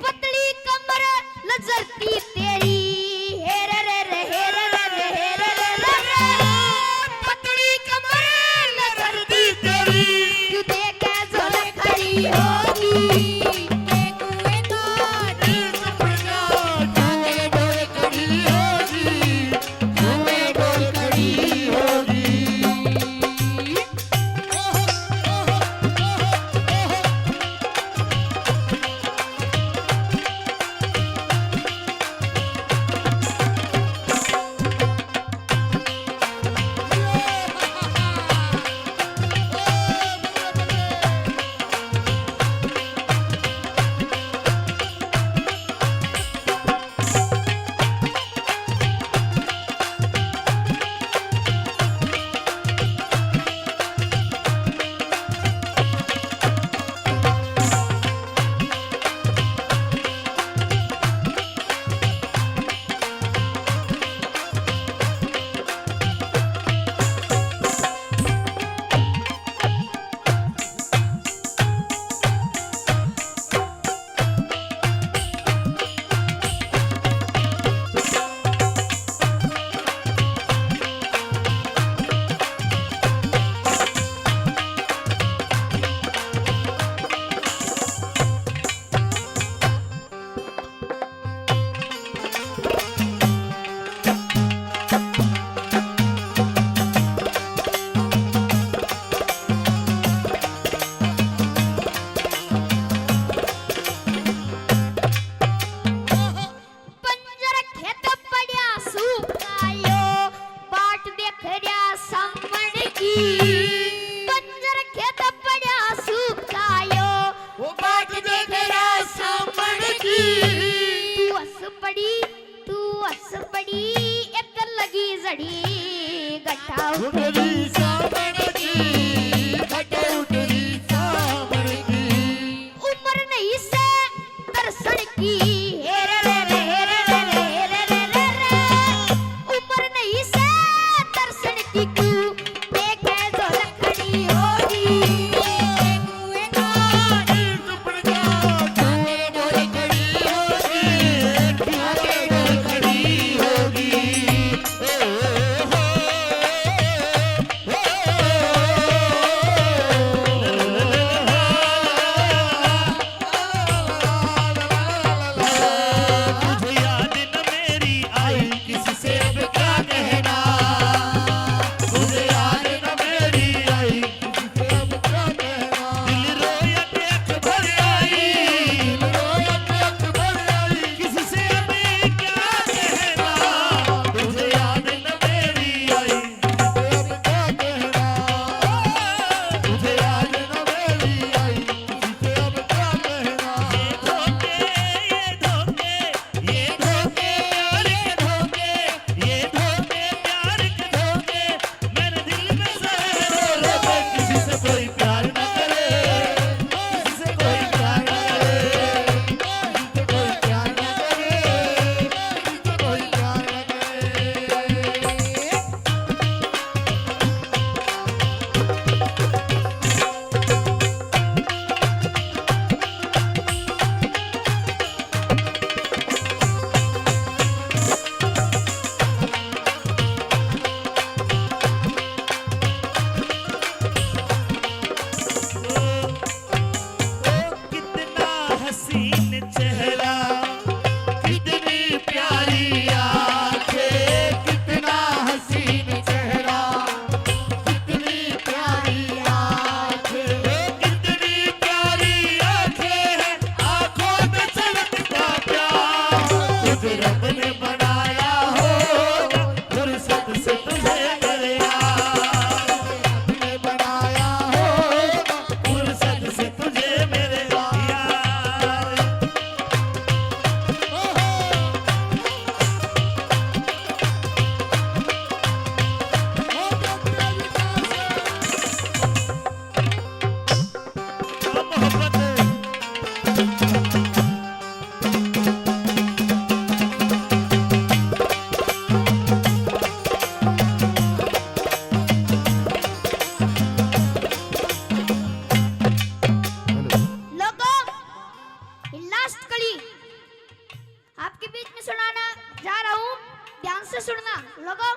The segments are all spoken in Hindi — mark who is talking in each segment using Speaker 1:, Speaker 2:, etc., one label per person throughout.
Speaker 1: पतली कमर लजरती तेरी हेरे रे रे हेरे रे रे हेरे रे रे पतली कमर लजरती तेरी तू देखे झलक खड़ी होगी से सुनना लोगों।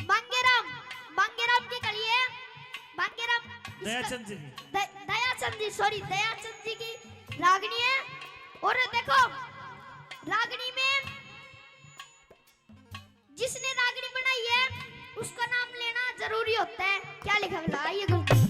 Speaker 1: बांगेराम की कली है, बांगेराम
Speaker 2: दयाचंद जी की
Speaker 1: दयाचंद जी, सॉरी दयाचंद जी की रागनी है। और देखो रागनी में जिसने रागनी बनाई है उसका नाम लेना जरूरी होता है। क्या लिखा है? आइए गुरु।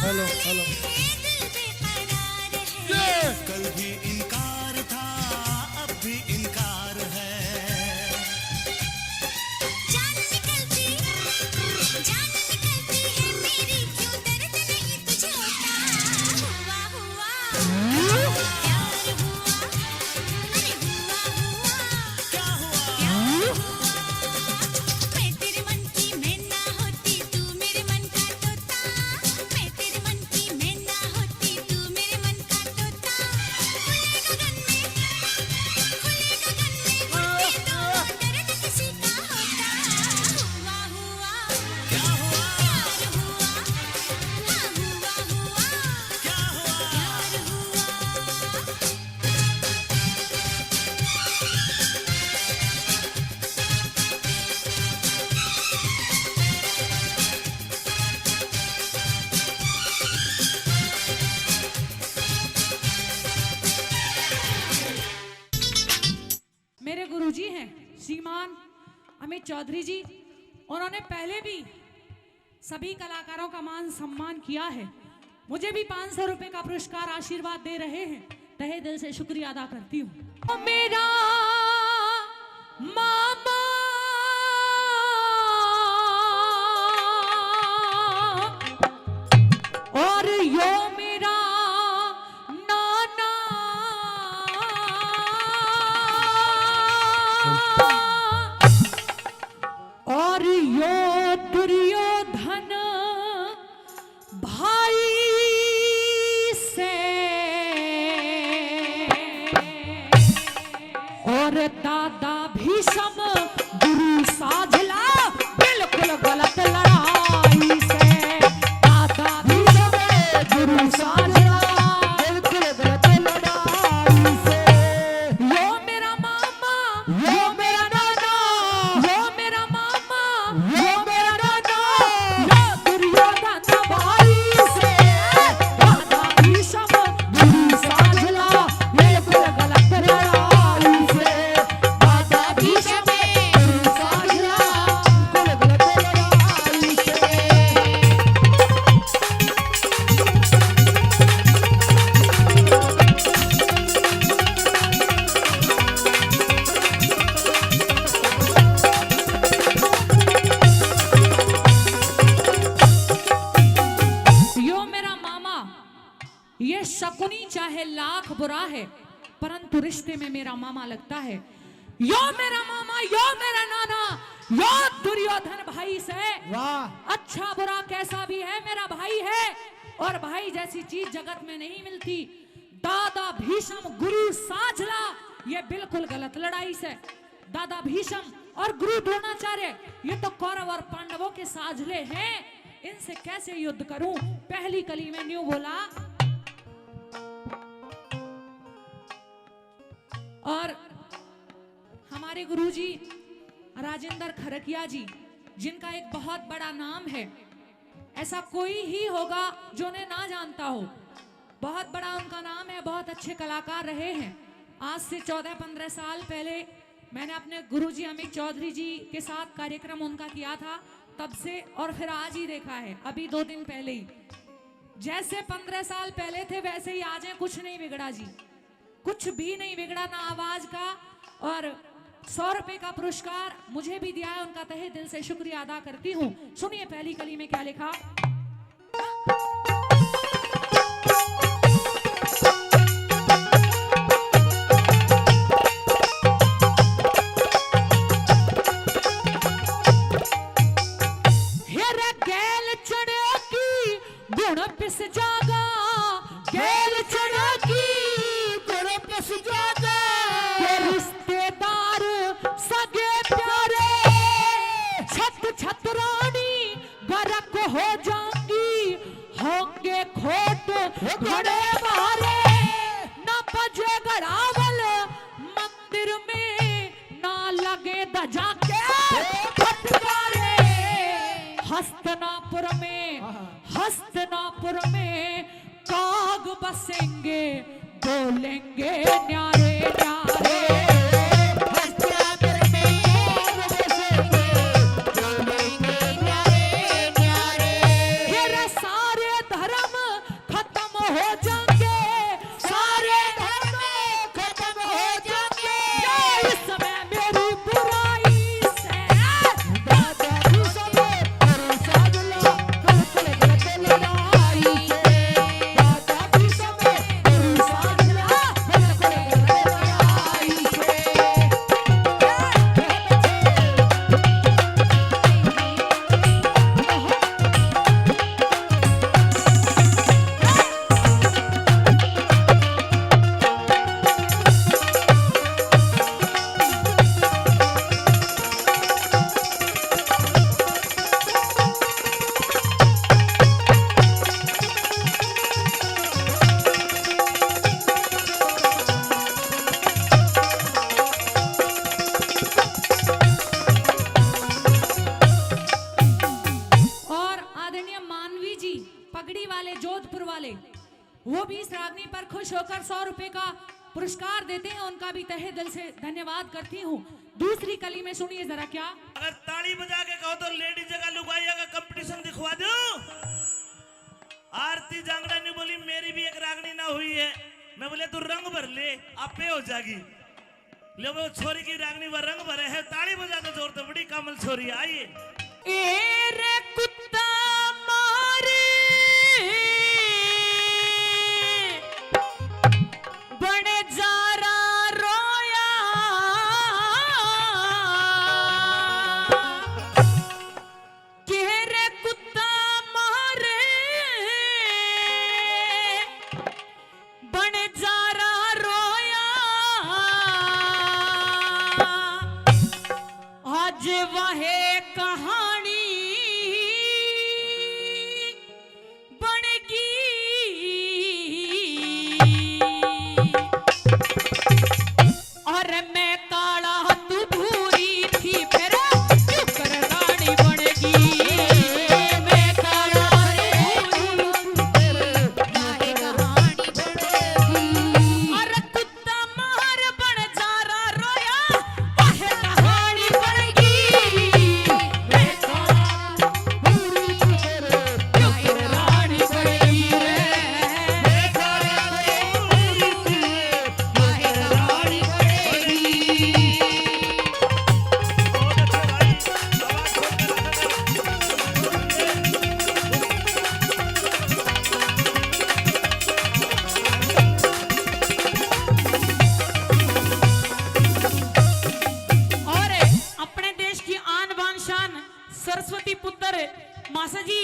Speaker 2: हेलो हेलो
Speaker 3: कल भी इनकार था, अब भी इनकार है।
Speaker 4: जान निकलती है मेरी, क्यों दर्द नहीं तुझे होता। हुआ हुआ प्यार हुआ, अरे हुआ हुआ
Speaker 3: क्या हुआ?
Speaker 4: प्यार हुआ। मैं तेरे मन की मैं ना होती, तू मेरे मन का तोता। मैं तेरे मन की मैं ना होती, तू मेरे मन का तोता। खुले गगन में उड़ते दो, दर्द किसी का होता। हुआ हुआ
Speaker 3: क्या हुआ?
Speaker 4: प्यार हुआ, हाँ हुआ हुआ
Speaker 3: क्या हुआ?
Speaker 4: प्यार हुआ।
Speaker 5: मेरे गुरुजी हैं श्रीमान अमित चौधरी जी। उन्होंने पहले भी सभी कलाकारों का मान सम्मान किया है। मुझे भी 500 रुपए का पुरस्कार आशीर्वाद दे रहे हैं। तहे दिल से शुक्रिया अदा करती हूँ। मेरा मामा और यो मेरा नाना और यो दुर्योधन भाई से और दादा भीष्म गुरु साझला बिल्कुल गलत लड़ाई से। दादा भीष्म गुरु साझला बिल्कुल गलत लड़ाई से। यो मेरा मामा यो मेरा नाना, यो मेरा मामा यो मेरा नाना, यो दुर्योधन भाई से। दादा भीष्म गुरु साझला बिल्कुल गलत लड़ाई से। दादा भीष्म गुरु साझला बिल्कुल गलत लड़ाई से। यो मेरा मामा ये शकुनी चाहे लाख बुरा है, परंतु रिश्ते में मेरा मामा लगता है। यो मेरा मामा यो मेरा नाना, यो दुर्योधन भाई से।
Speaker 2: वाह
Speaker 5: अच्छा बुरा कैसा भी है मेरा भाई है, और भाई जैसी चीज जगत में नहीं मिलती। दादा भीष्म गुरु साझला ये बिल्कुल गलत लड़ाई से। दादा भीष्म और गुरु द्रोणाचार्य ये तो कौरव और पांडवों के साझले हैं। इनसे कैसे युद्ध करूं? पहली कली में न्यू बोला। और हमारे गुरुजी राजेंद्र खरकिया जी, जिनका एक बहुत बड़ा नाम है, ऐसा कोई ही होगा जो उन्हें ना जानता हो। बहुत बड़ा उनका नाम है, बहुत अच्छे कलाकार रहे हैं। आज से 14-15 साल पहले मैंने अपने गुरुजी अमित चौधरी जी के साथ कार्यक्रम उनका किया था, तब से और फिर आज ही देखा है, अभी 2 दिन पहले ही। जैसे 15 साल पहले थे वैसे ही आज हैं। कुछ नहीं बिगड़ा जी, कुछ भी नहीं बिगड़ा, ना आवाज का। और 100 रुपए का पुरस्कार मुझे भी दिया है, उनका तहे दिल से शुक्रिया अदा करती हूँ। सुनिए पहली कली में क्या लिखा। हेरे गैल चढ़े की गुण पिस जागा, गैल चढ़े की गुण पिस जागा। ये रिश्तेदार सगे प्यारे, छत छत रानी गरक हो जाऊंगी। होंगे खोट घड़े मारे, न बजे गड़ावल मंदिर में, ना लगे दजा के फटकारे। हस्तनापुर में काग बसेंगे, बोलेंगे न्यारे न्यारे। हस्तनापुर में काग बसेंगे, बोलेंगे न्यारे न्यारे। ये सारे धर्म आदरणीय मानवी जी पगड़ी वाले जोधपुर वाले, वो भी इस रागनी पर खुश होकर 100 रुपए का पुरस्कार देते हैं, उनका भी तहे दिल से धन्यवाद करती हूँ। दूसरी कली में सुनिए जरा क्या।
Speaker 2: अगर ताली बजा के कहो तो लेडीज जगह लुगाइया का कंपटीशन दिखवा दो। आरती जांगड़ा ने बोली मेरी भी एक रागनी ना हुई है, मैं बोले तू रंग भर ले आपे हो जाएगी। ले वो छोरी की रागनी वो रंग भरे है, ताली बजा के जोर तो बड़ी कामल छोरी आइए।
Speaker 5: ए रे कुत्ता मारे बड़े जारा रोया, के रे कुत्ता मारे बड़े जारा रोया, आज वहे कहानी बनेगी। और मैं काला तू भूरी थी फिर क्यों कर रानी बनेगी। मैं काला
Speaker 1: काहे कहानी बनेगी।
Speaker 5: और कुत्ता मार बन जारा रोया, वहे कहानी बनेगी। मैं काला क्यों कर रानी बनेगी रे।
Speaker 1: काहे कहानी बनेगी।
Speaker 2: बहुत अच्छा भाई, आवाज खोल के रखा कर।
Speaker 5: और अपने देश की आन बान शान सरस्वती पुत्र मासा जी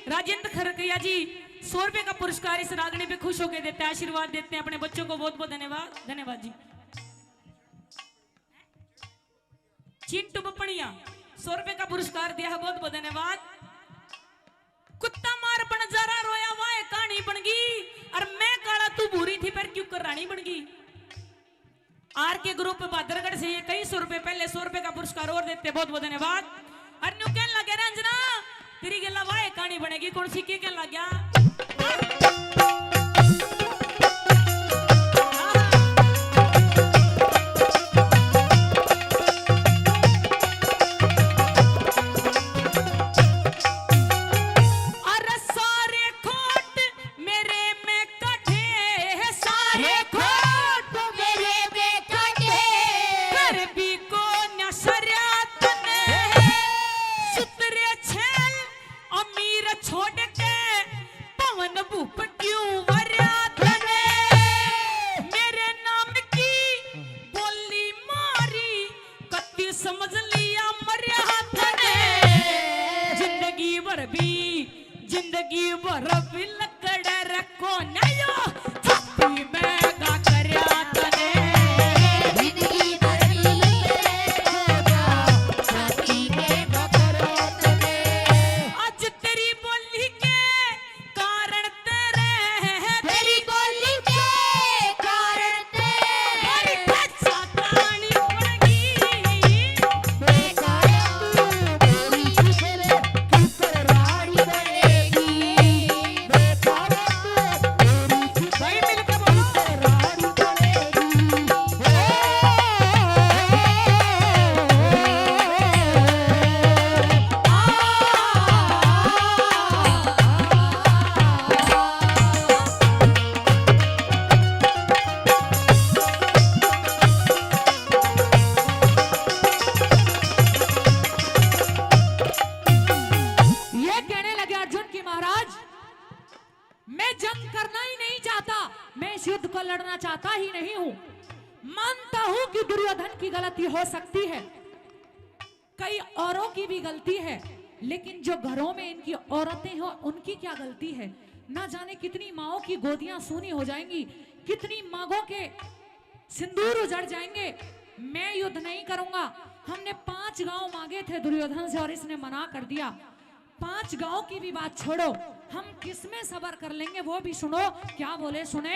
Speaker 5: राजेंद्र खरकैया जी 100 रुपए का पुरस्कार इस रागनी पे खुश होकर देते हैं, आशीर्वाद देते हैं अपने बच्चों को। बहुत बहुत धन्यवाद। धन्यवाद जी। चिंटू बपड़िया 100 रुपए का पुरस्कार दिया है, बहुत बहुत धन्यवाद। कुत्ता मार बन जरा रोया वाह कहानी बन गई, और मैं काला तू भूरी थी पर क्यों कर रानी बन गई। आर के ग्रुप भादरगढ़ से ये कई 100 रुपए पहले 100 रुपए का पुरस्कार और देते, बहुत बहुत धन्यवाद। और न्यू कहने लगे रंजना तेरी गला वाह कहानी बनेगी, कौन सी के कहने लग गया। अरे सारे खोट मेरे में कटे, सारे खोट
Speaker 1: मेरे बेटे
Speaker 5: कर भी को नशरियात ने सुतरे छेल अमीर छोड़ के पवन भूप क्यों वरियात ने। मेरे नाम की बोली मारी कत्ती समझ लिया मरियात ने। जिंदगी भर भी लकड़ रखो नयो छाती में गा करया तने।
Speaker 1: जिंदगी भर छाती में बकरोत में।
Speaker 5: आज तेरी बोली के कारण तेरे
Speaker 1: तेरी बोली के कारण
Speaker 5: तेरी
Speaker 1: तेरे
Speaker 5: कच्चा कहानी बनेगी।
Speaker 1: बेकाया तेरी खुशरे किसर रानी बनेगी। बेकाया तेरी
Speaker 5: भाई मिलके बोलो।
Speaker 1: रानी
Speaker 5: ये कहने लगे अर्जुन की महाराज मैं जंग करना ही नहीं चाहता, मैं इस युद्ध को लड़ना चाहता ही नहीं हूं। मानता हूं कि दुर्योधन की गलती हो सकती है, कई औरों की भी गलती है, लेकिन जो घरों में इनकी औरतें हो उनकी क्या गलती है। ना जाने कितनी माओं की गोदियां सूनी हो जाएंगी, कितनी मांगों के सिंदूर उजड़ जाएंगे। मैं युद्ध नहीं करूंगा। हमने 5 गांव मांगे थे दुर्योधन से और इसने मना कर दिया। 5 गांव की भी बात छोड़ो, हम किसमें सबर कर लेंगे वो भी सुनो। क्या बोले सुने।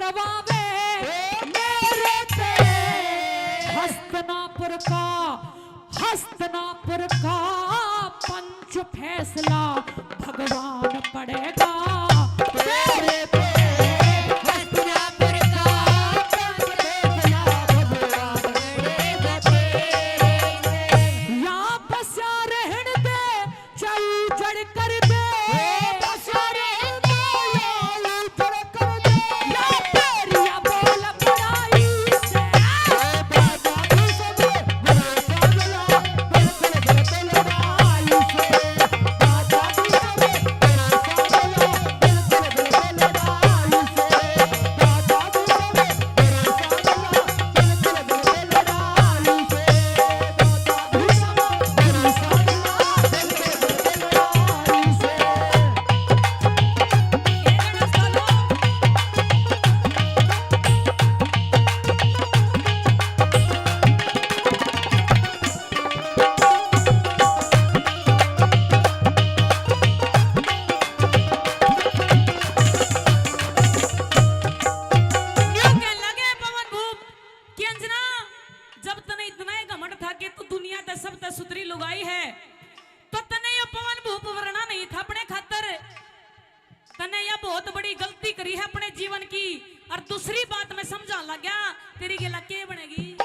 Speaker 5: करवावे मेरे पे। हस्तनापुर का पंच फैसला भगवान पड़ेगा तेरे पे। हस्तनापुर का पंच फैसला भगवान पड़ेगा तेरे पे। यहाँ बसा रहन दे चल चढ़ कर दे, बसा रहन दे चढ़ कर दे, या तेरिया बोल पड़ाई से। सुतरी लुगाई है तो तने ये पवन भूप वरना नहीं था अपने खातर। तने ये बहुत बड़ी गलती करी है अपने जीवन की। और दूसरी बात मैं समझा लग गया तेरी गेला के बनेगी।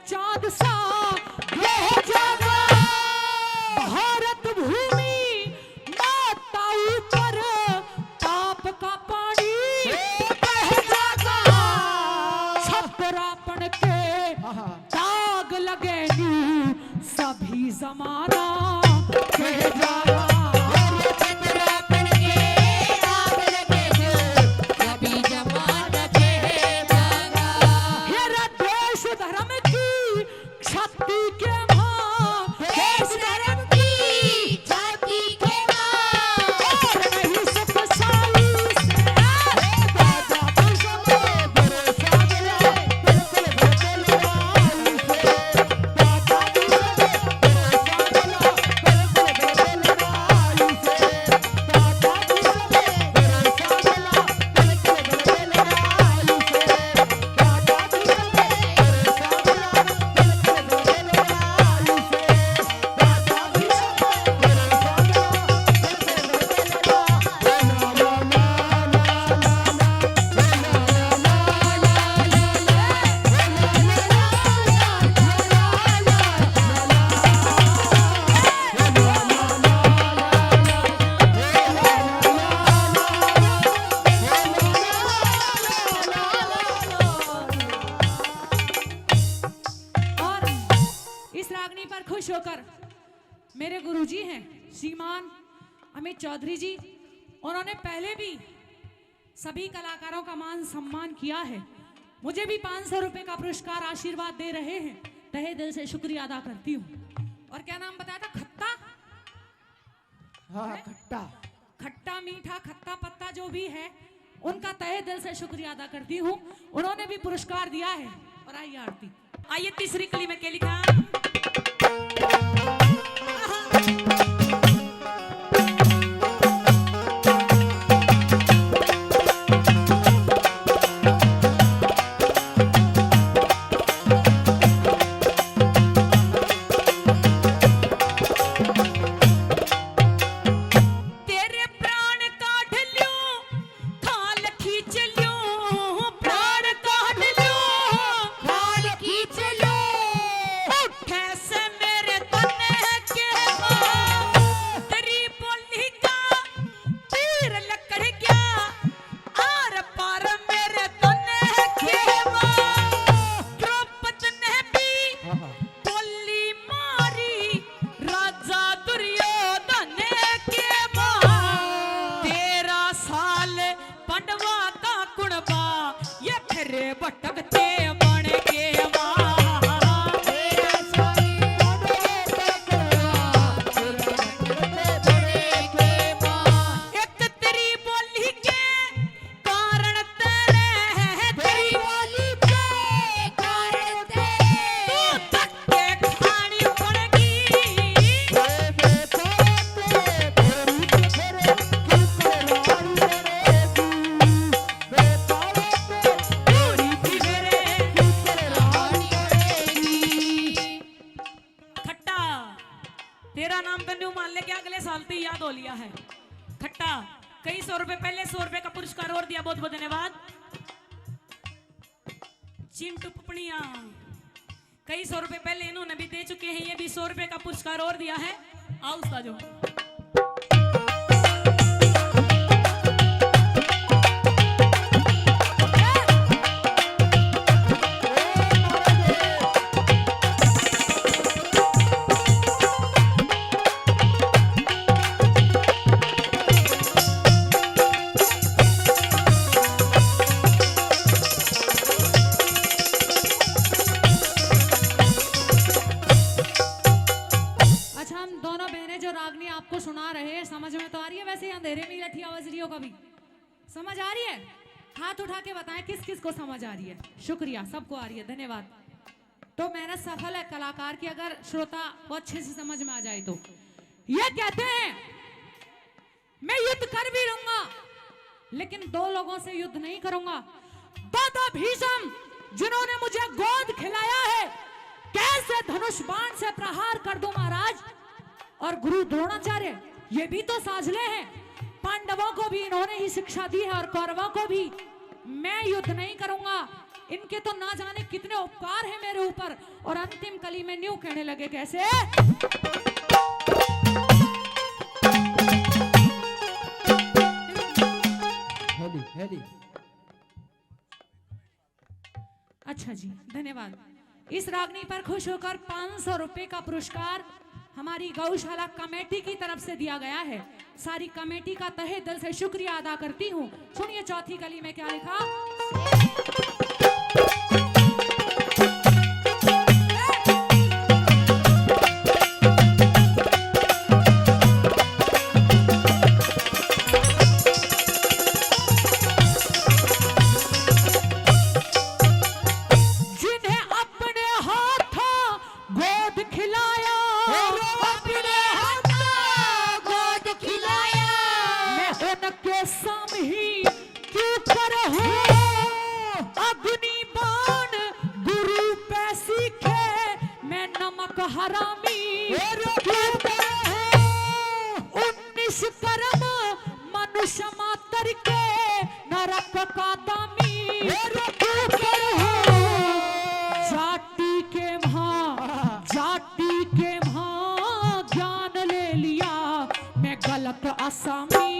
Speaker 5: चाँद सा रह जागा भारत भूमि माता ऊपर पाप का पानी बह जागा छपरापन के दाग लगेगी सभी जमाना कह जागा खुश होकर मेरे गुरुजी हैं श्रीमान अमित चौधरी जी, उन्होंने पहले भी सभी कलाकारों का मान सम्मान किया है। मुझे भी 500 रुपए का पुरस्कार आशीर्वाद दे रहे हैं, तहे दिल से शुक्रिया अदा करती हूँ। और क्या नाम बताया था? खट्टा,
Speaker 6: हाँ खट्टा,
Speaker 5: खट्टा मीठा खट्टा पत्ता जो भी है, उनका तहे दिल से शुक्रिया अदा करती हूँ। उन्होंने भी पुरस्कार दिया है। और आइए आरती, आइए तीसरी कली में क्या लिखा? तेरा नाम तन्नू मान ले के अगले साल तो याद हो लिया है। खट्टा कई 100 रुपए पहले 100 रुपए का पुरस्कार और दिया, बहुत बहुत धन्यवाद। चिंटू पपड़िया कई 100 रुपए पहले इन्होंने भी दे चुके हैं, ये भी 100 रुपए का पुरस्कार और दिया है। आओ उस्तादो। आपको सुना रहे हैं, समझ में तो आ रही है? वैसे अंधेरे में लठिया बजरियों का भी समझ आ रही है? हाथ उठा के बताएं किस किस को समझ आ रही है। शुक्रिया, सबको आ रही है, धन्यवाद। तो मेहनत सफल है कलाकार की, अगर श्रोता को अच्छे से समझ में आ जाए तो। ये कहते हैं मैं युद्ध कर भी लूंगा लेकिन 2 लोगों से युद्ध नहीं करूंगा। दादा भीष्म जिन्होंने मुझे गोद खिलाया है, कैसे धनुष बाण से प्रहार कर दूं महाराज। और गुरु द्रोणाचार्य ये भी तो साझले हैं, पांडवों को भी इन्होंने ही शिक्षा दी है और कौरवों को भी। मैं युद्ध नहीं करूंगा, इनके तो ना जाने कितने उपकार हैं मेरे ऊपर। और अंतिम कली में न्यू कहने लगे, कैसे?
Speaker 6: हेली।
Speaker 5: अच्छा जी, धन्यवाद। इस रागनी पर खुश होकर 500 रुपए का पुरस्कार हमारी गौशाला कमेटी की तरफ से दिया गया है। सारी कमेटी का तहे दिल से शुक्रिया अदा करती हूँ। सुनिए चौथी कली में क्या लिखा। हरामी 19 कर्म मनुष्य मात्र के नरक का दामी। जाति के भां ज्ञान ले लिया मैं गलत आसामी।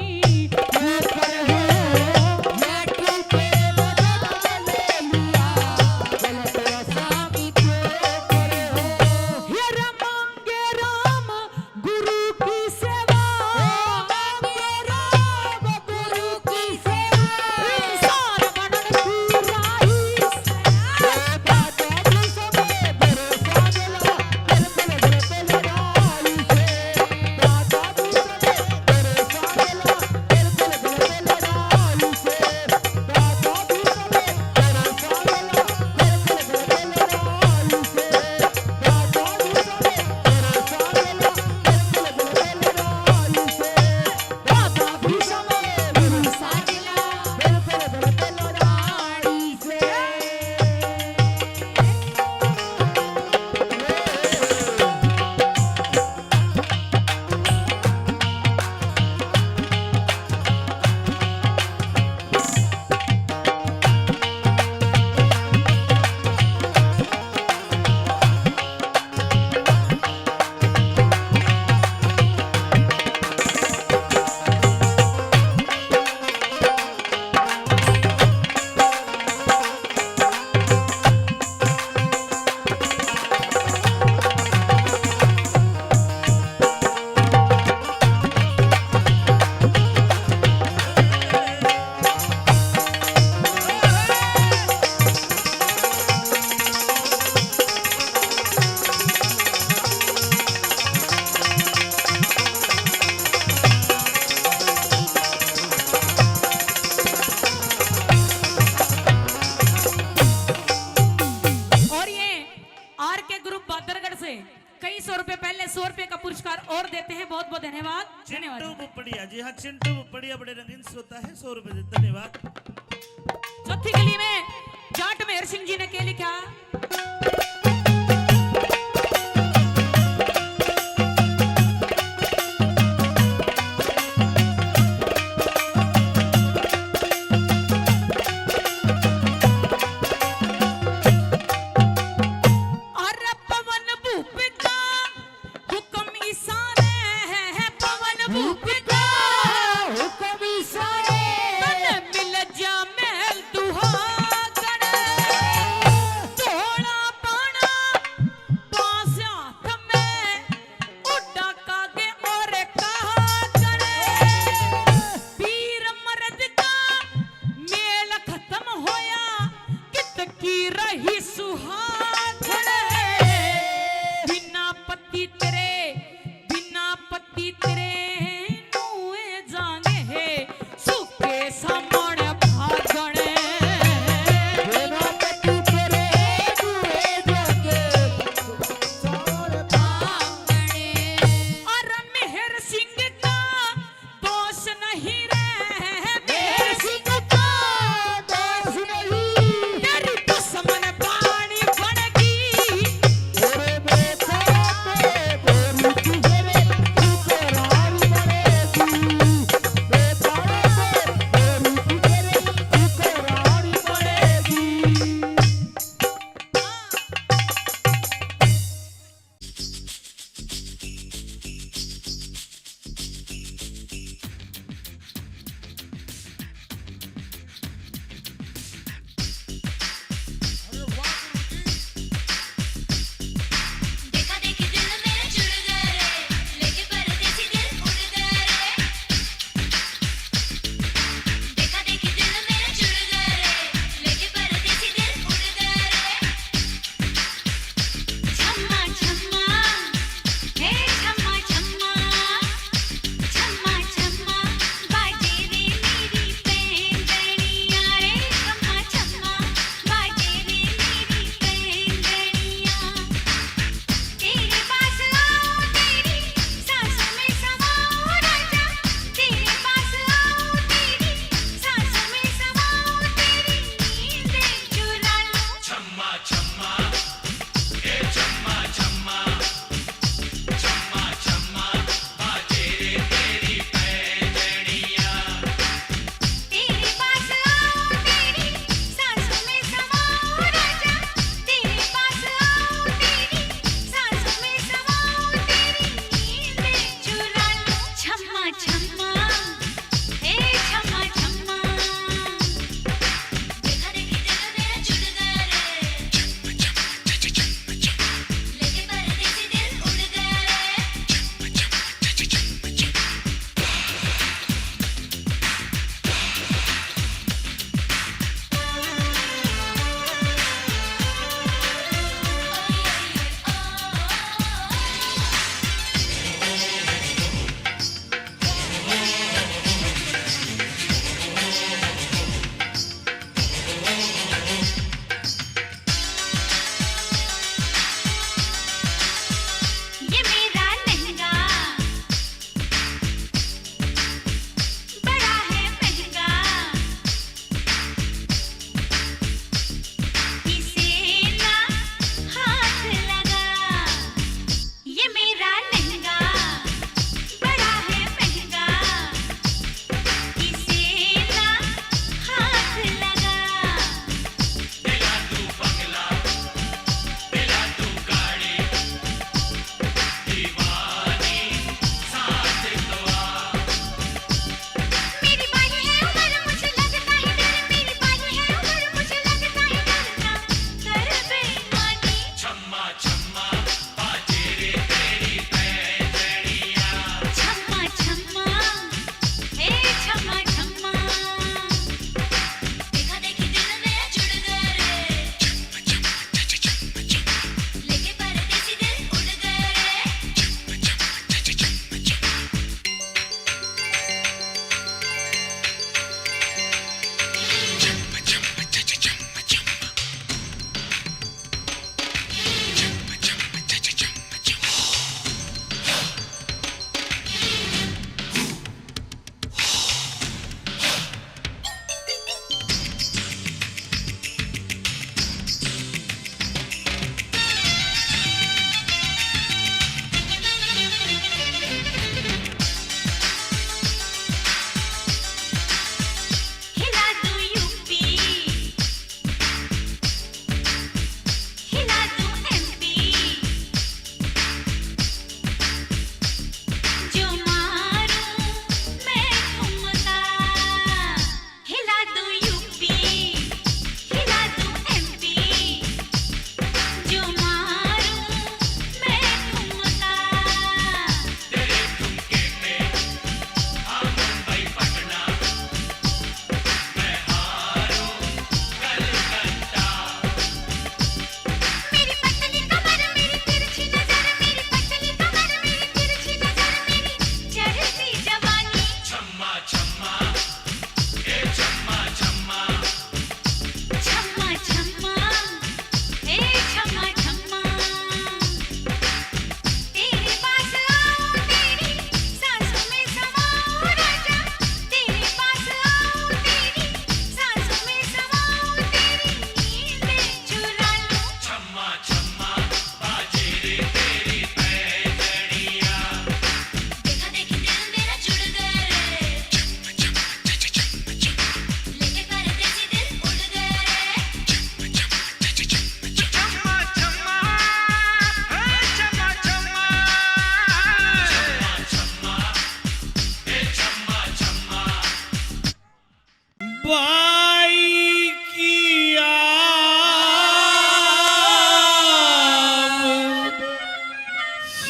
Speaker 5: और देते हैं। बहुत बहुत धन्यवाद।
Speaker 2: चिंटू
Speaker 5: धन्यवाद।
Speaker 2: बुपड़िया, जी हाँ चिंटू बुपड़िया बड़े रंगीन श्रोता है, 100 रुपए देते। धन्यवाद।
Speaker 5: चौथी गली में जाट मेहर सिंह जी ने क्या लिखा? अरे पवन भूप का हुक्म इशारे है, पवन भूप का
Speaker 1: हुक्म इशारे
Speaker 5: तन मिल जा महल दुहागण, थोड़ा पाना पास हाथ में उड़ा कागे और कहा करे, वीर मर्द का मेल खत्म होया, कित की रही सुहागण, बिना पति तेरे नुए जाने है, सुखे समण भागण,
Speaker 1: बिना पति तेरे दुए जागे
Speaker 5: और मेहर सिंह का दोष नहीं रे, मेहर सिंह
Speaker 1: सिंह का दोष नहीं
Speaker 5: तेरी दुश्मन बाणी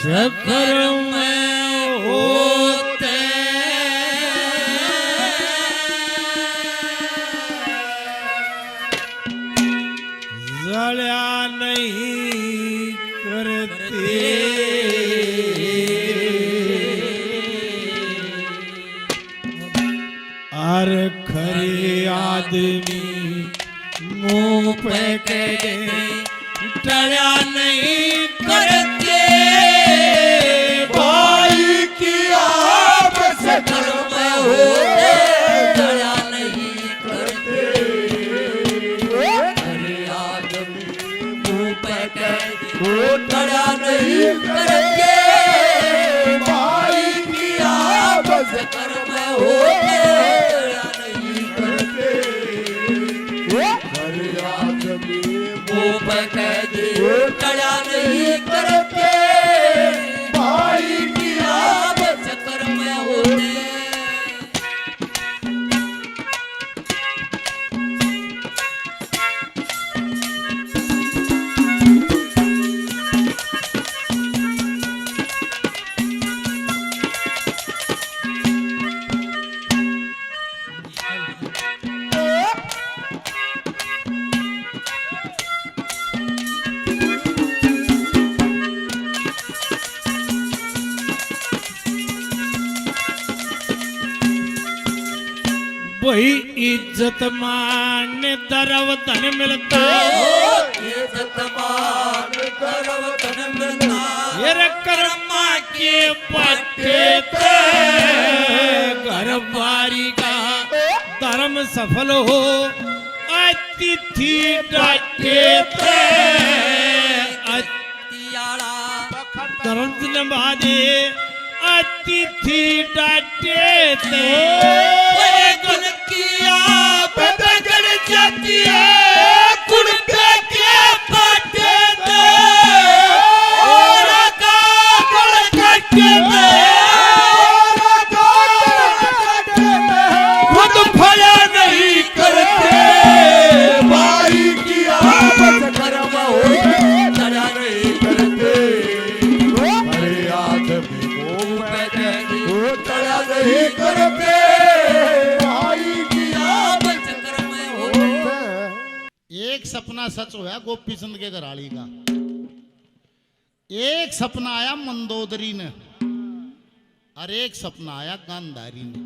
Speaker 6: चक्कर में होते जलिया नहीं करते और खरे आदमी मुंह पे कह टळ्या नहीं करते भाई की आपस धर्म होते टळ्या नहीं करते खरे आदमी मुंह पे कह टळ्या नहीं करते भाई की आपस धर्म होते टळ्या नहीं करते भाई की आप चक्कर में होते वही इज्जत मान दरव धन मिलता इज्जत मान दरव धन मिलता ये कर्मा के पट्टे ते घर बारी का धर्म सफल हो अतिथि डाटे ते अतियाड़ा धर्म निभा दे अतिथि डाटे ते गुण किया बदगड़ जाती है गुण पे के पाटे दे और का गुण काटे दे खुद फया नहीं करते भाई की आपस कर्म होते चला नहीं करते अरे आदमी को पे चला नहीं करते
Speaker 7: एक सपना सच हुआ गोपी चंद के घराली का। एक सपना आया मंदोदरी ने और एक सपना आया गांधारी ने।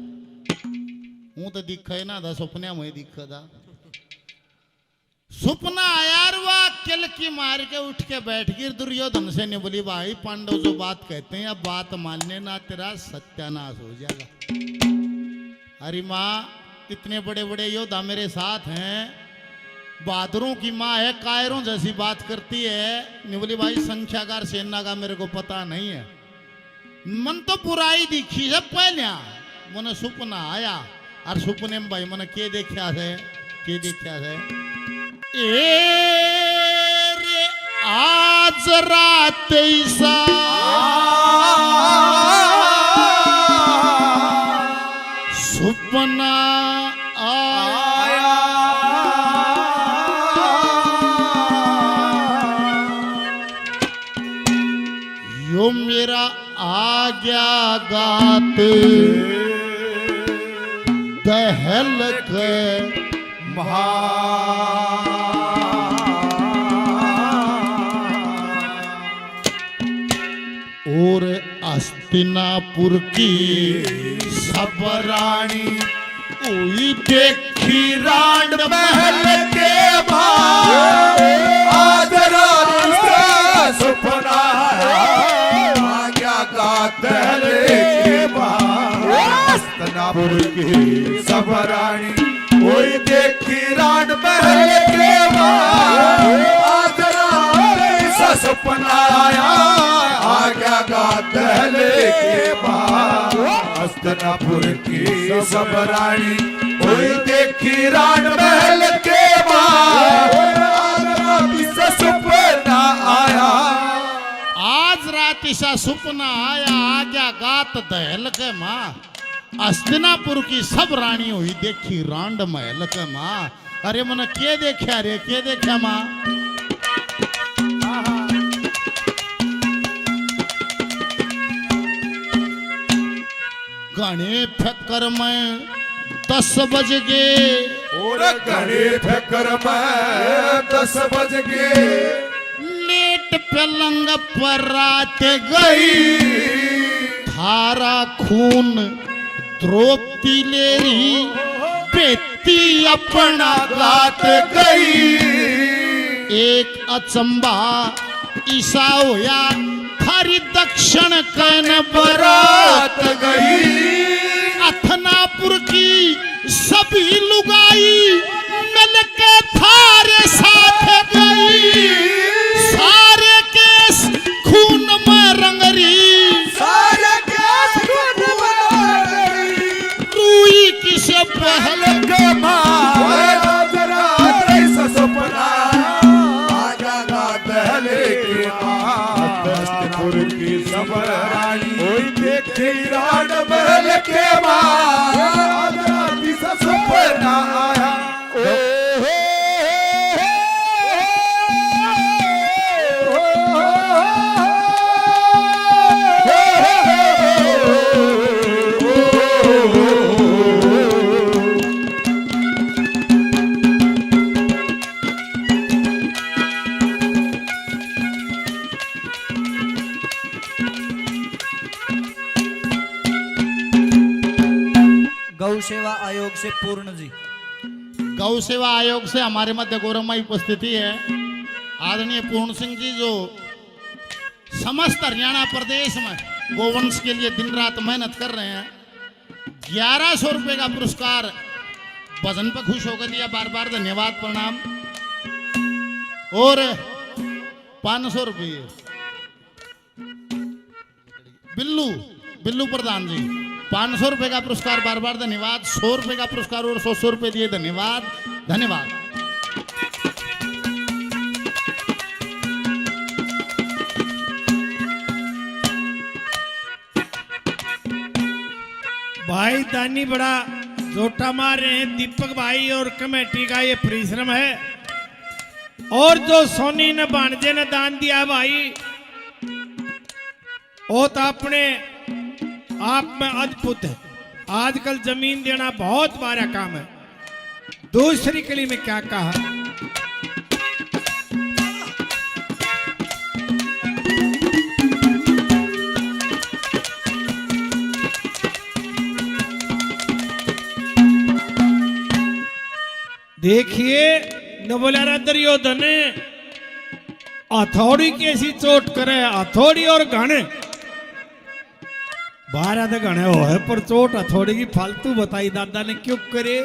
Speaker 7: हूं तो दिखा ना था सपने में दिखा था। सपना आया वह किल की मार के उठ के बैठ गई दुर्योधन से ने बोली भाई पांडव जो बात कहते हैं अब बात मानने ना तेरा सत्यानाश हो जाएगा। अरे माँ इतने बड़े बड़े योद्धा मेरे साथ हैं, बहादुरों की माँ है, कायरों जैसी बात करती है। निवली भाई संख्याकार सेना का मेरे को पता नहीं है, मन तो बुराई दिखी है पहले मन सपना आया और सपने में भाई मन के देखा है रे आज रात ऐसा सपना आया यो मेरा आज्ञा गात दहल के और हस्तिनापुर की सब रानी हुई देखी रांड महल के बाहर आज रात का सपना आज्ञा गात के बाहर हस्तिनापुर की सब रानी हुई देखी रांड महल के बाहर आज रात का सपना आया आज्ञा गात के बाहर हस्तिनापुर की सब रानी हुई देखी रान महल के बाहर सपना आया आज रात सा सपना आया आज्ञा गात दहल के माँ हस्तिनापुर की सब रानी हुई देखी रांड महल के माँ। अरे मन के देखा रे के देखा माँ घने फकर में 10 बज गए
Speaker 6: और घने ठकर में 10 बज गए
Speaker 7: लेट पलंग पर रात गई थारा खून द्रौपदी लेरी बेटी अपना
Speaker 6: रात गई
Speaker 7: एक अचंबा ईसा होया थारी दक्षिण कन
Speaker 6: रात गई
Speaker 7: अथनापुर की सभी लुगाई मिलके थारे साथ गई सारे केस खून में रंगरी
Speaker 6: सारे केस खून में रंगरी
Speaker 7: रूई किसे पहले
Speaker 6: के मां जरा ऐसा सपना आजा ना दहले के मस्तपुर की सबर रानी ओए देखी राड महल के मां जरा ऐसा सपना आया
Speaker 8: गौ सेवा आयोग से पूर्ण जी।
Speaker 7: गौ सेवा आयोग से हमारे मध्य गौरवमयी उपस्थिति है आदरणीय पूर्ण सिंह जी जो समस्त हरियाणा प्रदेश में गोवंश के लिए दिन रात मेहनत कर रहे हैं 1100 रुपए का पुरस्कार भजन पर खुश होकर दिया बार बार धन्यवाद प्रणाम और 500 रुपये बिल्लू बिल्लू प्रधान जी 500 रुपए का पुरस्कार बार बार धन्यवाद 100 रुपए का पुरस्कार और 100 रुपए दिए धन्यवाद धन्यवाद।
Speaker 9: भाई दानी बड़ा जोटा मार रहे हैं दीपक भाई और कमेटी का ये परिश्रम है और जो सोनी ने भांजे ने दान दिया भाई वो तो अपने आप में अद्भुत है। आजकल जमीन देना बहुत बड़ा काम है। दूसरी कली में क्या कहा देखिए न बोला दुर्योधन हथौड़ी कैसी चोट करे हथौड़ी और घने 12 तो घने हो है पर चोट हथौड़ी की फालतू बताई दादा ने क्यों करे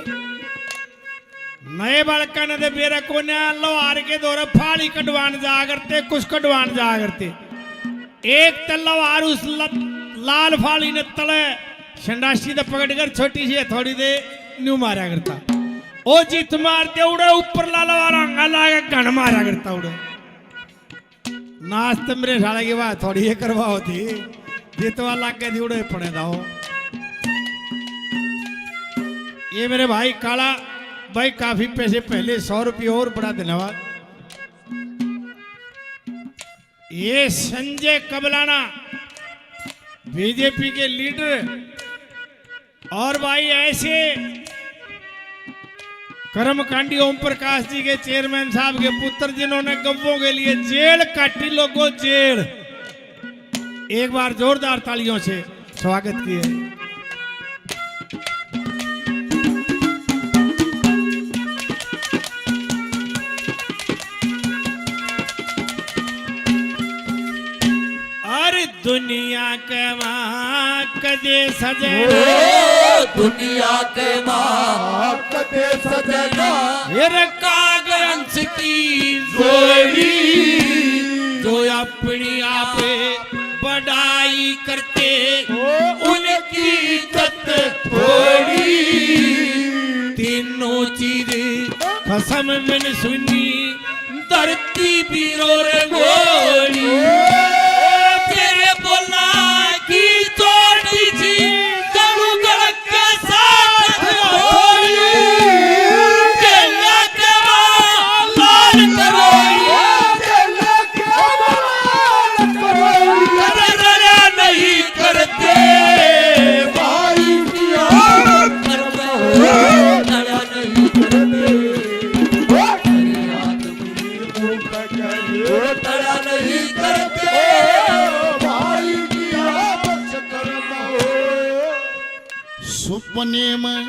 Speaker 9: नए बालका ने बेरा को लोहार के दौरे फाड़ी कटवान जा करते कुछ कटवान जा करते एक तो लोहार उस लाल फाड़ी ने तले संडासी तो पकड़ कर छोटी सी हथौड़ी दे न्यू मारा करता ओ जीत मारते उड़े ऊपर लाला वाला अंगा लागे घन मारा करता उड़े नाश्ते मेरे साले की बात थोड़ी ये करवा होती जीतवा लाग के उड़े पड़े दाओ ये मेरे भाई काला भाई काफी पैसे पहले 100 रुपये और बड़ा धन्यवाद। ये संजय कबलाना बीजेपी के लीडर और भाई ऐसे कर्मकांडी ओम प्रकाश जी के चेयरमैन साहब के पुत्र जिन्होंने गव्वों के लिए जेल काटी लोगों जेल एक बार जोरदार तालियों से स्वागत किए। अरे दुनिया के माँ कदे सजे
Speaker 6: दुनिया के माँ कदे सजना
Speaker 9: मेरे कागज की जोड़ी जो अपनी आप बढ़ाई करते उनकी इज्जत थोड़ी तीनों चीज कसम मैंने सुनी धरती भी रो रे गोरी तेरे बोला की चोटी थी जरू गलत के साथ होई केला के लाल करोई नहीं करते भाई
Speaker 6: वो तड़ा नहीं करते भाई किया बस कर्म हो
Speaker 7: सपने में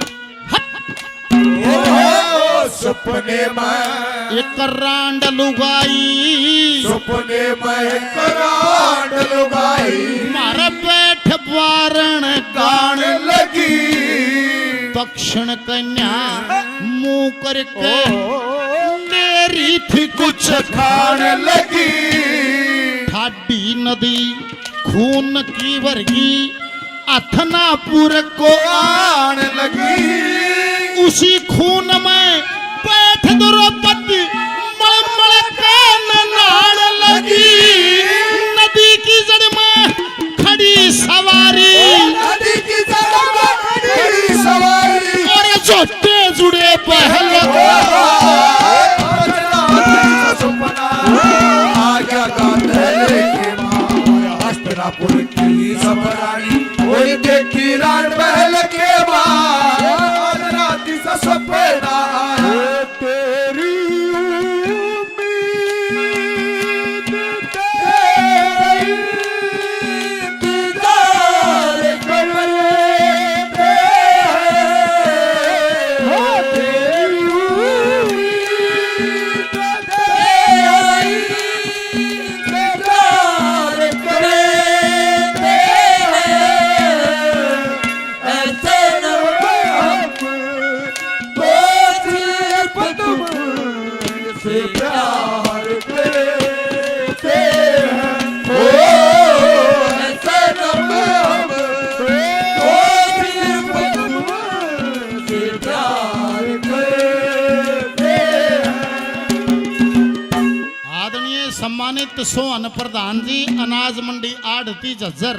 Speaker 6: सपने में
Speaker 7: एक रांड लुगाई
Speaker 6: सपने में करांड लुगाई
Speaker 7: मारा बैठ वारण
Speaker 6: गान लगी
Speaker 7: दक्षिण कन्या मुंह करके मेरी थी
Speaker 6: कुछ खान लगी
Speaker 7: ठाडी नदी खून की वर्गी अथनापुर को
Speaker 6: आन लगी
Speaker 7: उसी खून में बैठ द्रौपदी मलमल के नाड़ लगी नदी की जड़ में खड़ी सवारी
Speaker 6: नदी की जड़ में खड़ी सवारी
Speaker 7: और जोटे जुड़े पहल
Speaker 6: सपना आ गया गांधले के मां हस्तिनापुर की सबरानी वही देखी रान महल के बाद राती सा सपना आया तेरी उम्मीद तेरी दीदार करते हैं तेरी उम्मीद तेरी दीदार करते ऐसे न से प्यार करते हैं ओ ऐसे नम से प्यार करते
Speaker 7: आदरणीय सम्मानित सोहन प्रधान जी अनाज मंडी आढ़ती झज्जर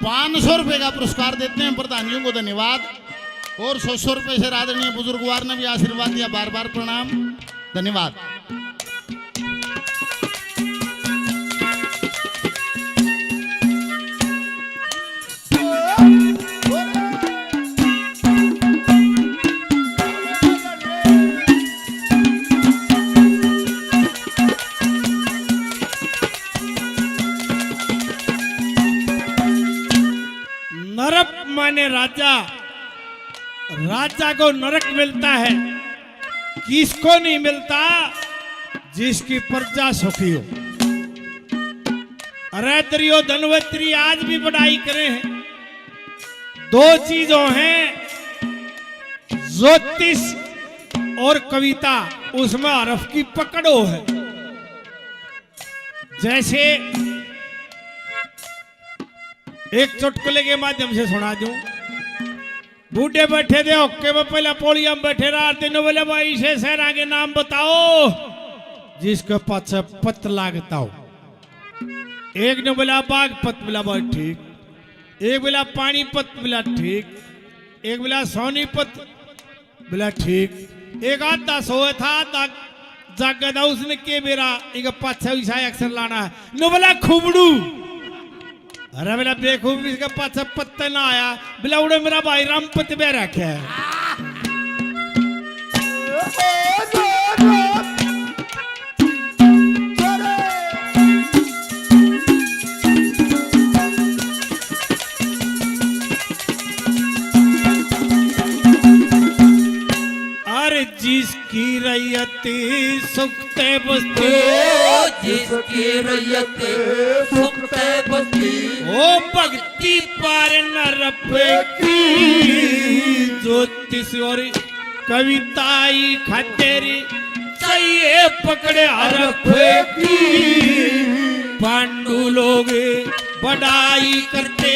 Speaker 7: 500 रुपए का पुरस्कार देते हैं प्रधानियों को धन्यवाद और 100 रुपए से आदरणीय बुजुर्गवार ने भी आशीर्वाद दिया बार बार प्रणाम धन्यवाद
Speaker 9: नरक माने राजा राजा को नरक मिलता है किसको नहीं मिलता जिसकी प्रजा सुखी हो अरे दुर्योधन आज भी बढ़ाई करे हैं 2 चीजों हैं ज्योतिष और कविता उसमें हरफ की पकड़ो है जैसे एक चुटकुले के माध्यम से सुना दूं बूढ़े बैठे थे ओके में पहले पोड़िया में बैठे रहा तीनों बोले भाई से सेना के नाम बताओ जिसके पाछे पत लागता हो एक ने बोला बागपत बोला भाई ठीक एक बोला पानीपत बोला ठीक एक बोला सोनीपत बोला ठीक एक आधा सोए था आधा जागा था उसने के मेरा एक पाछे ईसा अक्सर लाना है नो बोला खुबड़ू अरे मेरा बेखूब इसका पाछा पत्ता ना आया बिला उड़े मेरा भाई रामपति बह रखा है अरे जिसकी रैयती सुखते बस्ती
Speaker 3: जिसकी रैयत सुखते बस्ती
Speaker 9: ओ भक्ति पार नर की ज्योतिष और कविताई खतेरी चाहिए पकड़े हरफ की पांडु लोग बढ़ाई करते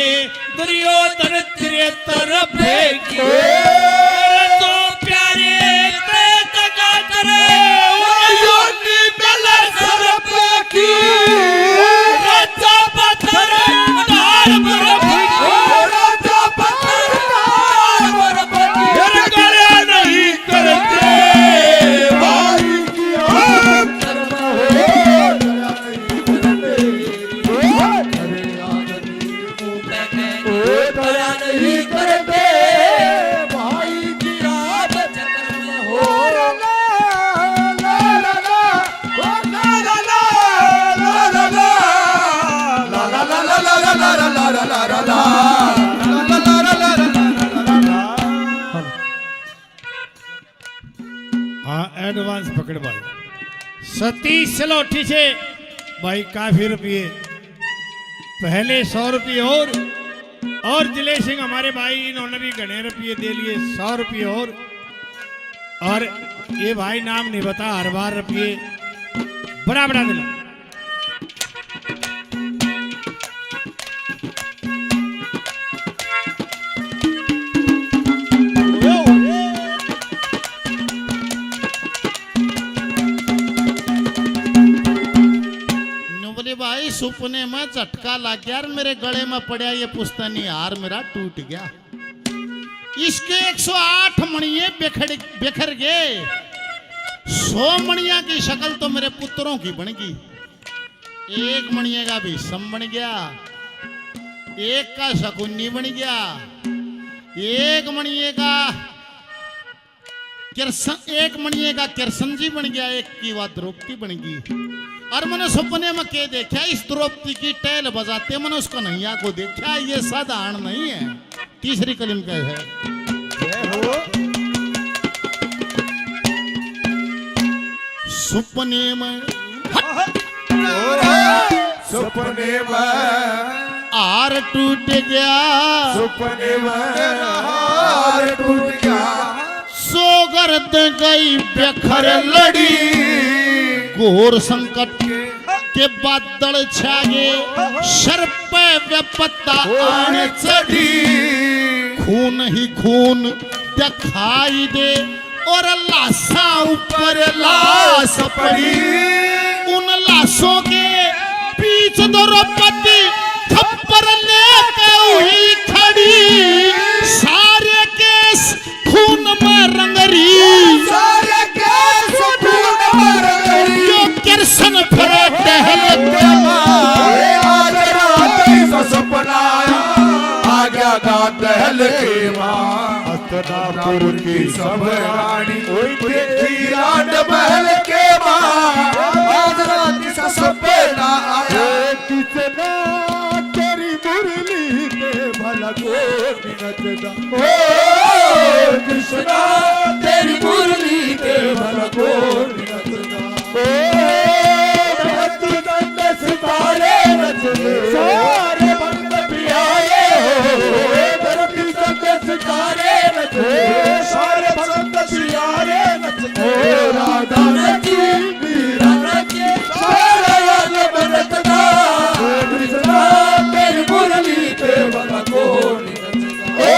Speaker 9: दुर्योधन तेरे तरफ की तो प्यारे ते तका करे
Speaker 3: योनि मिल सरप की
Speaker 9: राजा पत्थर डाल बर्फ
Speaker 3: राजा पत्थर डाल बर्फ की
Speaker 9: फिर करे नहीं करते
Speaker 3: भाई की कर्म हो दया नहीं करते
Speaker 9: सतीश सलोठी से भाई काफी रुपये, पहले 100 रुपये और दिलेश सिंह हमारे भाई, इन्होंने भी घने रुपये दे लिए, 100 रुपये और ये भाई नाम नहीं बता, हर बार रुपये बड़ा बड़ा दिला।
Speaker 7: भाई सुपने में झटका लग गया और मेरे गले में पड़ा ये पुश्तैनी हार मेरा टूट गया। इसके 108 मणिये बिखर गए। 100 मणिया की शक्ल तो मेरे पुत्रों की बन गई, एक मणिये का भी सम बन गया, एक का शकुनी बन गया, एक मणिये का किरसन जी बन गया, एक की बात द्रौपदी बन गई। और मैंने सपने में के देखा इस द्रौपदी की टैल बजाते, मैंने उसको नैया को देखा, ये साधारण नहीं है। तीसरी कलिम क्या है? सपने में आर टूट गया,
Speaker 6: सपने में हार टूट गया,
Speaker 7: सोगर्द गई बेखर लड़ी, घोर संकट के बादल छाए, सर पे विपत्ता आन चढ़ी, खून ही खून दिखाई दे और लाशा ऊपर लाश पड़ी। उन लाशों के बीच द्रौपदी थप्पड़ लेके हुई खड़ी, सारे केस खून में रंगरी,
Speaker 6: सारे केस खून में रंगरी,
Speaker 7: जो किरसन फिरे टहल
Speaker 6: आज रात ऐसा सपना आया, आ गया दहल के माँ, हस्तनापुर की सब रानी देखी रात महल के माँ, आज रात ऐसा सपना आया, किसना तेरी मुरली के भला को नचदा, ओ कृष्णा तेरी मुरली के भला को नचदा, सितारे नचले, सारे भक्त प्यारे हो, धरती संग सितारे नचले, सारे भक्त प्यारे नचले, राधा नची मीरा नची, सारा राज बनतदा, कृष्णा तेरी मुरली के भला को नचदा, ओ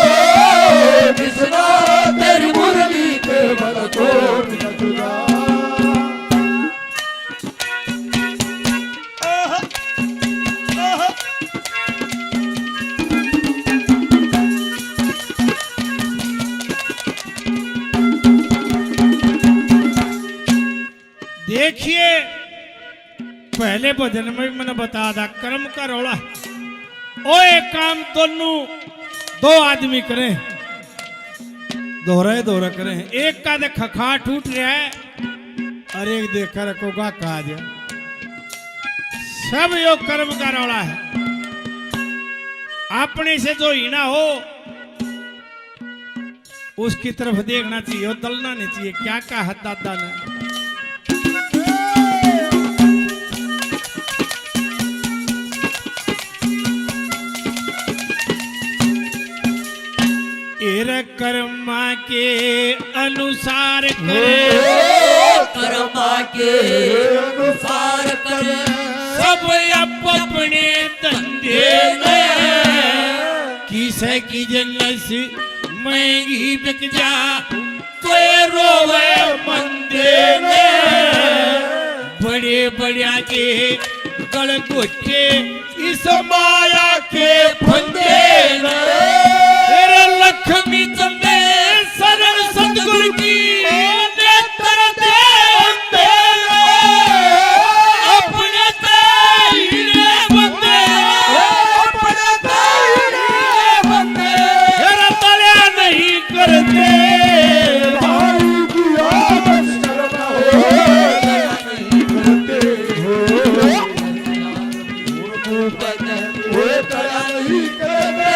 Speaker 6: कृष्णा तेरी मुरली के भला को नचदा।
Speaker 9: देखिए पहले भजन में भी मैंने बताया था कर्म का रौला। ओ एक काम दोनों दो आदमी करें, दोहरा करें, एक का देख खखा टूट रहा है और एक देख कर रखोगा काज, सब योग कर्म का रौला है। अपने से जो हीना हो उसकी तरफ देखना चाहिए, दलना नहीं चाहिए। क्या कहा दादा ने, कर्मा के अनुसार करे,
Speaker 3: कर्मा के अनुसार करे,
Speaker 9: सब अपने धंधे में, किसे की जन्नत महंगी बिक जा, कोई रोवे मंदे में, बड़े बड़िया के गल गोचे इस माया के फंदे में, लक्ष्मी चंदे सरल सतगुरु की नेत्र दे अपने तेरे बंदे, अपने तेरे बंदे तेरा तल्या नहीं करते,
Speaker 6: भाई की आदत शर्म हो, नहीं करते हो, तया नहीं करते,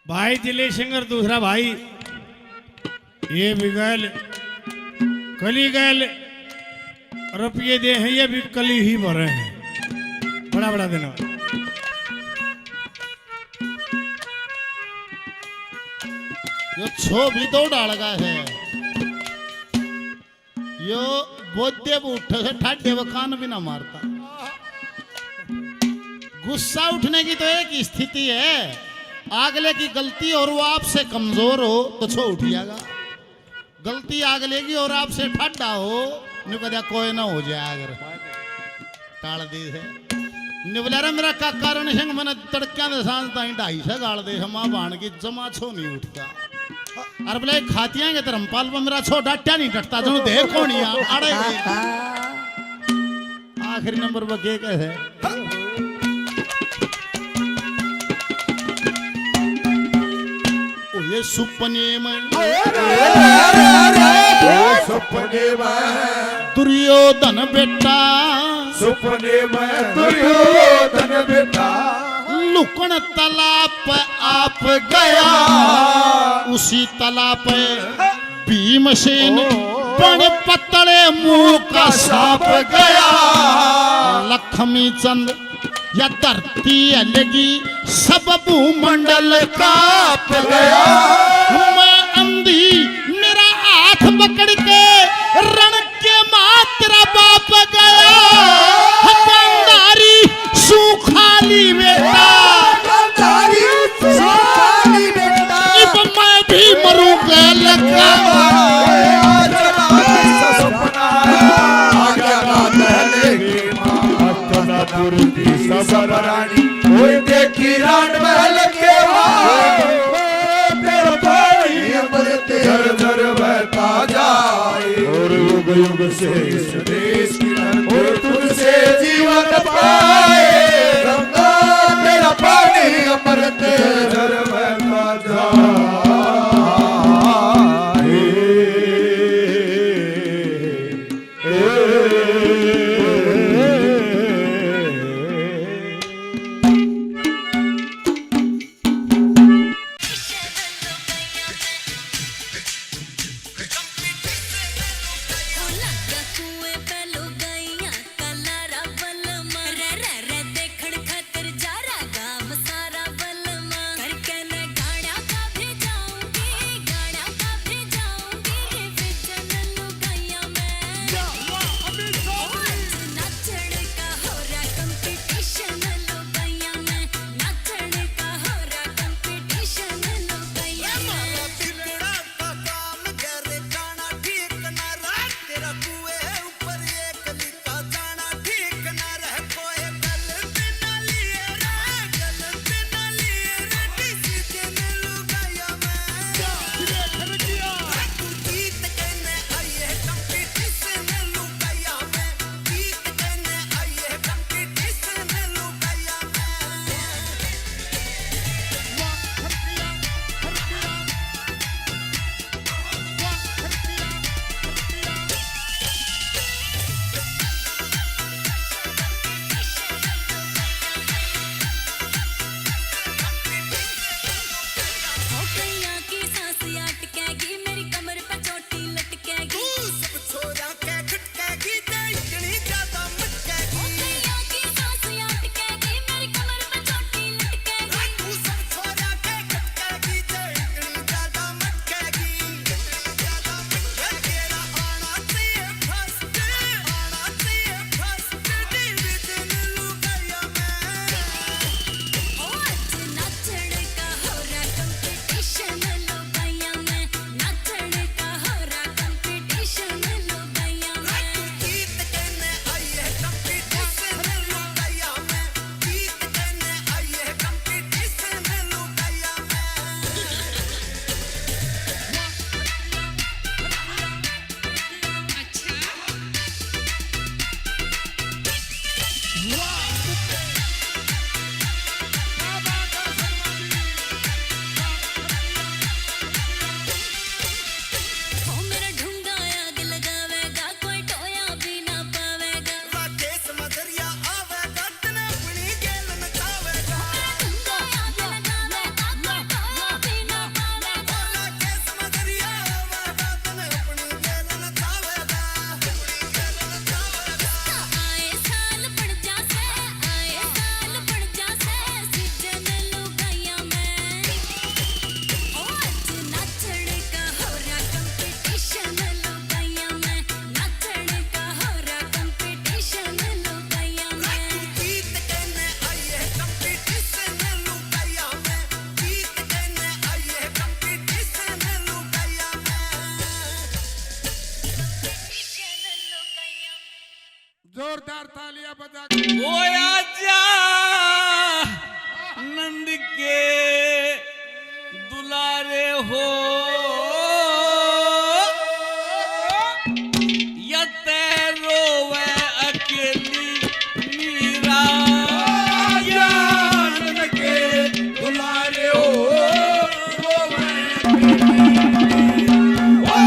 Speaker 9: भाई दिलेश सिंह और दूसरा भाई ये भी गैल कली गैल रुपये दे हैं, ये भी कली ही भरे हैं। बड़ा बड़ा धन्यवाद।
Speaker 7: यो छो भी तो डालगा है यो बोधे उठ से ठाडे वो कान भी ना मारता। गुस्सा उठने की तो एक स्थिति है, आगले की गलती और वो आपसे कमजोर हो तो छो उठ जाएगा। गलती आगले की और आपसे ठाडा हो नु कदा कोई ना हो जाए अगर टाल दी है निवलारा मेरा काका रण सिंह मैंने तड़किया दे सांस ताई 250 गाल दे मां बाण की जमा छो नहीं उठता। अरे बोले खातियां के धर्मपाल पर मेरा छो डाट्या नहीं डटता जो देख कौन अड़े आखिरी नंबर पर के है ओ ये सुपने में
Speaker 6: सपने में
Speaker 7: दुर्योधन बेटा
Speaker 6: सपने में दुर्योधन बेटा
Speaker 7: लुकन तालाब आप गया उसी तालाब पे भीमसेन बड़े पतले मुंह का सांप गया। लक्ष्मी चंद या धरती अलगी सब भूमंडल कांप गया। मैं अंधी मेरा हाथ पकड़ के रण के मां तेरा बाप गया। हकंदारी सुखाली बेटा इब मैं भी मरूंगा लगा
Speaker 6: सबरानी देखी रान महल के तेरा भाई अमृत झर झर बहता जाए और युग युग से इस देश की और तुझसे जीवन पाए गंगा तेरा पानी अमृत झर बहता जाए।
Speaker 4: देखण खातर जा रहा गांव सारा बलमा कर
Speaker 6: जोरदार तालियां बजा
Speaker 9: ओ आजा नंद के दुलारे हो या तेरो वे अकेली मीरा
Speaker 6: जान के दुलारे हो रोवे ओ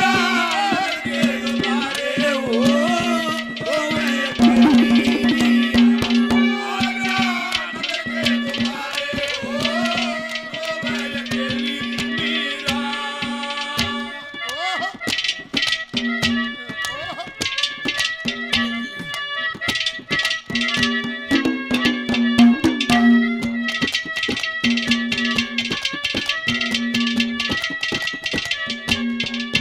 Speaker 6: जान के दुलारे हो रोवे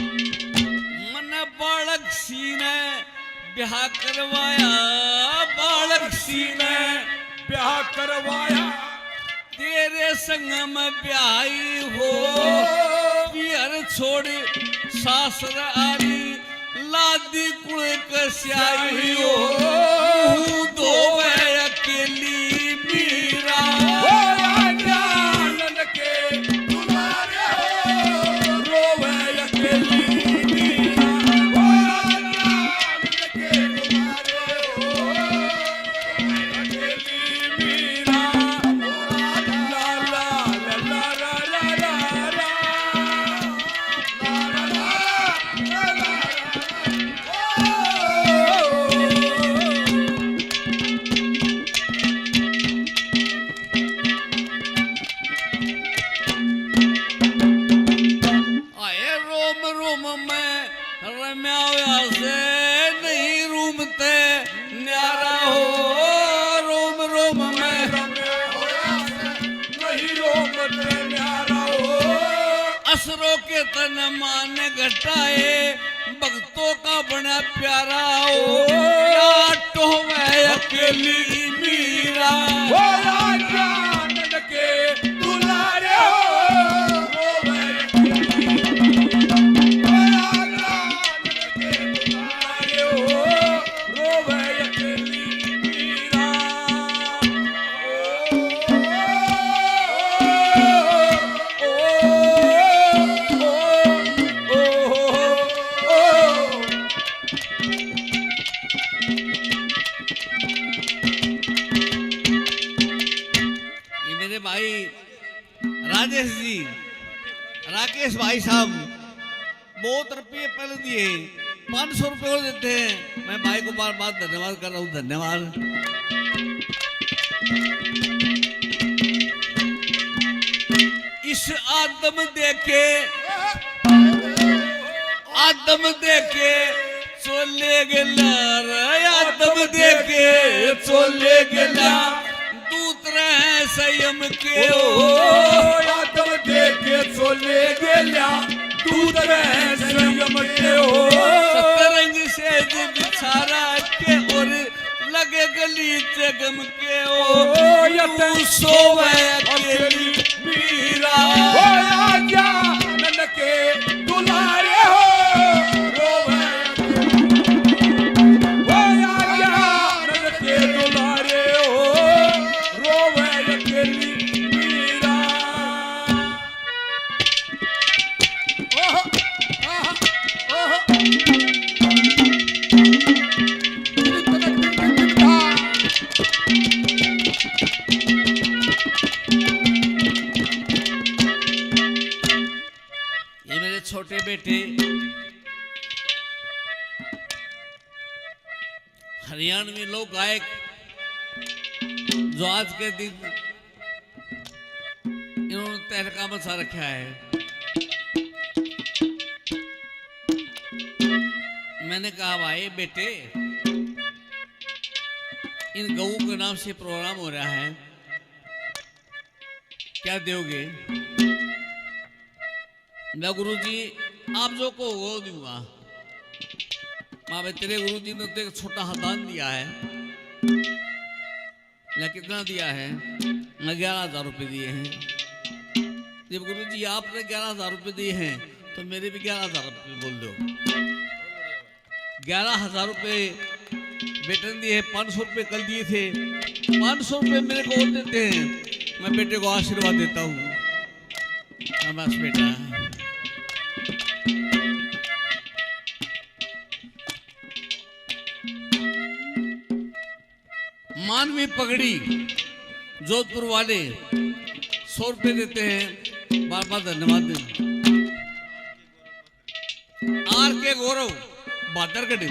Speaker 9: मन बालक सी ने ब्याह करवाया बालक सी ने
Speaker 6: ब्याह करवाया
Speaker 9: तेरे संग में ब्याही हो पियर छोड़ सासर आरी लादी कुल कस्याई हो दो अकेली मीरा
Speaker 6: जान के दुलारे हो रोवे अकेली मीरा जान के दुलारे हो रोवे अकेली मीरा ला ला ला ला ला ला ला
Speaker 9: आए रोम रोम में रम्या से नहीं रूमते न्यारा हो रोम रोम में
Speaker 6: नहीं रोमते न्यारा हो
Speaker 9: असरों के तन मान घटाए भक्तों का बना प्यारा हो या टोवे अकेली मीरा
Speaker 6: जान के दुलारे हो रोवे जान के दुलारे हो रोवे अकेली मीरा
Speaker 9: ये मेरे भाई राजेश जी राकेश भाई साहब बहुत रुपये पहले दिए 500 रुपये और देते हैं मैं भाई को बार बार धन्यवाद कर रहा हूँ धन्यवाद इस आदम देखे चोले गेला रे आदम देखे चोले गेला दूतरे हैं संयम के ओ
Speaker 6: आदम देखे चोले गेल्या दूध रहे संयम के हो
Speaker 9: सतरंग से बिछारा के और लगे गली जगम के ओ तू सोवे अकेली मीरा
Speaker 6: जान के दुलारे हो रोवे जान के दुलारे हो रोवे अकेली मीरा
Speaker 9: ये मेरे छोटे बेटे हरियाणवी लोक गायक जो आज के दिन इन्होंने तहलका मचा रखा है मैंने कहा भाई बेटे इन गऊ के नाम से प्रोग्राम हो रहा है क्या दोगे मैं गुरुजी आप जो को वो दूंगा माँ भाई तेरे गुरुजी ने तो एक छोटा हदान दिया है मैं कितना दिया है मैं 11,000 रुपये दिए हैं जब गुरुजी आपने 11,000 रुपये दिए हैं तो मेरे भी 11,000 रुपये बोल दो 11,000 रुपये
Speaker 10: बेटे ने दिए 500 रुपए कल दिए थे, 500 रुपए मेरे को और देते हैं। मैं बेटे को आशीर्वाद देता हूँ। शाबाश बेटा। मानवी पगड़ी जोधपुर वाले 100 रुपए देते हैं, बार बार धन्यवाद। आर के गौरव बादरगढ़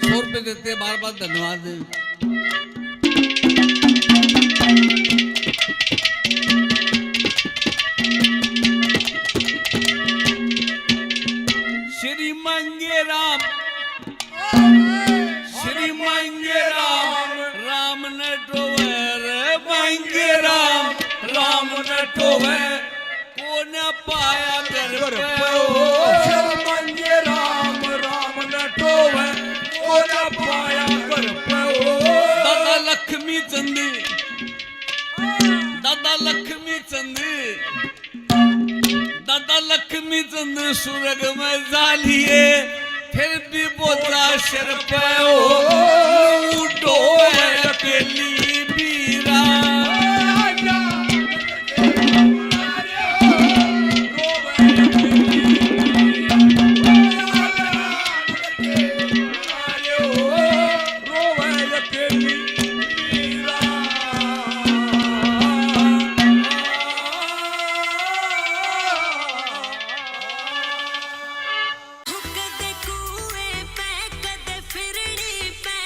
Speaker 10: 100 रुपए देते हैं, बार बार धन्यवाद। श्री मंगे राम, श्री मंगे राम, राम न टोवे रे मंगे राम, राम न टोवे को न पाया घर पे
Speaker 6: श्री मंगे राम, राम न टोवे को न पाया घर पे।
Speaker 10: दादा लक्ष्मी चंद, दादा लक्ष्मी चंद, दादा लक्ष्मी चंद सुरग में जालिए, फिर भी बोला शर पे उठो अकेली बीरा।
Speaker 4: कदे कुएं पे कदे फिरड़ी पे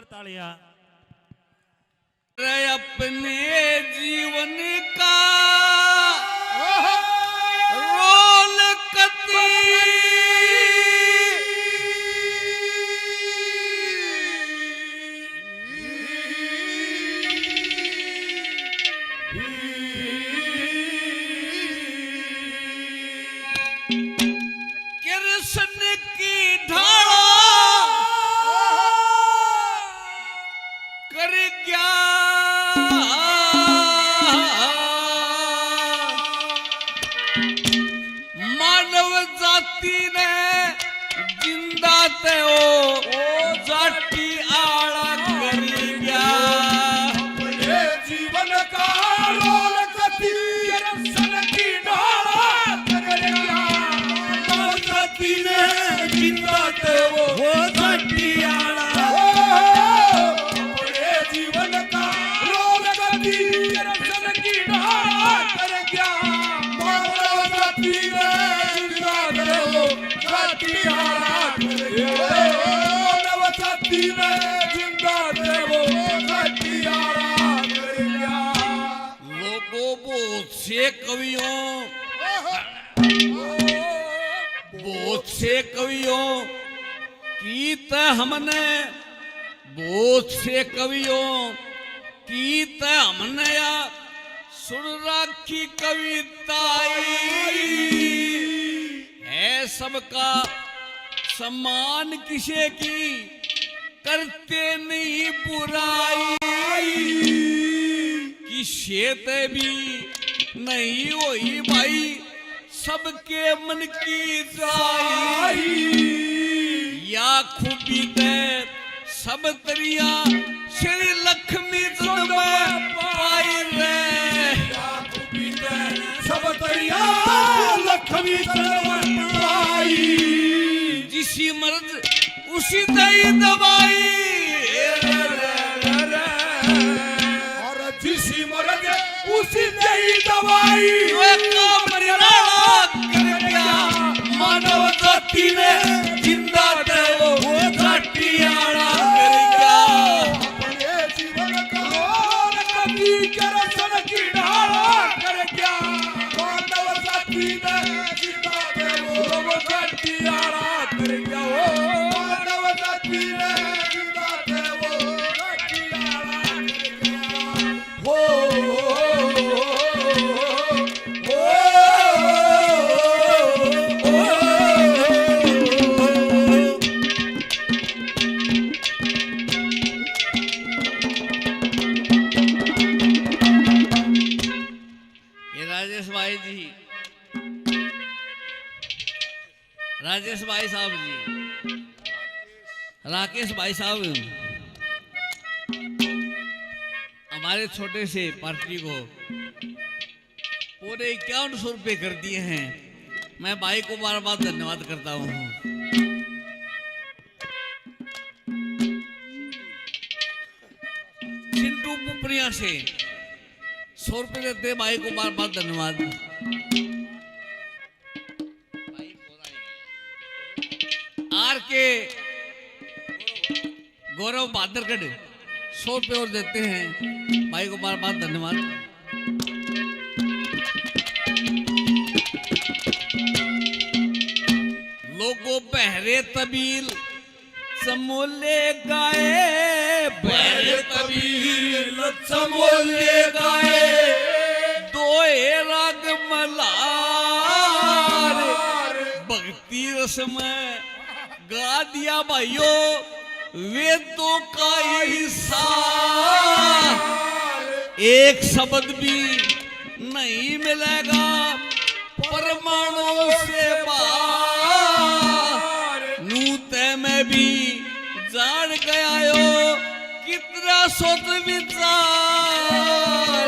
Speaker 2: जोरदार तालियां।
Speaker 10: रे अपने जीवन का रोल कती कृष्ण की ढाला कर क्या मानव जाति ने जिंदा ते ओ जाति आड़ा कर गया
Speaker 6: ये जीवन का रोल कथी सन की ढाला कर गया मानव जाति ने जिंदा ते वो घटियाला ये जीवन का रोल कथी सन की ढाला कर गया मानव जाति ने जिंदा ते वो घटियाला कर गया मानव जाति ने जिंदा ते वो घटियाला कर गया।
Speaker 10: लोगों बहुत से कवियों की त हमने बहुत से कवियों की त हमने या सुन राखी कविताई है सबका सम्मान किसे की करते नहीं बुराई कि शेत भी नहीं होई भाई सबके मन की जाई या खूबी ते सब तरिया श्री लक्ष्मी जन्म पाई रे
Speaker 6: सब तरिया लक्ष्मी जन्म पाई
Speaker 10: जिसी मर्द उसी दई दवाई
Speaker 6: और जिसी मर्द उसी नहीं दवाई
Speaker 10: वे काम निराला कर गया मानव जाति ने जिंदा ते वो घटियाला कर गया
Speaker 6: अपने जीवन का रोल कभी करसन की ढाला कर गया मानव जाति ने जिंदा ते वो घटियाला कर गया मानव जाति ने जिंदा ते वो घटियाला कर गया हो
Speaker 10: ये राजेश भाई साहब जी राकेश भाई साहब हमारे छोटे से पार्टी को पूरे 5100 रुपये कर दिए हैं। मैं भाई को बार बार धन्यवाद करता हूँ। चिंटू पुपरिया से 100 रुपये देते भाई को बार बार धन्यवाद। आर के गौरव बहादुरगढ़ 100 रुपये और देते हैं भाई को बार बार धन्यवाद। लोगों बहरे तबील समोले गाए बहरे तबील समोले गाए दोए राग मलार भक्ति रस में गा दिया भाइयों वेदों का हिस्सा एक शब्द भी नहीं मिलेगा परमाणु से बाहर नूते में भी जान गया यो कितना सोच विचार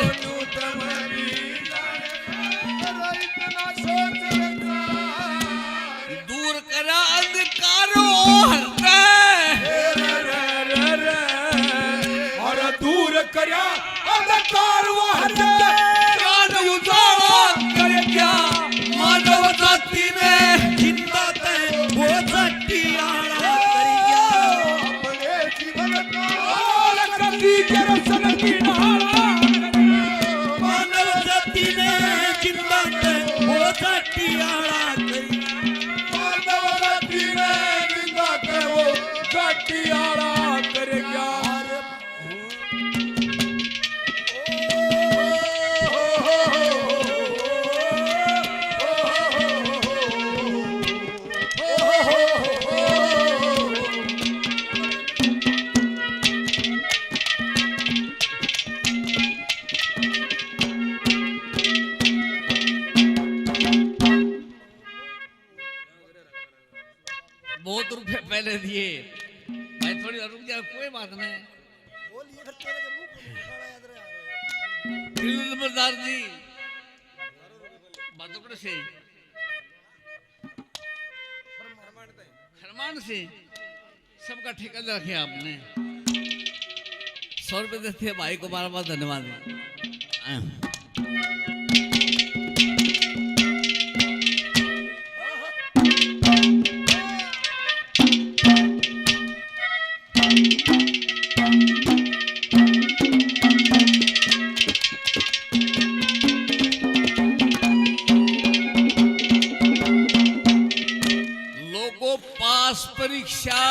Speaker 10: दूर करा अंधकारो
Speaker 6: और दूर करया अंधकार वो हटे
Speaker 10: ज्ञान उजाला कर क्या मानव जाति में जिंदा ते वो घटियाला कर गया
Speaker 6: अपने जीवन का
Speaker 10: सटियारा कर गया बहुत रुपए पहले दिए भाई थोड़ी रुक जा कोई बात नहीं नंबरदार जी बातों से फरमान से सबका ठेका रखे आपने 100 रुपए देते हैं भाई को बार बार धन्यवाद लोगों पास परीक्षा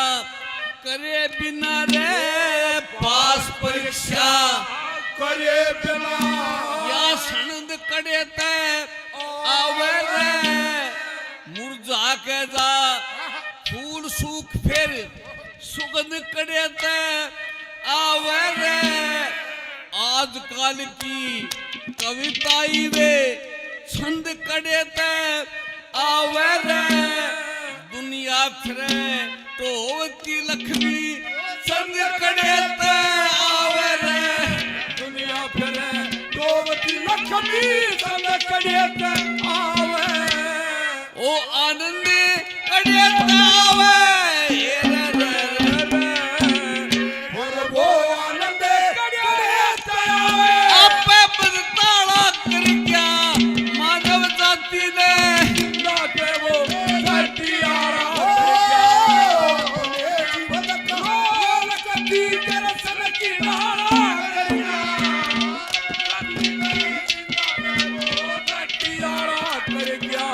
Speaker 10: करे बिना रे पास परीक्षा
Speaker 6: करे बिना
Speaker 10: या सनद कड़े ते आवे रे मुरझा के जा फूल सूख फिर सुगंध कड़े ते आवे रे आजकल की कविताई वे छंद कड़े ते आवे रे दुनिया फिरे तो होती लक्ष्मी छंद कड़े ते आवे रे
Speaker 6: दुनिया फिरे दोवती लक्ष्मी संग कड़े ते आवे
Speaker 10: ओ आनंद कड़े ते आवे रे रे रे
Speaker 6: और वो आनंद कड़े ते आवे
Speaker 10: आपे बदताड़ा कर गया मानव जाति ने
Speaker 6: ना के वो सटियारा जीवन काल कदी दर्शन की नारा सटियारा कर गया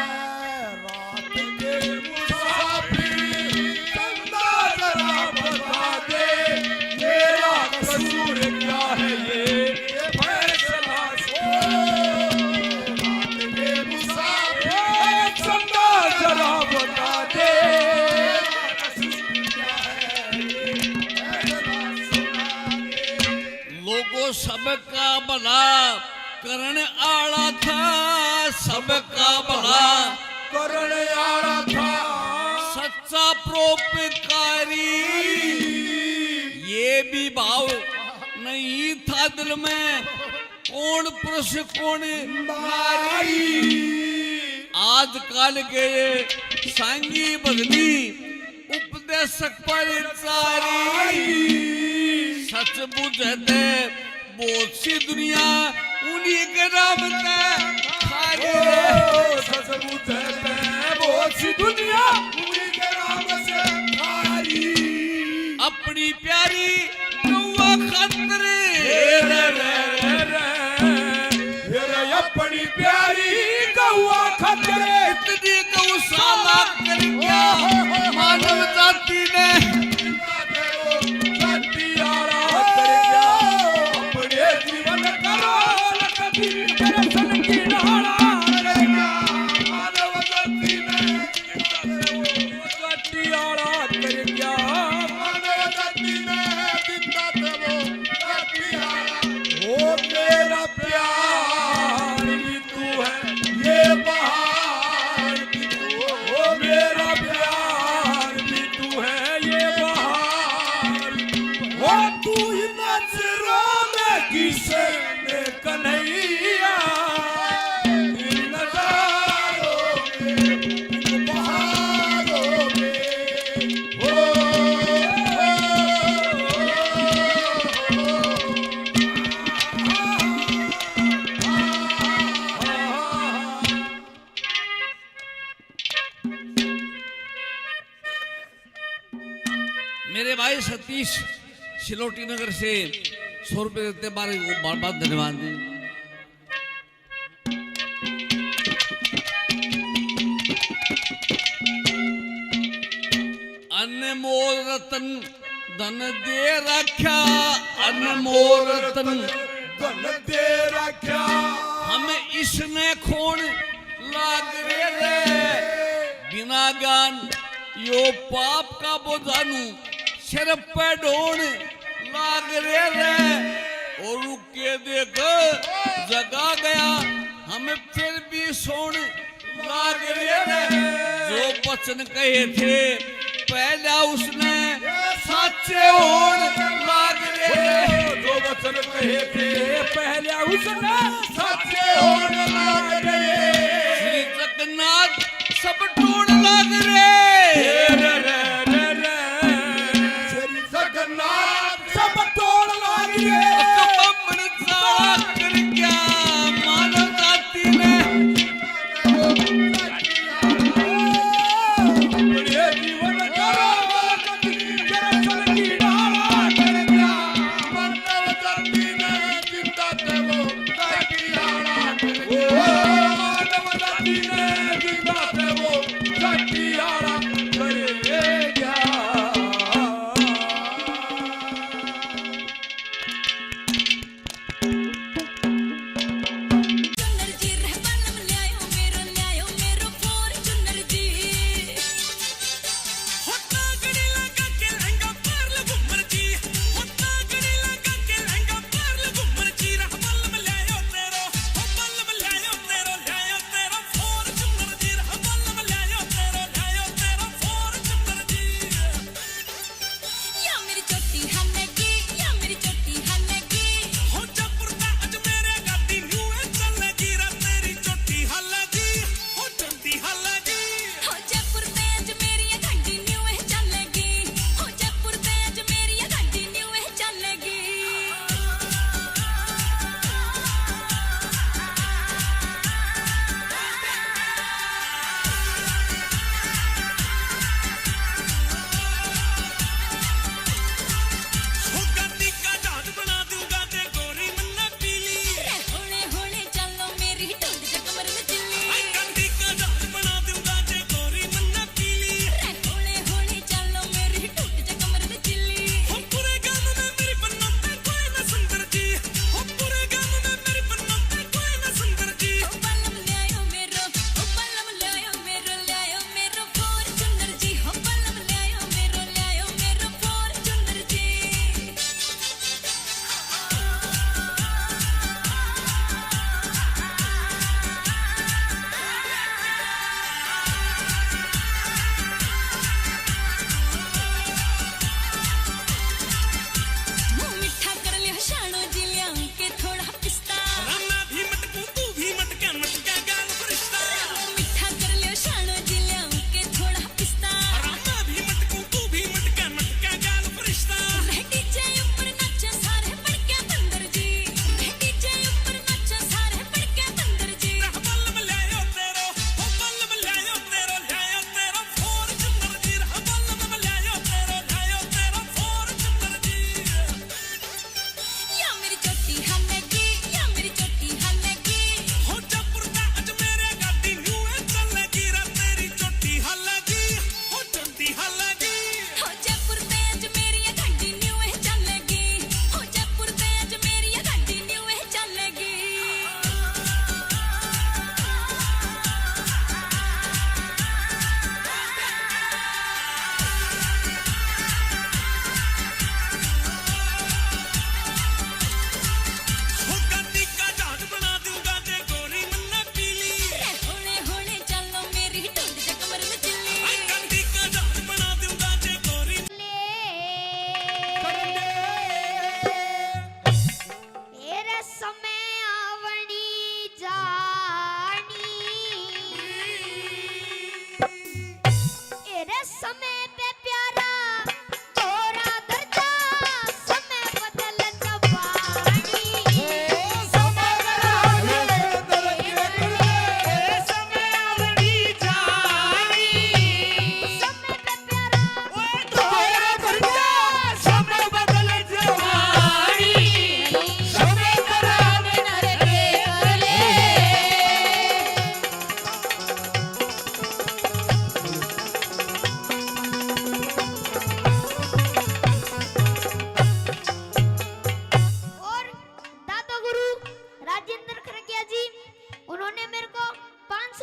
Speaker 6: रात के मुसाफिर चंदा जरा बता दे मेरा कसूर क्या है ये फैसला रात के मुसाफिर चंदा जरा बता दे कसूर क्या है ये फैसला
Speaker 10: लोगों सबका भला करण आड़ा था सबका भला
Speaker 6: करण आड़ा था
Speaker 10: सच्चा परोपकारी ये भी भाव नहीं था दिल में कौन पुरुष कौन नारी आजकल के सांगी बदली उपदेशक पर चारी सच बुझते बहुत सी दुनिया उन्हीं के नाम पे खारी रे
Speaker 6: सच बुझे बहुत सी दुनिया उन्हीं के नाम से खारी
Speaker 10: अपनी प्यारी गौवा खातिर
Speaker 6: रे रे रे रे अपनी प्यारी गौआ खतरे
Speaker 10: इतनी गौशाला कर क्या मानव जाति ने
Speaker 6: सटियारा कर गया अपने जीवन करो कभी दर्शन की नारा कर गया मानव जाति ने सटियारा कर गया मानव जाति ने जिंदा देवो सटियारा ओ मेरा प्यार भी तू है ये बहार भी तू ओ मेरा प्यार भी तू है ये बहार ओ तू ही नजरों में किसे में कन्हैया इन नजारों में इन बहारों में
Speaker 10: मेरे भाई सतीश सिलोटी नगर से 100 रुपए देते बारे को बार बार धन्यवाद दें अनमोल रतन धन दे रखा, अनमोल रतन
Speaker 6: धन दे रखा,
Speaker 10: हमें इसने खोण लाग रे, बिना ज्ञान यो पाप का बोझानू सिर पे ढोण लाग रे, और रुके देख जगा गया हमें फिर भी सोण लाग रे, जो वचन कहे थे पहला उसने साचे होण लाग रे,
Speaker 6: जो वचन कहे थे
Speaker 10: पहला उसने
Speaker 6: सच्चे होने लाग रे,
Speaker 10: श्री जगन्नाथ सब ढूंढ लाग रे,
Speaker 6: श्री जगन्नाथ सब तोड़ लाग रे,
Speaker 10: कमर सारा कर क्या मानव जाति ने,
Speaker 6: बड़े जीवन करो जरसन की डाला कर दिया, मानव जाति ने जिंदा थे वो सखियाना कर दिया, मानव जाति ने जिंदा थे वो सखियाना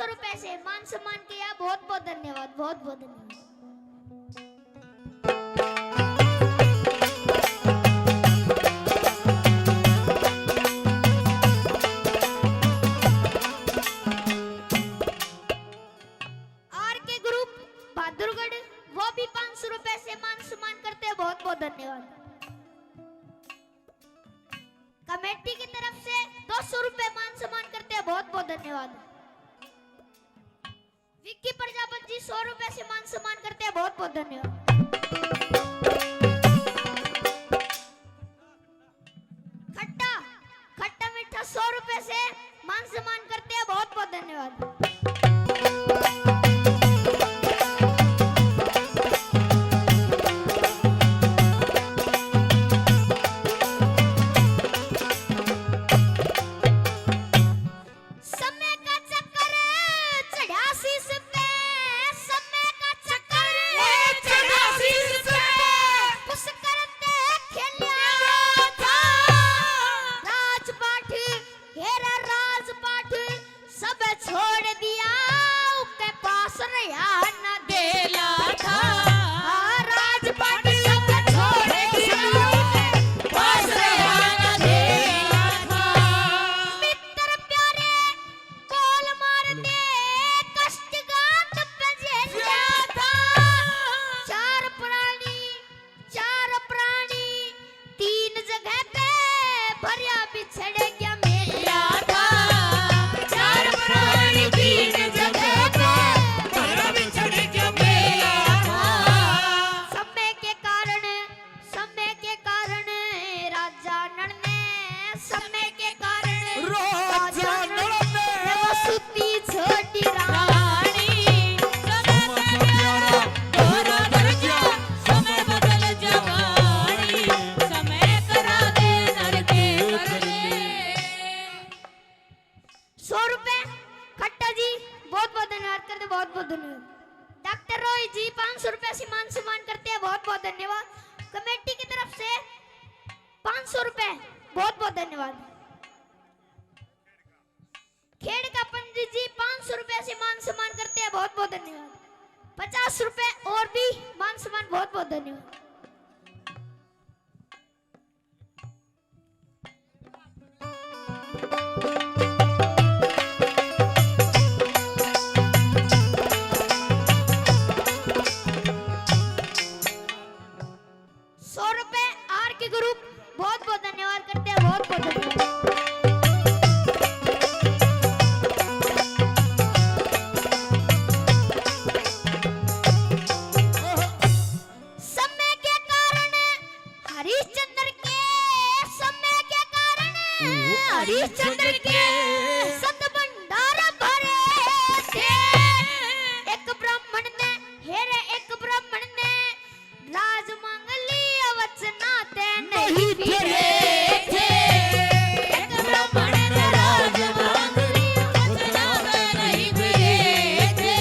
Speaker 1: 500 रुपए से मान सम्मान किया, बहुत बहुत धन्यवाद, बहुत बहुत धन्यवाद। आर के ग्रुप बहादुरगढ़, वो भी 500 रुपए से मान सम्मान करते हैं, बहुत बहुत धन्यवाद। कमेटी की तरफ से 200 रुपए मान सम्मान करते हैं, बहुत बहुत धन्यवाद। विक्की प्रजापति जी 100 रुपए से मान सम्मान करते हैं, बहुत बहुत धन्यवाद। खट्टा खट्टा मीठा 100 रुपए से मान सम्मान करते हैं, बहुत बहुत धन्यवाद। समय का चक्कर चढ़ा शीश पे, समय का चक्कर चढ़ा शीश पे, कुछ करते खेलिया था राजपाट, घेरा राजपाट सब छोड़ दिया, उसके पास रहा न गेला था। राजपाट सब छोड़ दिया, उसके पास रहा न गेला था। मित्र प्यारे बोल मारते, कष्टगात पे झेला था। चार प्राणी 3 जगह पे भरिया बिछड़ गया मेला था। 4 प्राणी 3 जगह पे भरिया बिछड़ गया मेला था। समय के कारण राजा नल ने, समय के कारण राजा नल ने वो सुती छोटी रानी। समय का प्यारा दोहरा दर्जा, समय बदल जवानी, समय करा दे नर के करने। 100 रुपए खट्टा जी बहुत बहुत धन्यवाद करते, बहुत बहुत धन्यवाद। डॉक्टर रॉय जी 500 रुपए से मान सम्मान करते हैं, बहुत बहुत धन्यवाद। कमेटी की तरफ से 500 रुपए, बहुत बहुत धन्यवाद। खेड़ का पंडित जी 500 रुपए से मान सम्मान करते हैं, बहुत बहुत धन्यवाद। 50 रुपए और भी मान सम्मान, बहुत बहुत धन्यवाद। ₹100 आर के ग्रुप, बहुत बहुत धन्यवाद करते हैं, बहुत बहुत धन्यवाद। समय के कारण हरिश्चंद्र के, समय के कारण हरिश्चंद्र के सत भंडार भरे थे। एक ब्राह्मण ने, हेरे एक ब्राह्मण ने राज मंगली वचनाते नहीं फिरे थे। एक ब्राह्मण ने राज मंगली वचनाते नहीं फिरे थे।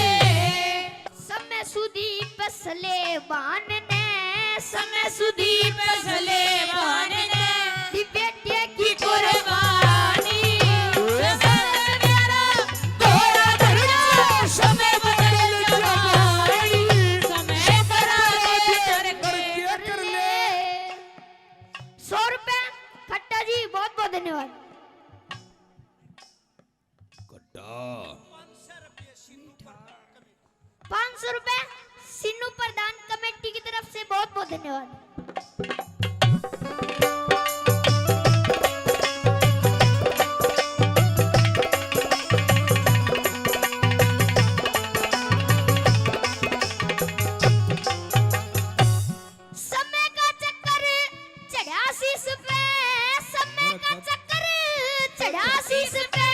Speaker 1: समय सुदीप सलेबान ने, समय सुदीप सलेबान ने दी बेटे की कुर्बानी। समय मेरा दोहरा दर्जा, समय बदल जवानी, समय करा दे नर के करने। 100 रुपए खट्टा जी, बहुत बहुत धन्यवाद। 500 रुपए सिन्नू प्रधान कमेटी की तरफ से, बहुत बहुत धन्यवाद। समय का चक्कर चढ़ा शीश पे, समय का चक्कर चढ़ा शीश पे,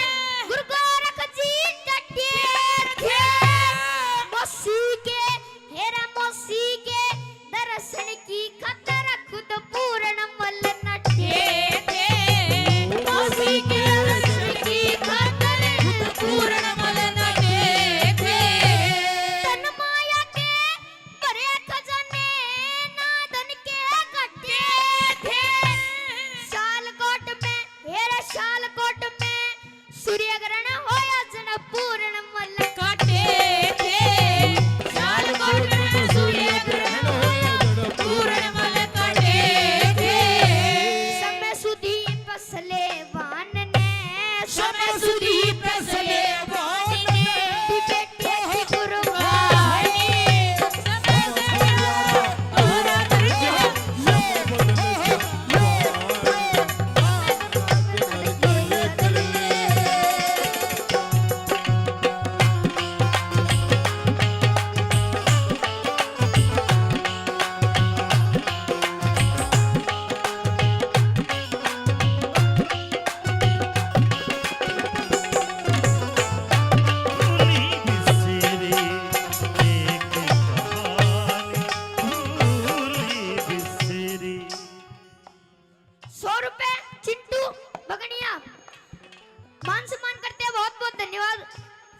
Speaker 1: गुरु गोरख जी डटे रखे। मौसी के, हेरा मौसी के दर्शन की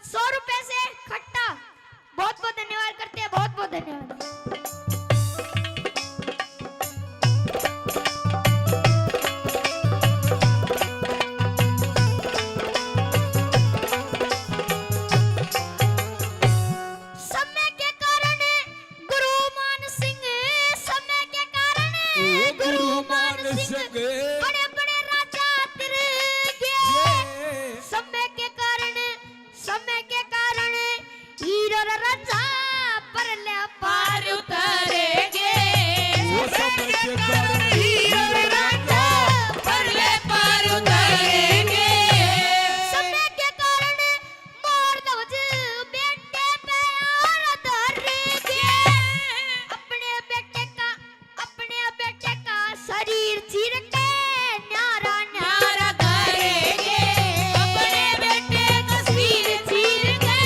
Speaker 1: 100 रुपए से खट्टा। बहुत बहुत धन्यवाद करते हैं, बहुत बहुत धन्यवाद। समय के कारण गुरु मान सिंह, समय के कारण गुरु मान सिंह बड़े बड़े राजा तिर गए। समय के कारण हीरो राजा पर ले पार उतरेंगे। समय के कारण हीरो राजा पर ले पार उतरेंगे। समय के कारण मोर ध्वज बेटे पे और धरेंगे। अपने बेटे का शरीर चीर के न्यारा न्यारा करेंगे। अपने बेटे का शरीर चीर के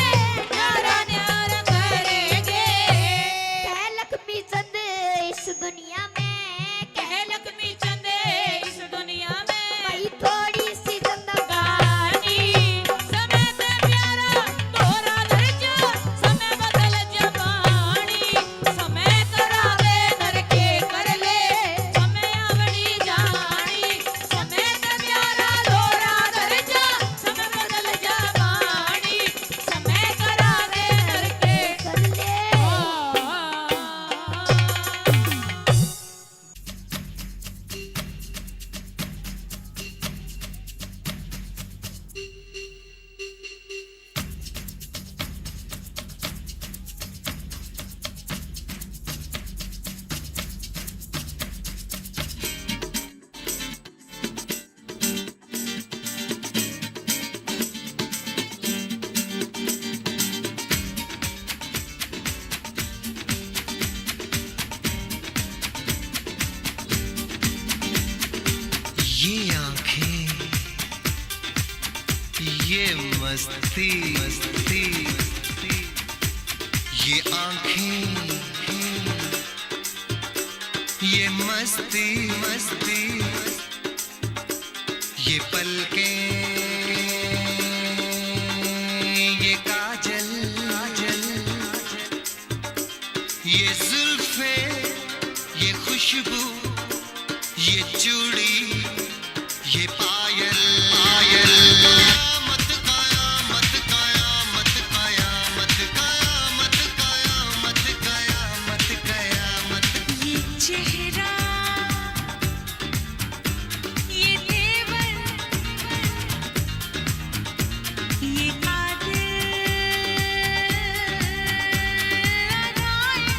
Speaker 1: न्यारा न्यारा करेंगे। कह लक्ष्मी चंद इस दुनिया में, कह लक्ष्मी चंद इस दुनिया में भाई थोड़ी सी जिंदगानी। समय से प्यारा तोरा दर्जा, समय बदल जबानी। समय करावे नर के कर ले, समय आवड़ी जानी। समय से प्यारा तोरा दर्जा, समय बदल जबानी। समय करावे नर के कर ले।
Speaker 3: ये आंखें, ये मस्ती, मस्ती, ये आंखें, ये मस्ती, मस्ती, ये पलकें, ये काजल, काजल, ये जुल्फे, ये खुशबू, ये चूड़ी, ये पायल, पायल। कयामत, कयामत, कयामत, कयामत, कयामत, कयामत, कयामत, कयामत।
Speaker 4: ये चेहरा, ये तेवर, ये कातिल अदाएं,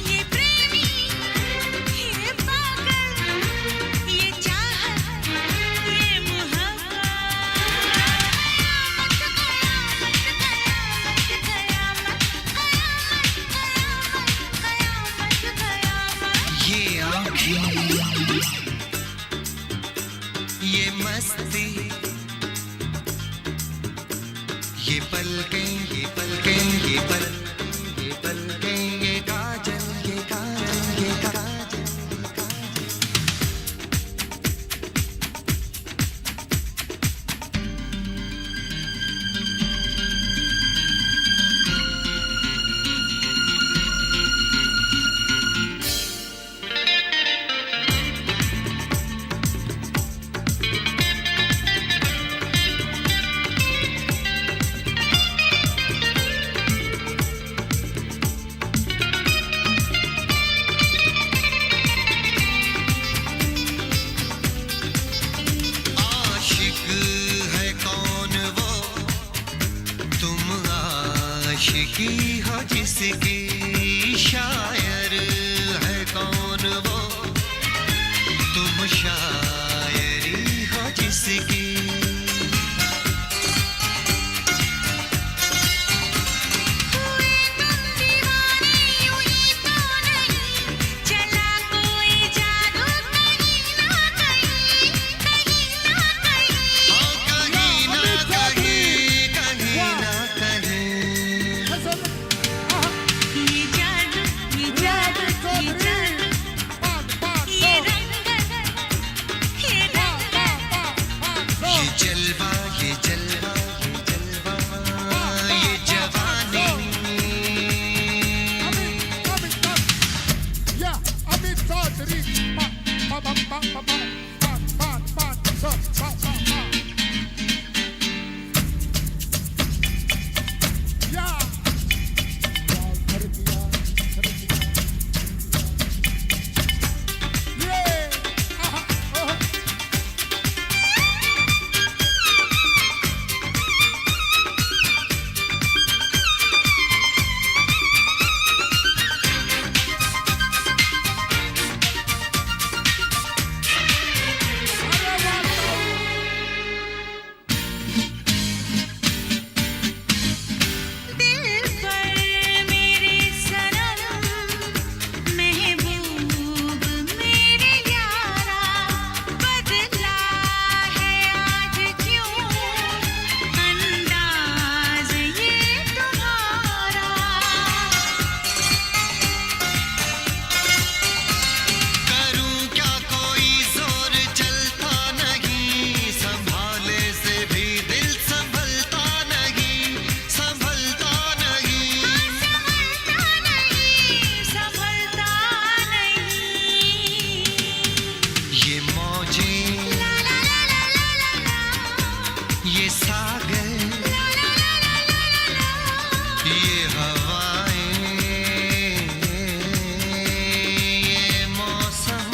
Speaker 4: ये प्रेमी, ये पागल, ये चाहत, ये मोहब्बत।
Speaker 3: ये आंखें, ये मस्ती, ये पलकें, ये पलकें, ये पलकें, ये काजल, ये काजल, ये काजल, ये काजल। आशिक है कौन वो, तुम आशिकी हो जिसकी। शायर है कौन वो, तुम शायरी हो जिसकी।
Speaker 4: चला कोई जादू कहीं ना कहीं, कहीं ना कहीं।
Speaker 3: कहीं ना कहीं, कहीं ना कहीं।
Speaker 4: ये जादू, ये जादू, ये जादू, ये रंगत, ये रंगत।
Speaker 3: गए ये हवाएं ये मौसम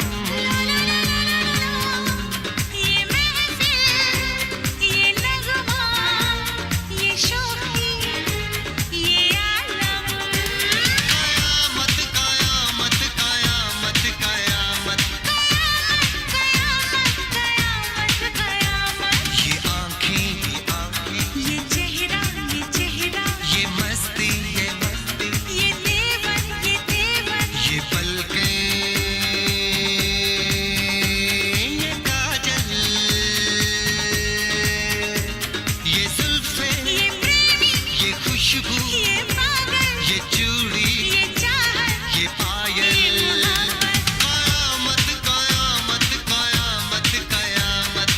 Speaker 4: ये महफिल ये नगमा ये शौकी ये आलम
Speaker 3: कयामत कयामत कयामत कयामत ये आंखें
Speaker 4: ये चेहरा
Speaker 3: ये मस्ती
Speaker 4: ये देवर
Speaker 3: ये पलकें ये काजल ये जुल्फें
Speaker 4: ये प्रेमी
Speaker 3: ये खुशबू
Speaker 4: ये पागल
Speaker 3: ये चूड़ी
Speaker 4: ये चाहत
Speaker 3: ये पायल कयामत कयामत कयामत कयामत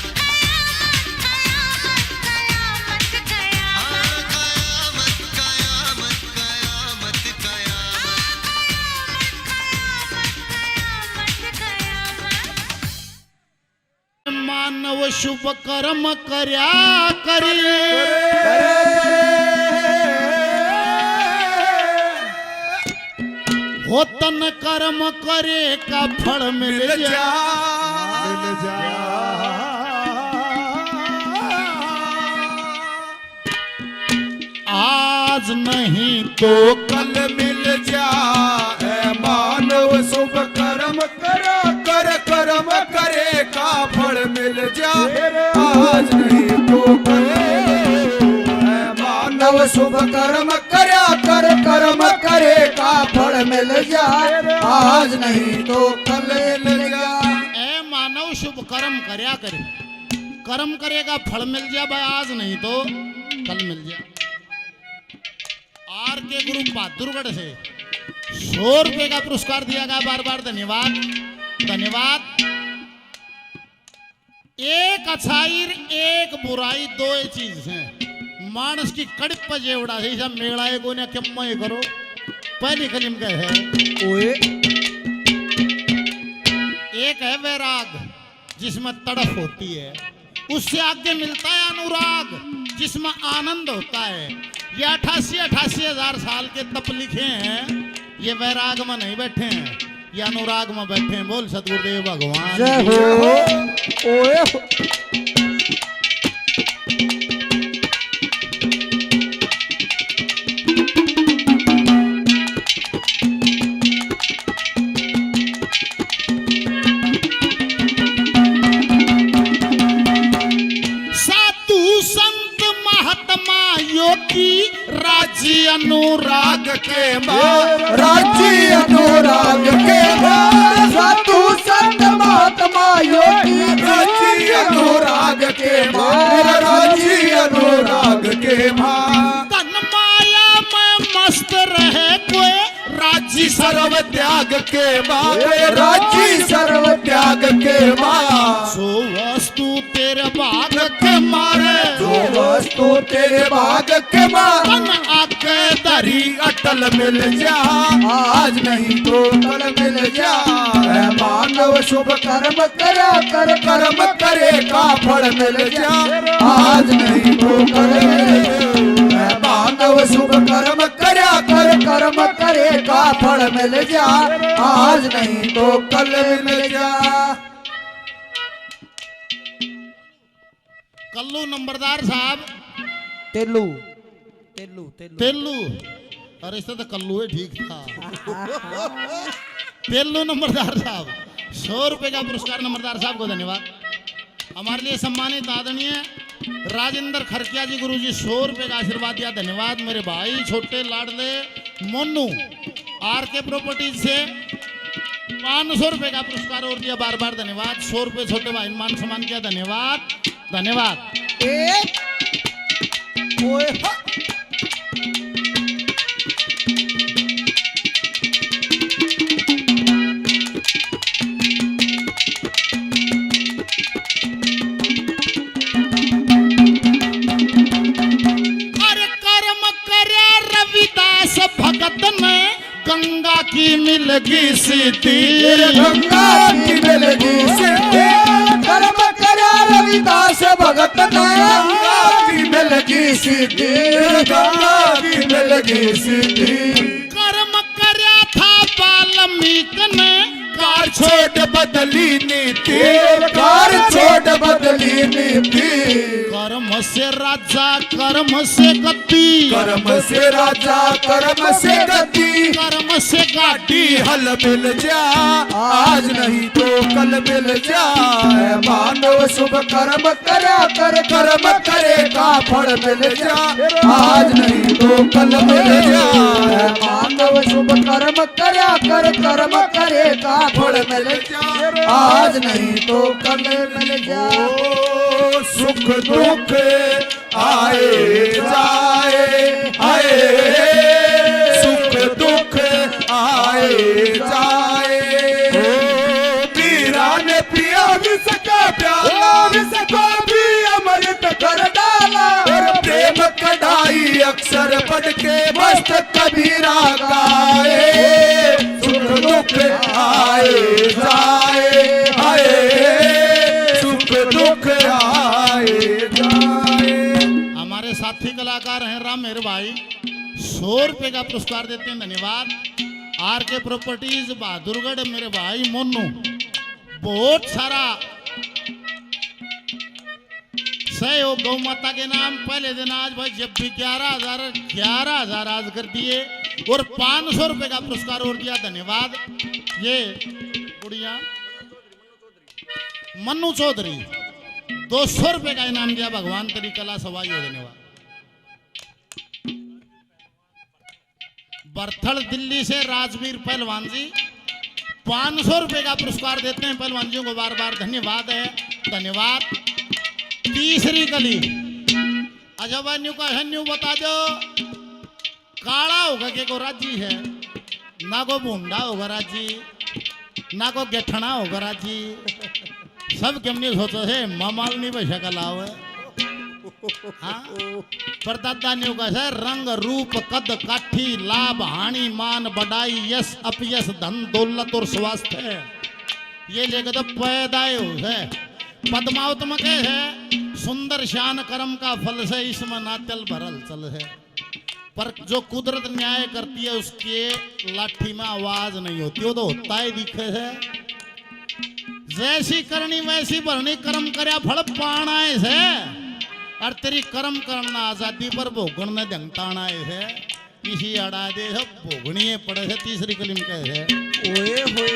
Speaker 4: कयामत
Speaker 3: कयामत
Speaker 7: मानव शुभ कर्म कर्या करी होतन कर्म करे का फल मिल जा आज नहीं तो
Speaker 6: कल मिल जाए मानव शुभ कर्म करा कर कर्म करे का फल मिल जाए आज नहीं तो कल मानव शुभ कर्म करा कर कर्म करे का फल मिल जाए आज नहीं तो कल मिल जाए
Speaker 7: ए मानव शुभ कर्म कर्या करे कर्म करेगा फल मिल जा भाई आज नहीं तो कल मिल जा आर के ग्रुप बहादुरगढ़ से 100 रुपए का पुरस्कार दिया गया बार बार धन्यवाद धन्यवाद एक अच्छाई एक बुराई दो ही चीज है मानस की कड़प जेवड़ा है सब मेला को ने कम करो पहली कलिम का है
Speaker 6: ओए
Speaker 7: एक है वैराग जिसमें तड़फ होती है उससे आगे मिलता है अनुराग जिसमें आनंद होता है ये 88 हजार साल के तप लिखे हैं ये वैराग में नहीं बैठे हैं ये अनुराग में बैठे हैं बोल सतगुरुदेव भगवान
Speaker 6: जय
Speaker 7: की
Speaker 6: हो ओए
Speaker 7: साधु संत महात्मा योगी राजी अनुराग के माँ
Speaker 6: राजी अनुराग के माँ साधु संत महात्मा योगी राजी अनुराग के माँ राजी अनुराग के माँ
Speaker 7: तन माया में मस्त रहे कोई राजी सर्व त्याग के माँ
Speaker 6: राजी सर्व त्याग के माँ
Speaker 7: सो वस्तु तेरे बाग के मारे
Speaker 6: जो वस्तु तेरे बाग के माँ
Speaker 7: तन आके दरी
Speaker 6: अटल मिल जा आज नहीं तो कल मिल जा है मानव शुभ कर्म करा कर कर्म करे का फल मिल जा आज नहीं तो कल है मानव शुभ कर्म करा कर कर्म करे का फल मिल जा आज नहीं तो कल मिल जा
Speaker 7: कल्लू नंबरदार साहब
Speaker 8: तेलू तेलू तेलू
Speaker 7: तेलू अरे इससे तो कल्लू है ठीक था तेलू नंबरदार साहब 100 रुपए का पुरस्कार नंबरदार साहब को धन्यवाद हमारे लिए सम्मानित आदरणीय राजेंद्र खरकिया जी गुरुजी 100 रुपए का आशीर्वाद दिया धन्यवाद मेरे भाई छोटे लाडले मोनू आर के प्रॉपर्टीज से 500 रुपए का पुरस्कार और दिया बार बार धन्यवाद 100 रुपए छोटे भाई मान सम्मान किया धन्यवाद धन्यवाद
Speaker 6: ओए
Speaker 7: अरे कर्म करे रविदास भगत ने गंगा की मिलगी सीधी
Speaker 6: गंगा की मिलगी सिद्धि कर्म करा रविदास भगत ने गंगा की मिलगी लगी सीधी, गंगा की में लगी सीधी।
Speaker 7: कर्म कर्या था वाल्मीक ने,
Speaker 6: कार छोड़ बदली नीति, कार छोड़ बदली नीति।
Speaker 7: कर्म से राजा कर्म से गति,
Speaker 6: कर्म से राजा कर्म से गति।
Speaker 7: कर्म से गाड़ी
Speaker 6: हल मिल जा आज नहीं तो कल मिल जाए। मानव शुभ कर्म कर्या कर, कर्म करेगा फल मिल जा आज नहीं तो कल मिल जाए। मानव शुभ कर्म कर्या कर, कर्म करेगा फल मिल जा आज नहीं तो कल मिल जाए। सुख दुख आए जाए, आए सुख दुख आए जाए। वीरा ने पिया विष का प्याला, विष को भी अमृत कर डाला। और प्रेम कढ़ाई अक्षर पढ़ के मस्त कबीरा गाए। सुख दुख आए जाए, आए सुख दुख आए जाए।
Speaker 7: हमारे साथी कलाकार हैं राम मेरे भाई, 100 रुपए का पुरस्कार देते हैं, धन्यवाद। आर के प्रॉपर्टीज बहादुरगढ़ मेरे भाई मोनू, बहुत सारा सहयोग गौ माता के नाम। पहले दिन आज भाई जब भी 11,000 आज कर दिए और 500 रुपए का पुरस्कार और दिया, धन्यवाद। ये गुड़िया मन्नू चौधरी 200 रुपए का इनाम दिया, भगवान तेरी कला सवाई हो, धन्यवाद। बर्थल दिल्ली से राजवीर पहलवान जी 500 रुपए का पुरस्कार देते हैं पहलवान जी को, बार बार धन्यवाद है, धन्यवाद। तीसरी गली अजब न्यू का है, न्यू बता दो काला होगा के को राजी है, ना को भूंडा होगा राजी, ना को गेठना होगा राजी। सब केमनी सोचो है ममाल नहीं पैसा का लाव है। हाँ? पर दादा ने कहा रंग रूप कद काठी लाभ हानि मान बढ़ाई यश अपयश धन दौलत और स्वास्थ्य है, ये लेकर तो पैदाय है। पद्मावत में कहे है सुंदर शान कर्म का फल से इसमें नाचल भरल चल है। पर जो कुदरत न्याय करती है उसके लाठी में आवाज नहीं होती, वो तो होता ही दिखे है। जैसी करनी वैसी भरनी, कर्म करया फल पाना है। और तेरी कर्म करना आजादी पर भोगन ने जंगताना है, इसी अड़ा दे सब भोगनी पड़े है। तीसरी कलिम कहे है
Speaker 6: ओए होए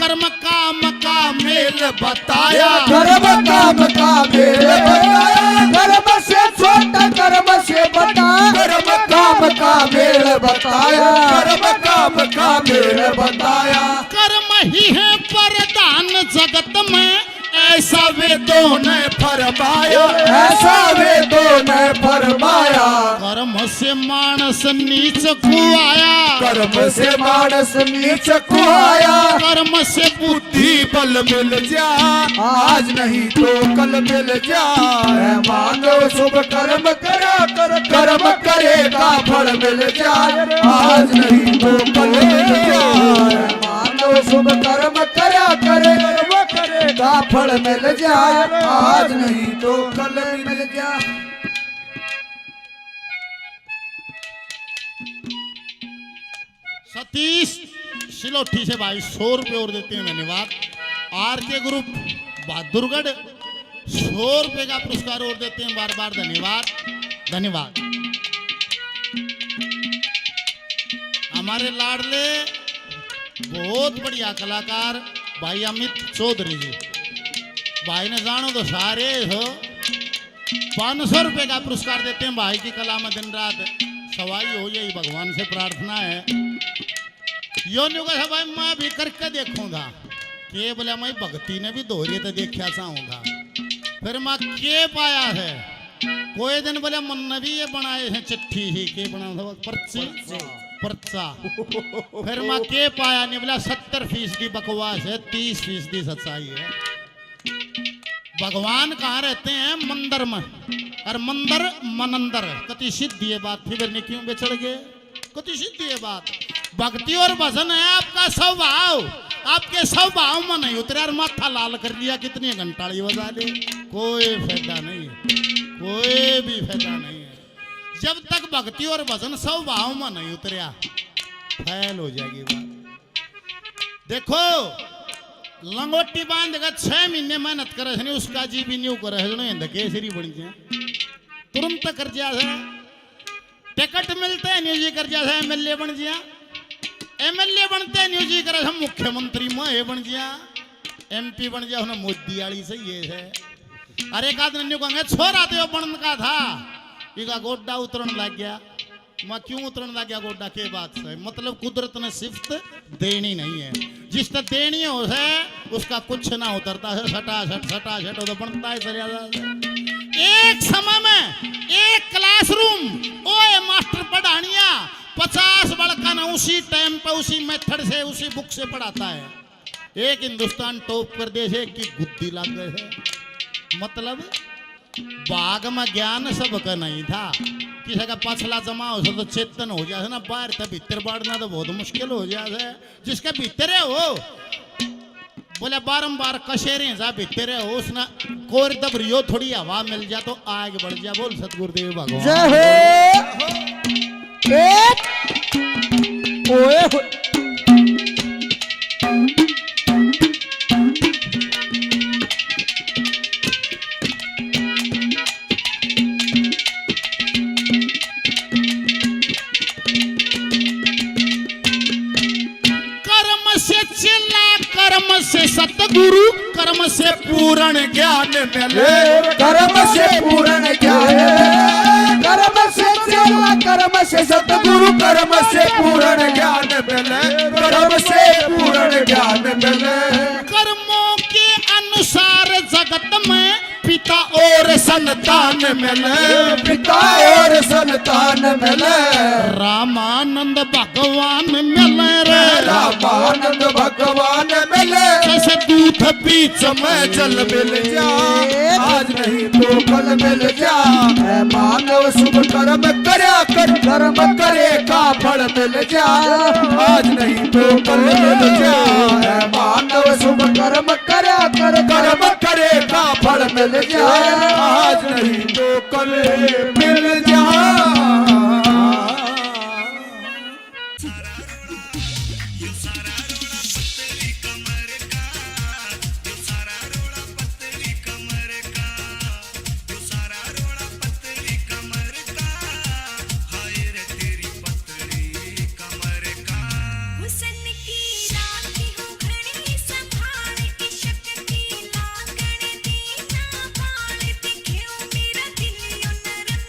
Speaker 7: कर्म काम का मेल बताया,
Speaker 6: कर्म काम का मेल बताया। कर्म से छोटा कर्म से बड़ा, कर्म काम का मेल बताया। कर्म काम का मेल बताया।
Speaker 7: कर्म ही है प्रधान जगत में, ऐसा वेदों ने फरमाया,
Speaker 6: ऐसा वेदों ने फरमाया।
Speaker 7: कर्म से मानस नीच को आया,
Speaker 6: कर्म से मानस नीच को आया।
Speaker 7: कर्म से
Speaker 6: बुद्धि बल मिल जा आज नहीं तो कल मिल जाए। मानव शुभ कर्म करा कर, कर्म करेगा फल मिल जाए आज नहीं तो कल मिल जाए। मानव शुभ कर्म करा करे, कर्म करेगा फल मिल जाए आज नहीं तो कल मिल जाए।
Speaker 7: सतीश सिलोठी से भाई 100 रुपए और देते हैं, धन्यवाद। आर के ग्रुप बहादुरगढ़ 100 रुपए का पुरस्कार और देते हैं, बार बार धन्यवाद, धन्यवाद। हमारे लाडले बहुत बढ़िया कलाकार भाई अमित चौधरी जी, भाई ने जानो तो सारे हो 500 रुपए का पुरस्कार देते हैं। भाई की कला में दिन रात सवाई हो, यही भगवान से प्रार्थना है। यो न्यू कहा भाई मैं भी करके देखूंगा, के बोला मैं भक्ति ने भी दोहरी तो देखा चाहूंगा। फिर मैं के पाया है, कोई दिन बोले मन ने भी ये बनाए हैं चिट्ठी ही के बना था पर्ची पर्चा। फिर मैं के पाया नहीं बोला 70% बकवास है, 30% सच्चाई है। भगवान कहाँ रहते हैं? मंदिर में, और मंदिर मनंदर। कति सिद्धि है बात, फिर ने क्यों बेचड़ गए? कति सिद्धि है बात। भक्ति और भजन है आपका स्वभाव, आपके स्वभाव में नहीं उतरे और माथा लाल कर लिया, कितनी घंटाड़ी बजा ले, कोई फायदा नहीं है, कोई भी फायदा नहीं है। जब तक भक्ति और भजन स्वभाव में नहीं उतरिया, फैल हो जाएगी बात। देखो लंगोटी बांध कर 6 महीने मेहनत करे नहीं, उसका जी भी न्यू करे केसरी बन जाए, तुरंत कर जा टिकट मिलते हैं न्यू जी कर जा MLA बन जिया, MLA बनते न्यू जी करे हम मुख्यमंत्री में बन जिया, MP बन जा मोदी वाली सही है। अरे एक आदमी न्यू कहेंगे छोरा तो बन का था, इका गोड्डा उतरन लग गया। मैं क्यों उतरन लग गया गोड्डा के बात से? मतलब कुदरत ने सिफ्त देनी नहीं है, जिसने देनी है उसे उसका कुछ ना उतरता है, सटा तो बनता है चलिया। एक समय में एक क्लासरूम ओए मास्टर पढ़ानिया 50 बड़का ना उसी टाइम पे उसी मेथड से उसी बुक से पढ़ाता है। एक हिंदुस्तान टॉप कर दे की गुद्दी लग गए है। मतलब बाग में ज्ञान सबका नहीं था, किसी का पछला जमा हो तो चेतन हो जाए ना, बाहर तक भीतर बाढ़ना तो बहुत मुश्किल हो जाए। जिसके भीतर है वो बोले बारंबार कशेरे जा भीतर है हो, उसने कोर दबरियो थोड़ी हवा मिल जा तो आगे बढ़ जा। बोल सतगुरुदेव भगवान
Speaker 6: जय हो। ओए हो।
Speaker 7: कर्म से सतगुरु, कर्म से पूर्ण ज्ञान मिले,
Speaker 6: कर्म से पूर्ण ज्ञान, कर्म से चला, कर्म से सतगुरु, कर्म से पूर्ण ज्ञान मिले, कर्म से पूर्ण ज्ञान मिले।
Speaker 7: कर्मों के अनुसार जगत में पिता और संतान मिले,
Speaker 6: पिता और संतान मिले,
Speaker 7: रामानंद भगवान मिले रे,
Speaker 6: रामानंद भगवान मिले।
Speaker 7: जैसे दूध बीच में जल मिल जा,
Speaker 6: आज नहीं तो कल मिल जा। मानव शुभ कर्म करया कर, कर्म करे का फल मिल जा, आज नहीं तो कल मिल जा। मानव शुभ कर्म करया कर, कर्म करे का फल मिल जा, आज नहीं तो कल मिल जा।
Speaker 4: हुसन की राखी हो घड़ी संभाल, इश्क की लागण दी ना बाल, दिखियो मेरा दिल यो नरम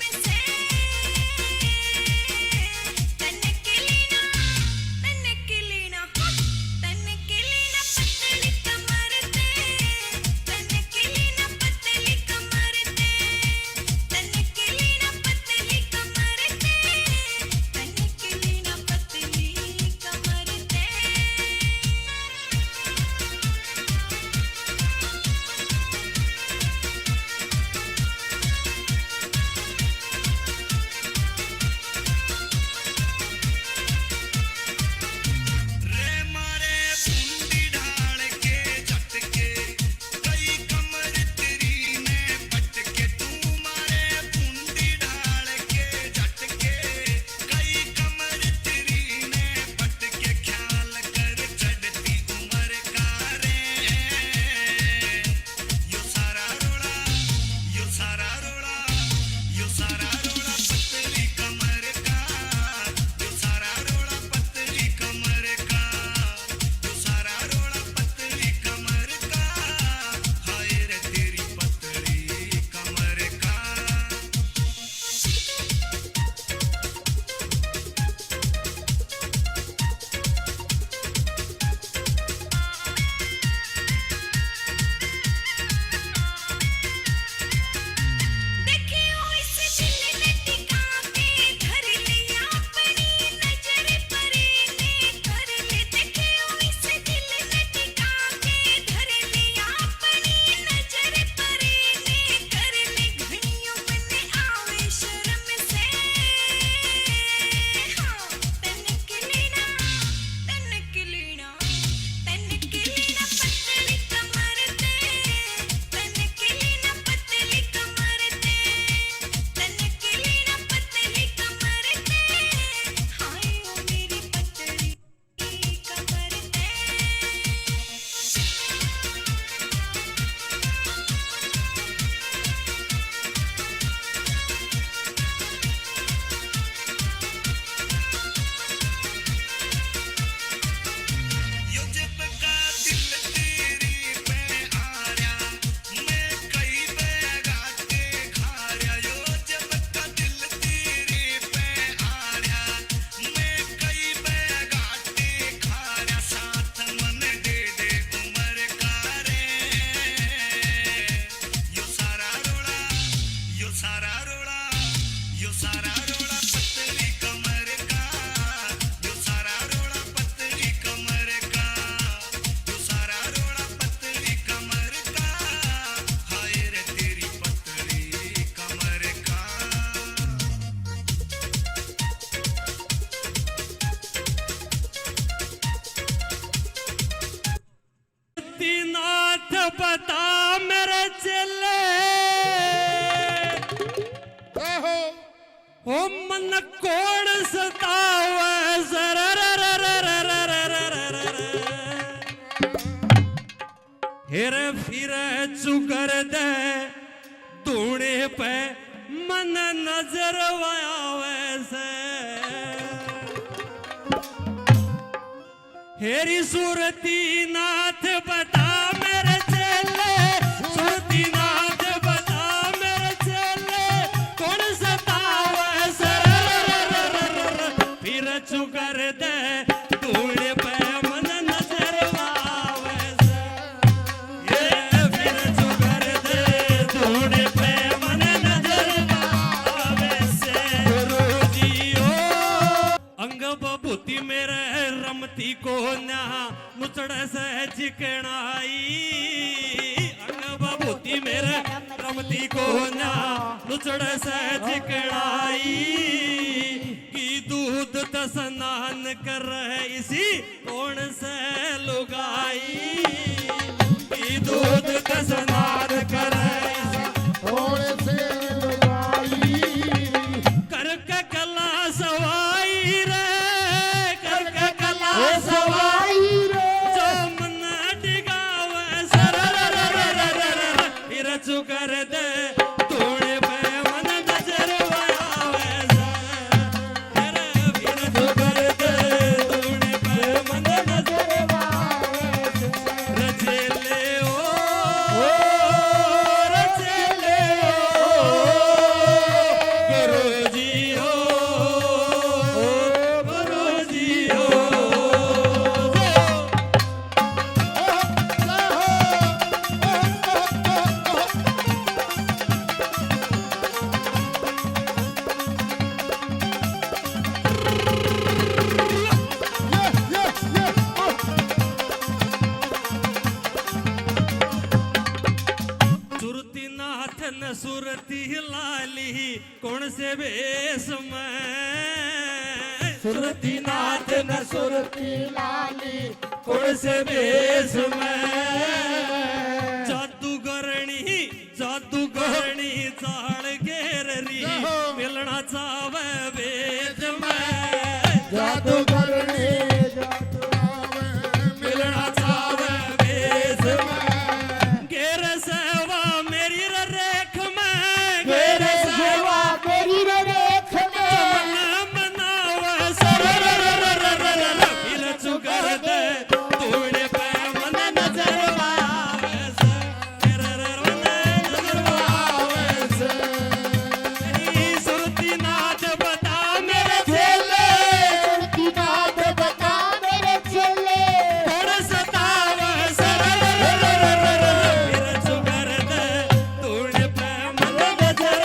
Speaker 10: से बता मेरे चेले ओ मन कौन सतावे हेरे फिरे चुकर दे तूने पे मन नजर वैसे हेरी सूरती नाथ बता मेरे चेले सूरती नाथ बता मेरे चेले कौन सतावे फिर चुकर दे तूने पे मन नजर वैसे ये फिर चुकर दे तूने पे मन नजर वैसे गुरुजी ओ अंग बभूति मेरे रमती को ना मुचड़ से चिकनाई अंग बभूति मेरे रमती को ना मुचड़ से चिकनाई की दूध त स्नान कर इसी कौन से लुगाई की दूध त स्नान कर करके कला सवाई रे करके कला सवाई जो मन डिगावे फिर चुकर दे तूने पे मन नजर आवे फिर चुकर दे तूने पे मन नजर आवे रचेले ओ रचेले ओ गुरुजी हो गुरुजी हो सुरती नाथ न सुरती लाली कौन से बेस में सुरती नाथ न सुरती लाली कौन से बेस में जादूगरणी चाल घेररी मिलना चावे वेद में मिलना चावे वेद में घेर सेवा मेरी रेख में घेर सेवा मेरी रेख में मनावा फिर चुकर दे तूने पे मन नजर आवे सुरती नाथ बता मेरे चेले कौन सतावे फिर चुकर दे तूने पे मन नजर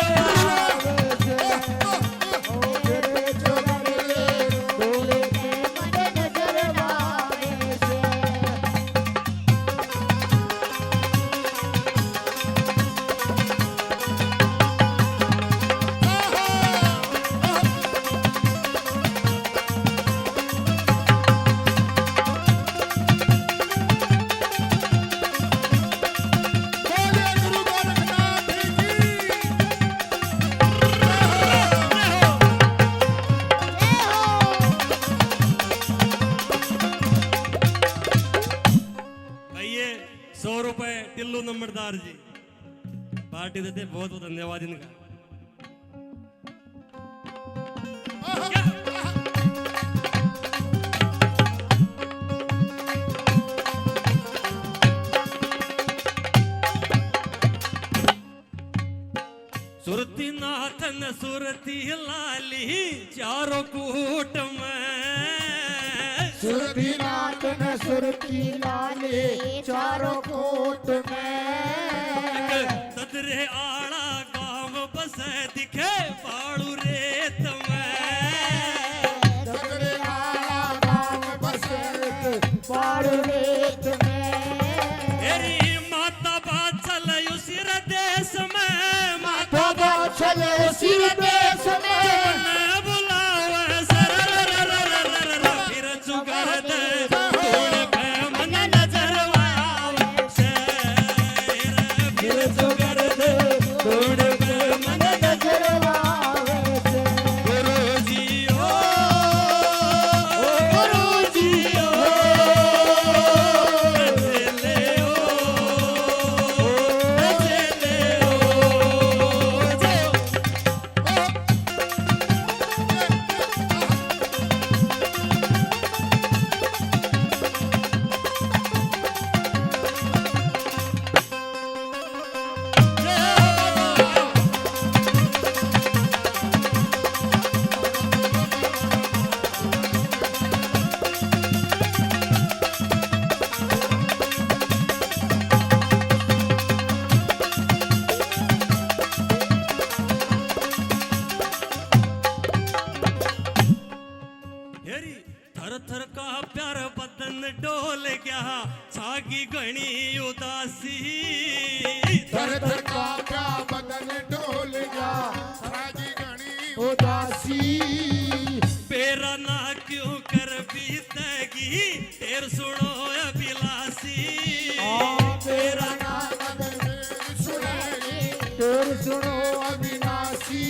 Speaker 10: कहिए 100 रुपए टिल्लू नंबरदार जी पार्टी देते बहुत बहुत धन्यवाद इनका सुरती नाथ न सुरती लाली चारों कूट में
Speaker 6: सुरती नाथ न सुरती लाले चारों कोट में
Speaker 10: तदरे आड़ा गांव बसे दिखे पाड़ू रेत में
Speaker 6: तगड़े आला गाँव बसे पाड़ रेत में
Speaker 10: तेरी माता बाचल उसिर देश में माता
Speaker 6: बाबा चले सिर देश में
Speaker 10: बुलावे फिर चुकर दे तूने पे मन नजर आवे प्यार बदन डोल गया सागी घनी उदासी
Speaker 6: थर थर कांपा बदन डोल गया सागी घनी उदासी
Speaker 10: पेरा ना क्यों कर बीतेगी तेर सुनो अभिलाषी
Speaker 6: तेरा नाम सुनेगी तेर सुनो अविनाशी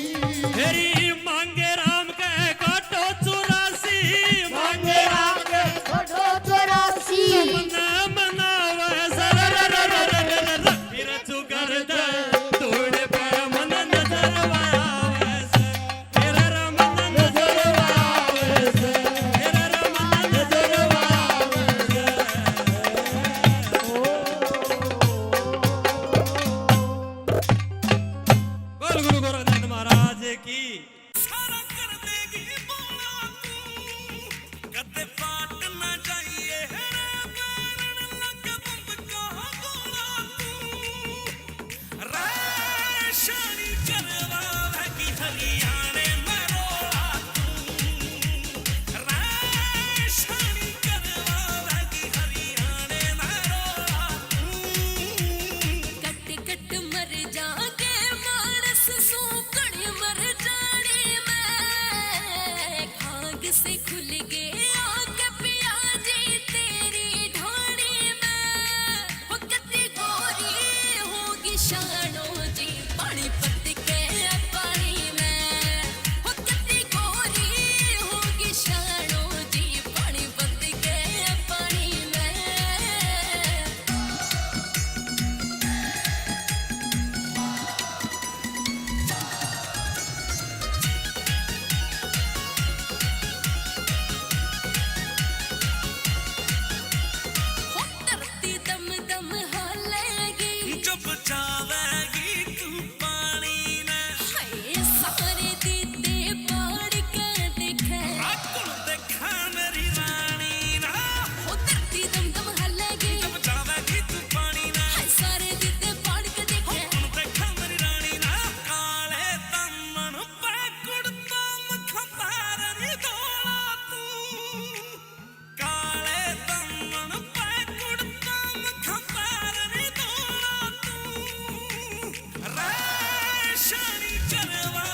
Speaker 10: तेरी मांगे राम के काटो 84
Speaker 6: मांगे राम के
Speaker 1: फोटो 84
Speaker 10: मना मनावे सरररररररर फिर चुकर दे तोड़े पे मन नजर आवे से तेरा रमन नजर आवे से तेरा रमन नजर आवे से बोल गुरु गोरखनाथ महाराज की सारा कर देगी बोला तू कदे पाट ना जाइए पैरण लग बंद का गोला तू राशनी करवा की हरियाणे में रोला तू राशनी करवा की हरियाणे में रोला तू
Speaker 4: कट कट मर जाके मानस सूकड़ मर जाने में खाग से खुल गए आग पियाजी तेरी ढोड़ी में वो कितनी गोरी होगी शानो जी पानी पत्ती के पानी में वो कितनी गोरी होगी शानो जी पानी पत्ती के पानी में हो धरती दम दम हालेगी
Speaker 10: जब जावेगी तू पानी में
Speaker 4: हाय सारे दीदे बाढ़ के दिखे
Speaker 10: आकुल देखा मेरी रानी ना
Speaker 4: हो धरती दम दम हालेगी
Speaker 10: जब जावेगी तू पानी में
Speaker 4: हाय सारे दीदे बाढ़ के दिखे
Speaker 10: आकुल देखा मेरी रानी ना काले तमन पे कुड़ता मखबार नी दोला तू काले तमन पे कुड़ता मखबार नी दोला तू राशनी करवा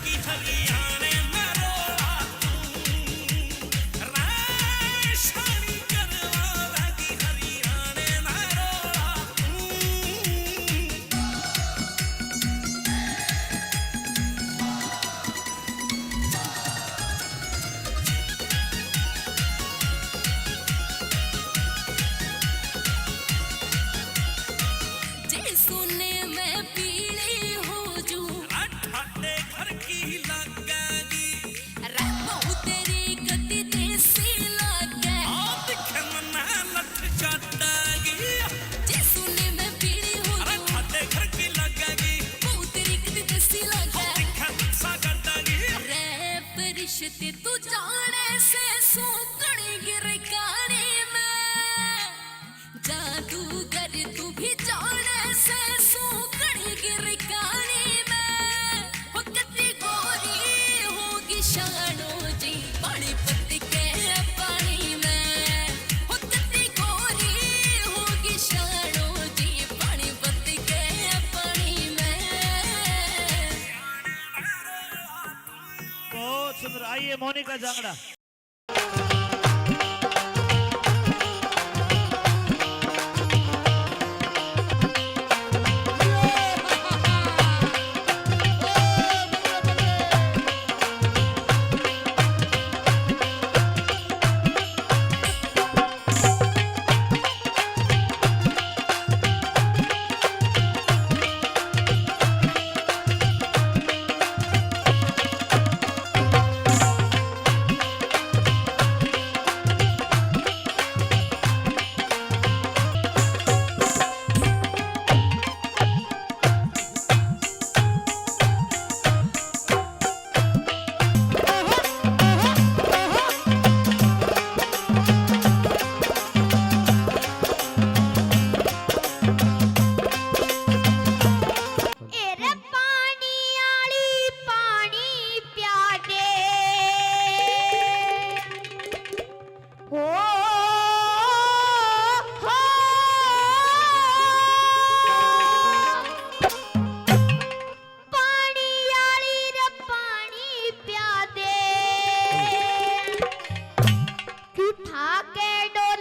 Speaker 10: की हरियाणे में रोला तू राशनी करवा की हरियाणे में रोला तू
Speaker 4: जे सुने मैं पीली हो जू
Speaker 10: ठाटे घर की लगेगी
Speaker 4: रहमो तेरी गति देसी लागे
Speaker 10: दिखे मना लठ चटेगी
Speaker 4: जे सुने मैं पीली हो
Speaker 10: अरे
Speaker 4: जू
Speaker 10: ठाटे घर की लगेगी
Speaker 4: वो तेरी गति देसी लागे
Speaker 10: दिखे सा कटेगी
Speaker 4: रे परिश्ते तू जाने से सूकड़ी गिर गाने में जादूगर तू भी जाने से सूकड़ी गिर गाने में वो कितनी गोरी होगी शानो जी पानी पत्ती के पानी में वो कितनी गोरी होगी शानो जी पानी पत्ती के पानी में
Speaker 2: बहुत सुंदर। आइए मोनिका जांगड़ा।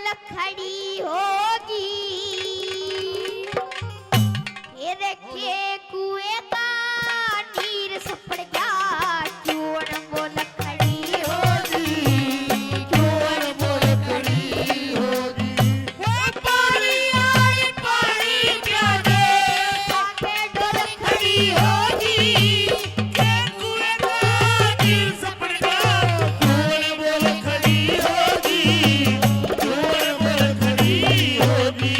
Speaker 1: बोल खड़ी होगी ये देखे कुएं का नीर सपड़ गया क्यों न बोल खड़ी होगी क्यों न बोल खड़ी होगी पानी आए पानी क्या दे आके डोल खड़ी होगी
Speaker 2: कुएं का नीर सपड़ गया क्यों न बोल खड़ी होगी क्यों न बोल खड़ी होगी।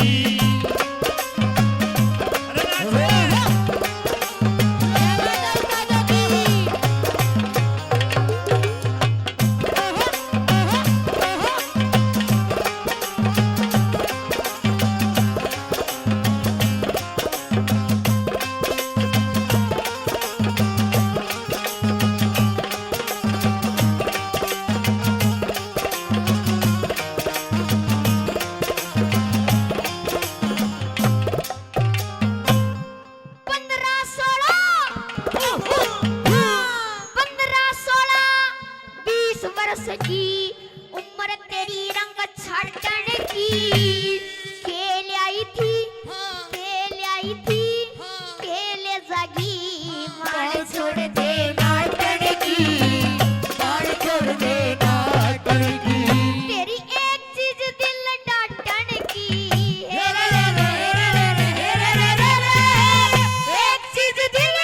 Speaker 1: की उम्र तेरी रंग छाटन की खेल आई थी खेल जागी मार छोड़ दे नाटन की मार छोड़ दे नाटन की तेरी एक चीज दिल डाटन की हे रे रे रे रे रे रे एक चीज दिल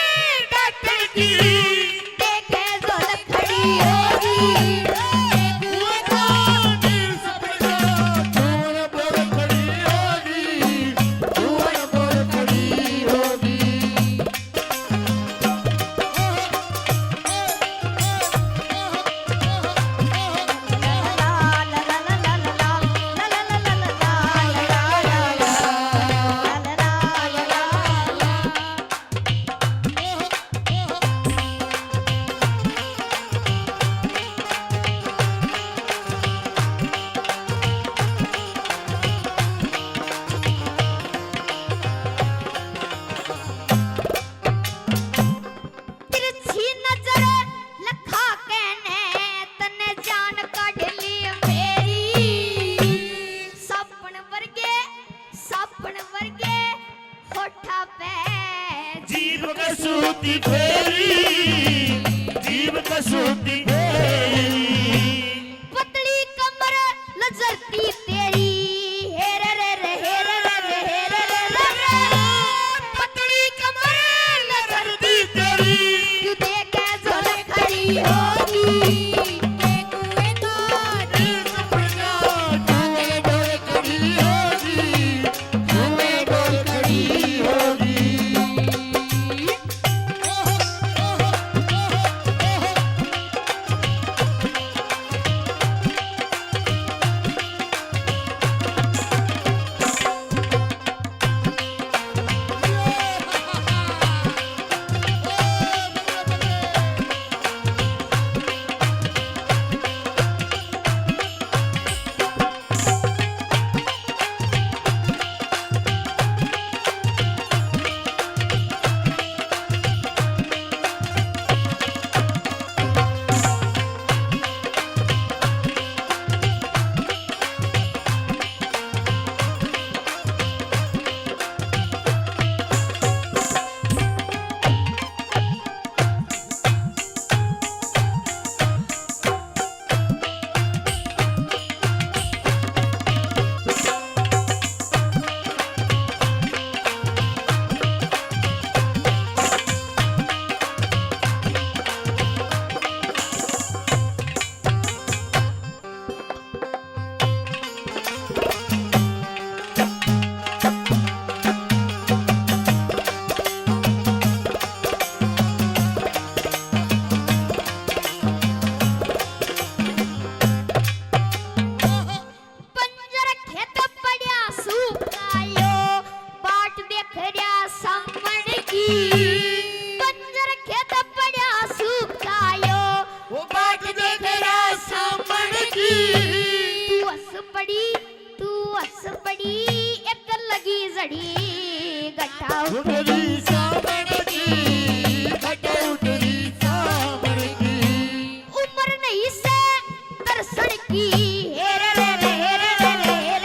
Speaker 1: डाटन की देखे जोर खड़ी होगी
Speaker 2: जीव कसूती फेरी जीव कसूती फेरी
Speaker 1: पतली कमर लजरती तेरी हे रे रे रे हे रे रे रे हे रे रे रे पतली कमर लजरती तेरी तू देखे जोर खड़ी होगी कुएं का नीर सपड़ गया टांगे डोल खड़ी होगी कुएं डोल खड़ी होगी उम्र नहीं से दर्शन की हे रे रे रे रे रे रे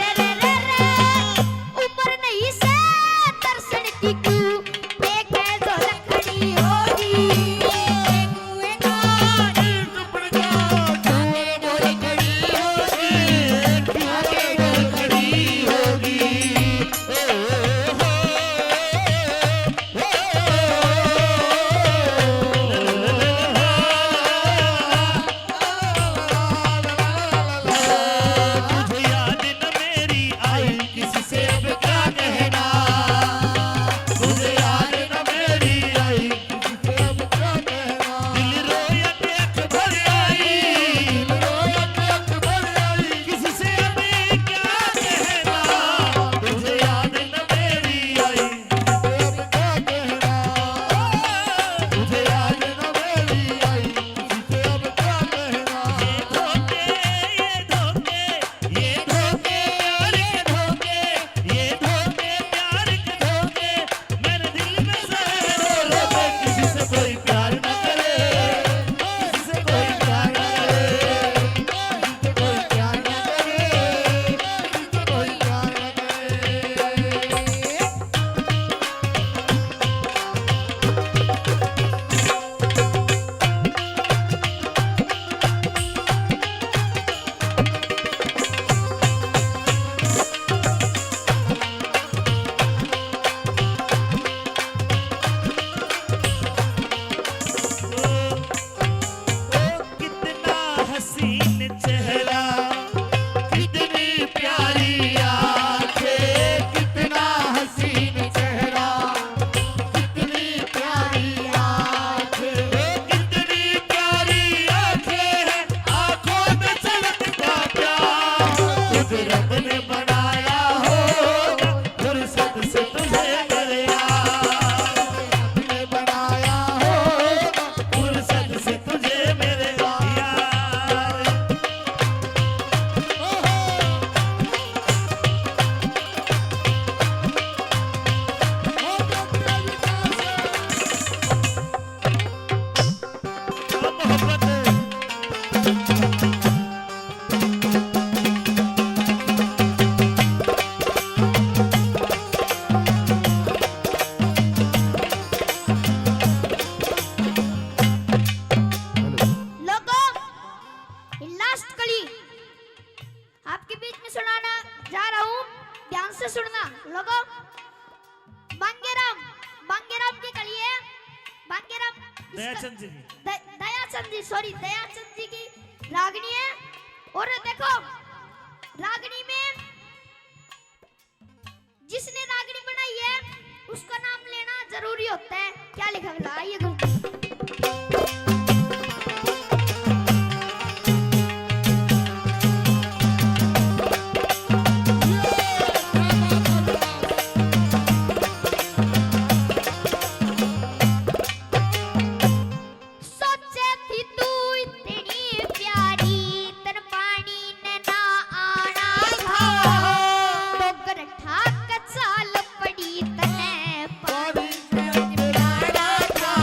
Speaker 2: ने बनाया होगा फुर्सत से तुझे मेरे यार,
Speaker 6: रब ने बनाया होगा
Speaker 2: फुर्सत से तुझे मेरे यार। मोहब्बत
Speaker 1: लोगों, लास्ट कड़ी आपके बीच में सुनाना जा रहा हूँ, ध्यान से सुनना लोगों। बांगेराम की कड़ी है। बांगेराम
Speaker 2: दयाचंद जी की।
Speaker 1: दयाचंद जी, सॉरी दयाचंद जी की रागनी है। और देखो रागनी में जिसने रागनी बनाई है उसका नाम लेना जरूरी होता है। क्या लिखा है आइए गुरु। सोचे थी तू इतनी प्यारी तन पानी ने ना आना था, तो गरठा कचाल पड़ी तने पानी ने पिलाना था।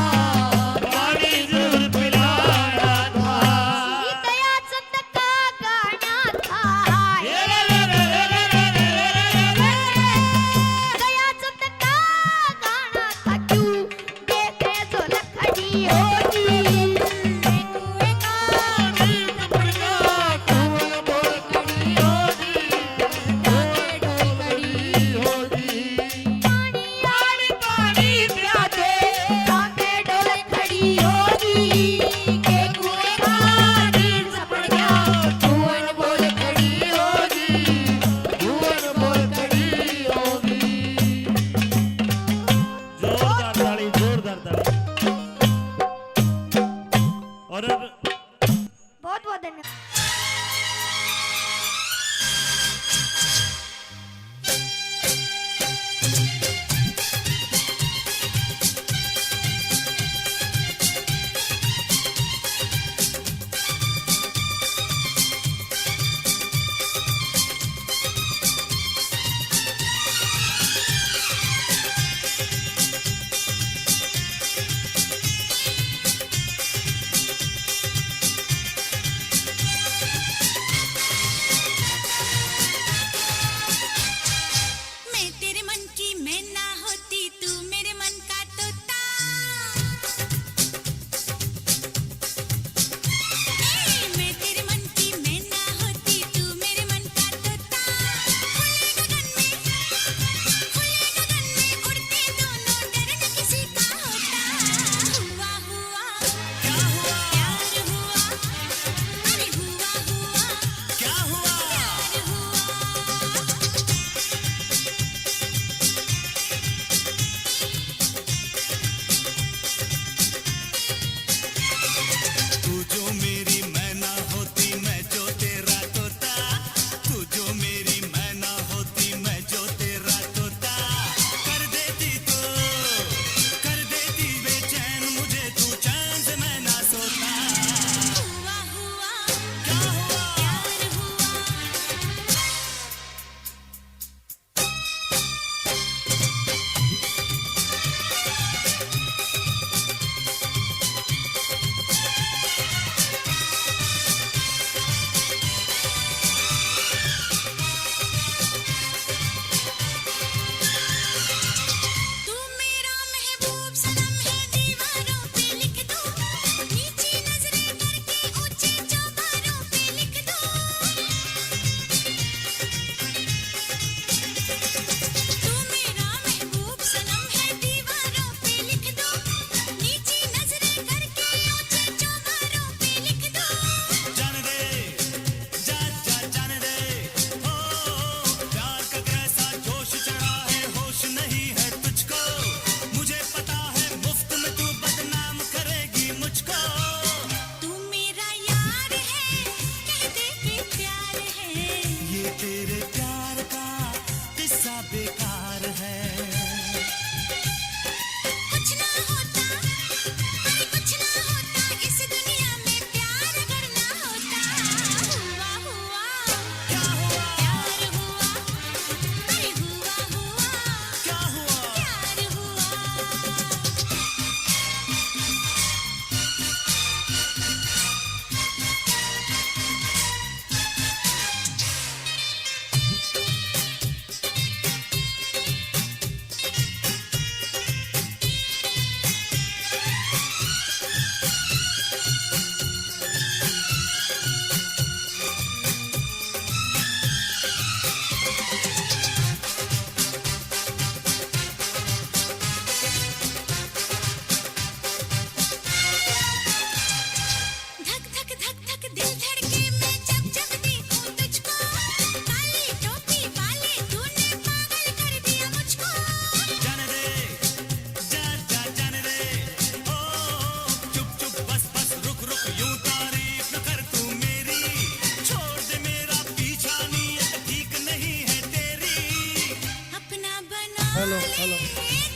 Speaker 7: हेलो हेलो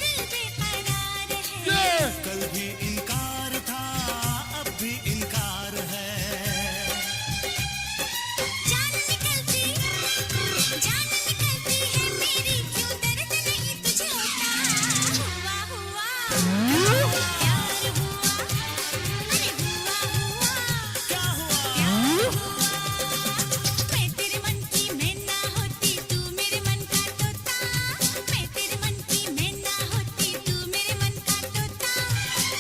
Speaker 4: दिल बेकरार है
Speaker 3: कल भी इनकार था अब भी इनकार है
Speaker 4: जान निकलती है मेरी क्यों दर्द नहीं तुझे होता हुआ हुआ प्यार हुआ अरे हुआ हुआ
Speaker 3: क्या हुआ
Speaker 4: प्यार हुआ मैं तेरे मन की मैं ना होती तू मेरे मन का तोता मैं तेरे मन की मैं ना होती तू मेरे मन का तोता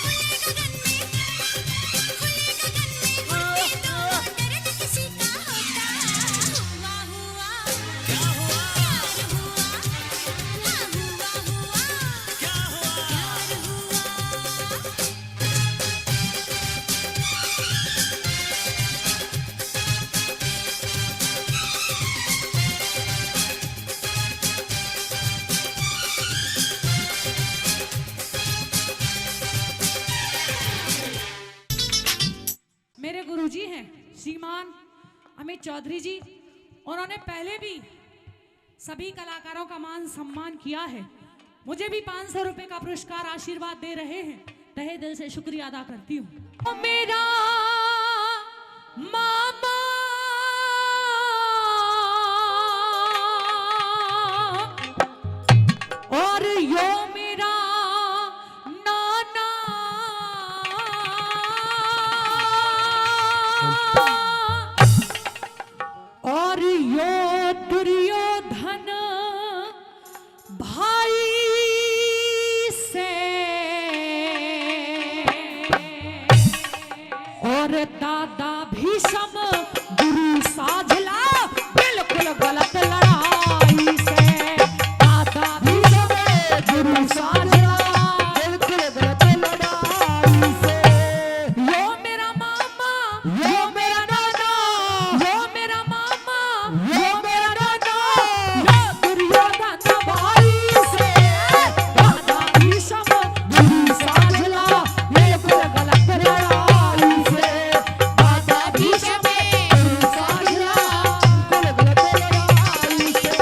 Speaker 4: खुले गगन में उड़ते दो दर्द किसी का होता हुआ हुआ
Speaker 3: क्या हुआ
Speaker 4: प्यार हुआ हाँ हुआ हुआ
Speaker 3: क्या हुआ
Speaker 4: प्यार हुआ
Speaker 5: मेरे गुरुजी हैं श्रीमान अमित चौधरी जी। उन्होंने पहले भी सभी कलाकारों का मान सम्मान किया है। मुझे भी 500 रुपए का पुरस्कार आशीर्वाद दे रहे हैं। तहे दिल से शुक्रिया अदा करती हूँ। मेरा मामा और यो मेरा नाना और यो दुर्योधन भाई से और दादा भीषम गुरु साझला बिल्कुल गलत लड़ाई से दादा भीषम गुरु साझला बिल्कुल गलत लड़ाई से यो मेरा मामा यो मेरा नाना यो मेरा मामा यो मेरा नाना यो दुर्योधन भाई से दादा भीषम गुरु साझला बिल्कुल गलत लड़ाई से दादा भीषम गुरु साझला बिल्कुल गलत लड़ाई से।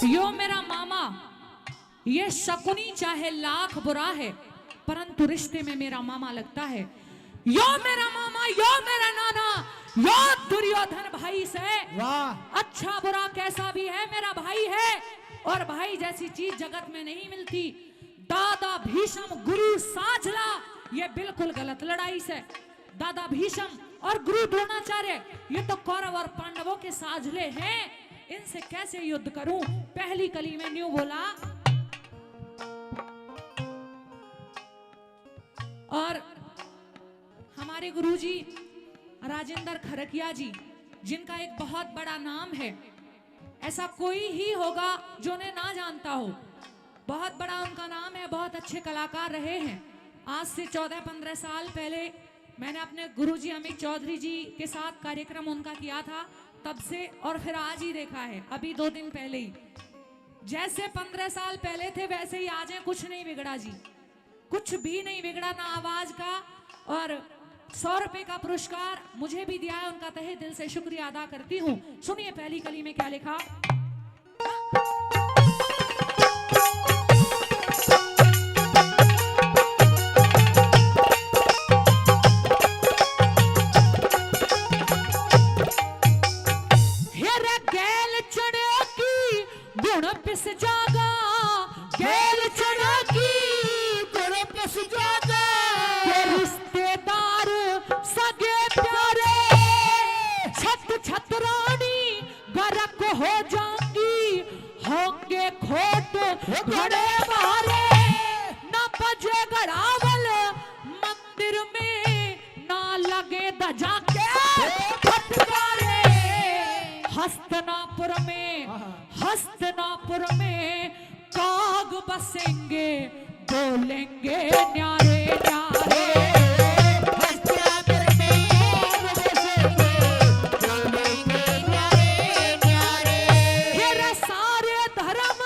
Speaker 5: यो मेरा मामा ये शकुनी चाहे लाख बुरा है परंतु रिश्ते में मेरा मामा लगता है। यो मेरा मामा यो मेरा नाना यो दुर्योधन भाई से
Speaker 7: वाह
Speaker 5: अच्छा बुरा कैसा भी है मेरा भाई है और भाई जैसी चीज जगत में नहीं मिलती। दादा भीषम गुरु साझला ये बिल्कुल गलत लड़ाई से। दादा भीषम और गुरु द्रोणाचार्य ये तो कौरव और पांडवों के साझले हैं। इनसे कैसे युद्ध करूं? पहली कली में न्यू बोला और हमारे गुरुजी राजेंद्र खरकिया जी जिनका एक बहुत बड़ा नाम है। ऐसा कोई ही होगा जो उन्हें ना जानता हो। बहुत बड़ा उनका नाम है, बहुत अच्छे कलाकार रहे हैं। आज से 14-15 साल पहले मैंने अपने गुरुजी अमित चौधरी जी के साथ कार्यक्रम उनका किया था, तब से और फिर आज ही देखा है, अभी 2 दिन पहले ही। जैसे 15 साल पहले थे वैसे ही आज हैं। कुछ नहीं बिगड़ा जी, कुछ भी नहीं बिगड़ा, ना आवाज का। और 100 रुपए का पुरस्कार मुझे भी दिया है, उनका तहे दिल से शुक्रिया अदा करती हूँ। सुनिए पहली कली में क्या लिखा। हेरा गैल चढ़े की गुण पिस जागा, गैल चढ़े की गुण पिस जागा। ये रिश्तेदार सगे प्यारे छत छत रानी गरक हो जाएंगी, होंगे खोट घड़े मारे। न बजे गड़ावल मंदिर में, ना लगे दजा के फटकारे। हस्तनापुर में काग बसेंगे, बोलेंगे न्यारे न्यारे। हस्तनापुर में काग बसेंगे, बोलेंगे न्यारे न्यारे। ये सारे धर्म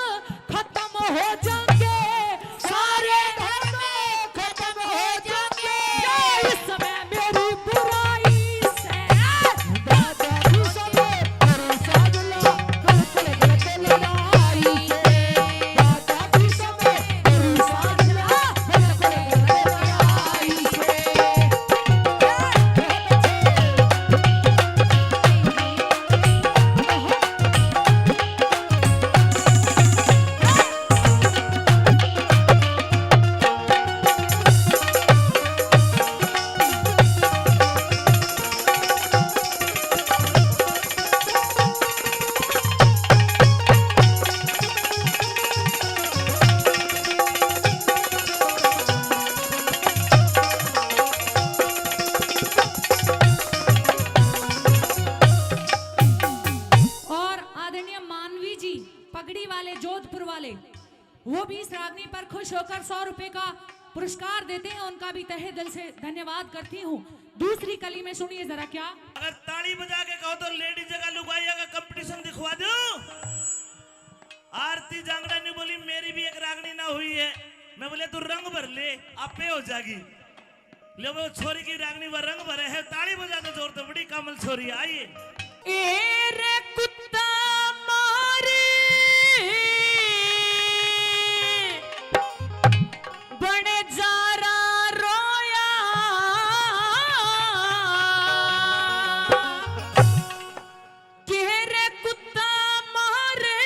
Speaker 5: आदरणीय मानवी जी पगड़ी वाले जोधपुर वाले, वो भी इस रागनी पर खुश होकर 100 रुपए का पुरस्कार देते हैं। उनका भी तहे दिल से धन्यवाद करती हूँ। दूसरी कली में सुनिए जरा क्या।
Speaker 2: अगर ताली बजा के कहो तो लेडीज जगह लुगाई का कंपटीशन दिखवा दो। आरती जांगड़ा ने बोली मेरी भी एक रागनी ना हुई है। मैं बोले तू रंग भर ले, आपे हो जाएगी। ले वो छोरी की रागनी वो रंग भरे है, ताली बजा दो जोर तो, बड़ी कमल छोरी। आइए
Speaker 5: ए रे कुत्ता मारे बड़े जारा रोया, के रे कुत्ता मारे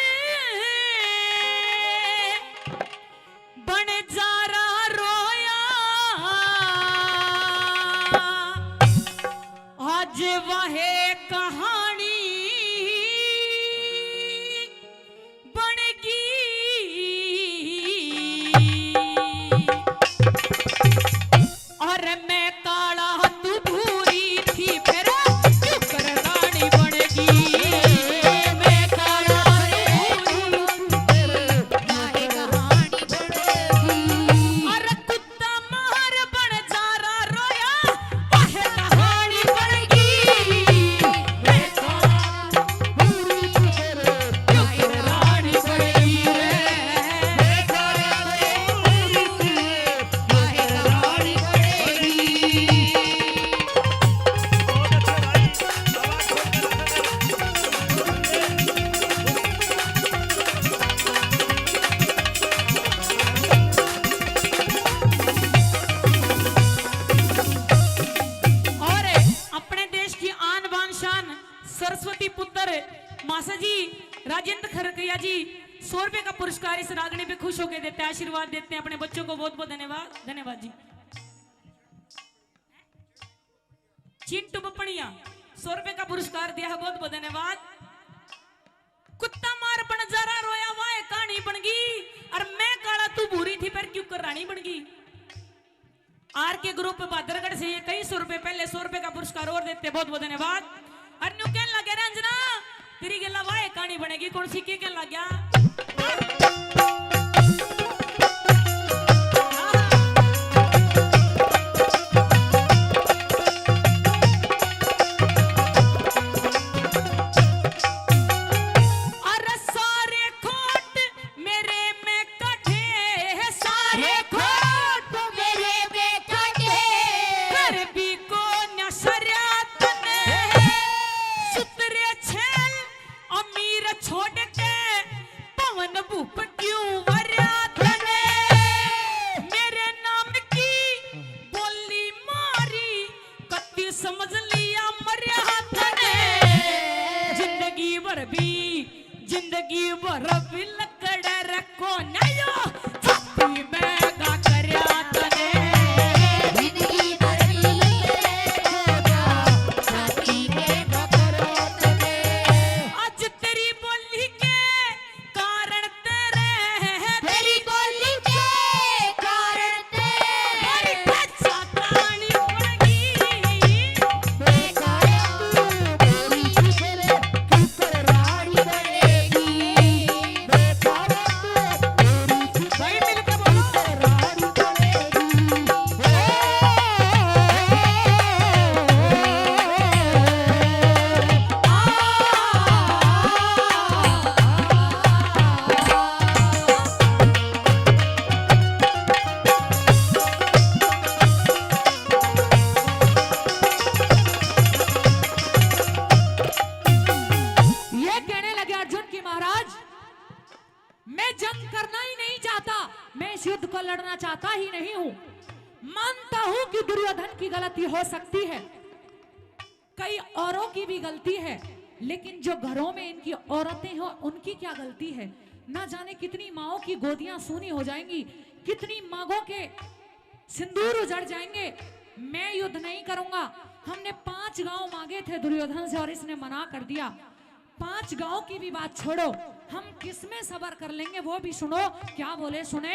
Speaker 5: बड़े जारा रोया, आज वह कहानी बनेगी। और मैं काला तू भूरी थी फिर क्यों कर रानी बनेगी। मैं काला और कुत्ता मार बन जारा रोया, वह कहानी बनेगी। मैं काला भूरी थी फिर क्यों कर रानी बनेगी। मैं काला भूरी थी वह कहानी बनेगी।
Speaker 2: बहुत अच्छे भाई, आवाज खोल के रखो।
Speaker 5: और अपने देश की आन बान शान सरस्वती पुत्र मासा जी राजेंद्र खरकैया जी 100 रुपए का पुरस्कार इस रागनी पे खुश होकर देते हैं, आशीर्वाद देते हैं अपने बच्चों को। बहुत बहुत धन्यवाद। धन्यवाद जी। चिंटू बपड़िया 100 रुपए का पुरस्कार दिया है, बहुत बहुत धन्यवाद। कुत्ता मार बन जरा रोया, वाह कहानी बन गई। और मैं काला तू भूरी थी पर क्यों कर रानी बन गई। आर के ग्रुप भादरगढ़ से ये कई 100 रुपए पहले 100 रुपए का पुरस्कार और देते, बहुत बहुत धन्यवाद। और न्यू कहने लगे रंजना तेरी गला वाह कहानी बनेगी, कौन सी के कहने लग गया। अरे सारे खोट मेरे में कटे, सारे खोट मेरे में कटे, कर भी को नसरियात ने सुतरे छेल अमीर छोड़ के पवन भूप क्यों वरियात ने। मेरे नाम की बोली मारी कत्ती समझ लिया मरियात ने। जिंदगी भर भी लकड़ रखो नयो छाती में गा करया तने। जिंदगी भर भी छाती में गा करया तने। आज तेरी बोली के कारण तेरे, तेरी बोली के कारण तेरे अच्छा कहानी बनेगी। भाई मिलकर बोलो। ये कहने लगे अर्जुन की महाराज मैं जंग करना ही नहीं चाहता, मैं इस युद्ध को लड़ना चाहता ही नहीं हूं। मानता हूं कि दुर्योधन की गलती हो सकती है, कई औरों की भी गलती है, लेकिन जो घरों में इनकी औरतें हो उनकी क्या गलती है। ना जाने कितनी माओं की गोदियां सूनी हो जाएंगी, कितनी मांगों के सिंदूर उजड़ जाएंगे। मैं युद्ध नहीं करूंगा। हमने 5 गांव मांगे थे दुर्योधन से और इसने मना कर दिया। 5 गांव की भी बात छोड़ो, हम किस में सबर कर लेंगे वो भी सुनो। क्या बोले सुने।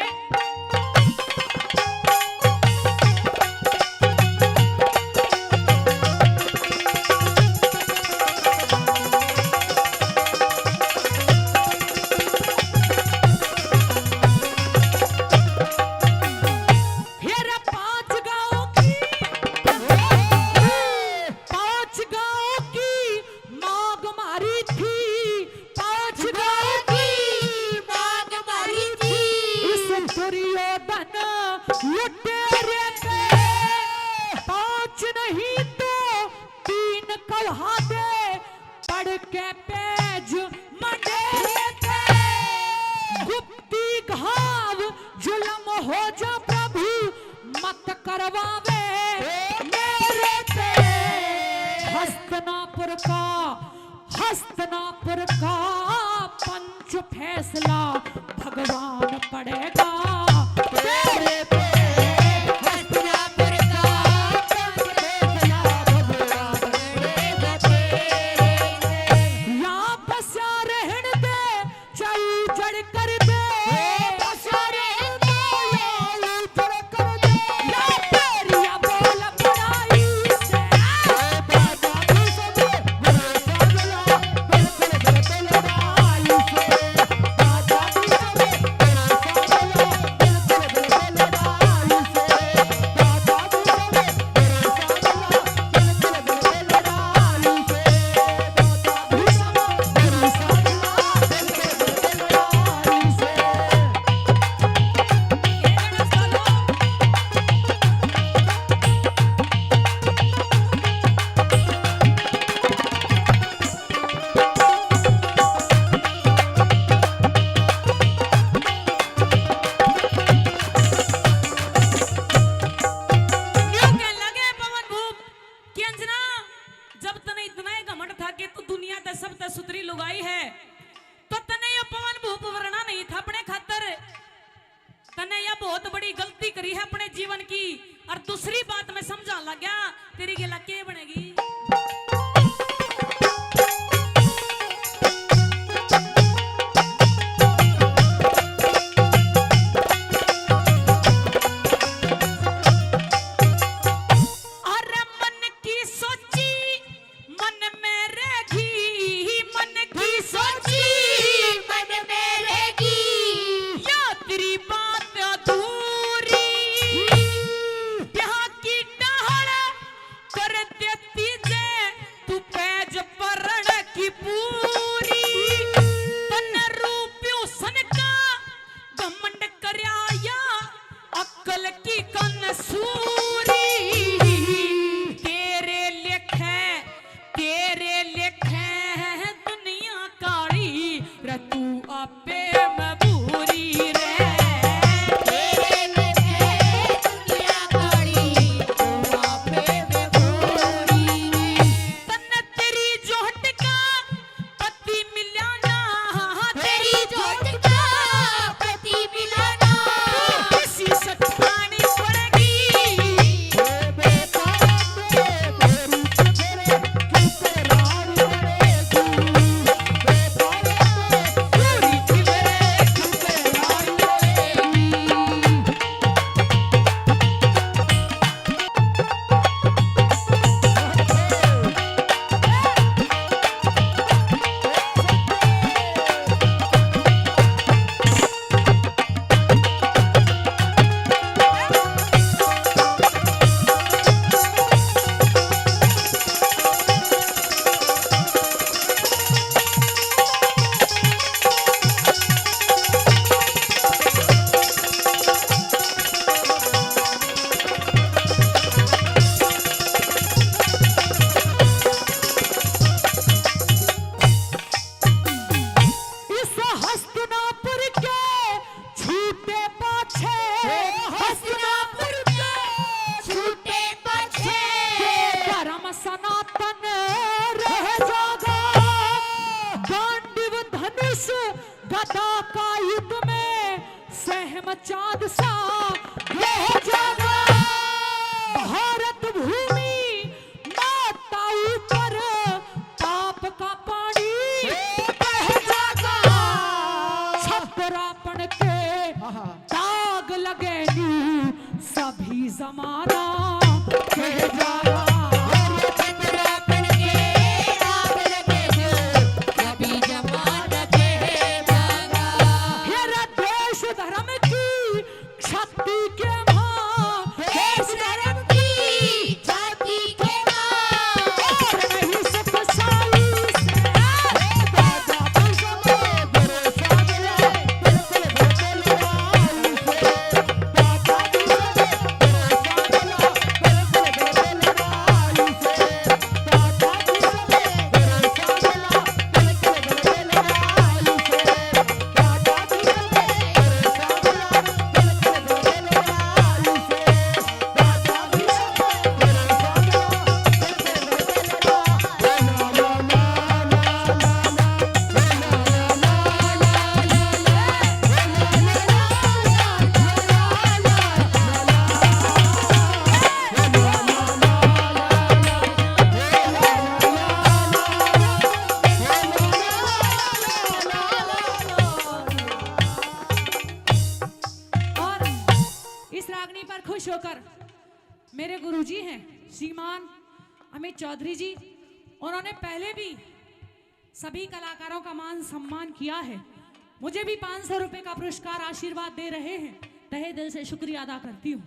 Speaker 5: करवावे मेरे पे हस्तनापुर का पंच फैसला भगवान पड़ेगा तेरे पे हस्तनापुर का पंच फैसला भगवान पड़ेगा तेरे पे यहाँ बसा रहन दे चाहे जड़ कर दे बसा रहन दे या जड़ कर दे या तेरिया बोल बड़ाई से बहुत बड़ी गलती करी है अपने जीवन की। और दूसरी बात मैं समझा लग गया तेरी गिला के बनेगी। गदा का युद्ध में सहम चांद सा रह जागा। भारत भूमि माता ऊपर पाप का पानी बह जागा। छपरापन के दाग लगेगी सभी जमाना कह जागा। खुश होकर मेरे गुरुजी हैं श्रीमान अमित चौधरी जी, उन्होंने पहले भी सभी कलाकारों का मान सम्मान किया है, मुझे भी 500 रुपए का पुरस्कार आशीर्वाद दे रहे हैं, तहे दिल से शुक्रिया अदा करती हूँ।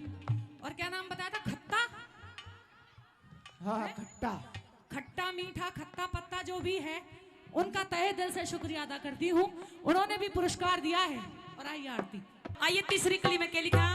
Speaker 5: और क्या नाम बताया था? खट्टा,
Speaker 6: हाँ खट्टा,
Speaker 5: खट्टा मीठा खट्टा पत्ता जो भी है, उनका तहे दिल से शुक्रिया अदा करती हूँ, उन्होंने भी पुरस्कार दिया है। और आइए आरती, आइए तीसरी कली में क्या लिखा?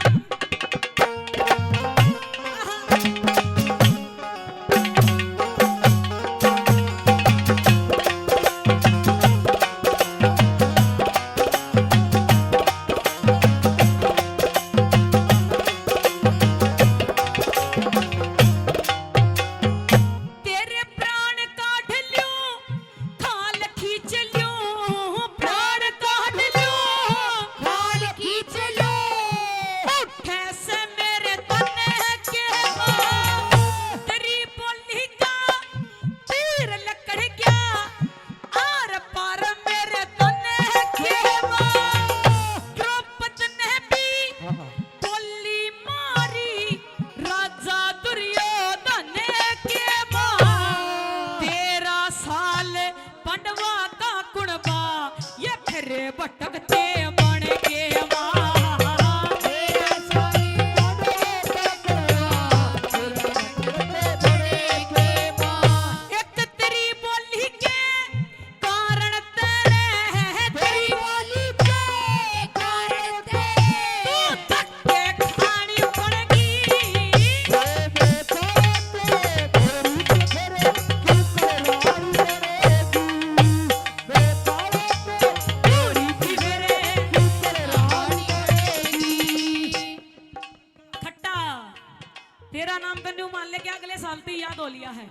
Speaker 5: तेरा नाम तो न्यू मान ले कि अगले साल तो याद हो लिया है।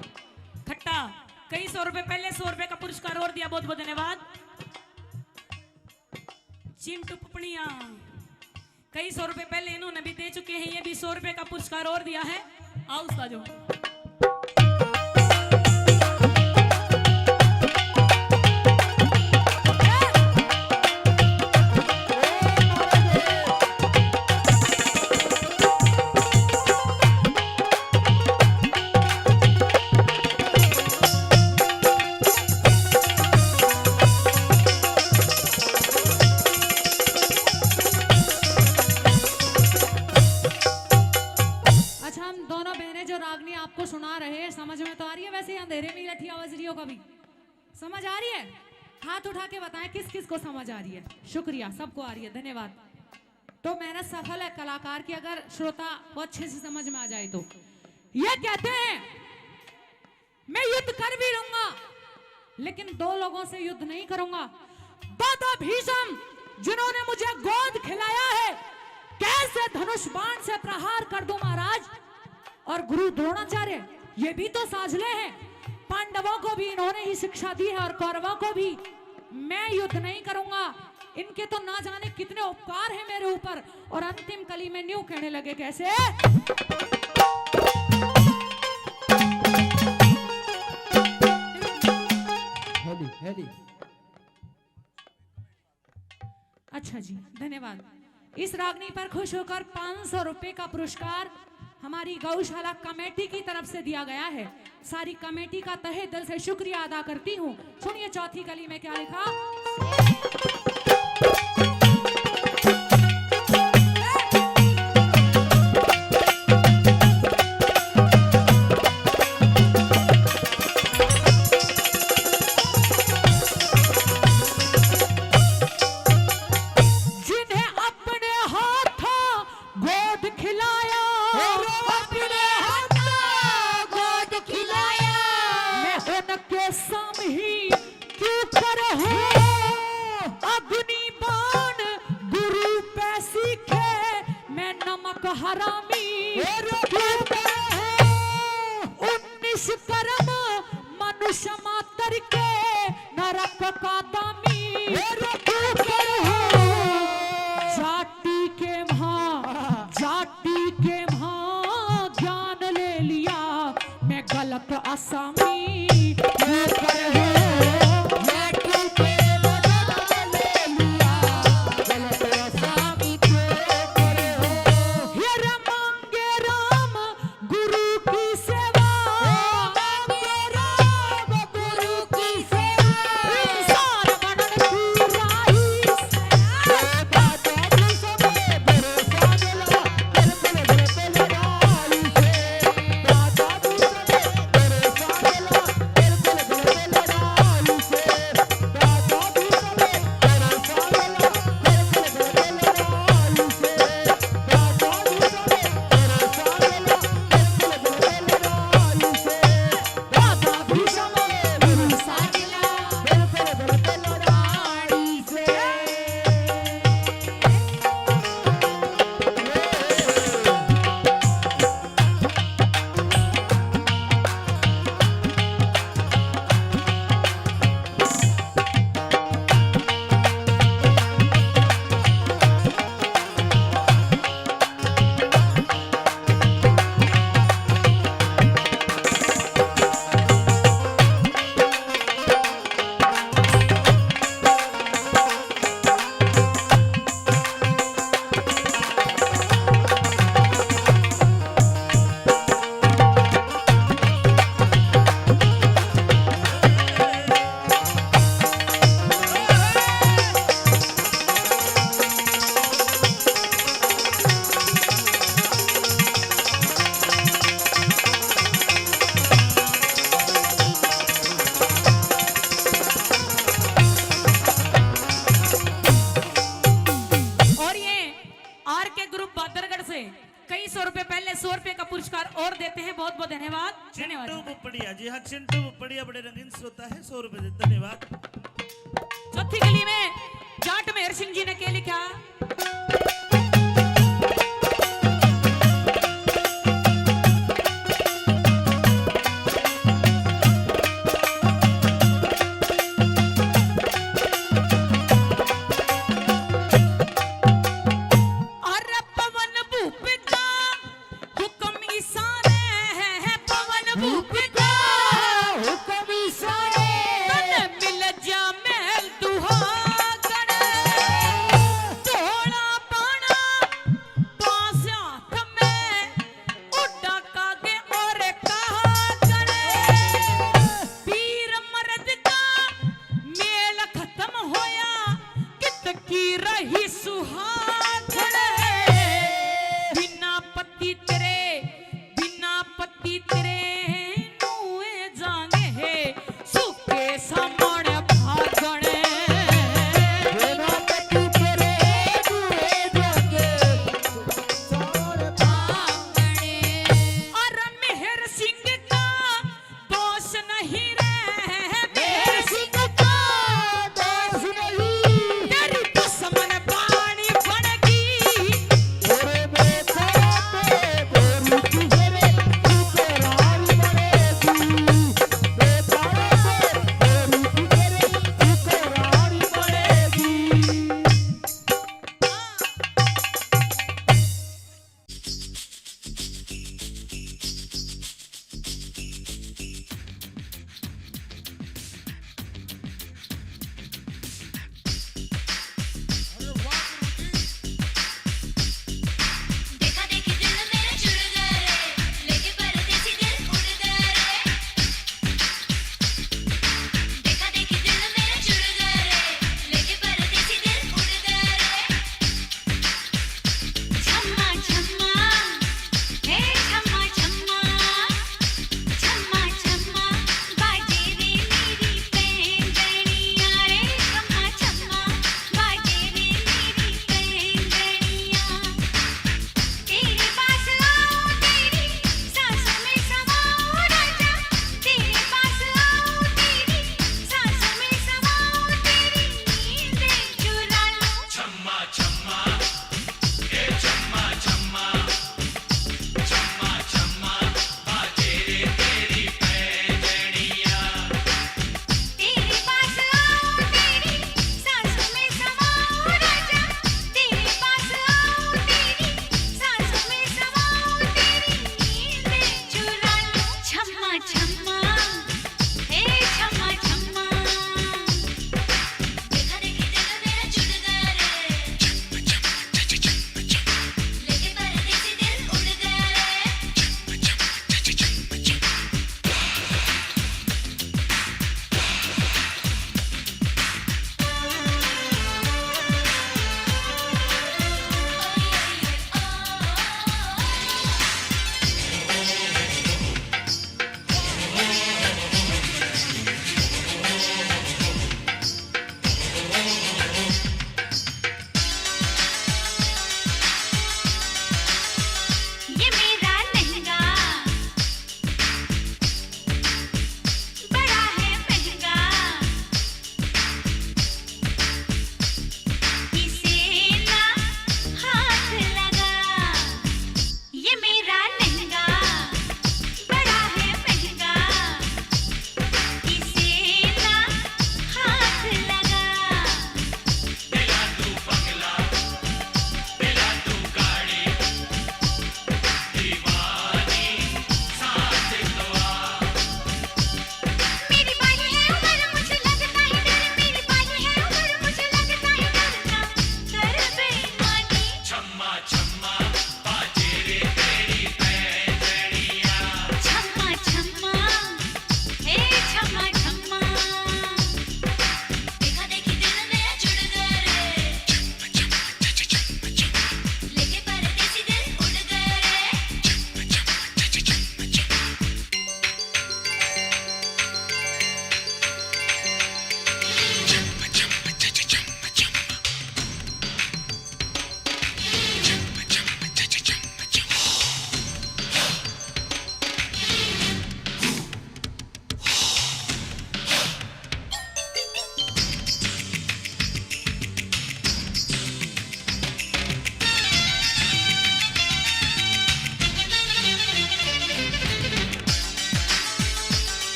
Speaker 5: खट्टा कई 100 रुपए पहले 100 रुपए का पुरस्कार और दिया, बहुत बहुत धन्यवाद। चिंटू पपड़िया कई 100 रुपए पहले इन्होंने भी दे चुके हैं, ये भी 100 रुपए का पुरस्कार और दिया है। आओ उस्ताद। आपको सुना रहे हैं, समझ में तो आ रही है? वैसे अंधेरे में लठी आवाज रही हो, कभी समझ आ रही है? हाथ उठा के बताएं किस किस को समझ आ रही है। शुक्रिया, सबको आ रही है, धन्यवाद। तो मेहनत सफल है कलाकार की, अगर श्रोता को अच्छे से समझ में आ जाए तो। ये कहते हैं मैं युद्ध कर भी लूंगा लेकिन 2 लोगों से युद्ध नहीं करूंगा। दादा भीष्म जिन्होंने मुझे गोद खिलाया है, कैसे धनुष बाण से प्रहार कर दूं महाराज। और गुरु द्रोणाचार्य ये भी तो साझले हैं, पांडवों को भी इन्होंने ही शिक्षा दी है और कौरवों को भी। मैं युद्ध नहीं करूंगा, इनके तो ना जाने कितने उपकार हैं मेरे ऊपर। और अंतिम कली में न्यू कहने लगे, कैसे?
Speaker 6: हेली।
Speaker 5: अच्छा जी, धन्यवाद। इस रागनी पर खुश होकर 500 रुपए का पुरस्कार हमारी गौशाला कमेटी की तरफ से दिया गया है। सारी कमेटी का तहे दिल से शुक्रिया अदा करती हूँ। सुनिए चौथी कली में क्या लिखा। हरामी 19 कर्म मनुष्य मात्र के नरक का दामी। जाति के भां ज्ञान ले लिया मैं गलत आसामी। और देते हैं। बहुत बहुत धन्यवाद।
Speaker 2: चिंटू
Speaker 5: धन्यवाद।
Speaker 2: बुपड़िया, जी हाँ चिंटू बुपड़िया बड़े रंगीन श्रोता है, 100 रुपए देते। धन्यवाद।
Speaker 5: चौथी गली में जाट मेहर सिंह जी ने क्या लिखा?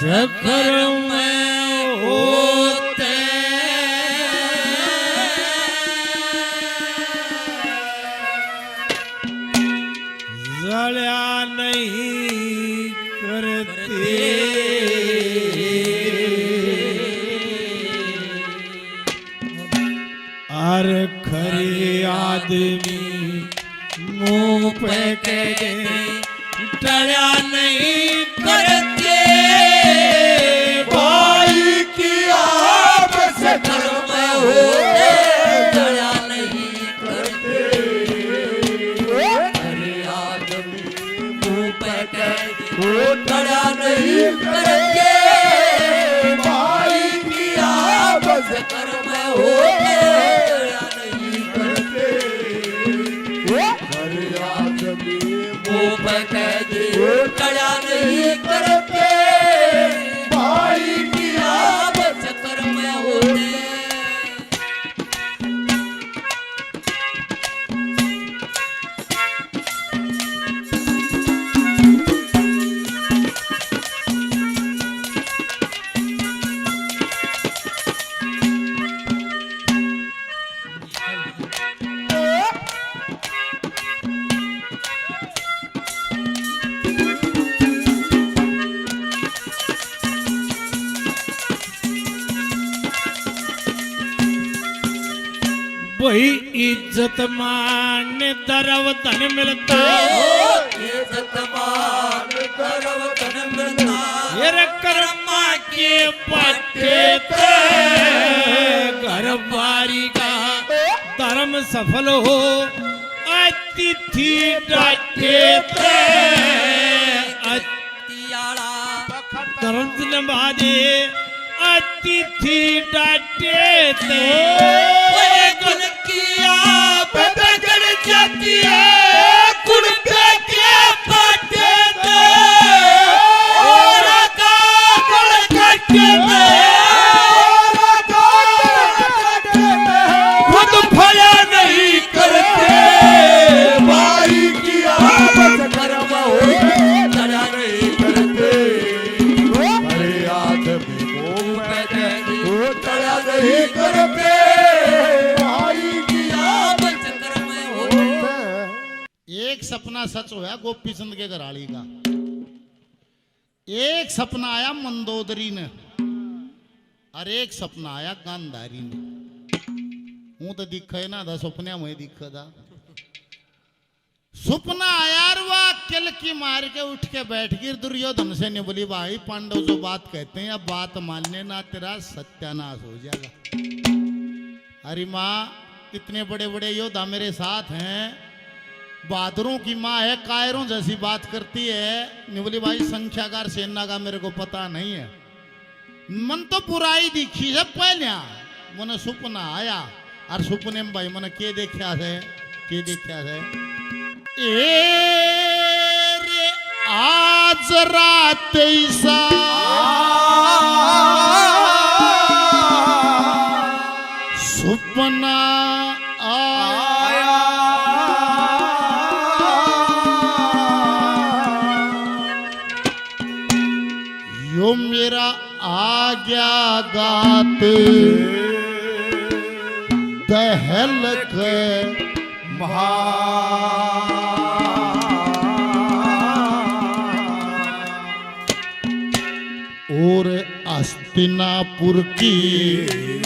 Speaker 9: शक्कर में होते जलिया नहीं करते और खरे आदमी मुंह पे कह दे टड़ा नहीं करते
Speaker 6: भाई की आपस धर्म होते
Speaker 8: दया नहीं करते अरे आदमी मुंह पे कह दया नहीं करते
Speaker 6: भाई की आपस
Speaker 8: कर्म होते दया नहीं करते
Speaker 6: हर आदमी
Speaker 8: मुंह पे कह दे दया नहीं करते
Speaker 6: भाई की
Speaker 8: आपस कर्म होते
Speaker 9: वही इज्जत मान दरव धन मिलता
Speaker 8: इज्जत मान करव धन मिलता
Speaker 9: ये रे कर्मा के पट्टे ते घर बारी का धर्म सफल हो अतिथि डाटे ते
Speaker 8: तियाड़ा
Speaker 9: धर्म निभा दे अतिथि डाटे ते
Speaker 8: गुण किया
Speaker 9: बदल जाती है गुण पे के पाटे ते और का गुण कटे ते खुद भया नहीं करते
Speaker 6: भाई की आपस
Speaker 8: कर्म होते दया नहीं करते
Speaker 6: हर आदमी दया नहीं करते भाई की
Speaker 8: आपस कर्म होते
Speaker 7: एक सपना सच होया गोपी चंद के घराली का। एक सपना आया मंदोदरी ने और एक सपना आया गांधारी ने। हूं तो दिखा ना था सपने में दिखा था। सपना आया वह किल की मार के उठ के बैठ गई दुर्योधन से ने बोली भाई पांडव जो बात कहते हैं अब बात मानने ना तेरा सत्यानाश हो जाएगा। अरे माँ इतने बड़े बड़े योद्धा मेरे साथ हैं, बहादुरों की माँ है, कायरों जैसी बात करती है। निबली भाई संख्याकार सेना का मेरे को पता नहीं है, मन तो बुराई दिखी है पहले मन सपना आया और सपने में भाई मन के देखा है रे आज रात ऐसा सपना आया यो मेरा आज्ञा गात दहलक और हस्तिनापुर की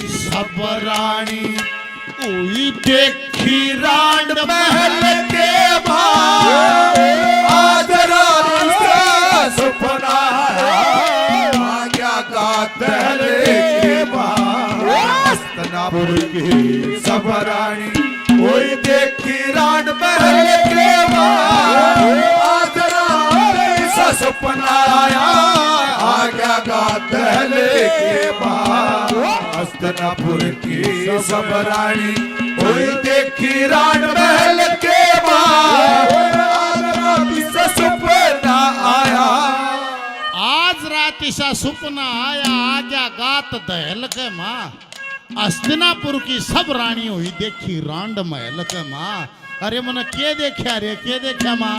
Speaker 7: सब रानी हुई देखी रांड महल के भाई
Speaker 6: आज रात का सपना आज्ञा गात के बाद हस्तिनापुर की सब रानी वही देखी रांड महल के बाद आज रात का सपना आया आज्ञा गात के बाद हस्तिनापुर की सब रानी वही देखी रांड महल के बाद सपना आया
Speaker 7: आज रात ईसा सपना आया आज्ञा गात दहल के माँ हस्तिनापुर की सब रानी हुई देखी रांड महल के माँ। अरे मन के देखा रे के देखा माँ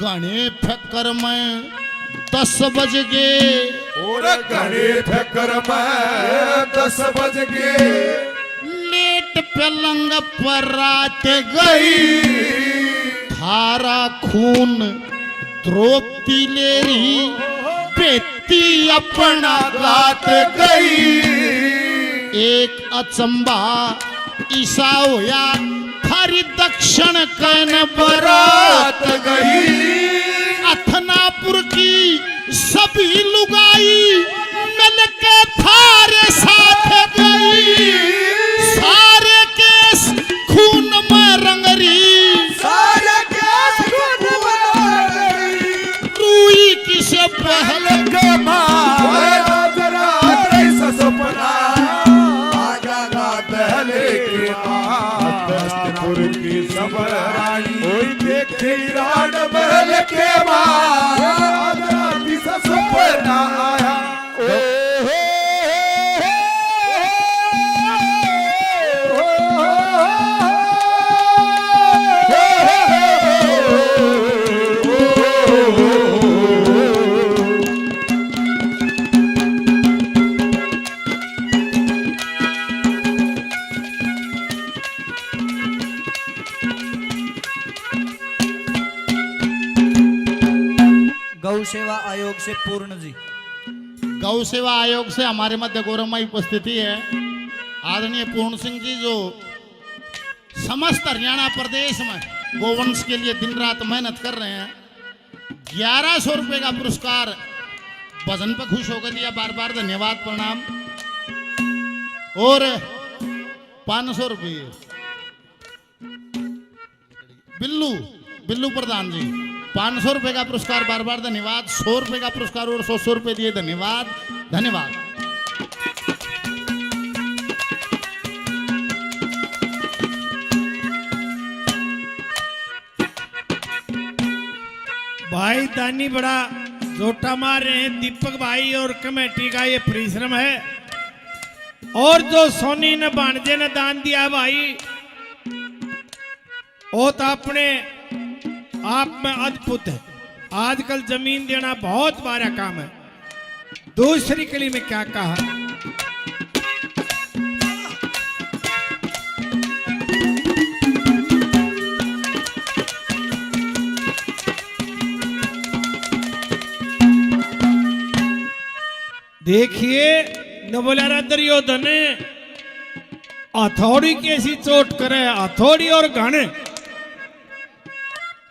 Speaker 7: घने फकर में 10 बज गए
Speaker 6: और घने फकर में 10 बज गए
Speaker 7: लेट पलंग पर रात गई थारा खून द्रौपदी लेरी बेटी अपना गात गई एक अचंबा ईसा होया थारी दक्षिण कन बरात गई अथनापुर की सभी लुगाई मिल के थारे साथ गई सारे केस खून में रंगरी
Speaker 6: सारे केस खून में रंगरी
Speaker 7: रूई किसे पहले
Speaker 6: के मां जरा कैसा सपना आजा गा दहले के हस्तपुर की सबराई ओई देखी राड महल के मां जरा कैसा सपना आया
Speaker 8: गौ सेवा आयोग से पूर्ण जी।
Speaker 7: गौ सेवा आयोग से हमारे मध्य गौरवमयी उपस्थिति है आदरणीय पूर्ण सिंह जी जो समस्त हरियाणा प्रदेश में गोवंश के लिए दिन रात मेहनत कर रहे हैं 1100 रुपए का पुरस्कार भजन पर खुश होकर दिया बार बार धन्यवाद प्रणाम और 500 रुपये बिल्लू प्रधान जी 500 रुपए का पुरस्कार बार बार धन्यवाद 100 रुपए का पुरस्कार और 100 रुपए दिए धन्यवाद धन्यवाद।
Speaker 9: भाई दानी बड़ा जोटा मार रहे हैं दीपक भाई और कमेटी का ये परिश्रम है और जो सोनी ने भांजे ने दान दिया भाई वो तो अपने आप में अद्भुत है। आजकल जमीन देना बहुत बड़ा काम है। दूसरी कली में क्या कहा देखिए नवलारा दुर्योधन हथौड़ी कैसी चोट करे हथौड़ी और घने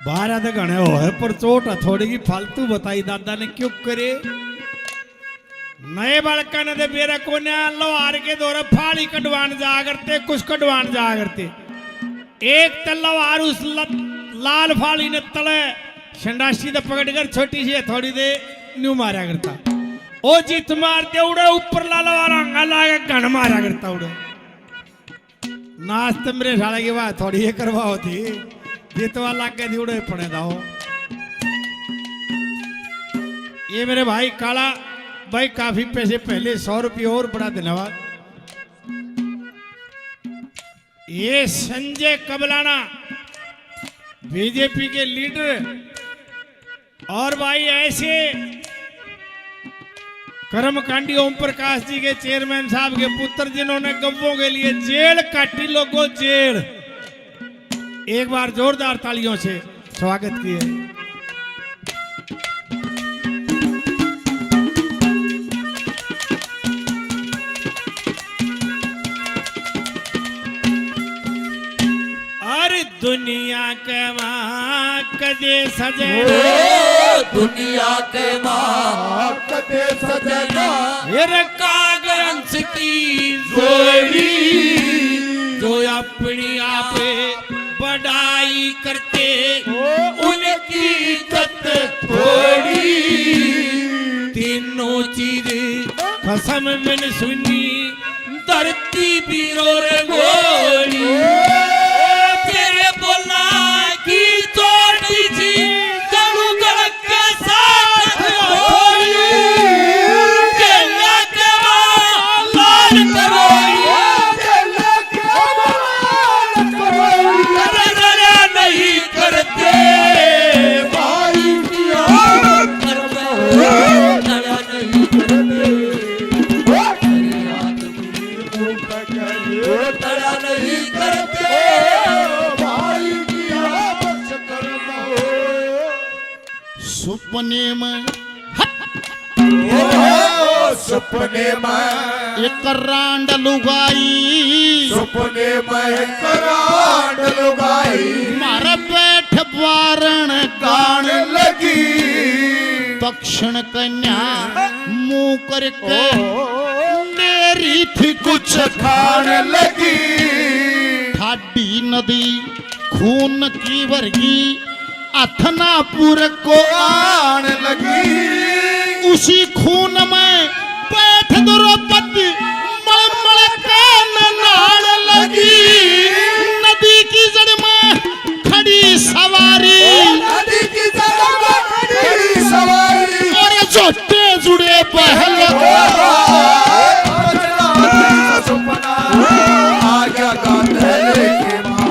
Speaker 9: 12 घने हो है पर चोट हथौड़ी की फालतू बताई दादा ने क्यों करे नए बालका ने बेरा को लोहार के दौरे फाड़ी कटवान जा करते कुछ कटवान जा करते एक तलवार उस लाल फाड़ी ने तले संडासी दे पकड़कर छोटी सी हथौड़ी दे न्यू मारा करता ओ जीत मारते उड़े ऊपर लाल वाला अंगा लागे घन मारा करता उड़े नाश्ते मेरे साला की बात थोड़ी ये करवा होती जीतवा लाग के उड़े पड़े दाओ ये मेरे भाई काला भाई काफी पैसे पहले 100 रुपये और बड़ा धन्यवाद। ये संजय कबलाना बीजेपी के लीडर और भाई ऐसे कर्मकांडी ओम प्रकाश जी के चेयरमैन साहब के पुत्र जिन्होंने गव्वों के लिए जेल काटी लोगों जेल एक बार जोरदार तालियों से स्वागत किए। अरे दुनिया के माँ कदे सजे
Speaker 6: दुनिया के माँ कदे सजना
Speaker 9: कागज की जोड़ी जो अपनी आप बढ़ाई करते उनकी इज्जत थोड़ी तीनों चीज कसम बिन सुनी धरती बीरो रे गोरी तेरे बोला की चोटी थी जरू गड़क के साथ होली केला के लाल करोई नहीं करते
Speaker 6: भाई तड़ा नहीं करते भाई की आपस कर्म हो।
Speaker 7: सुपने में
Speaker 6: सपने में
Speaker 7: एक रांड लुगाई,
Speaker 6: सपने में करांड लुगाई
Speaker 7: मारा बैठ वारण
Speaker 6: गान लगी।
Speaker 7: दक्षिण कन्या मुंह करके मेरी थी
Speaker 6: कुछ खान लगी।
Speaker 7: ठाडी नदी खून की वर्गी अथनापुर को
Speaker 6: आन लगी।
Speaker 7: उसी खून में बैठ द्रौपदी मलमल कान नाल लगी। नदी की जड़ में खड़ी सवारी,
Speaker 6: नदी की जड़ में खड़ी सवारी
Speaker 7: और जोटे जुड़े पहल
Speaker 6: सपना आ गया गांधले के माँ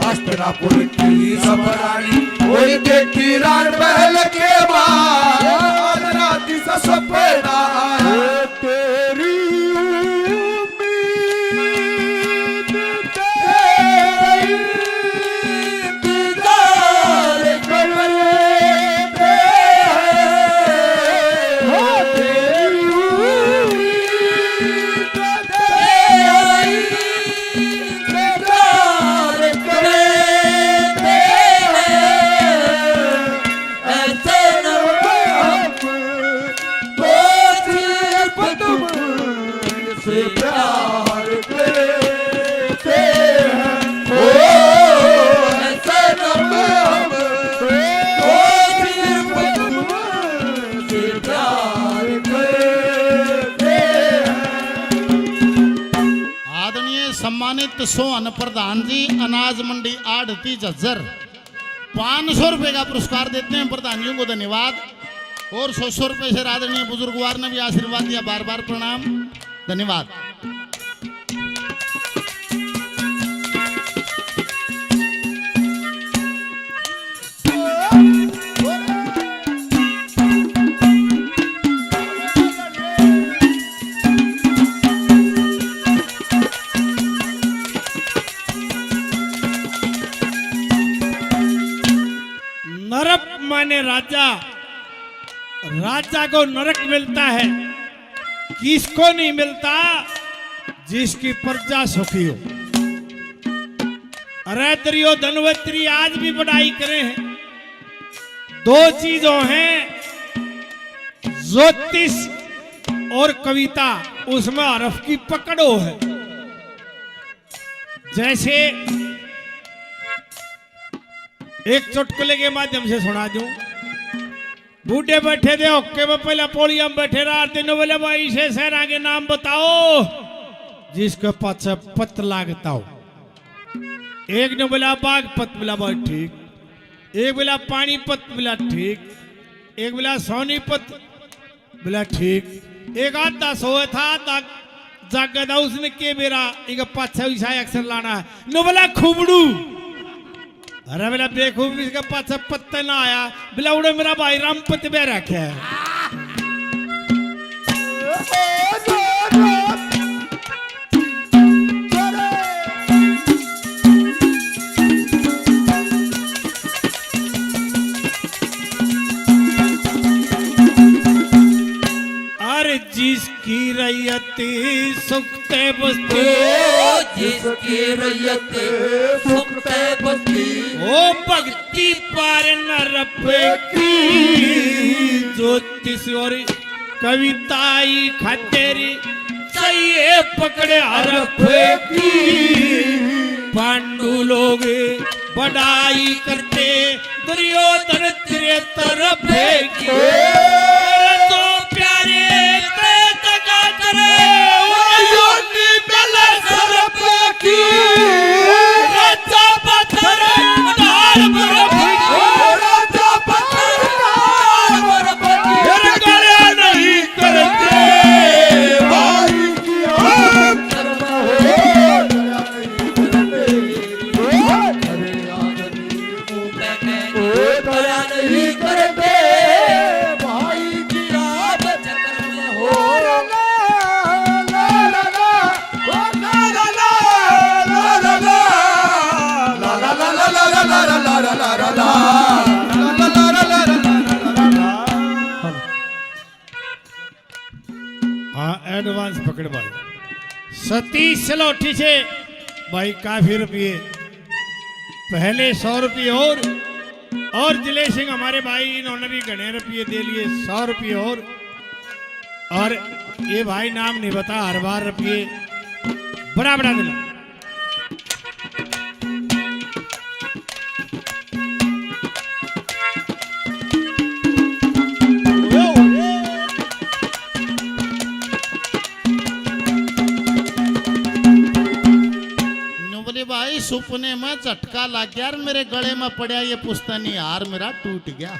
Speaker 6: हस्तिनापुर की सबरानी और देखी रान महल के माँ राती सा सपना आया। तेरी उम्मीद तेरी दीदार करते हैं। तेरी उम्मीद तेरी दीदार करते हैं। ऐसे न से प्यार करते हैं। ओ ऐसे नम हम से प्यार करते हैं।
Speaker 7: आदरणीय सम्मानित सोहन प्रधान जी अनाज मंडी आड़ती झज्जर 500 रुपए का पुरस्कार देते हैं। प्रधानियों को धन्यवाद। और 100 रुपए से आदरणीय बुजुर्गवार ने भी आशीर्वाद दिया, बार बार प्रणाम, धन्यवाद।
Speaker 9: नरक माने राजा, राजा को नरक मिलता है। किसको नहीं मिलता? जिसकी प्रजा सुखी हो। अरे धनवंतरी आज भी बढ़ाई करे हैं। 2 चीजों हैं, ज्योतिष और कविता, उसमें हरफ की पकड़ो है। जैसे एक चुटकुले के माध्यम से सुना दूं। बूढ़े बैठे थे ओके में, पहले पोलिया में बैठे रहा। तीनों बोले भाई से सहरा के नाम बताओ जिसके पास पत लागता हो। एक ने बोला बागपत, बोला भाई ठीक। एक बोला पानीपत, बोला ठीक। एक बोला सोनीपत, बोला ठीक। एक आधा सोए था जागदा, उसने के मेरा एक पाछा अक्षर लाना है। नो बोला खुबड़ू। अरे मेरा बेखूब इसका पाछा पत्ता ना आया, बिला उड़े मेरा भाई रामपत बे रखे है। अरे जिसकी रैयती सुखते बस्ती,
Speaker 6: जिसकी रैयत सुखते बस्ती
Speaker 9: ओ भक्ति पार नरपे की। ज्योतिष और कविताई खातेरी चाहिए पकड़े हरफे की। पांडु लोग बढ़ाई करते, दुर्योधन तेरे तरफ की। तो प्यारे ते तका करे योनि बेला सरफ की। राजा पत्थर डाल बर्फ की।
Speaker 6: राजा पत्थर
Speaker 9: करे नहीं करते
Speaker 6: भाई की कर्म हो। दया नहीं करते भाई
Speaker 9: पकड़ भाई। सतीश सलोठी से भाई काफी रुपये, पहले 100 रुपये और जिले सिंह हमारे भाई इन्होंने भी घने रुपये दे लिए, 100 रुपये और ये भाई नाम नहीं बता, हर बार रुपये बड़ा बड़ा दिला।
Speaker 7: भाई सुपने में झटका लग गया और मेरे गले में पड़ा ये पुश्तैनी हार मेरा टूट गया।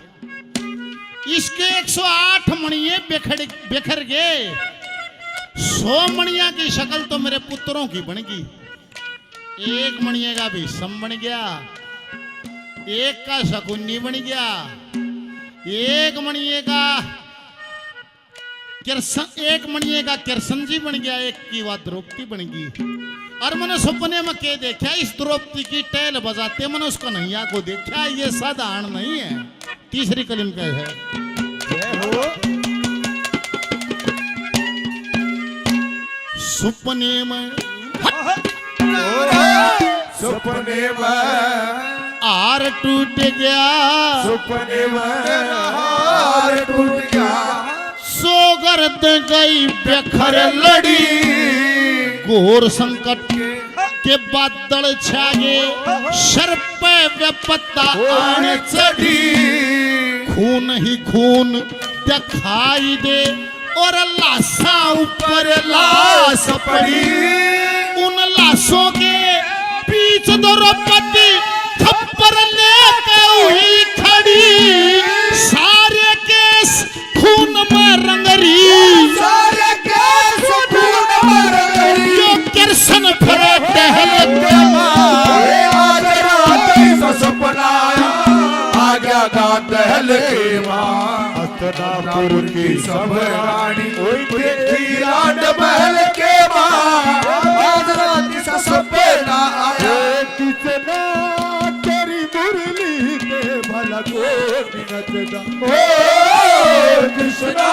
Speaker 7: इसके 108 मणिये बिखर गए। 100 मणिया की शक्ल तो मेरे पुत्रों की बन गई, एक मणिये का भीष्म बन गया, एक का शकुनी बन गया, एक मणिये का कृष्ण जी बन गया, एक की बात द्रौपदी बन गई। और मैंने सपने में क्या देखा, इस द्रौपदी की टैल बजाते मैंने उसको नैया को देखा। ये साधारण नहीं है। तीसरी कलिम क्या है? सपने में हार टूट गया,
Speaker 6: सपने में हार टूट गया,
Speaker 7: सोगर्द गई बिखर लड़ी, घोर संकट के बादल छाए, सर पे विपत्ता आन चढ़ी, खून ही खून दिखाई दे और लाशा ऊपर लाश पड़ी। उन लाशों के बीच द्रौपदी थप्पड़ लेके हुई खड़ी, सारे केस खून में रंगरी,
Speaker 6: सारे केस खून में रंगरी,
Speaker 7: जो कृष्ण फिरे टहल के मारे,
Speaker 6: आज रात ऐसा सपना आया, आ गया गात दहल के मां, हस्तनापुर की सब रानी देखी लाड महल के मां, आज रात ऐसा सपना आया, किसने तेरी मुरली पे भला को नचदा, ओ कृष्णा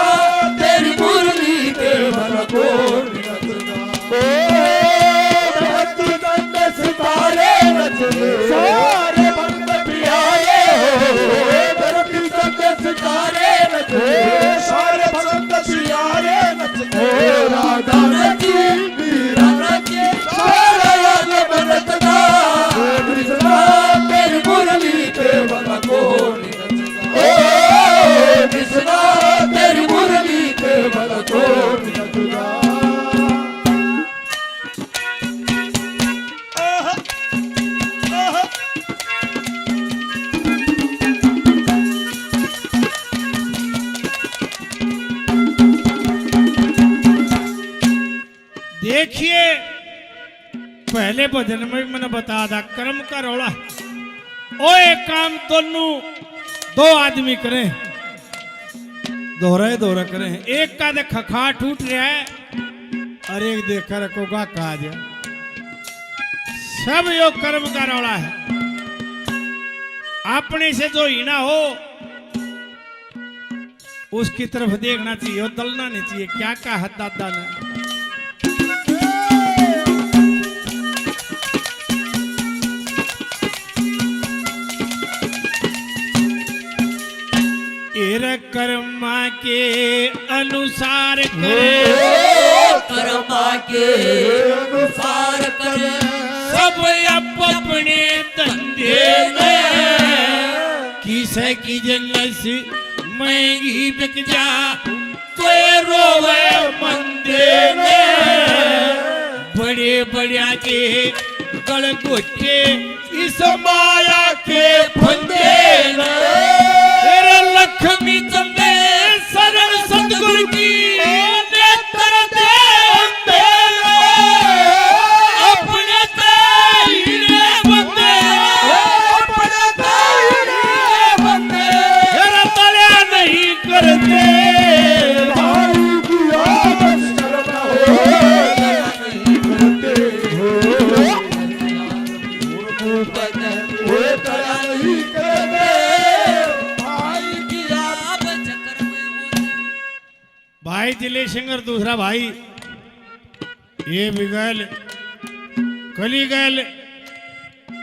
Speaker 6: तेरी मुरली पे भला को नचदा, सितारे नचले, सारे भक्त भी आए हो, धरती तक सितारे नचले, सारे भक्त भी आए नचले, राधा नची मीरा नची, सारा राग में नचदा, कृष्णा तेरी मुरली पे भला कौन नचदा, ओ कृष्णा तेरी मुरली पे भला कौन नचदा।
Speaker 9: देखिए पहले भजन में भी मैंने बताया था, कर्म का रौला। ओ एक काम दोनों दो आदमी करें, दोहरा करें, एक का देख खखा टूट रहा है और एक देख कर रखोगा काज। सब यो कर्म का रौला है। अपने से जो हीना हो उसकी तरफ देखना चाहिए, दलना नहीं चाहिए। क्या कहा दादा ने, कर्मा के अनुसार करे,
Speaker 10: कर्मा के अनुसार करे,
Speaker 9: सब अपने धंधे में, किसे की जन्नत महंगी बिक जा तो रोवे मंदे में, बड़े बड़े के गल गोटे इस माया के फंदे में, लक्ष्मी चंदे शरण सतगुरु की नेत्र दे अपने तेरे बंदे, अपने तेरे बंदे तेरा तल्या नहीं करते,
Speaker 6: भाई की आवाज़ शर्मा हो, नहीं करते हो, तया नहीं करते,
Speaker 9: भाई जिले सिंह और दूसरा भाई ये भी गैल कली गैल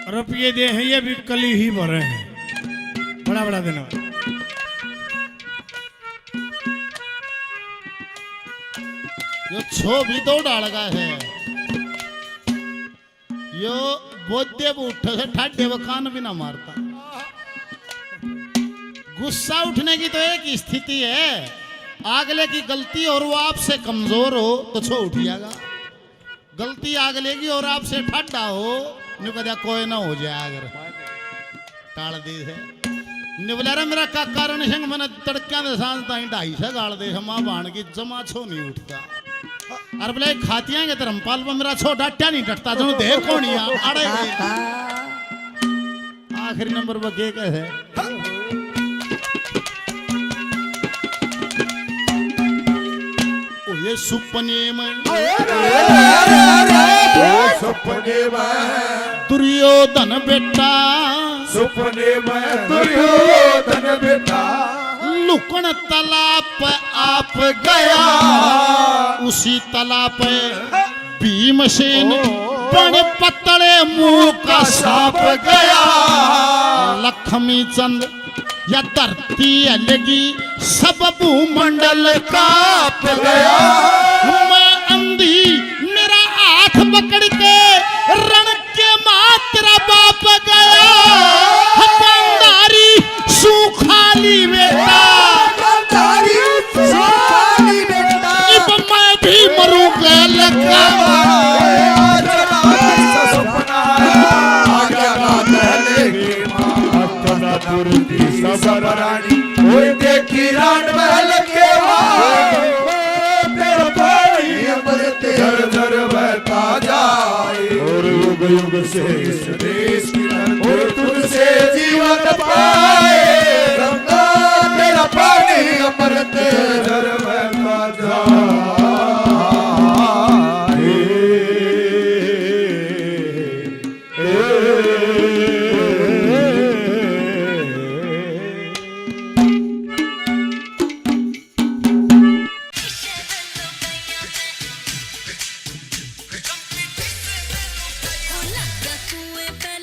Speaker 9: रुपये दे हैं, ये भी कली ही भरे हैं। बड़ा बड़ा धन्यवाद।
Speaker 7: यो छो भी तो डालगा है यो बोधे उठ से ठाडे वो कान भी ना मारता। गुस्सा उठने की तो एक ही स्थिति है, आगले की गलती और वो आपसे कमजोर हो तो छो उठिएगा। गलती आगले की और आपसे ठाडा हो नु कदा कोई ना हो जाए अगर टाल दी है निवलारा मेरा का कारण संग मन तड़क्या दे सांस ताई 250 गाल दे हमा बाण की जमा छो नहीं उठता। अरे बोले खातियां के धर्मपाल पर मेरा छो डाट्या नहीं डटता जो देर कोनिया अड़े आखिरी नंबर पर के है ओ ये सुपने में
Speaker 6: सपने में
Speaker 7: दुर्योधन बेटा
Speaker 6: सपने में दुर्योधन बेटा
Speaker 7: लुकन तालाब आप गया उसी तालाब पे भीमसेन बड़े पतले मुंह का सांप गया। लक्ष्मी चंद या धरती अलगी सब भूमंडल कांप गया। मैं अंधी मेरा हाथ पकड़ के रण के मात्रा बाप गया। हकंदारी सुखाली बेटा इब मैं भी मरूं लगा
Speaker 6: सबरानी देखी रान महल के तेरा पानी अमृत झर झर बहता जाए और युग युग से इस देश की और तुझसे जीवन पाए गंगा तेरा पानी अमृत झर बहता जाए।
Speaker 4: लगा कुएं पे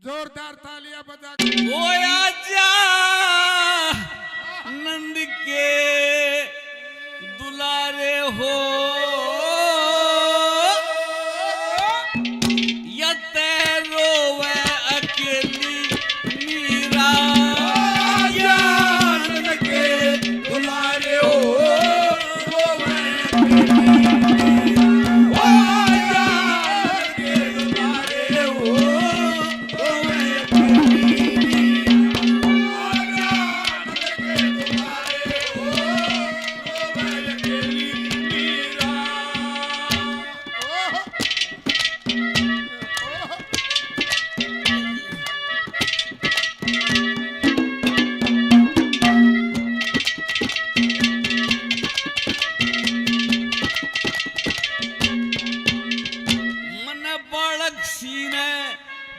Speaker 6: जोरदार तालियां बजा
Speaker 10: ओ आजा नंद के दुलारे हो या तेरो वे अकेली मीरा
Speaker 6: नंद के दुलारे हो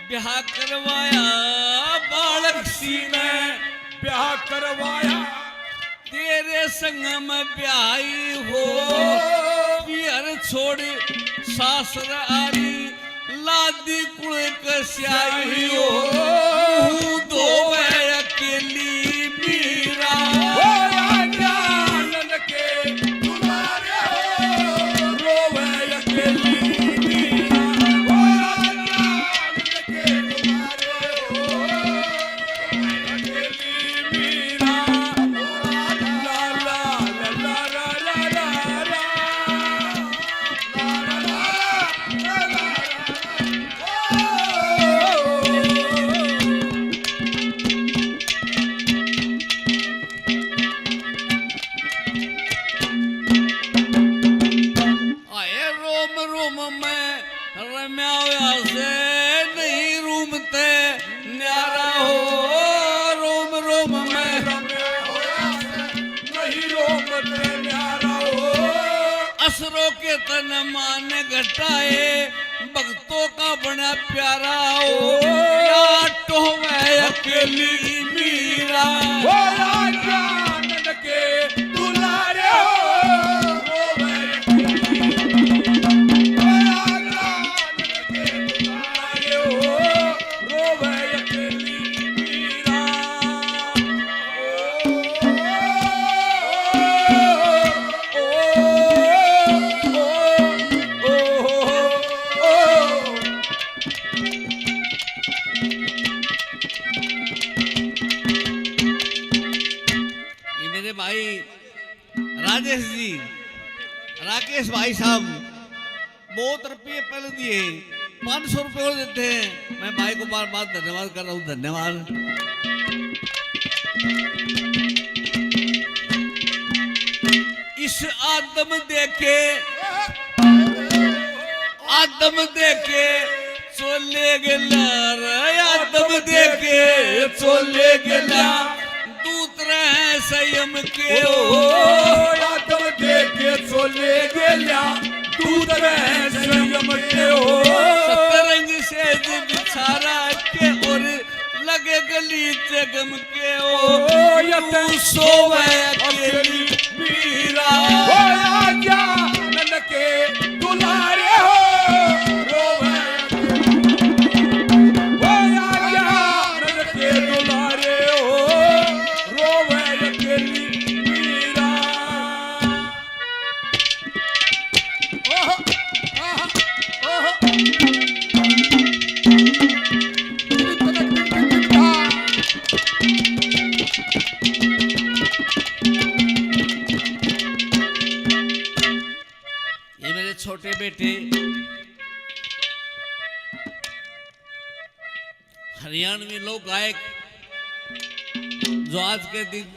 Speaker 10: ब्याह करवाया बालक सी ने
Speaker 6: ब्याह करवाया
Speaker 10: तेरे संग में ब्याही हो पियर छोड़ सासर आरी लादी कुल कस्याई हो दो अकेली मीरा
Speaker 6: नंद के दुलारे हो रोवे अकेली
Speaker 10: असरों के तन मान घटाए भक्तों का बना प्यारा हो या टोवे अकेली मीरा
Speaker 6: नंद के दुलारे हो
Speaker 10: राजेश जी राकेश भाई साहब बहुत रुपये पहले दिए 500 रुपये और देते हैं मैं भाई को बार बार धन्यवाद कर रहा हूँ धन्यवाद इस आदम देखे चोले गेला आदम देखे चोले गेला दूतरे संयम के हो
Speaker 6: आदम देखे चोले गेल्या दूतरे संयम के हो
Speaker 10: सतरंग से बिछारा के और लगे गली जगम के हो तू सोवे अकेली मीरा
Speaker 6: आजा नंद के दुलारे हो रोवे आजा नंद के दुलारे हो रोवे अकेली मीरा
Speaker 10: ये मेरे छोटे बेटे हरियाणवी लोक गायक जो आज के दिन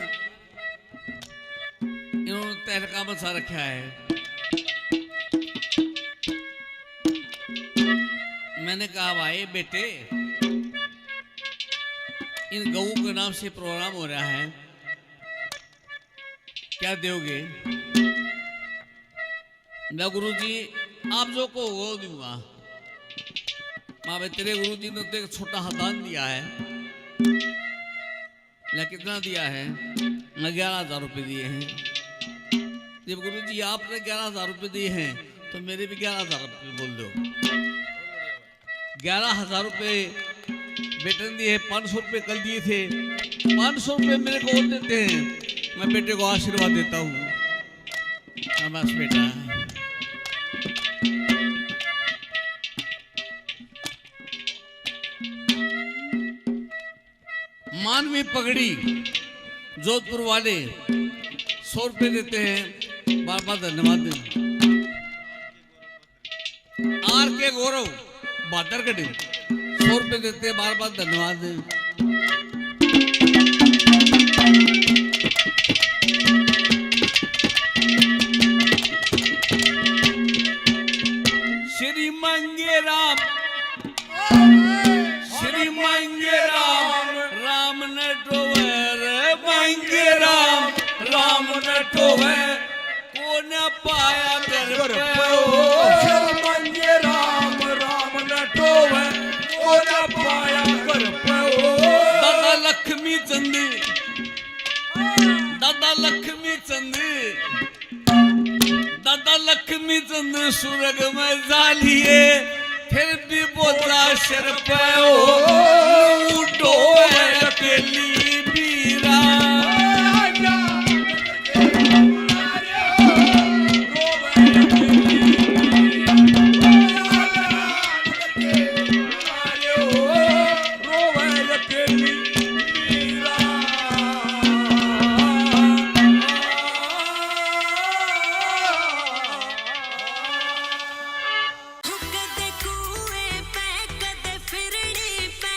Speaker 10: इन्होंने तहलका मचा रखा है मैंने कहा भाई बेटे इन गऊ के नाम से प्रोग्राम हो रहा है क्या दोगे मैं गुरुजी आप जो को वो दूंगा माँ तेरे गुरुजी ने तो एक छोटा हदान दिया है लेकिन कितना दिया है मैं 11,000 रुपये दिए हैं जब गुरुजी आपने 11,000 रुपये दिए हैं तो मेरे भी 11,000 रुपये बोल दो 11,000 रुपये बेटे ने दिए 500 रुपए कल दिए थे, 500 रुपए मेरे को और देते हैं। मैं बेटे को आशीर्वाद देता हूँ। शाबाश बेटा। मानवी पगड़ी जोधपुर वाले 100 रुपए देते हैं, बार बार धन्यवाद। आर के गौरव बादरगढ़ 100 रुपए देते हैं, बार बार धन्यवाद। श्री मंगे राम, श्री मंगे राम, राम न टोवे रे मंगे राम, राम न टोवे को न पाया घर पे
Speaker 6: श्री मंगे राम, राम न टोवे को न पाया घर पे।
Speaker 10: दादा लक्ष्मी चंद, दादा लक्ष्मी चंद, दादा लक्ष्मी चंद सुरग में जालिए, फिर भी बोला शर पे उठो अकेली बीरा।
Speaker 4: कदे कुएं पे कदे फिरड़ी पे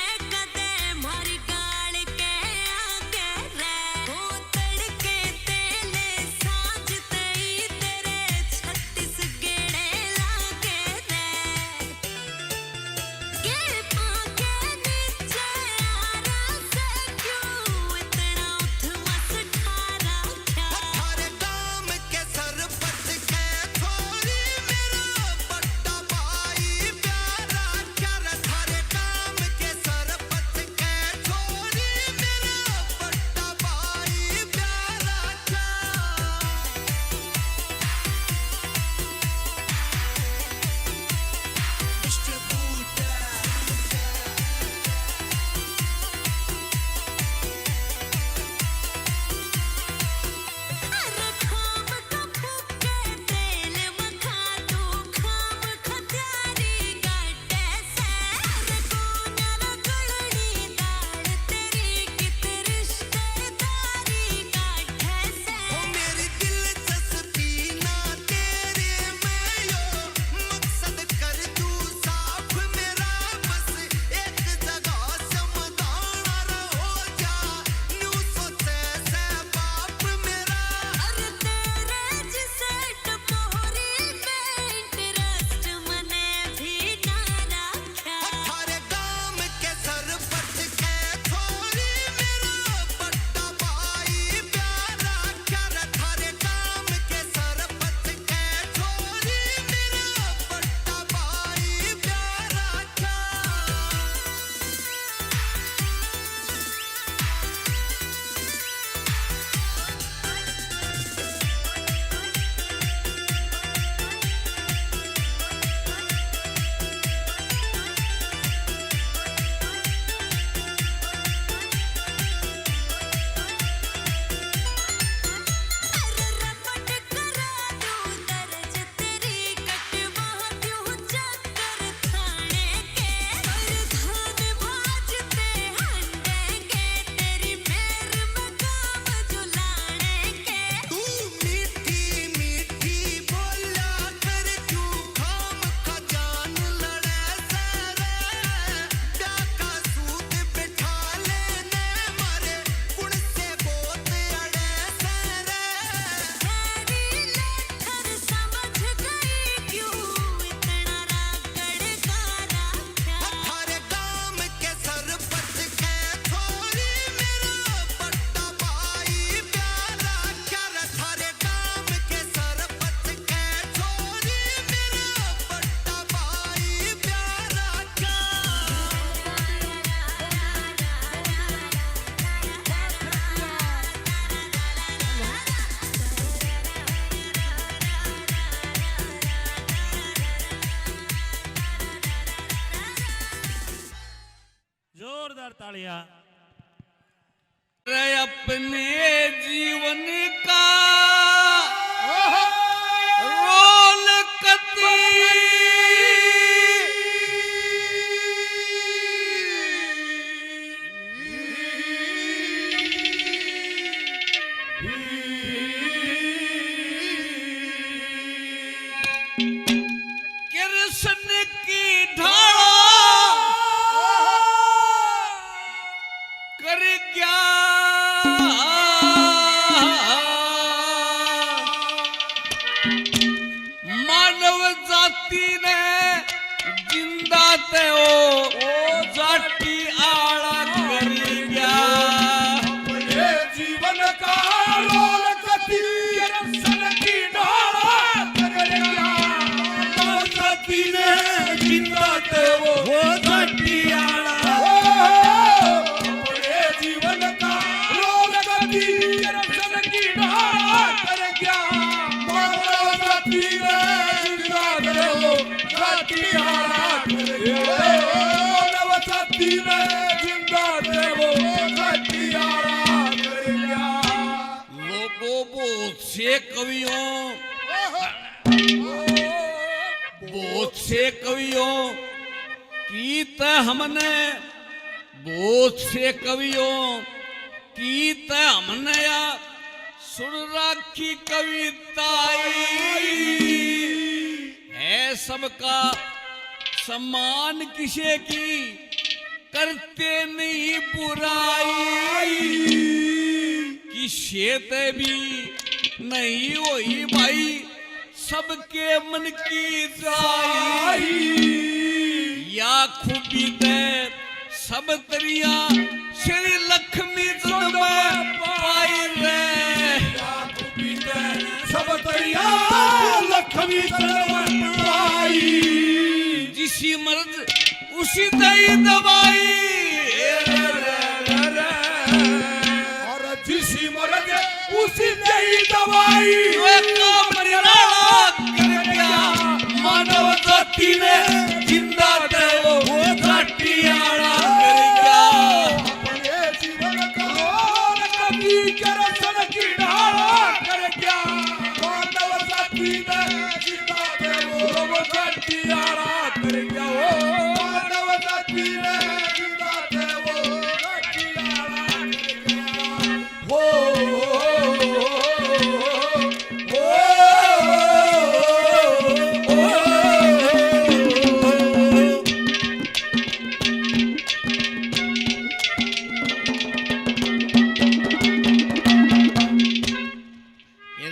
Speaker 2: तालियां।
Speaker 10: रे अपने जीवन का रोल कती कृष्ण की ढाला कर क्या मानव जाति ने जिंदा ते ओ जाति आला कर गया
Speaker 6: अपने जीवन का रोल कती कृष्ण की ढाला कर गया मानव जाति ने जिंदा ते वो जाति आला अपने जीवन का रोल कती कृष्ण की ढाला कर गया मानव जाति ने जिंदा ते वो जाति आला कर गया मानव जाति ने जिंदा ते वो जाति आला कर गया।
Speaker 10: लोगों बहुत से कवियों की त हमने बहुत से कवियों की त हमने या सुन राखी कविताई है सबका सम्मान किसे की करते नहीं बुराई किसे ते भी नहीं होई भाई सबके मन की जाई या खूबी ते सब तरिया श्री लक्ष्मी जन्म पाई रे
Speaker 6: सब तरिया लक्ष्मी जन्म पाई
Speaker 10: जिसी मर्द उसी दई दवाई
Speaker 6: और जिसी मर्द उसी दई दवाई
Speaker 10: वे काम निराला कर गया मानव जाति ने जिंदा ते वो जाति आला कर गया
Speaker 6: अपने जीवन का रोल कभी कृष्ण की ढाला कर गया मानव जाति ने जिंदा ते वो जाति आला कर गया मानव जाति ने जिंदा ते वो जाति आला कर गया
Speaker 10: ये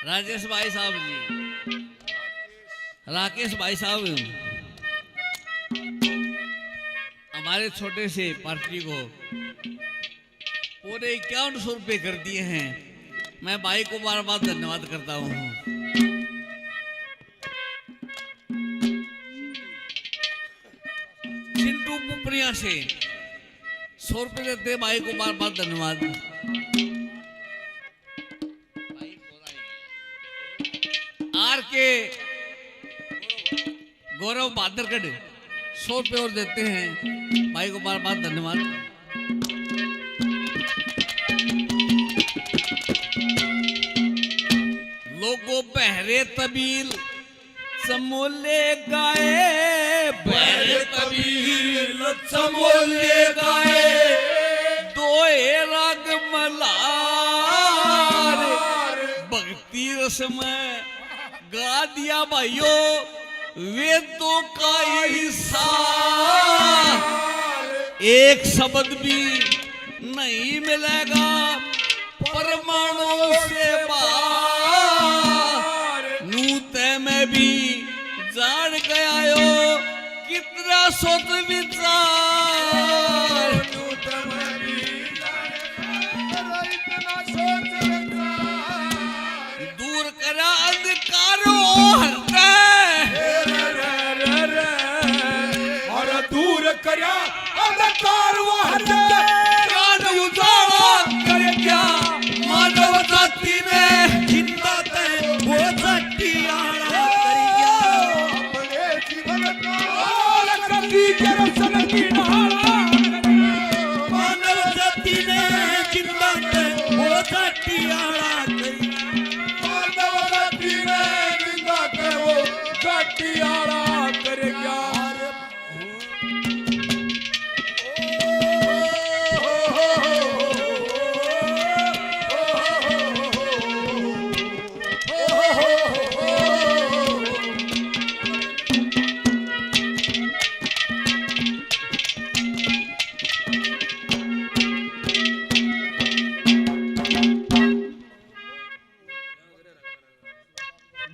Speaker 10: राजेश भाई साहब जी राकेश भाई साहब हमारे छोटे से पार्टी को पूरे 5100 रुपये कर दिए हैं। मैं भाई को बार बार धन्यवाद करता हूँ। चिंटू पुपरिया से 100 रुपये देते भाई को बार बार धन्यवाद। आर के गौरव बादरगढ़ 100 रुपये और देते हैं भाई को बार बार धन्यवाद। लोगों बहरे तबील समोले गाए बहरे तबील समोले गाए दोए राग मलार भक्ति रस में गा दिया भाइयों वेदों का हिस्सा एक शब्द भी नहीं मिलेगा परमाणु से बाहर नूते में भी जान गया यो कितना सोच विचार दूर करा अंधकार
Speaker 6: और दूर करया अंधकार
Speaker 10: ज्ञान उजाला कर क्या मानव जाति ने जिंदा ते वो जाति आला कर गया
Speaker 6: अपने जीवन का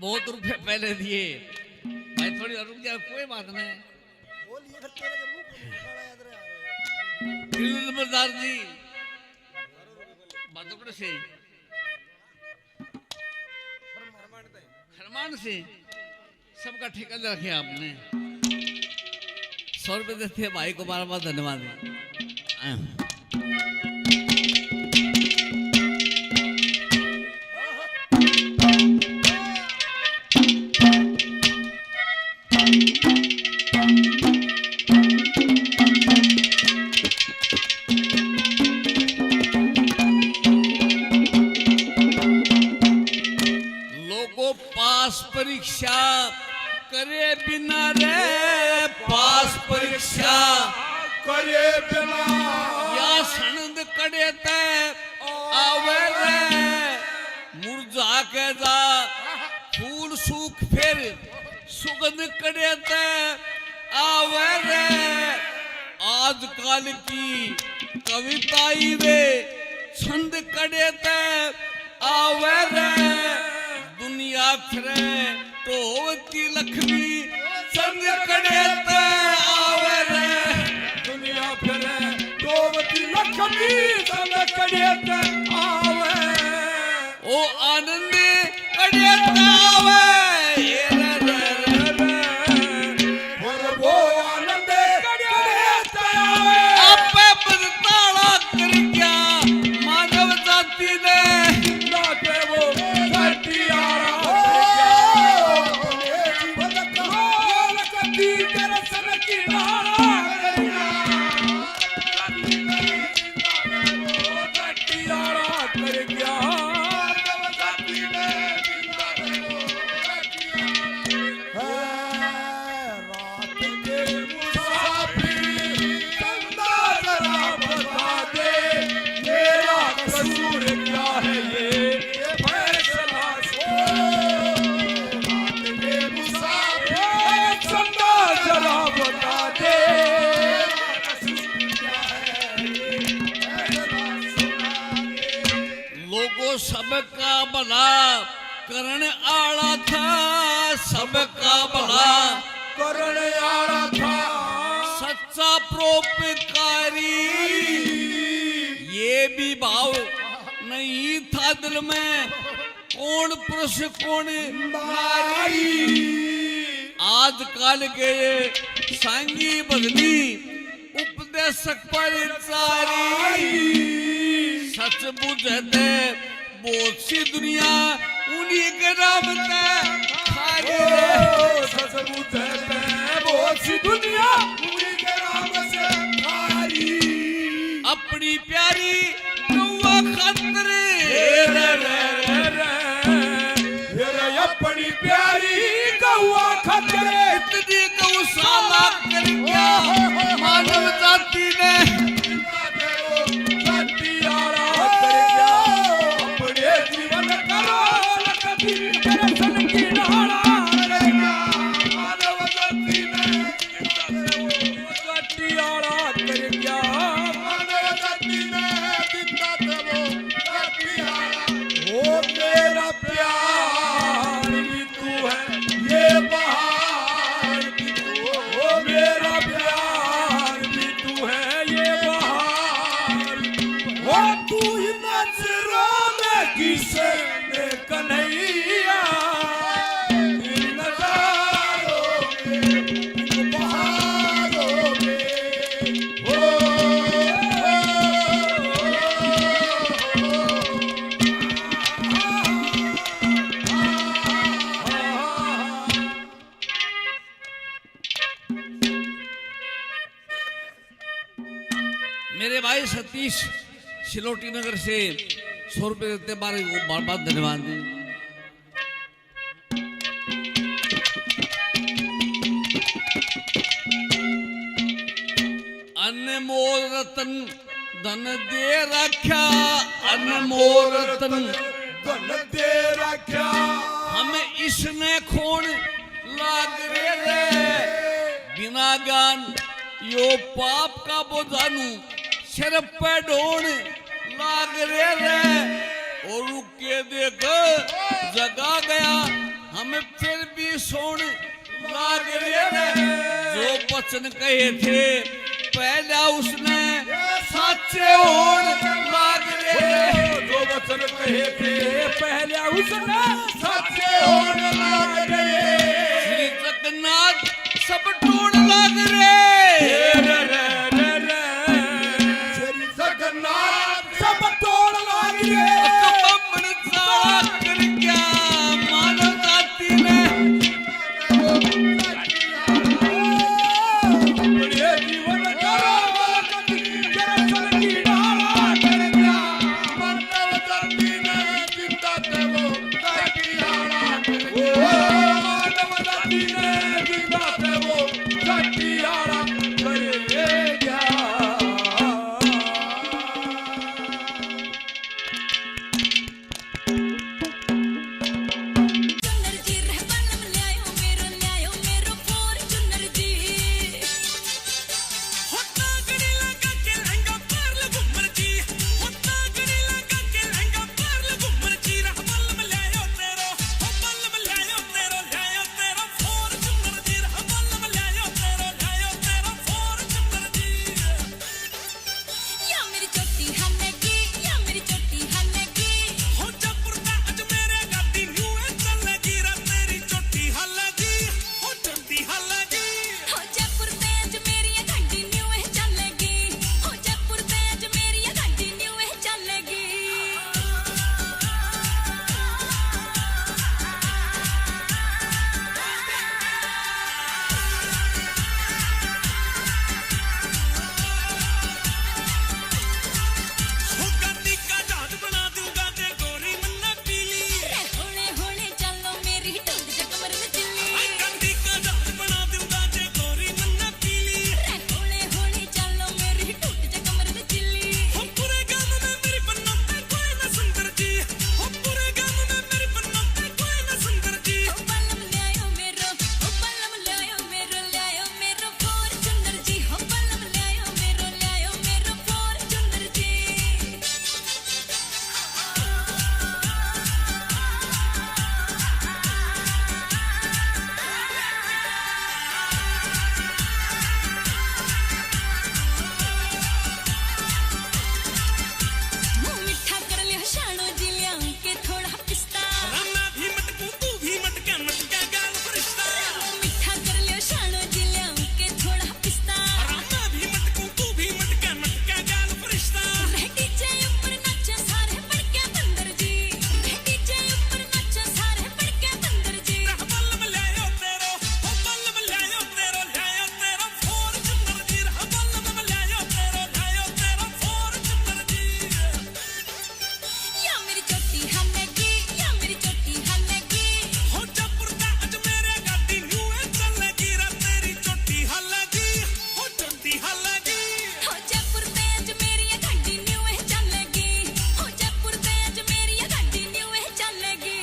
Speaker 10: बहुत रुपए पहले दिए भाई, थोड़ी और रुक जा, कोई बात नहीं। नंबरदार जी बातों से हरमान से सबका ठेका रखे आपने। 100 रुपए देते हैं भाई को, बार बार धन्यवाद। लोगों पास परीक्षा करे बिना रे, पास परीक्षा
Speaker 6: करे बिना
Speaker 10: या सनद कड़े ते आवे रे, मुरझा के जा फूल सूख फिर सुगंध कड़े ते आवे रे। आजकल की कविताई रे छंद कड़े ते आवे रे, दुनिया फिरे तो होती लक्ष्मी चंद कड़े ते आवे रे,
Speaker 6: दुनिया फिरे गोवती लक्ष्मी सब कड़े ते आवे।
Speaker 10: ओ आनंद कड़े ते आवे रे रे रे,
Speaker 6: और वो आनंद कड़े ते आवे।
Speaker 10: आपे बदताड़ा कर क्या मानव जाति ने,
Speaker 6: ना के वो सटियारा जीवन काल कभी दर्शन की नारा सटियारा कर गया। रात के मुसाफिर चंदा जरा बता दे, मेरा कसूर क्या है ये फैसला रात के मुसाफिर चंदा जरा बता दे,
Speaker 10: लोगों सबका भला करण आला था, सबका भला
Speaker 6: करण आला था
Speaker 10: सच्चा परोपकारी, ये भी भाव नहीं था दिल में कौन पुरुष कौन नारी। आजकल के ये सांगी बदली उपदेशक पर चारी, सच बुझते बहुत सी दुनिया उन्हीं के नाम पे खारी रे।
Speaker 6: सच बुझते बहुत सी दुनिया उन्हीं के नाम से खारी।
Speaker 10: अपनी प्यारी गौवा खातिर
Speaker 6: रे रे रे रे अपनी प्यारी गौवा खातिर
Speaker 10: इतनी गौशाला कर क्या मानव जाति ने,
Speaker 6: अपने जीवन करो कभी दर्शन की नारा मानव जाति ने सटियारा कर गया। मानव जाति ने जिंदा देवो सटियारा। ओ मेरा प्यार भी तू है, ये बहार भी तू, ओ मेरा प्यार भी तू है, ये बहार वो तू ही नजरों में किसे कन्हैया, इन नजारों में इन बहारों में
Speaker 10: मेरे भाई सतीश सिलोटी नगर से 100 रुपए देते बारे को बार बार धन्यवाद दें। अनमोल रतन धन दे रखा, अनमोल रतन
Speaker 6: धन दे रखा,
Speaker 10: हमें इसने खोन लाग रे, बिना ज्ञान यो पाप का बोझानू सिर पे ढोण लाग रे और रुक के देख जगा गया हमें फिर भी सोन लाग रे। जो वचन कहे थे पहला उसने साचे होन लाग रे।
Speaker 6: जो वचन कहे थे पहले उसने सच्चे होन लाग रे।
Speaker 10: श्री जगन्नाथ सब टूट लाग रे।
Speaker 6: श्री जगन्नाथ सब तोड़ लाग रे।
Speaker 10: अकबमन साला कर क्या मानव जाति ने।
Speaker 6: बड़े जीवन करो दरअसल की डाला कर दिया। मानव जाति ने जिंदा थे वो कटियारा कर दिया। मानव जाति ने जिंदा थे वो कटियारा कर दिया।
Speaker 4: चुनर जी रह बलम ल्यायो मेरो फॉर्च्यूनर जी।
Speaker 10: हो तागड़ी लगा के लहंगा पार्ल घुमर जी। हो तागड़ी लगा के लहंगा पार्ल घुमर जी। रह बलम ल्यायो तेरो हो बलम ल्यायो तेरो फॉर्च्यूनर जी। रह बलम ल्यायो तेरो फॉर्च्यूनर जी।
Speaker 4: या मेरी चोटी हनेगी या मेरी चोटी हनेगी।
Speaker 10: हो जयपुर दा अज मेरे गाड़ी न्यू है चलेगी। रा तेरी चोटी हलेगी हो चोटी हलेगी।
Speaker 4: हो जयपुर ते अज मेरी गाड़ी न्यू है चलेगी। हो जयपुर ते अज मेरी गाड़ी न्यू है चलेगी।
Speaker 10: हो गाड़ी का जहाज बना दूंगा जे गोरी मन्ना पीली।
Speaker 4: रे होले होले चलो मेरी टूट जा कमर में चिल्ली।
Speaker 10: आई गाड़ी का जहाज बना दूंगा जे गोरी मन्ना पीली।
Speaker 4: रे होले होले चलो मेरी टूट जा कमर में चिल्ली।
Speaker 10: हो पूरे गांव में मेरी बनते कोई न सुंदर जी। हो पूरे गांव में मेरी बनते कोई न सुंदर जी।
Speaker 4: हो बलम ल्यायो मेरो फॉर्च्यूनर जी। हो बलम ल्यायो मेरो फॉर्च्यूनर जी। मुंह मिठा कर लिया शानो जी लिया के थोड़ा पिस्ता।
Speaker 10: रामा भी मटकू तू भी मटके मटके गाल फरिश्ता।
Speaker 4: मुंह मिठा कर लिया शानो जी लिया के थोड़ा पिस्ता।
Speaker 10: रामा भी मटकू तू भी मटके मटके गाल फरिश्ता।
Speaker 4: रह डीजे ऊपर नाचे सारे बड़के बंदर जी। रह डीजे ऊपर नाचे सारे बड़के बंदर जी।
Speaker 10: रह बलम ल्यायो तेरो हो बलम ल्यायो तेरो फॉर्च्यूनर जी। रह बलम ल्यायो तेरो फॉर्च्यूनर जी।
Speaker 4: या मेरी चोटी हनेगी या मेरी चोटी हनेगी।
Speaker 10: हो जयपुर दा अज मेरे गाड़ी न्यू है चलेगी। रा तेरी चोटी हलेगी हो चोटी हलेगी।
Speaker 4: हो जयपुर ते अज मेरी गाड़ी न्यू है चलेगी। हो जयपुर ते अज मेरी गाड़ी न्यू है चलेगी।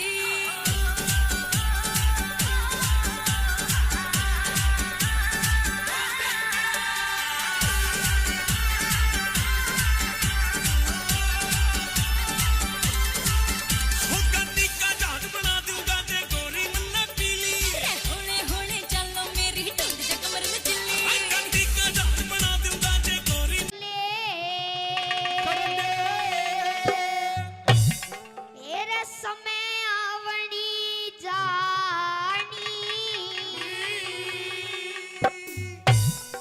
Speaker 10: हो गाड़ी का जहाज बना दूंगा जे गोरी मन्ना पीली।
Speaker 4: रे होले होले चलो मेरी टूट जा कमर में चिल्ली।
Speaker 10: आई गाड़ी का जहाज बना दूंगा जे गोरी।
Speaker 1: तेरे समय आवनी जानी।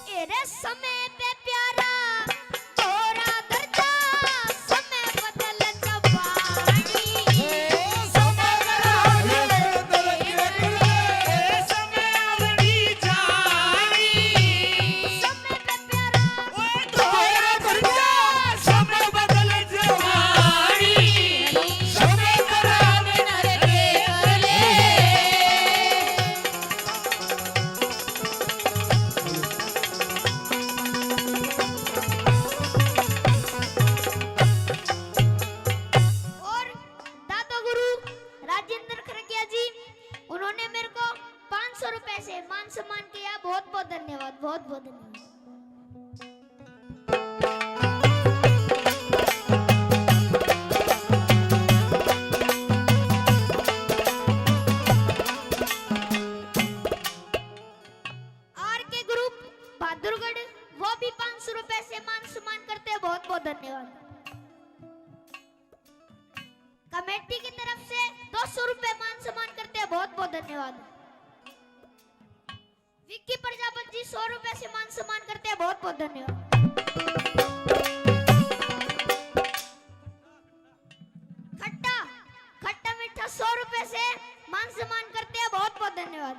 Speaker 1: तेरे समय पे प्यारा तोरा दर्दा। समय बदल जवानी। समय समय पे प्यारा तोरा दर्दा। समय बदल जवानी। समय कराम नर के कर ले। और दादा गुरु राजेंद्र खरकिया जी, उन्होंने मेरे को 500 रुपए से मान सम्मान किया। बहुत बहुत धन्यवाद, बहुत बहुत धन्यवाद। धन्यवाद। विक्की प्रजापति जी 100 रुपए से मान सम्मान करते हैं, बहुत बहुत धन्यवाद। खट्टा खट्टा मीठा 100 रुपए से मान सम्मान करते हैं, बहुत बहुत धन्यवाद।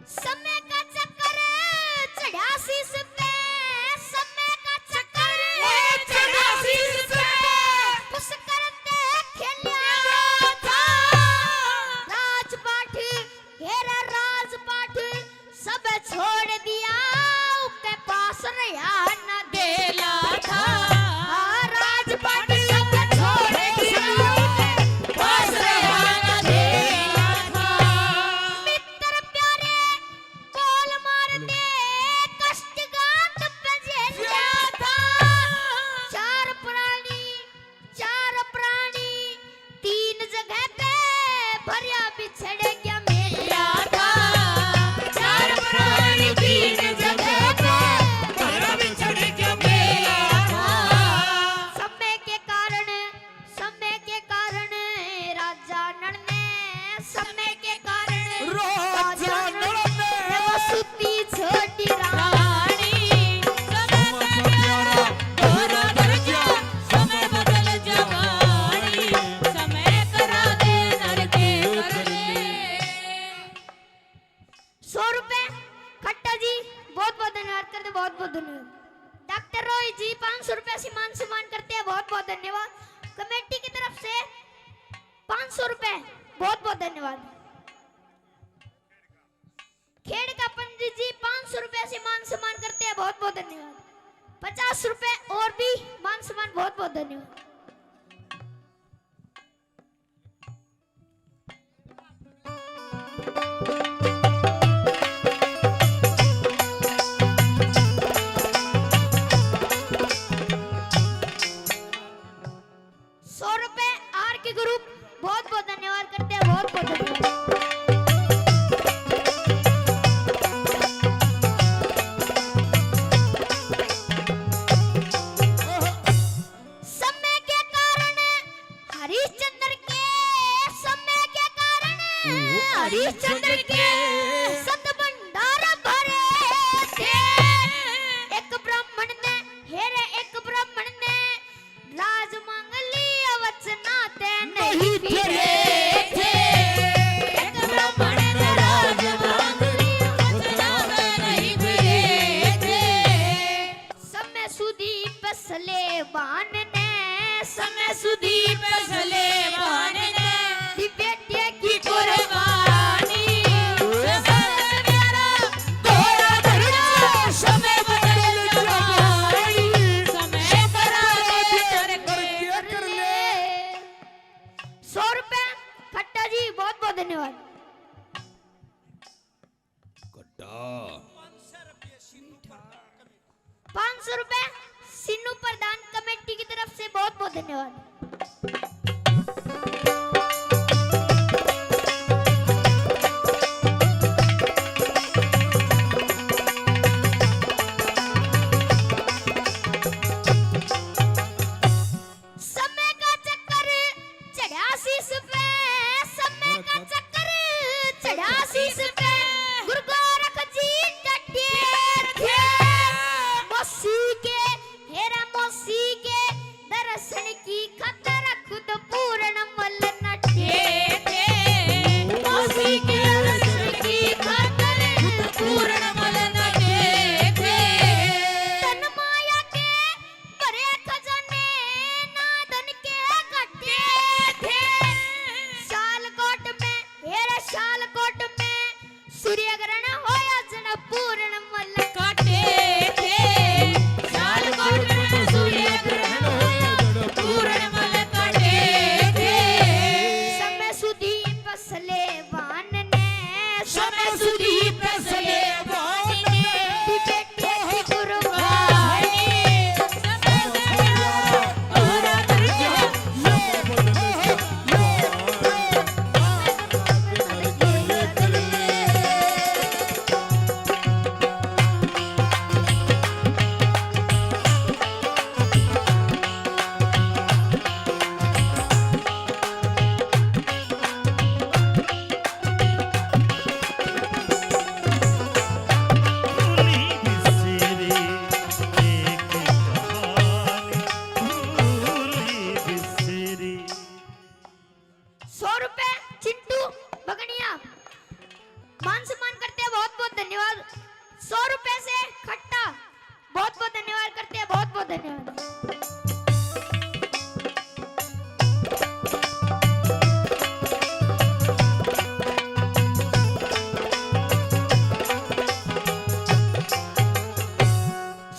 Speaker 1: समय का चक्कर चढ़ा शीश पे, समय का चक्कर चढ़ा शीश पे, खुश करते खेलिया था राजपाट, हेरा राजपाट सब छोड़ दिया, उसके पास रहा न देला था। राजपाट सब छोड़ दिया, उसके पास रहा न देला था। मित्र प्यारे बोल मारते, कष्टगात पे झेला था। चार प्राणी तीन जगह पे भरिया बिछड़ गया मेला था। चार प्राणी तीन जगह पे भरिया बिछड़ गया मेला था। समय के कारण राजा नल ने, समय के कारण राजा नल ने वसुती छोटी रानी। समय का प्यारा दोहरा कर गया, समय बदल जवानी, समय करा दे नर के करने। 100 रुपए खट्टा जी बहुत बहुत धन्यवाद करते, बहुत बहुत धन्यवाद। डॉक्टर रॉय जी 500 रुपए से मान सम्मान करते हैं, बहुत बहुत धन्यवाद। कमेटी की तरफ से 500 रुपए, बहुत बहुत धन्यवाद। खेड़ का पंडित जी 500 रुपए से मान सम्मान करते हैं, बहुत बहुत धन्यवाद। 50 रुपए और भी मान सम्मान, बहुत बहुत धन्यवाद। आर के ग्रुप बहुत बहुत धन्यवाद करते हैं, बहुत बहुत धन्यवाद। समय के कारण हरिश्चंद्र के सत भंडार भरे थे। एक ब्राह्मण ने राज मंगली वचनाते नहीं फिरे थे। एक ब्राह्मण ने राज मंगली वचनाते नहीं फिरे थे। समय सुदीप सलेवान ने, समय सुदीप सलेवान ने बेटे की कुर्बानी। समय मेरा दोहरा धरना, समय बदल जवानी, समय करा दे कर ले। 100 रुपए खट्टा जी बहुत बहुत धन्यवाद। 500 रुपए सिन्नू प्रधान कमेटी की तरफ से, बहुत बहुत धन्यवाद। समय का चक्कर चढ़ा शीश पे, समय का चक्कर चढ़ा शीश पे, गुरु गोरख जी डटे थे। मौसी के दर्शन की 100 रुपए से खट्टा। बहुत बहुत धन्यवाद करते हैं, बहुत बहुत धन्यवाद।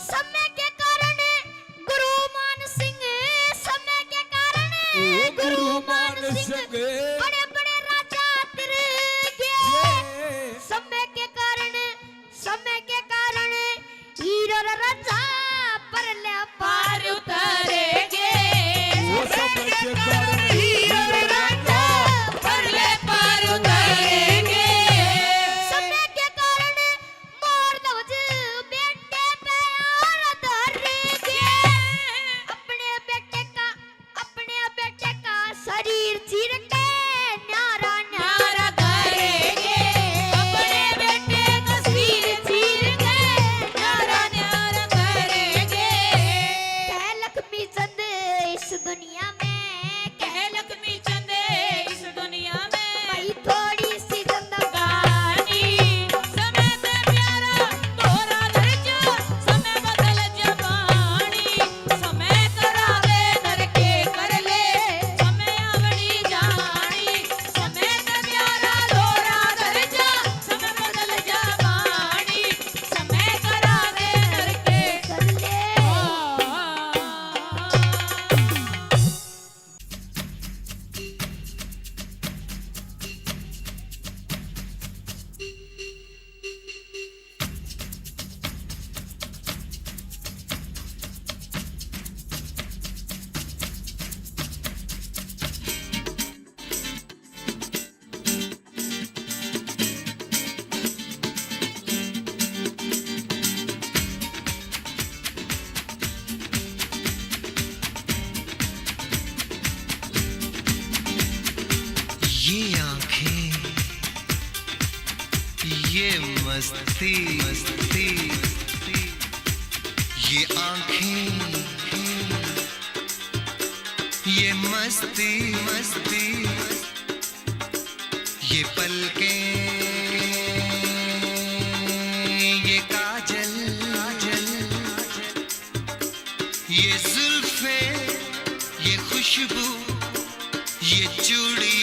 Speaker 1: समय के कारण गुरु मान सिंह, समय के कारण गुरु मान सिंह बड़े बड़े राजा तेरे गए। समय के कारण हीरो राजा पर ले पार उतरेंगे। समय के कारण हीरो राजा पर ले पार उतरेंगे। समय के कारण मोर ध्वज बेटे पे यार धरेंगे। अपने बेटे का शरीर चीर के न्यारा न्यारा करेंगे। अपने बेटे का शरीर चीर के न्यारा न्यारा करेंगे। कह लक्ष्मी चंद इस दुनिया में, कह लक्ष्मी चंद इस दुनिया में भाई थोड़ी सी जिंदगानी। समय से प्यारा तोरा दर्जा, समय बदल जवानी। समय करावे नर के कर ले, समय आवड़ी जानी। समय से प्यारा तोरा दर्जा, समय बदल जवानी। समय करावे नर के कर ले।
Speaker 3: ये आंखें, ये मस्ती मस्ती, ये आंखें, ये मस्ती मस्ती, ये पलकें, ये काजल काजल, ये जुल्फे, ये खुशबू, ये चूड़ी,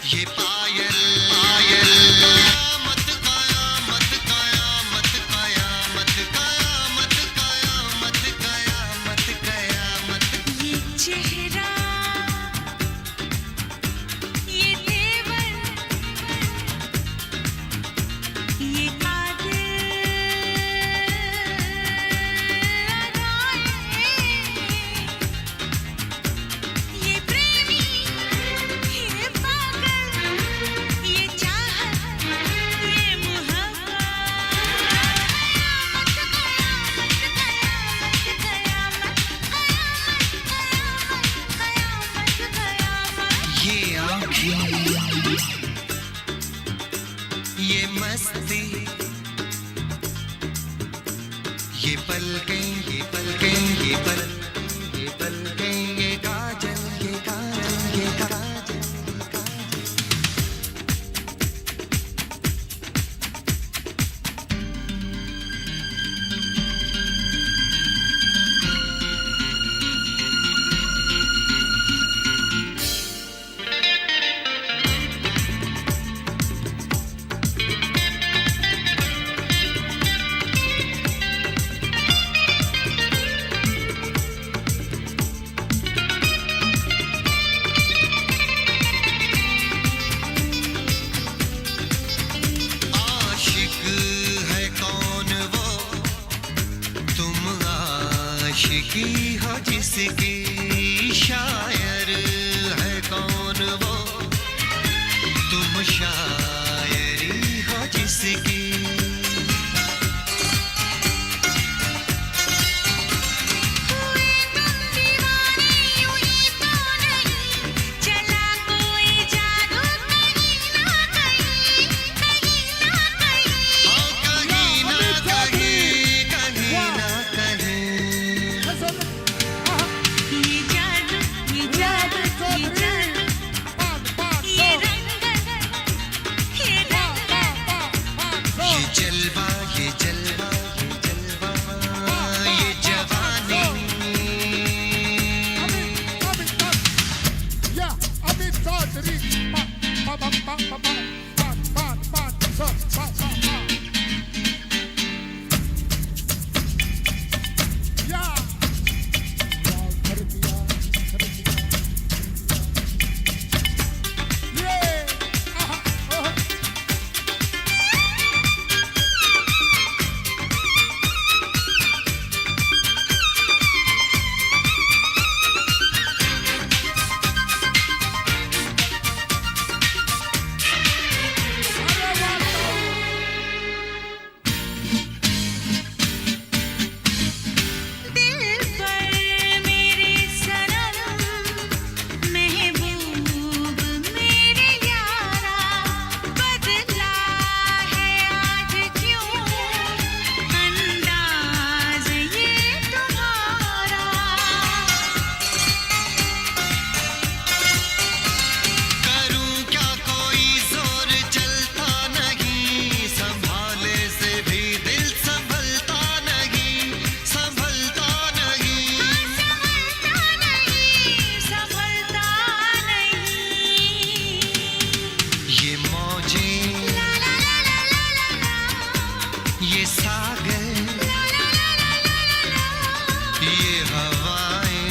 Speaker 3: ये पायल पायल। कयामत कयामत कयामत कयामत कयामत कयामत कयामत कयामत।
Speaker 4: ये चेहरा, ये तेवर, ये कातिल अदाएं, ये प्रेमी, ये पागल, ये चाहत, ये मोहब्बत।
Speaker 3: ये आंखें, ये मस्ती, ये पलकें, ये पलकें, ये पलकें, ये पलकें, ये काजल, ये काजल, ये काजल, ये काजल। आशिक है कौन वो, तुम आशिकी हो जिसकी। शायर है कौन वो, तुम शायरी हो जिसकी।
Speaker 4: चला कोई जादू कहीं ना कहीं, कहीं ना कहीं।
Speaker 3: कहीं ना कहीं, कहीं ना कहीं।
Speaker 4: ये जादू, ये जादू, ये जादू, ये रंग, ये रंग।
Speaker 3: ये सागर ये हवाएं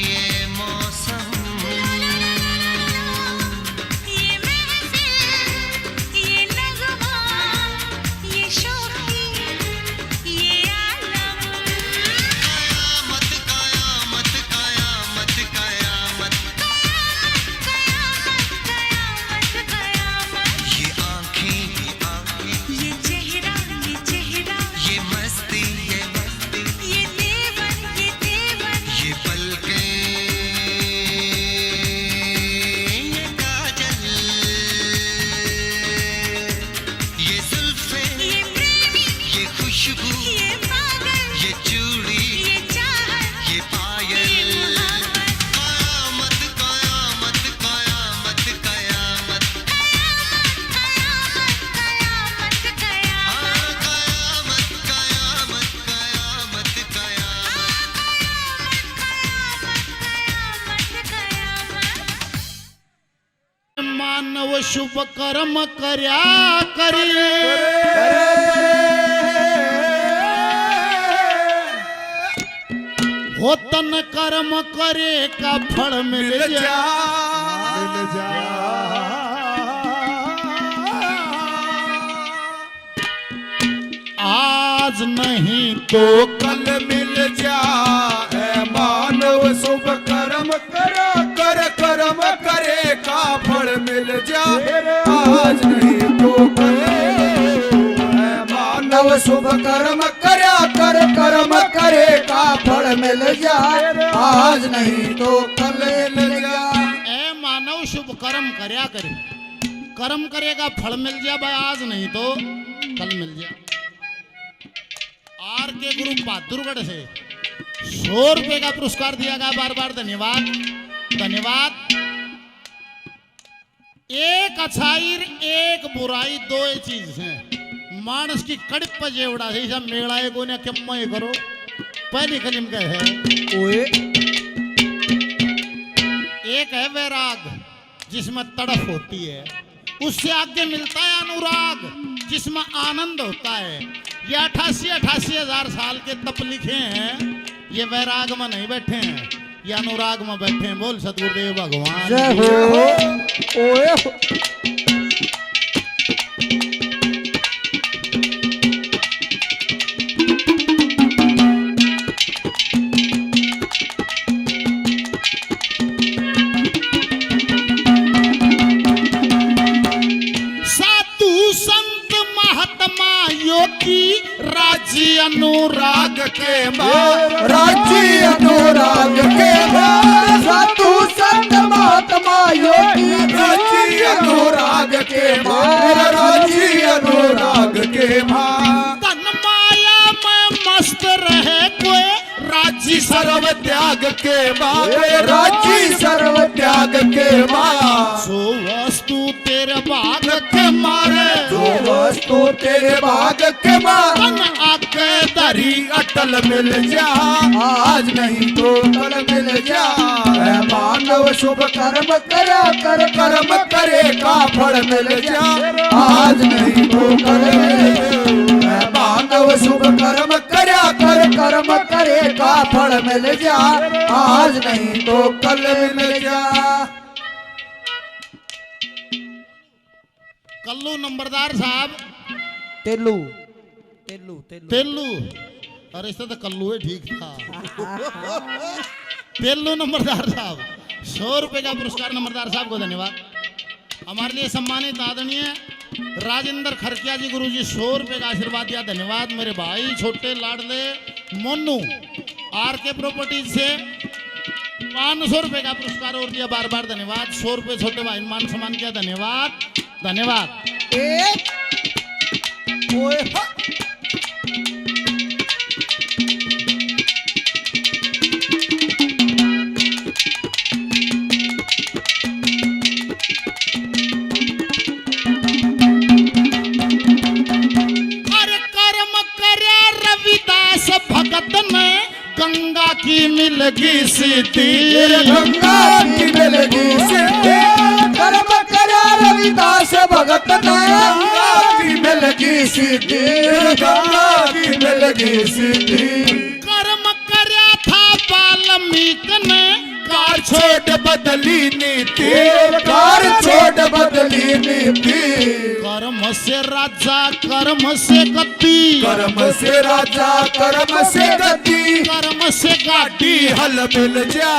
Speaker 3: ये मौसम
Speaker 4: ये महफिल ये नगमा ये शौकी ये आलम
Speaker 3: कयामत कयामत कयामत कयामत
Speaker 4: कयामत कयामत
Speaker 3: ये आंखें
Speaker 4: ये चेहरा
Speaker 3: ये मस्ती
Speaker 4: ये देवर
Speaker 3: ये पलकें ये काजल ये जुल्फे
Speaker 4: ये प्रेमी
Speaker 3: ये खुशबू
Speaker 4: ये पागल
Speaker 3: ये चूड़ी
Speaker 4: ये चाहत
Speaker 3: ये पायल
Speaker 4: ये मोहब्बत
Speaker 3: कयामत कयामत कयामत कयामत
Speaker 4: कयामत कयामत
Speaker 3: कयामत कयामत कयामत
Speaker 7: मानव शुभ कर्म कर्या करी होतन कर्म करे का फल मिल जा आज नहीं तो
Speaker 6: कल मिल जाए मानव शुभ कर्म करा कर कर्म करे का फल मिल जाए आज नहीं तो कल मानव शुभ कर्म करया कर कर्म करे का फल मिल जाए आज नहीं तो कल मिल जाए
Speaker 7: ए मानव शुभ कर्म कर्या करे कर्म करेगा फल मिल जाए भाई आज नहीं तो कल मिल जाए आर के ग्रुप बहादुरगढ़ से 100 रुपए का पुरस्कार दिया गया बार बार धन्यवाद धन्यवाद एक अच्छाई एक बुराई दो ही चीज है मानस की कड़प जेवड़ा है सब मेला को ने कम करो पहली कलिम का है
Speaker 8: ओए
Speaker 7: एक है वैराग जिसमें तड़फ होती है उससे आगे मिलता है अनुराग जिसमें आनंद होता है ये 88 हजार साल के तप लिखे हैं ये वैराग में नहीं बैठे हैं ये अनुराग में बैठे हैं बोल सतगुरुदेव भगवान
Speaker 8: जय
Speaker 7: की।
Speaker 8: हो ओए हो।
Speaker 7: साधु संत महात्मा योगी राज्य अनुराग के मार
Speaker 6: राज्य अनुराग के मार साधु संत महात्मा योगी राज्य अनुराग के मार राज्य अनुराग के मार
Speaker 7: तन माया में मस्त रहे कोई राज्य सर्व त्याग के मार
Speaker 6: राज्य सर्व त्याग के मार
Speaker 7: सो वस्तु तेरे भाग के मारे
Speaker 6: जो वस्तु तेरे भाग के मार
Speaker 7: तन आके
Speaker 6: धरी अटल मिल जा आज नहीं तो कल मिल जा है मानव शुभ कर्म करा कर कर्म करे का फल मिल जा आज नहीं तो कल मिल जा है मानव शुभ कर्म करा कर कर्म करे का फल मिल जा आज नहीं तो कल मिल जा
Speaker 7: कल्लू नंबरदार साहब
Speaker 8: तेलू तेलू तेलू
Speaker 7: तेलू अरे इससे तो कल्लू है ठीक था तेलू नंबरदार साहब 100 रुपए का पुरस्कार नंबरदार साहब को धन्यवाद हमारे लिए सम्मानित आदरणीय राजेंद्र खरकिया जी गुरु जी 100 रुपए का आशीर्वाद दिया धन्यवाद मेरे भाई छोटे लाडले मोनू आर के प्रॉपर्टीज से 500 रुपए का पुरस्कार और दिया बार बार धन्यवाद 100 रुपए छोटे भाई मान सम्मान किया धन्यवाद धन्यवाद
Speaker 8: ओए हो।
Speaker 7: अरे कर्म करे रविदास भगत ने गंगा की मिलगी सिद्धि
Speaker 6: गंगा की मिलगी सिद्धि कर्म करा रविदास भगत ने गंगा सीधी गंगा की मिलगी सीधी
Speaker 7: कर्म कर्या था वाल्मीक ने
Speaker 6: कार छोड़ बदली नीति कार छोड़ बदली नीति
Speaker 7: कर्म से राजा कर्म से गति
Speaker 6: कर्म से राजा कर्म से गति
Speaker 7: कर्म से गाड़ी
Speaker 6: हल मिल जा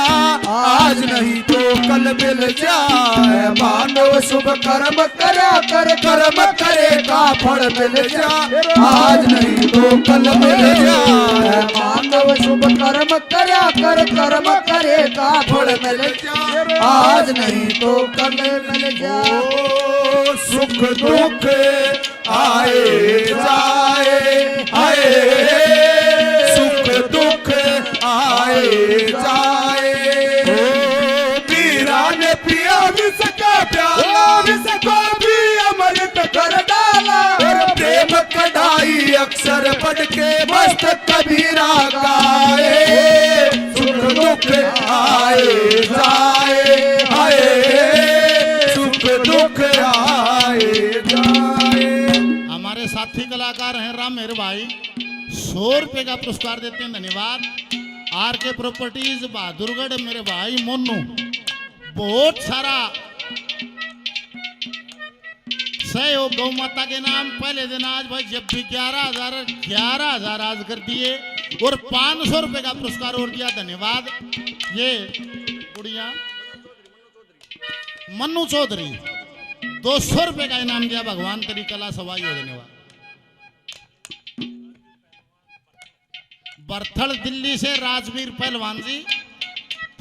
Speaker 6: आज नहीं तो कल मिल जाए मानव शुभ कर्म करा कर कर्म करेगा फल मिल जा आज नहीं तो कल मिल जाए मानव शुभ कर्म करा कर कर्म करेगा फल मिल जा आज नहीं तो कल मिल जा सुख दुख आए जाए आए सुख दुख आए जाए मीरा ने पिया विष का प्याला विष को भी अमृत कर डाला और प्रेम कढ़ाई अक्षर पढ़ के मस्त कबीरा गाए सुख दुख आए जाए आए सुख दुख आए जाए
Speaker 7: हमारे साथी कलाकार हैं राम मेरे भाई 100 रुपए का पुरस्कार देते हैं धन्यवाद आर के प्रॉपर्टीज बहादुरगढ़ मेरे भाई मोनू बहुत सारा सहयोग गौ माता के नाम पहले दिन आज भाई जब भी 11,000 आज कर दिए और 500 रुपए का पुरस्कार और दिया धन्यवाद ये गुड़िया मन्नू चौधरी 200 रुपए का इनाम दिया भगवान तेरी कला सवाई हो धन्यवाद बर्थड़ दिल्ली से राजवीर पहलवान जी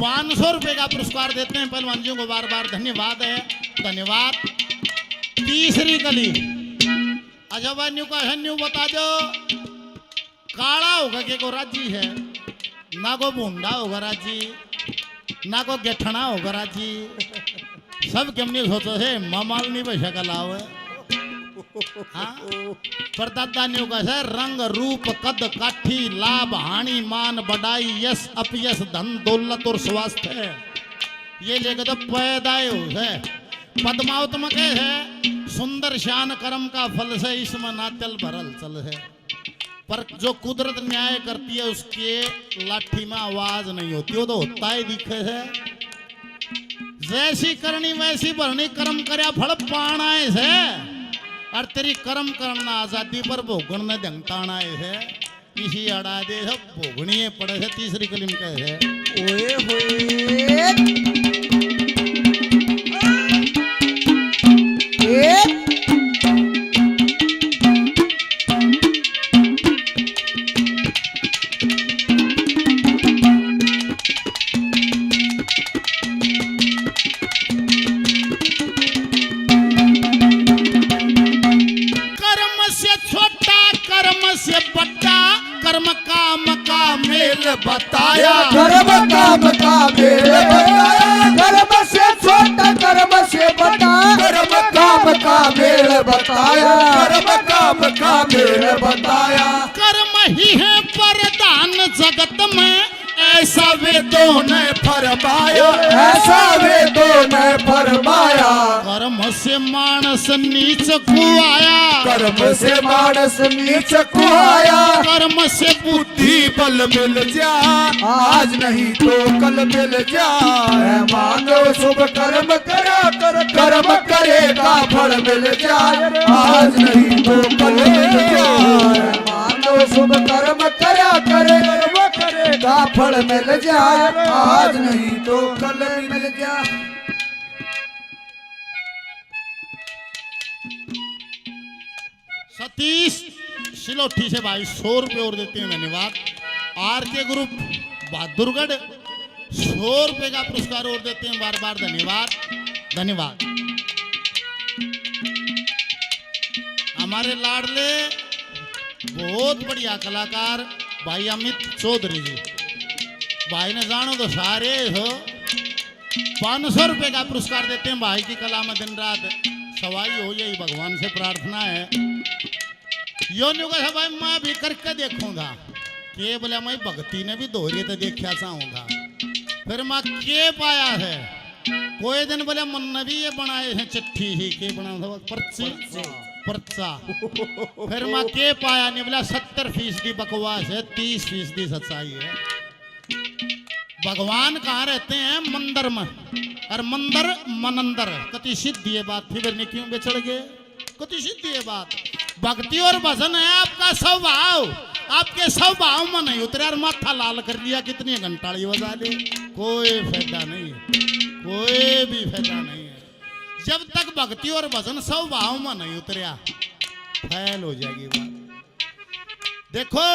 Speaker 7: 500 रुपए का पुरस्कार देते हैं पहलवान जी को बार बार धन्यवाद है धन्यवाद तीसरी गली अच्छा भाई न्यू का है न्यू बता दो काला होगा के को राजी है ना को भूंडा होगा राजी ना को गेठना होगा राजी सब केमनी सोचो है मामाल नहीं पैसा का लाव है हाँ परदादा ने कहा रंग रूप कद काठी लाभ हानि मान बढ़ाई यश अपयश धन दौलत और स्वास्थ्य है ये लेकर तो पैदाए है पद्मावत में कहे है सुंदर शान कर्म का फल से इसमें नाचल भरल चल है पर जो कुदरत न्याय करती है उसके लाठी में आवाज नहीं होती वो तो होता ही दिखे है जैसी करनी वैसी भरनी कर्म करया फल पाना है और तेरी कर्म करना आजादी पर भोगण ने दंगताना है इसी अड़ा दे सब भोगणीय पड़े है तीसरी कलिम कहे है
Speaker 8: ओए होए
Speaker 7: कर्म से छोटा कर्म से बड़ा कर्म काम का मेल बताया
Speaker 6: कर्म काम का मेल बताया कर्म से छोटा कर्म से बड़ा कर्म काम का मेल बताया कर्म काम का मेल बताया
Speaker 7: कर्म ही है वरदान जगत में ऐसा वेदों ने फरमाया
Speaker 6: ऐसा वेदों ने फरमाया
Speaker 7: कर्म से मानस नीच को आया
Speaker 6: कर्म से मानस नीच को आया
Speaker 7: कर्म से बुद्धि
Speaker 6: बल मिल जा आज नहीं तो कल मिल जाए मानव शुभ कर्म करा कर कर्म करेगा फल मिल जाए आज नहीं तो कल मिल जाए मानव शुभ कर्म करा करे कर्म करेगा फल मिल जाए आज नहीं तो कल मिल जाए
Speaker 7: सतीश सिलोठी से भाई 100 रुपए और देते हैं धन्यवाद आर के ग्रुप बहादुरगढ़ 100 रुपए का पुरस्कार और देते हैं बार बार धन्यवाद धन्यवाद हमारे लाडले बहुत बढ़िया कलाकार भाई अमित चौधरी जी भाई ने जानो तो सारे हो 500 रुपए का पुरस्कार देते हैं भाई की कला में दिन रात सवाई हो यही भगवान से प्रार्थना है यो न्यू कहा भाई मैं भी करके देखूंगा के बोले मैं भक्ति ने भी दोहरे तो देखा चाहूंगा फिर मैं के पाया है कोई दिन बोले मन ने भी ये बनाए हैं चिट्ठी ही के बना था पर्ची पर्चा। फिर मैं के पाया नहीं, बोला 70% बकवास है, 30% सच्चाई है। भगवान कहाँ रहते हैं? मंदिर में, और मंदिर मनंदर। कति सिद्धि ये बात थी, फिर क्यों बेचड़ गए? कति सिद्धि ये बात। भक्ति और भजन है आपका स्वभाव, आपके स्वभाव में नहीं उतरे और माथा लाल कर लिया, कितनी घंटाड़ी बजा ले, कोई फायदा नहीं है, कोई भी फायदा नहीं है। जब तक भक्ति और भजन स्वभाव में नहीं उतरिया, फैल हो जाएगी बात। देखो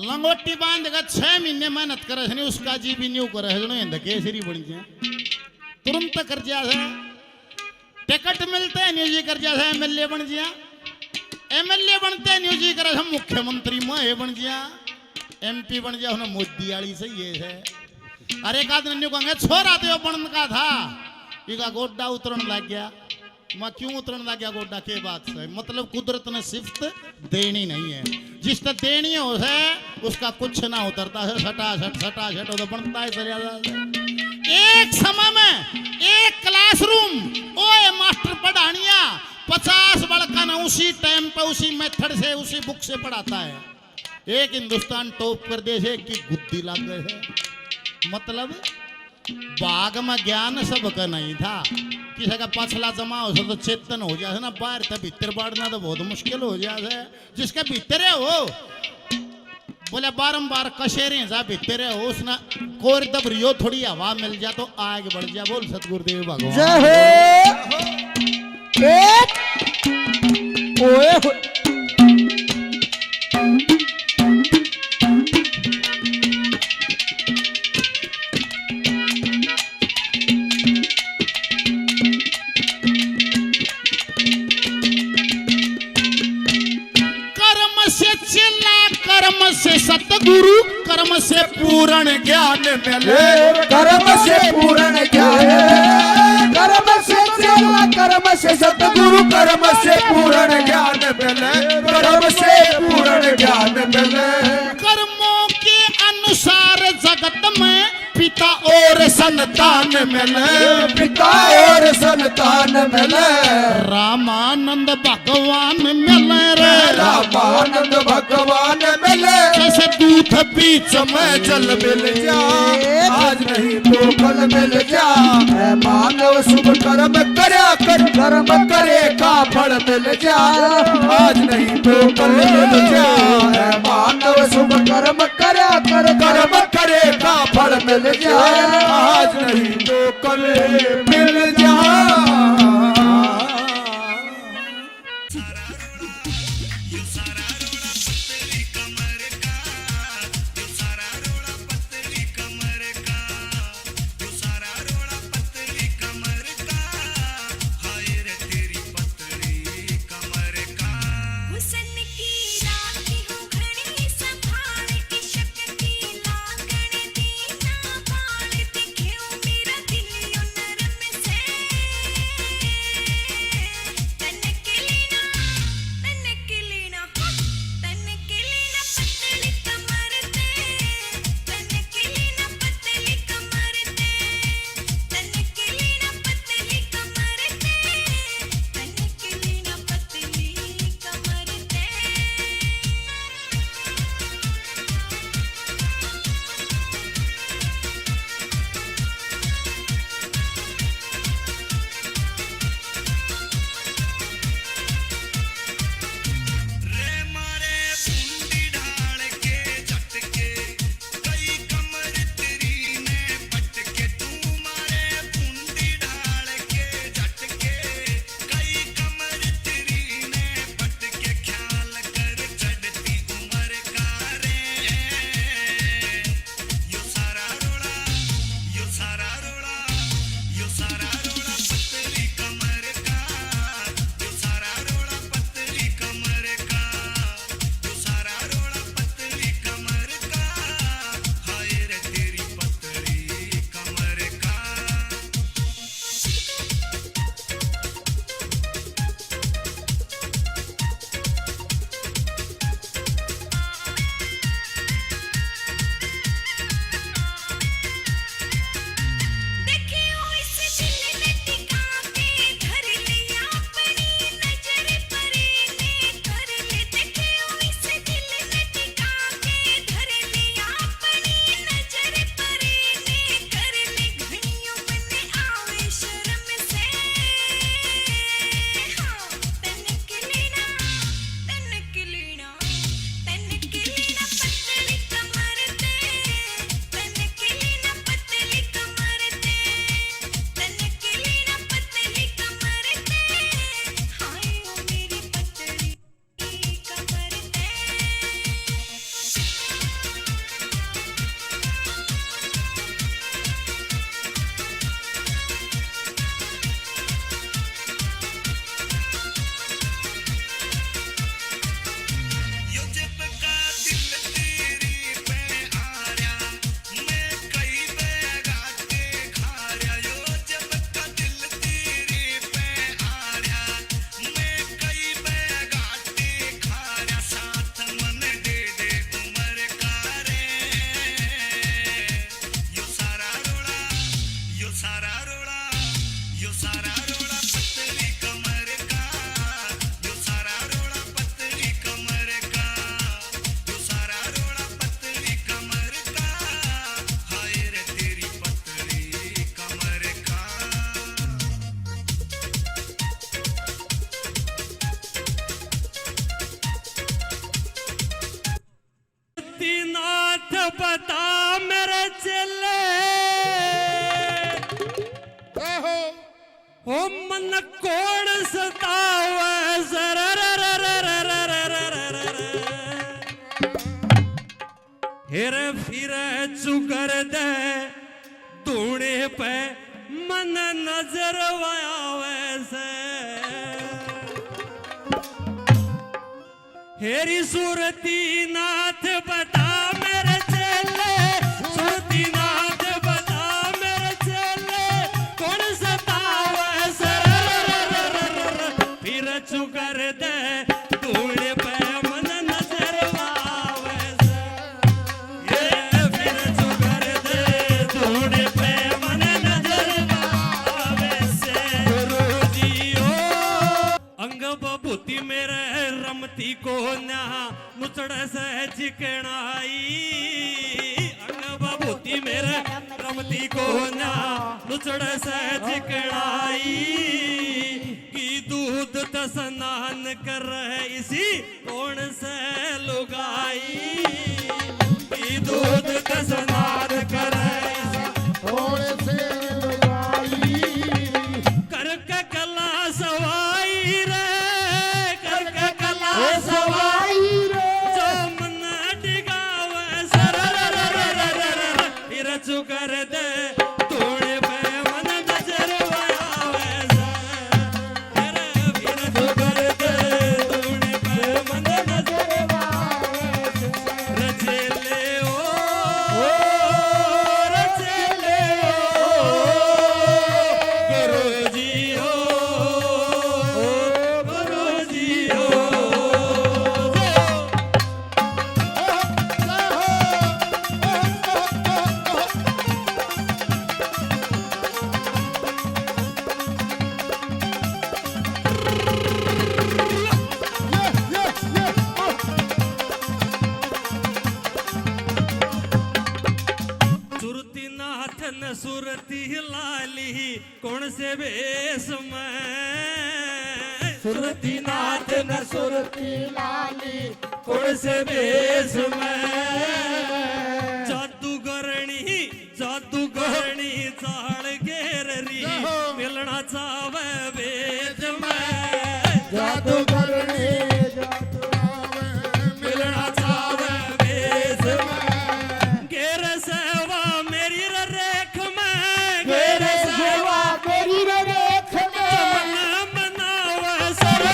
Speaker 7: लंगोटी बांध कर 6 महीने मेहनत करे नहीं, उसका जी भी न्यू करे है, केसरी बन गया तुरंत कर जा है। टिकट मिलते हैं न्यूजी कर जा है, एमएलए बन गया, एमएलए बनते हैं न्यूजी करे हम मुख्यमंत्री में बन गया, एमपी बन गया, मोदी वाली से ये है। अरे एक आदमी कहेंगे छोरा तो बन का था, इका गोड्डा उतरन लग गया। मैं क्यों उतरन लग गया गोड्डा के बात से? मतलब कुदरत ने सिफ्त देनी नहीं है, जिस तक देनी हो है उसका कुछ ना उतरता है, सटासट तो बनता है चलिया जाता है। एक समय में एक क्लासरूम ओए मास्टर पढ़ानिया 50 बड़का ना उसी टाइम पे उसी मेथड से उसी बुक से पढ़ाता है। एक हिंदुस्तान टॉप कर दे से की गुद्दी लग गए है। मतलब बाग में ज्ञान सबका नहीं था, किसी का पछला जमा हो तो चेतन हो जाए ना, बाहर तक भीतर बढ़ना तो बहुत मुश्किल हो जाए। जिसके भीतर हो बोले बारंबार कशेरे जा भीतर हो, उसने कोर दबरियो थोड़ी हवा मिल जा तो आगे बढ़ जा। बोल सतगुरुदेव भगवान
Speaker 6: जय हो। ओए हो।
Speaker 7: कर्म से सतगुरु, कर्म से पूर्ण ज्ञान मिले,
Speaker 6: कर्म से पूर्ण ज्ञान, कर्म से चला, कर्म से सतगुरु, कर्म से पूर्ण ज्ञान मिले, कर्म से पूर्ण ज्ञान मिले।
Speaker 7: कर्मों के अनुसार जगत में पिता और संतान मिले,
Speaker 6: पिता और संतान मिले,
Speaker 7: रामानंद भगवान मिले रे,
Speaker 6: रामानंद भगवान मिले।
Speaker 7: जैसे दूध बीच में जल मिल जा,
Speaker 6: आज नहीं तो कल मिल जा। मानव शुभ कर्म करया कर, कर्म करे का फल मिल जा, आज नहीं तो कल मिल जा। मानव शुभ कर्म करया कर, कर्म करे का फल मिल जा, आज नहीं तो कल मिल जा।
Speaker 4: हुसन की राखी हूँ घड़ी संभाल के, शक्ति लागण दीना बाल दिखे मेरा दिल यो नरम से, तन के लेना
Speaker 10: नाथ बता मेरे चेले हो मन कोण सतावे हेरे फिरे चुकर दे तूने पे मन नजर आवे से हेरी सूरती नाथ बता मेरे चेले सूरती नाथ बता मेरे चेले कौन सतावे सर फिर चुकर दे तूने पे मन नजर आवे से ये फिर चुकर दे तूने पे मन नजर आवे से गुरुजी ओ अंग बबूती मेरे रमती को ना मुचड़ से चिकनाई अंग बबूती मेरे रमती को ना मुचड़ से चिकनाई की दूध त स्नान कर इसी कौन से लुगाई की दूध त स्नान कर करके कला सवाई रे करके कला सवाई जो मन डिगावे सर फिर चुकर दे तोड़े पे मन नजर आवे सर फिर चुकर दे तोड़े पे मन नजर आवे रचेले ओ रचेले गुरुजी हो गुरुजी हो सुरती नाथ न सुरती लाली कौन से बेस में सुरती नाथ न सुरती लाली कौन से बेस में जादूगरणी चाल घेररी मिलना चावे वेद में जादूगरणी मिलना चावे वेद में घेर सेवा मेरी रेख में घेर सेवा
Speaker 1: मेरी रेख में
Speaker 10: मनावा सर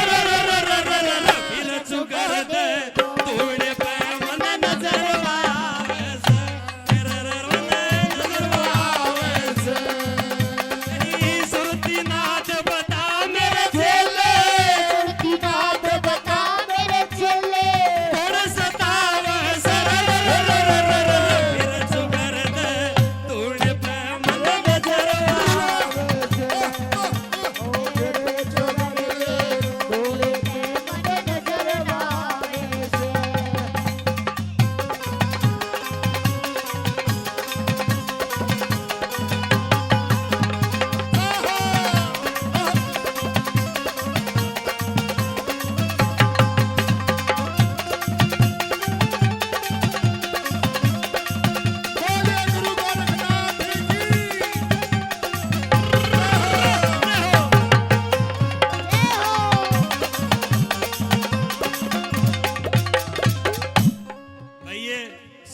Speaker 10: फिर चुकर दे तूने पे मन नजर आवे सर नजर आवे सर सुरती नाथ बता मेरे चेले
Speaker 1: सुरती नाथ बता मेरे चेले
Speaker 10: कौन सतावे सर फिर चुकर दे तूने पे मन नजर आवे भैया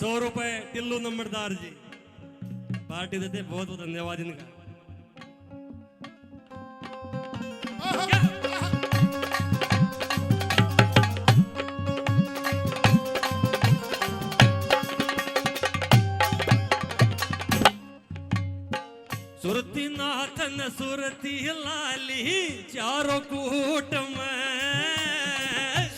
Speaker 10: 100 रुपए टिल्लू नंबरदार जी पार्टी देते बहुत बहुत धन्यवाद इनका सुरती नाथ न सुरती लाली चारों कूट में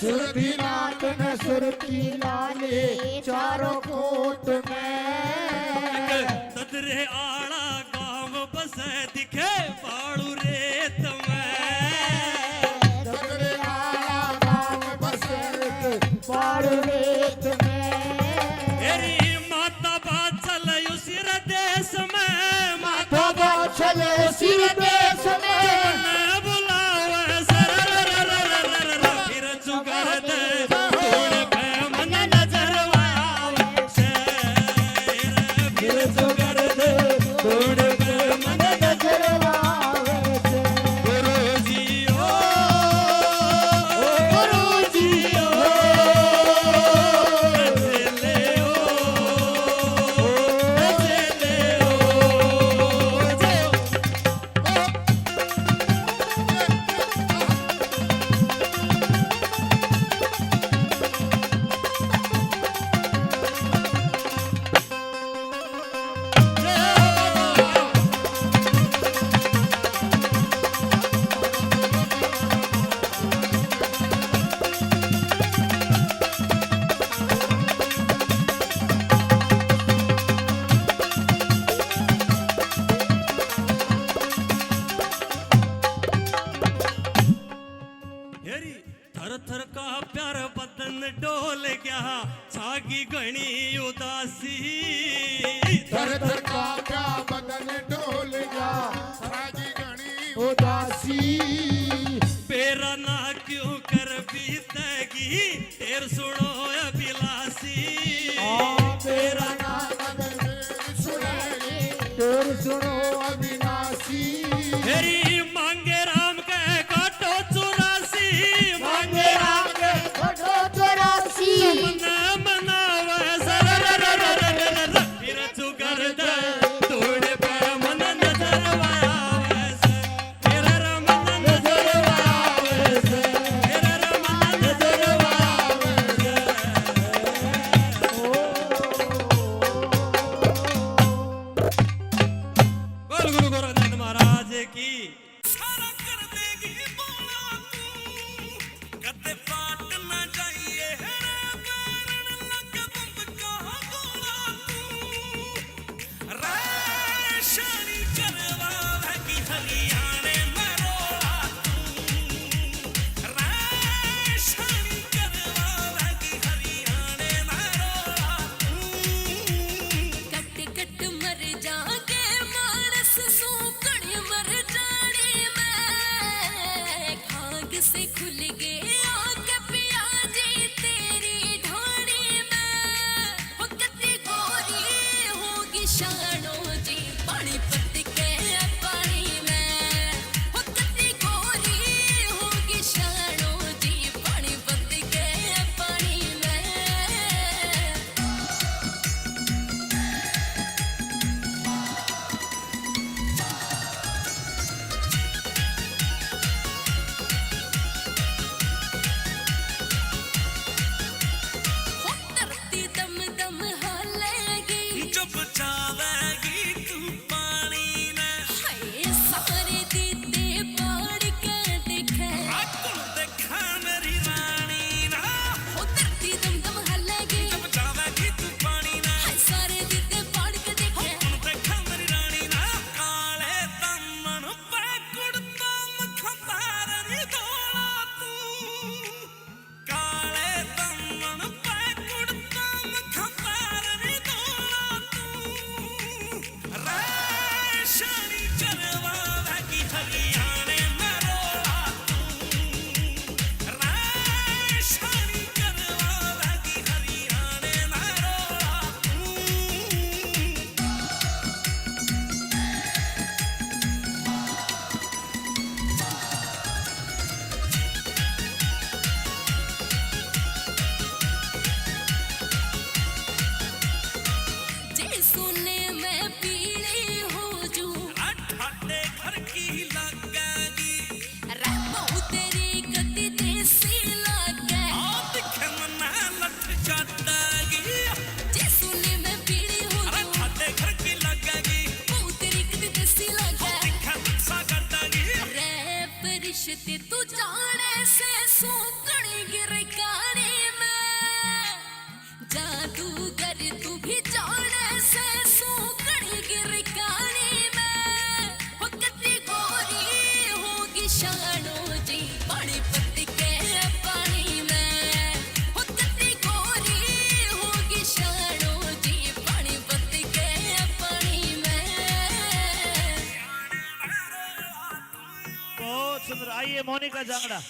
Speaker 1: सुरती नाथ न सुरती लाले चारों कोट में
Speaker 10: तदरे आड़ा गांव बसे दिखे पाड़ू रेत में
Speaker 1: दगड़े आला गाँव बसत पाड़ रेत में
Speaker 10: तेरी माता बाचल उसी देश में माता
Speaker 1: बाछल सिर देश में
Speaker 10: बुलावे सर फिर चुकर दे तोड़ पे मन नजर आवे से थर थर का प्यार बदन डोल गया सागी घनी उदासी
Speaker 6: थर थर का क्या बदन डोल गया सागी घनी उदासी
Speaker 10: पेरा ना क्यों कर बीतेगी तेर सुनो अभिलाषी
Speaker 6: तेरा नाम सुनेगी तेर सुनो अविनाशी
Speaker 10: हेरी मांगे राम के काटो चौरासी मांगे राम के
Speaker 1: फोटो चौरासी
Speaker 10: मना मनावे सर फिर चुकर दे तोड़े पे मन नजर आवे से तेरा रमन नजर आवे से तेरा रमन नजर आवे से बोल गुरु गोरखनाथ महाराज की सारा कर देगी बोला तू कदे पाट ना जाइए पैरण लग बंब का गोला तू राशनी करवा की हरियाणे में रोला तू राशनी करवा की हरियाणे में रोला तू
Speaker 4: कट कट मर जागे मानस सूकड़ मर जाने में खाग से खुल गए आग पियाजी तेरी ढोड़ी में हो कती गोरी होगी शानो जी पानी पत्ती के पानी में हो कती गोरी होगी शानो जी पानी पत्ती के पानी में धरती दम दम हालेगी
Speaker 10: जब चावेगी तू पानी में
Speaker 4: हाय सारे दीदे बाड़ के दिखे
Speaker 10: आकुल देखा मेरी रानी ना
Speaker 4: हो धरती दम दम हालेगी
Speaker 10: जब चावेगी तू पानी में
Speaker 4: हाय सारे दीदे बाड़ के दिखे
Speaker 10: आकुल देखा मेरी रानी ना काले तमन पे कुड़ता मखबार नी धोला तू काले तमन पे कुड़ता मखबार नी धोला तू राशनी चरवा की हरियाणे में रोला तू राशनी चरवा की हरियाणे में रोला तू
Speaker 4: जे सुने मैं पीली हो जू
Speaker 10: ठाटे घर की लगेगी
Speaker 4: रहबो तेरी गति देसी लागे
Speaker 10: आप खमना लठ काटेगी
Speaker 4: जे सुने मैं पीली हो
Speaker 10: अरे
Speaker 4: जू
Speaker 10: ठाटे घर की लगेगी
Speaker 4: बहु तेरी गति देसी लागे
Speaker 10: खमसा काटेगी
Speaker 4: रे परिश्ते तू जाने से सूकड़ी गिर काने में जादूगर तू भी जाने से सूकड़ी गिर काने में हो कती गोरी होगी शानो जी पानी पत्ती के पानी में हो कती गोरी होगी शानो जी पानी पत्ती के पानी में
Speaker 2: बहुत सुंदर। आइए मोनिका जांगड़ा।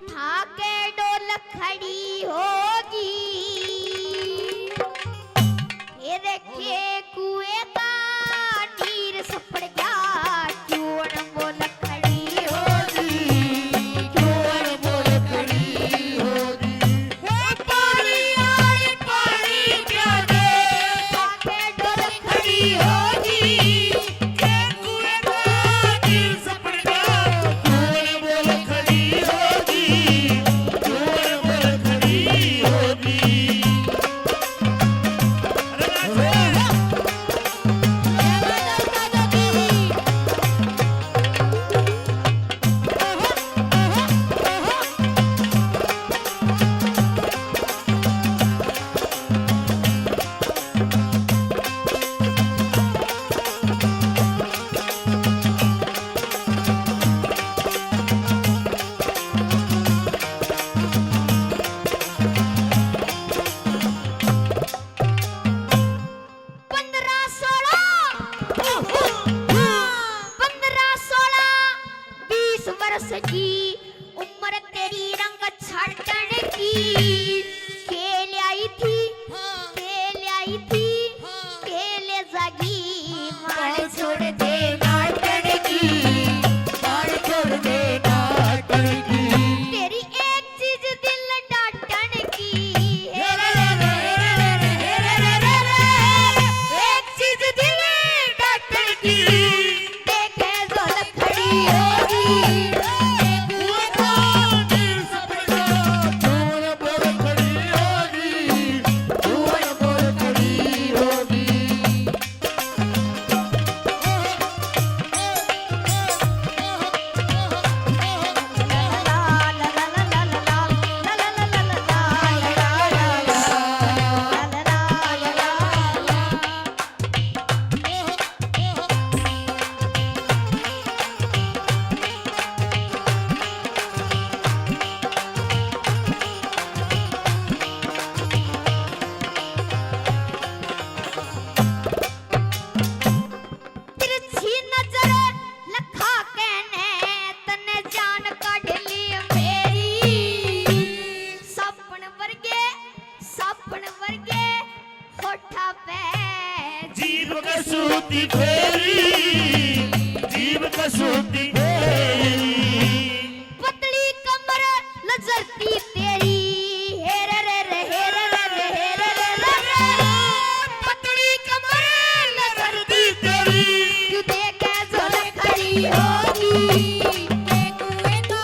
Speaker 1: उठा के डोल खड़ी होगी, ये देखे कुएं का नीर सपड़ गया, क्यों न बोल खड़ी होगी, क्यों न बोल खड़ी होगी। वो पानी आए पानी क्या दे, आके डोल खड़ी होगी, ये कुएं का नीर सपड़ गया, क्यों न बोल खड़ी होगी, क्यों न बोल खड़ी होगी। की उम्र तेरी रंग छाटन की, खेल आई थी, खेल आई थी, खेल जागी, मार छोड़ दे नाटन की, मार छोड़ दे नाटन की। तेरी एक चीज दिल डाटन की, एक चीज दिल डाटन की, देखे जोल खड़ी होगी, जीव कसूती फेरी, जीव कसूती फेरी, पतली कमर लजरती तेरी, हेर रे रे हेर रे रे हेर रे रे, पतली कमर लजरती तेरी, तू देखे जोल खड़ी होगी, कुएं का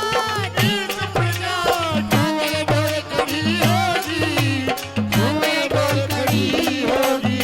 Speaker 1: नीर सपड़ गया, कुएं डोल खड़ी होगी, कुएं डोल खड़ी होगी।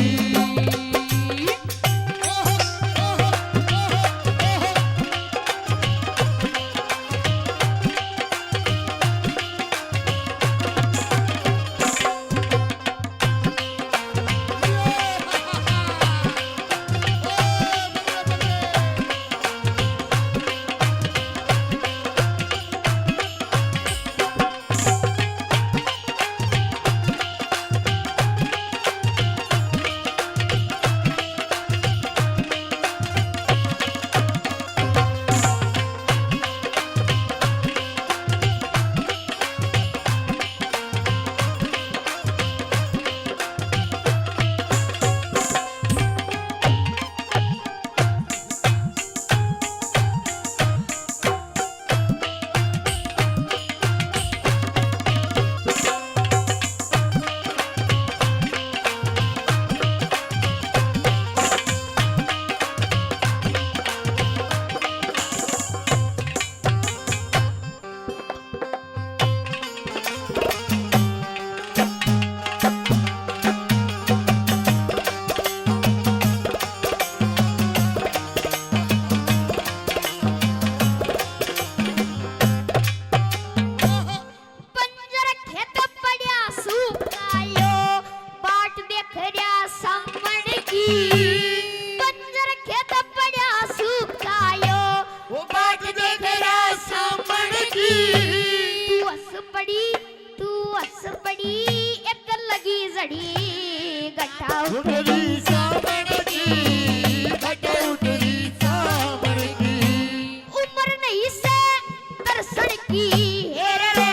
Speaker 1: उम्र नहीं से दर्शन की, हेर रे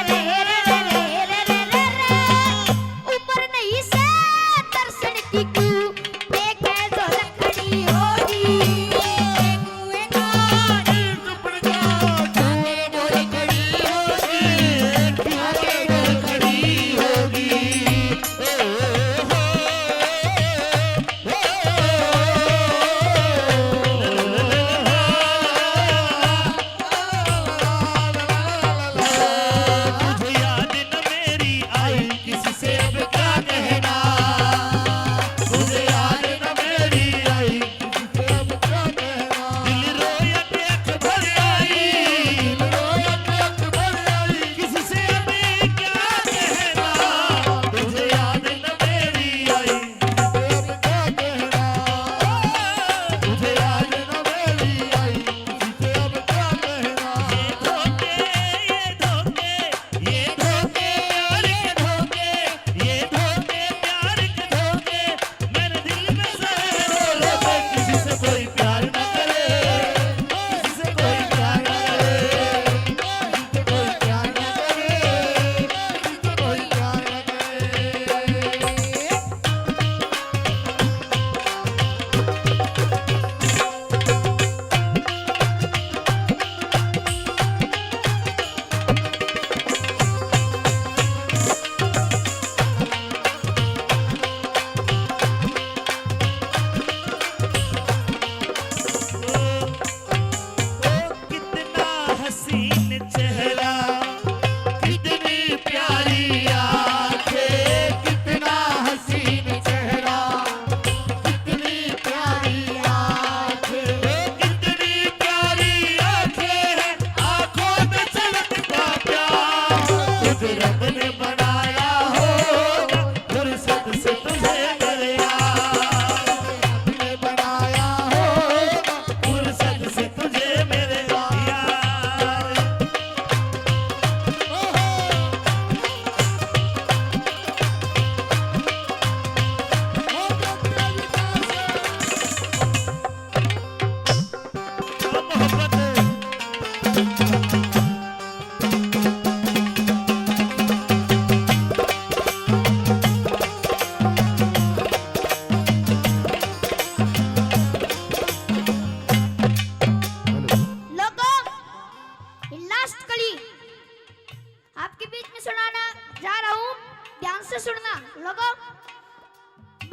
Speaker 1: आपके बीच में सुनाना जा रहा हूँ, ध्यान से सुनना लोगों।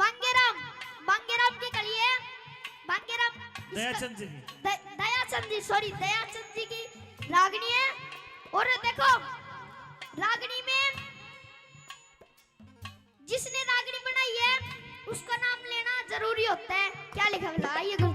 Speaker 1: बांगेराम की कली है, बांगेराम
Speaker 2: दयाचंद जी की
Speaker 1: दयाचंद जी की रागनी है। और देखो रागनी में जिसने रागनी बनाई है उसका नाम लेना जरूरी होता है। क्या लिखा है आइए गुरु।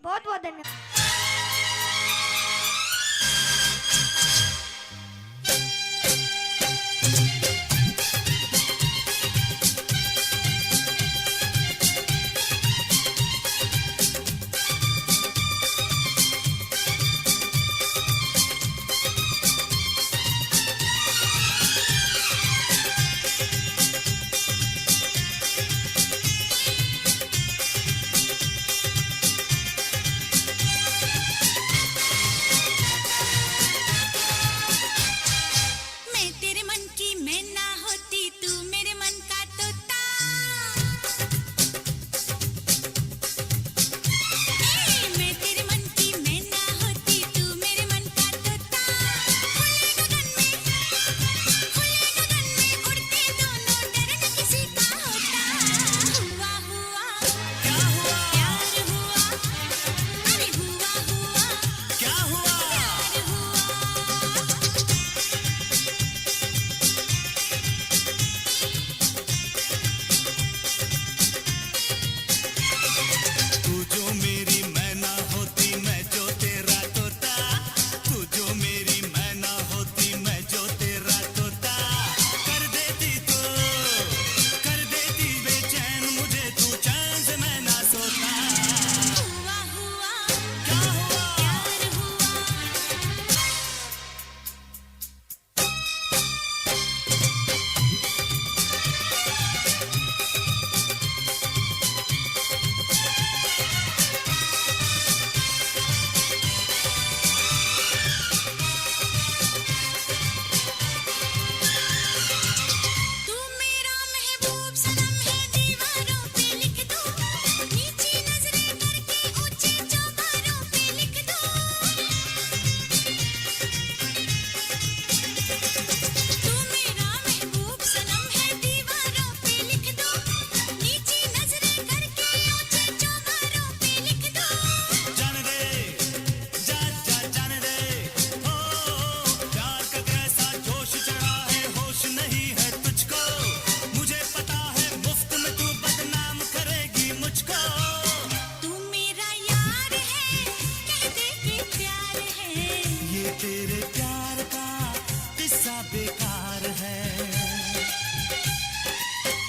Speaker 1: बहुत बहुत धन्यवाद।
Speaker 4: मैं तेरे मन की मैं ना होती तू मेरे मन का तोता मैं तेरे मन की मैं ना होती तू मेरे मन का तोता खुले गगन में उड़ते दोनों डर न किसी का होता हुआ हुआ क्या हुआ प्यार हुआ अरे हुआ हुआ क्या हुआ प्यार हुआ
Speaker 10: तू जो मेरी मैं ना होती मैं जो तेरा तोता तू जो मेरी मैं ना होती मैं जो तेरा तोता कर देती बेचैन मुझे तू चैन से मैं ना सोता
Speaker 4: हुआ हुआ
Speaker 10: क्या हुआ
Speaker 4: प्यार हुआ तू मेरा महबूब सनम है दीवारों पे लिख दो नीची नजरें करके ऊंचे चौबारों पे लिख दो तू मेरा महबूब सनम है दीवारों पे लिख दो नीची नजरें करके ऊंचे चौबारों पे लिख दो
Speaker 10: जान दे जान दे हो प्यार का कैसा जोश चढ़ा है होश नहीं है तुझको मुझे पता है मुफ्त में तू बदनाम करेगी मुझको
Speaker 4: तू मेरा यार है कह दे कि प्यार है
Speaker 10: ये तेरे प्यार का किस्सा बेकार है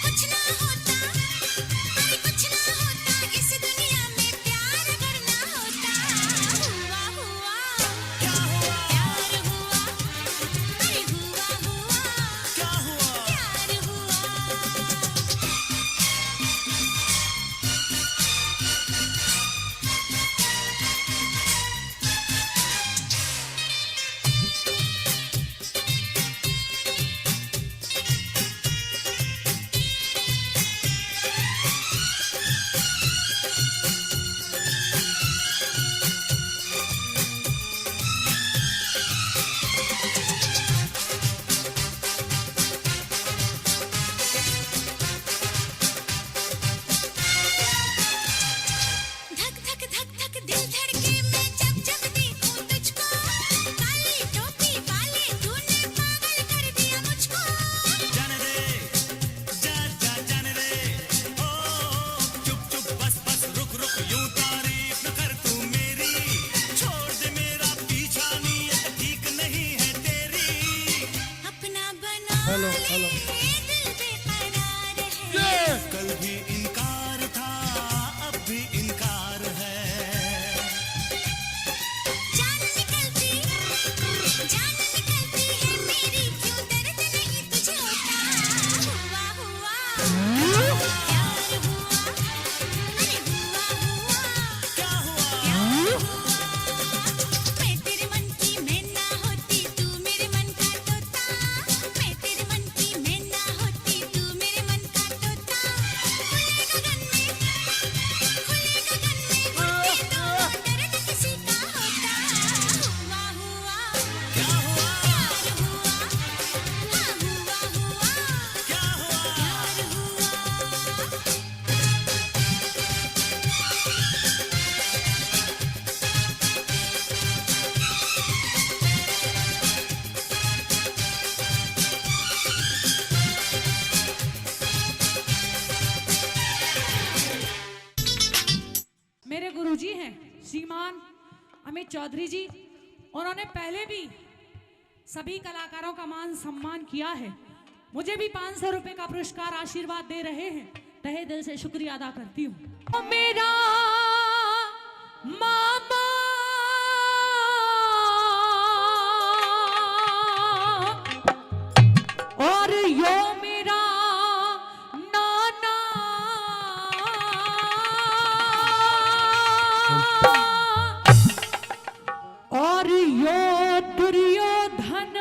Speaker 4: कुछ ना होता अरे कुछ ना होता इस दुनिया में प्यार अगर ना होता हुआ हुआ
Speaker 10: क्या हुआ
Speaker 4: प्यार हुआ अरे हुआ हुआ
Speaker 10: क्या हुआ
Speaker 4: प्यार हुआ
Speaker 7: हेलो हेलो
Speaker 4: दिल बेकरार है
Speaker 10: कल भी इनकार था अब भी इनकार है
Speaker 4: जान निकलती है मेरी क्यों दर्द नहीं तुझे होता हुआ हुआ प्यार हुआ अरे हुआ
Speaker 10: क्या हुआ
Speaker 4: हुआ मैं तेरे मन की मैं ना होती तू मेरे मन का तोता मैं तेरे मन की मैं ना होती तू मेरे मन का तोता खुले गगन में उड़ते तो दर्द किसी का होता हुआ हुआ
Speaker 10: क्या हुआ
Speaker 4: प्यार हुआ हाँ हुआ हुआ
Speaker 10: क्या हुआ
Speaker 4: प्यार हुआ
Speaker 5: मेरे गुरुजी हैं श्रीमान अमित चौधरी जी। उन्होंने पहले भी सभी कलाकारों का मान सम्मान किया है। मुझे भी 500 रुपए का पुरस्कार आशीर्वाद दे रहे हैं। तहे दिल से शुक्रिया अदा करती हूँ। मेरा मामा और यो मेरा नाना और यो दुर्योधन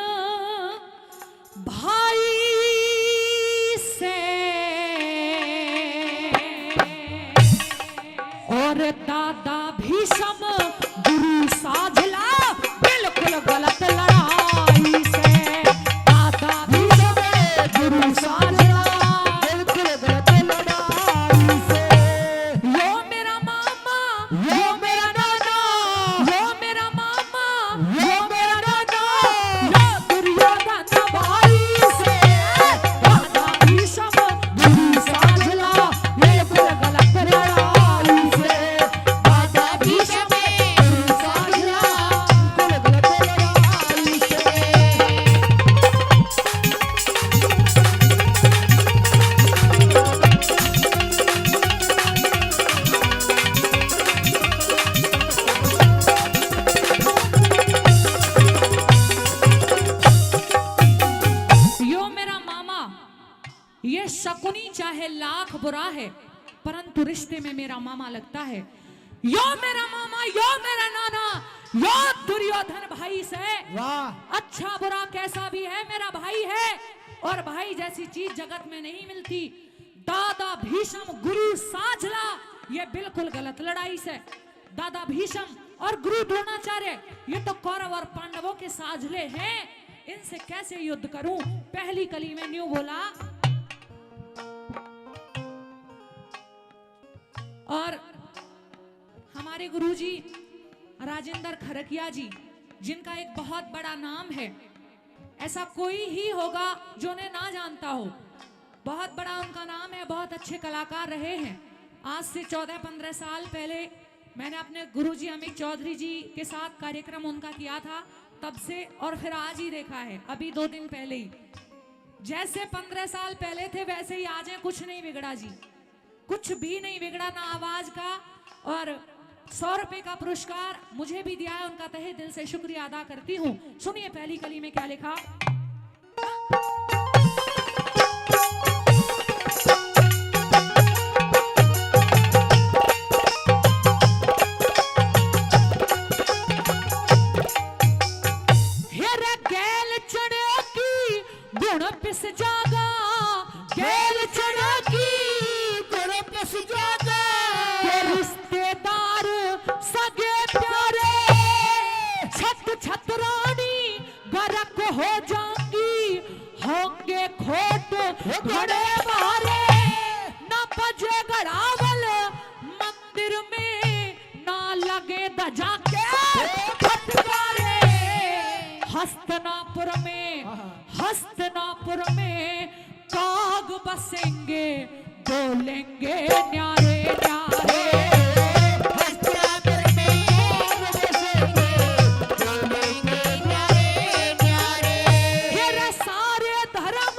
Speaker 5: भाई से और दादा भीष्म गुरु साझला बिल्कुल गलत लड़ाई से दादा भीष्म गुरु साझला बिल्कुल गलत लड़ाई से यो मेरा मामा यो मेरा नाना यो मेरा मामा यो मेरा नाना यो दुर्योधन भाई से दादा भीष्म गुरु साझला बिल्कुल गलत लड़ाई से दादा भीष्म गुरु साझला बिल्कुल गलत लड़ाई से। यो मेरा मामा ये शकुनी चाहे लाख बुरा है परंतु रिश्ते में मेरा मामा लगता है। यो मेरा मामा यो मेरा नाना यो दुर्योधन भाई से
Speaker 7: वाह
Speaker 5: अच्छा बुरा कैसा भी है मेरा भाई है और भाई जैसी चीज जगत में नहीं मिलती। दादा भीष्म गुरु साझला ये बिल्कुल गलत लड़ाई से। दादा भीष्म और गुरु द्रोणाचार्य ये तो कौरव और पांडवों के साझले हैं। इनसे कैसे युद्ध करूं? पहली कली में न्यू बोला और हमारे गुरुजी राजेंद्र खरकिया जी जिनका एक बहुत बड़ा नाम है। ऐसा कोई ही होगा जो उन्हें ना जानता हो। बहुत बड़ा उनका नाम है, बहुत अच्छे कलाकार रहे हैं। आज से 14-15 साल पहले मैंने अपने गुरुजी अमित चौधरी जी के साथ कार्यक्रम उनका किया था, तब से और फिर आज ही देखा है, अभी 2 दिन पहले ही। जैसे 15 साल पहले थे वैसे ही आज हैं। कुछ नहीं बिगड़ा जी, कुछ भी नहीं बिगड़ा, ना आवाज का। और 100 रुपए का पुरस्कार मुझे भी दिया है, उनका तहे दिल से शुक्रिया अदा करती हूँ। सुनिए पहली कली में क्या लिखा। हेरे गैल चढ़े की गुण पिस जागा, गैल चढ़े की गुण पिस जागा। ये रिश्तेदार सगे प्यारे छत छत रानी गरक हो जाऊंगी, होंगे खोट घड़े मारे न बजे गड़ावल मंदिर में, ना लगे दजा के फटकारे। हस्तनापुर में काग बसेंगे, बोलेंगे न्यारे न्यारे। हस्तनापुर में काग बसेंगे, बोलेंगे न्यारे न्यारे। हेरे सारे धर्म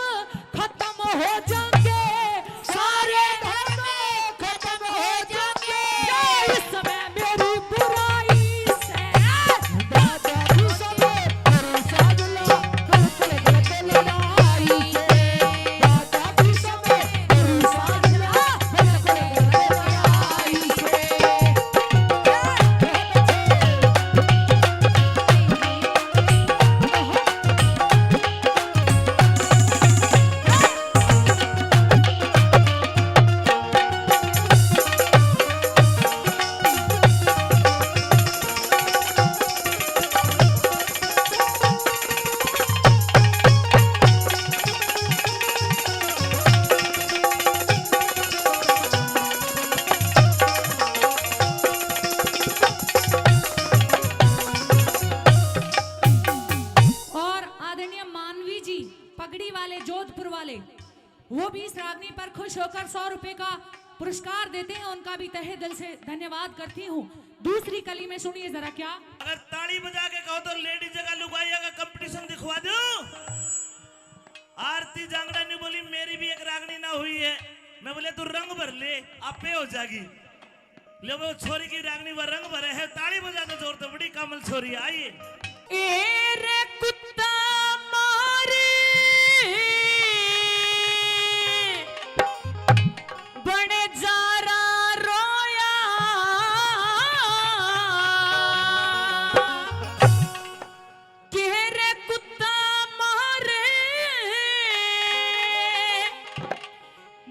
Speaker 5: पगड़ी वाले जोधपुर वाले वो भी इस रागनी पर खुश होकर 100 रुपए का पुरस्कार देते हैं, उनका भी तहे दिल से धन्यवाद करती हूँ। दूसरी कली में सुनिए जरा क्या।
Speaker 2: अगर ताली बजा के कहो तो लेडीज जगह लुगाइया का कंपटीशन दिखवा दो। आरती जांगड़ा ने बोली मेरी भी एक रागनी ना हुई है। मैं बोले तू रंग भर ले आपे हो जाएगी। ले वो छोरी की रागनी वो रंग भरे है, ताली बजा दो जोर तो बड़ी कामल छोरी आइए।
Speaker 5: ए रे कुत्ता मारे बड़े जारा रोया के रे कुत्ता मारे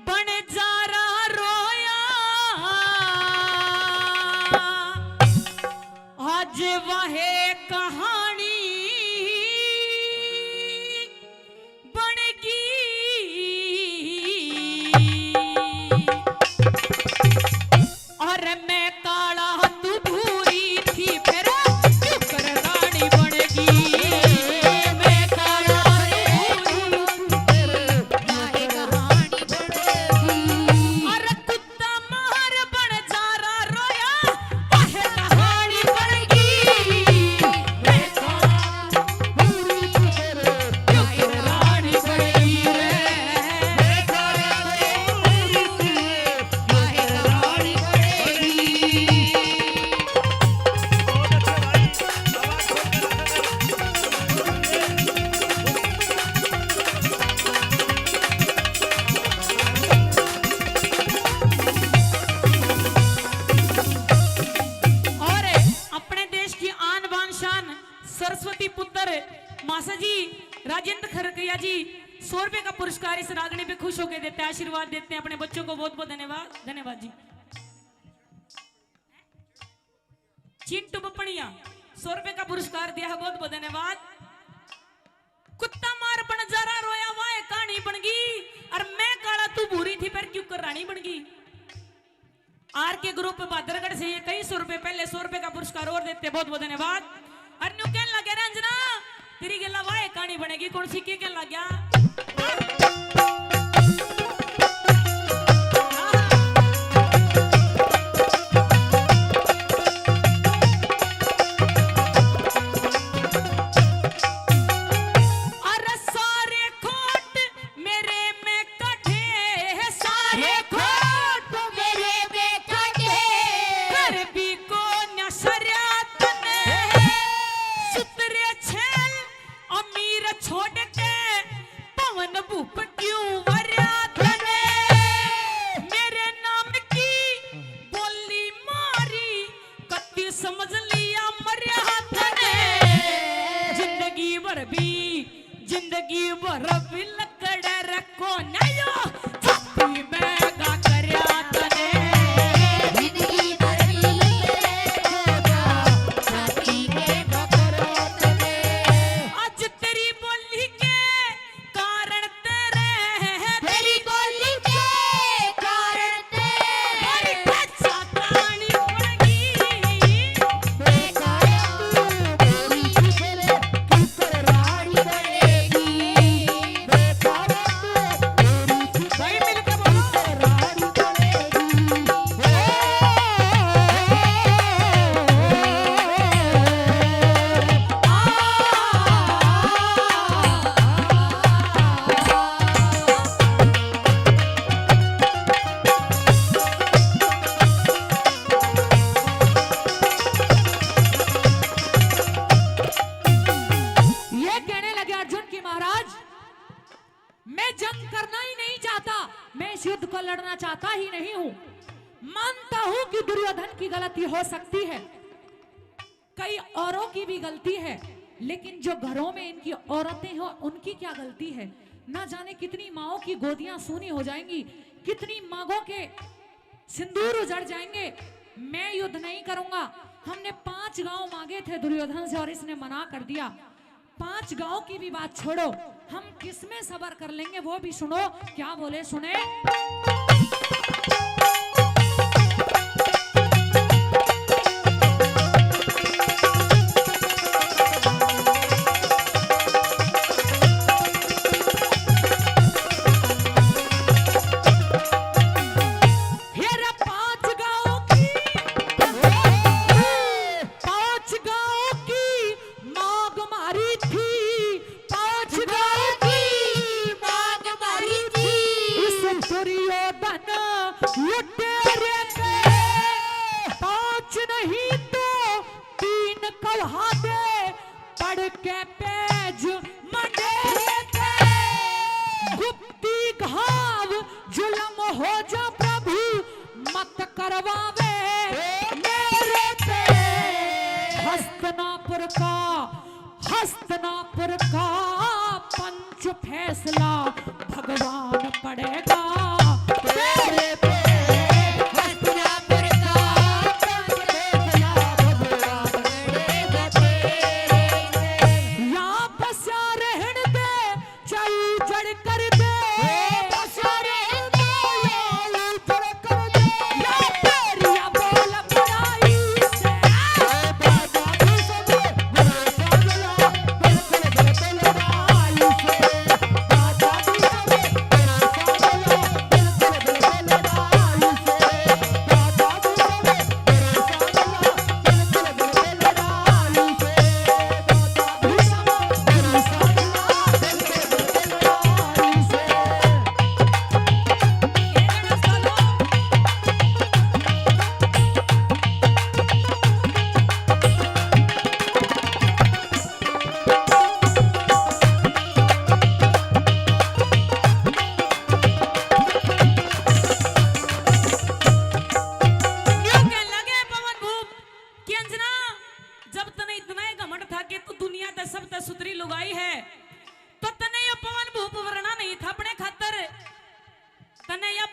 Speaker 5: बड़े जारा रोया आज वहे कहानी बनेगी और मैं काला तू भूरी थी फिर क्यों कर रानी बनेगी। मैं काला
Speaker 1: काहे कहानी बनेगी।
Speaker 5: और कुत्ता मार बन जारा रोया वहे कहानी बनेगी। मैं काला भूरी थी फिर क्यों कर रानी बनेगी रे।
Speaker 1: काहे कहानी बनेगी।
Speaker 2: बहुत अच्छा भाई, आवाज खोल के
Speaker 5: और अपने देश की आन बान शान सरस्वती पुत्र मासा जी राजेंद्र खरकैया जी 100 रुपए का पुरस्कार इस रागनी पे खुश होकर देते हैं, आशीर्वाद देते हैं अपने बच्चों को। बहुत बहुत धन्यवाद। धन्यवाद जी। चिंटू बपड़िया 100 रुपए का पुरस्कार दिया है, बहुत बहुत धन्यवाद। कुत्ता मार बन जरा रोया वाह कहानी बन गई और मैं काला तू भूरी थी पर क्यों कर रानी बन गई। आर के ग्रुप भादरगढ़ से ये कई 100 रुपए पहले 100 रुपए का पुरस्कार और देते, बहुत बहुत धन्यवाद। और न्यू कहने लगे रंजना तेरी गला वाह कहानी बनेगी कौन सी के कहने लग गया। अरे सारे खोट मेरे में कटे सारे खोट
Speaker 1: मेरे बेटे
Speaker 5: कर भी को नशरियात ने सुतरे छेल अमीर छोड़ के पवन भूप क्यों वरियात ने मेरे नाम की बोली मारी कत्ती समझ लिया मरियात ने जिंदगी भर भी लकड़ रखो नयो छाती में गा करया तने
Speaker 1: जिंदगी भर छाती के बकरोत में।
Speaker 5: आज तेरी बोली के कारण तेरे
Speaker 1: तेरी बोली के कारण
Speaker 5: बड़ी
Speaker 1: तेरे
Speaker 5: अच्छा कहानी बनेगी।
Speaker 1: बेकाया तेरी फिर किस रानी बनेगी। बेकाया तेरी
Speaker 5: भाई मिलकर बोलो।
Speaker 1: रानी
Speaker 5: ये कहने लगे अर्जुन की महाराज मैं जंग करना ही नहीं चाहता, मैं इस युद्ध को लड़ना चाहता ही नहीं हूं। मानता हूं कि दुर्योधन की गलती हो सकती है, कई औरों की भी गलती है, लेकिन जो घरों में इनकी औरतें हो उनकी क्या गलती है। ना जाने कितनी माओं की गोदियां सूनी हो जाएंगी, कितनी मांगों के सिंदूर उजड़ जाएंगे। मैं युद्ध नहीं करूंगा। हमने 5 गांव मांगे थे दुर्योधन से और इसने मना कर दिया। 5 गांव की भी बात छोड़ो, हम किसमें सबर कर लेंगे वो भी सुनो। क्या बोले सुने। पाँच गाय की
Speaker 1: मांग मारी थी।
Speaker 5: इस दुर्योधन लुटेरे पे पाँच नहीं तो तीन कहा दे पढ़ के पेज मंडेरे पे गुप्ती घाव जुल्म हो जा प्रभु मत करवावे मेरे पे। हस्तनापुर का पंच फैसला भगवान पड़ेगा तेरे पे।
Speaker 1: हस्तनापुर का पंच फैसला भगवान पड़ेगा तेरे पे।
Speaker 5: यहाँ बसा रहने दे चल जड़ कर दे
Speaker 1: बसा रहने दे चल कर दे।
Speaker 5: या तेरिया बोल बुराई से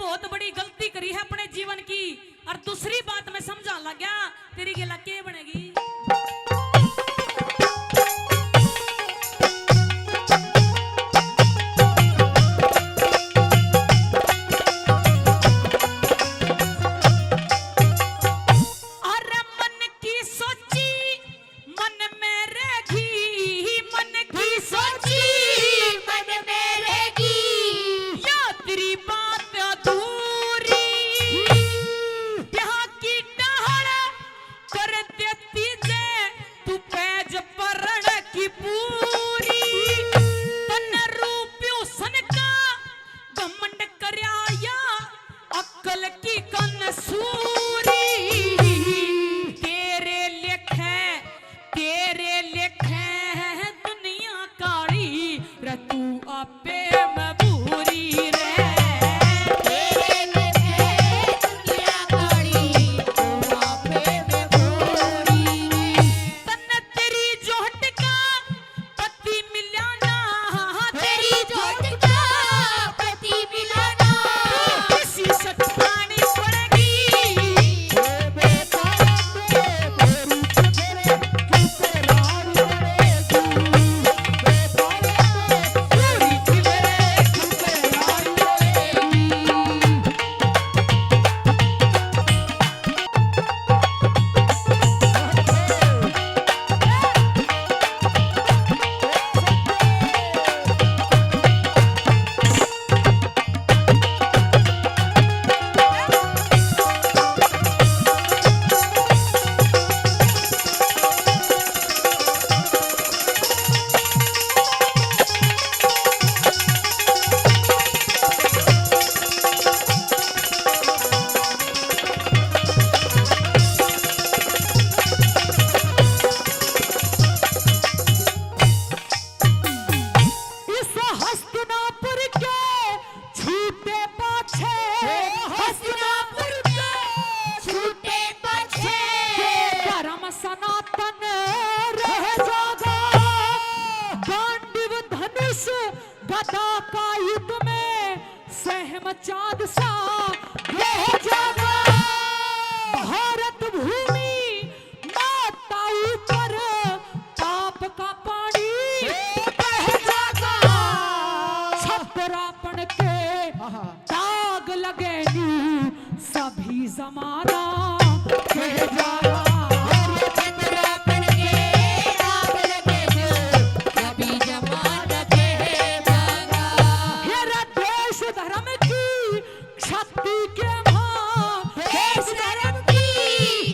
Speaker 5: बहुत बड़ी गलती करी है अपने जीवन की। और दूसरी बात मैं समझा लग गया तेरी गिला के बनेगी। चाँद सा रह जागा भारत भूमि माता ऊपर पाप का पानी बह जागा छपरापन के दाग लगेगी सभी जमाना कह जागा
Speaker 1: शक्ति के मां देश धर्म की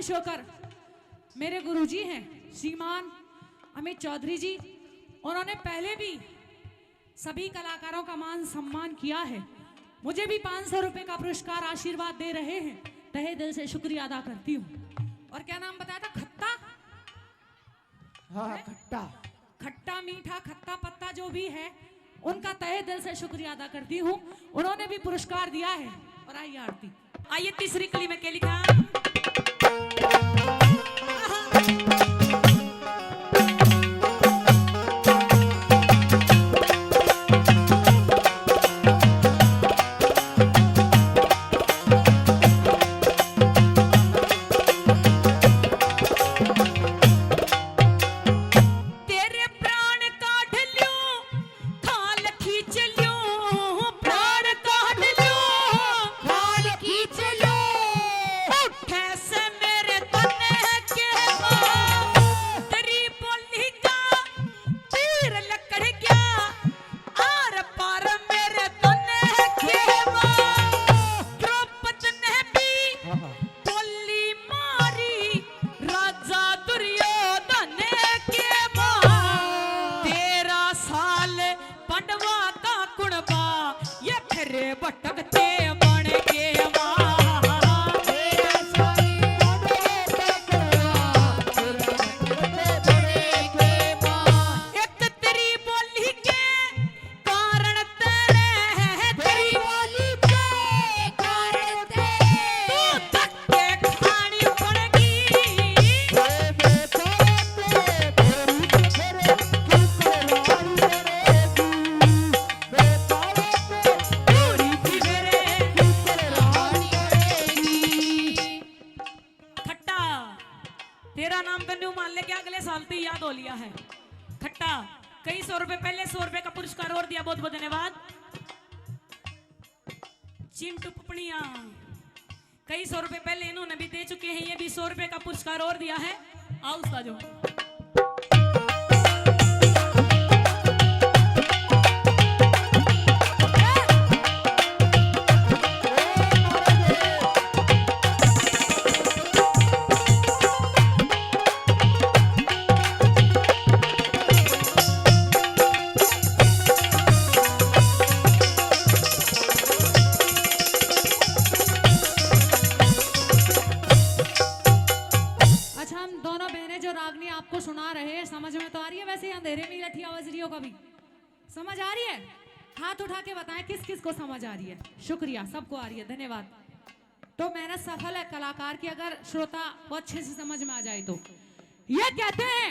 Speaker 5: खुश होकर मेरे गुरुजी हैं श्रीमान अमित चौधरी जी, उन्होंने पहले भी सभी कलाकारों का मान सम्मान किया है, मुझे भी 500 रुपए का पुरस्कार आशीर्वाद दे रहे हैं, तहे दिल से शुक्रिया अदा करती हूँ। और क्या नाम बताया था? खट्टा,
Speaker 6: हाँ खट्टा,
Speaker 5: खट्टा मीठा खट्टा पत्ता जो भी है, उनका तहे दिल से शुक्रिया अदा करती हूँ, उन्होंने भी पुरस्कार दिया है। और आइए आरती,
Speaker 11: आइए तीसरी कली में क्या लिखा? तेरे प्राण काढ़ ल्यूं, खाल खींच ल्यूं, प्राण काढ़ ल्यूं, खाल खींच ल्यूं, उठे से मेरे तने के मां, तेरी बोली का तीर लकड़ गया, आर पार मेरे तने के मां, द्रौपद ने भी बोली मारी, राजा दुर्योधन के मां, 13 साल पंडवा का कुणबा, ये फिर भटकते बन के मां, 13 साल एक तेरी बोली के कारण तेरे है, तेरी बोली के कारण तेरे, तू धक्के खानी पड़ेगी, पूरी की मेरे खट्टा, तेरा नाम तन्नू मान ले के अगले साल तो याद हो लिया है। खट्टा कई 100 रुपए पहले 100 रुपए का पुरस्कार और दिया, बहुत बहुत धन्यवाद। चिंटू पपड़िया कई 100 रुपए पहले इन्होंने भी दे चुके हैं, ये भी 100 रुपए का पुरस्कार और दिया है। आओ उस्तादो,
Speaker 5: अच्छा हम दोनों बहनें जो रागनी आपको सुना रहे हैं, समझ में तो आ रही है? वैसे अंधेरे में लठिया वजरियों का भी समझ आ रही है? हाथ उठा के बताएं किस किस को समझ आ रही है। शुक्रिया, सबको आ रही है, धन्यवाद। तो मेहनत सफल है कलाकार की, अगर श्रोता बहुत अच्छे से समझ में आ जाए तो। ये कहते हैं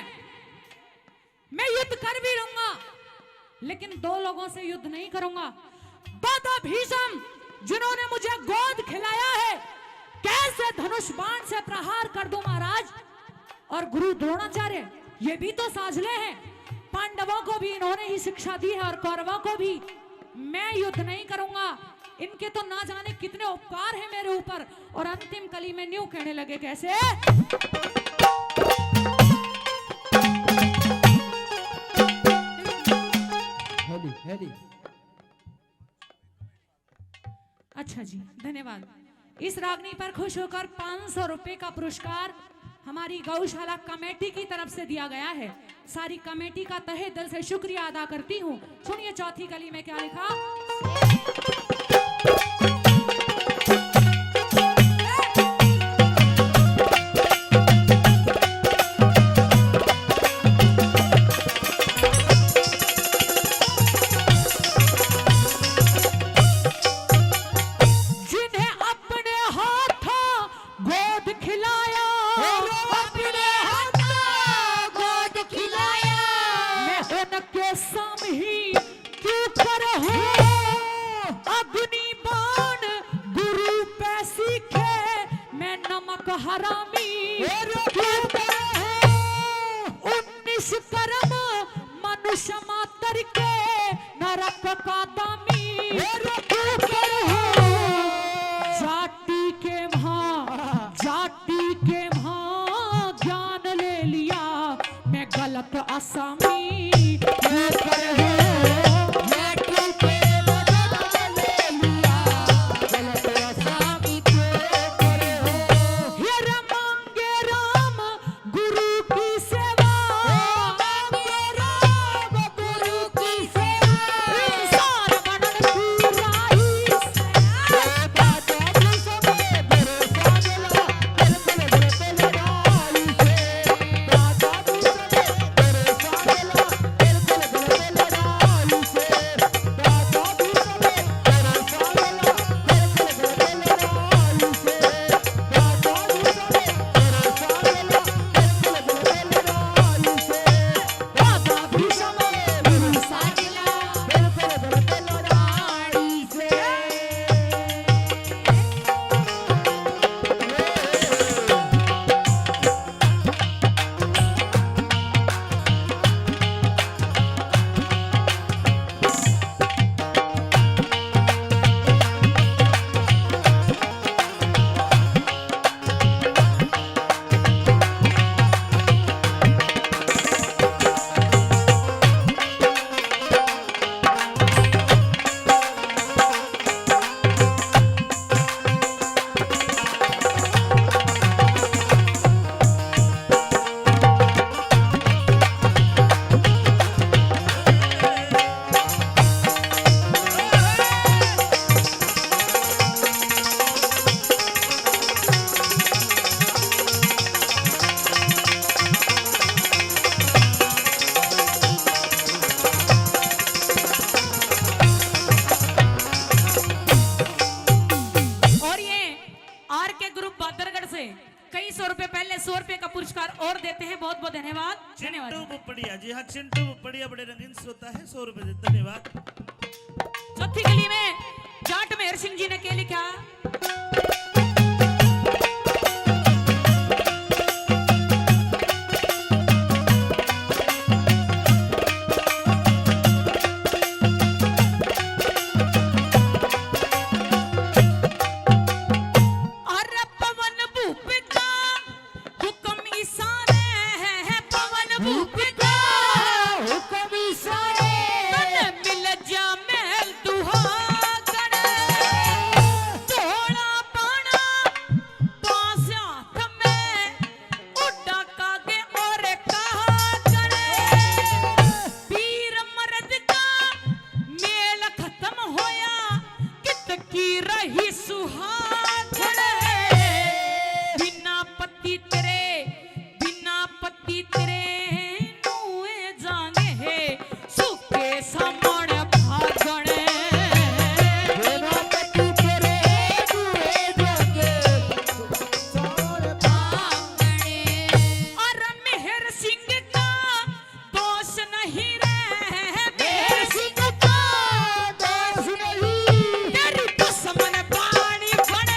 Speaker 5: मैं युद्ध कर भी लूंगा, लेकिन 2 लोगों से युद्ध नहीं करूंगा। दादा भीष्म जिन्होंने मुझे गोद खिलाया है, कैसे धनुष बाण से प्रहार कर दूं महाराज। और गुरु द्रोणाचार्य ये भी तो साझले हैं, पांडवों को भी इन्होंने ही शिक्षा दी है और कौरवों को भी। मैं युद्ध नहीं करूंगा, इनके तो ना जाने कितने उपकार हैं मेरे ऊपर। और अंतिम कली में न्यू कहने लगे, कैसे?
Speaker 6: हेली हेली,
Speaker 5: अच्छा जी, धन्यवाद। इस रागनी पर खुश होकर 500 रुपए का पुरस्कार हमारी गौशाला कमेटी की तरफ से दिया गया है। सारी कमेटी का तहे दिल से शुक्रिया अदा करती हूँ। सुनिए चौथी कली में क्या लिखा। हरामी 19 कर्म मनुष्य मातर के नरक का दामी। जाति के भां ज्ञान ले लिया मैं गलत आसामी।
Speaker 11: बहुत बहुत धन्यवाद धन्यवाद
Speaker 2: चिंटू बुपड़िया जी हाँ चिंटू बुपड़िया बड़े रंगीन श्रोता है 100 रुपए देते धन्यवाद।
Speaker 11: चौथी गली में जाट मेहर सिंह जी ने क्या लिखा?
Speaker 4: अरे पवन भूप का हुक्म इशारे है, पवन भूप का हुक्म इशारे, तन मिल जा महल दुहागण, थोड़ा पाना पास हाथ में उड़ा कागे और कहा करे, वीर मर्द का मेल खत्म होया कित की रही सुहागण, बिना पति तेरे नुए जाने है सुखे समण भागण, बिना पति तेरे नुए जाने समण भागण, और मेहर सिंह का दोष नहीं रे, मेहर सिंह का दोष नहीं, तेरी दुश्मन बाणी बन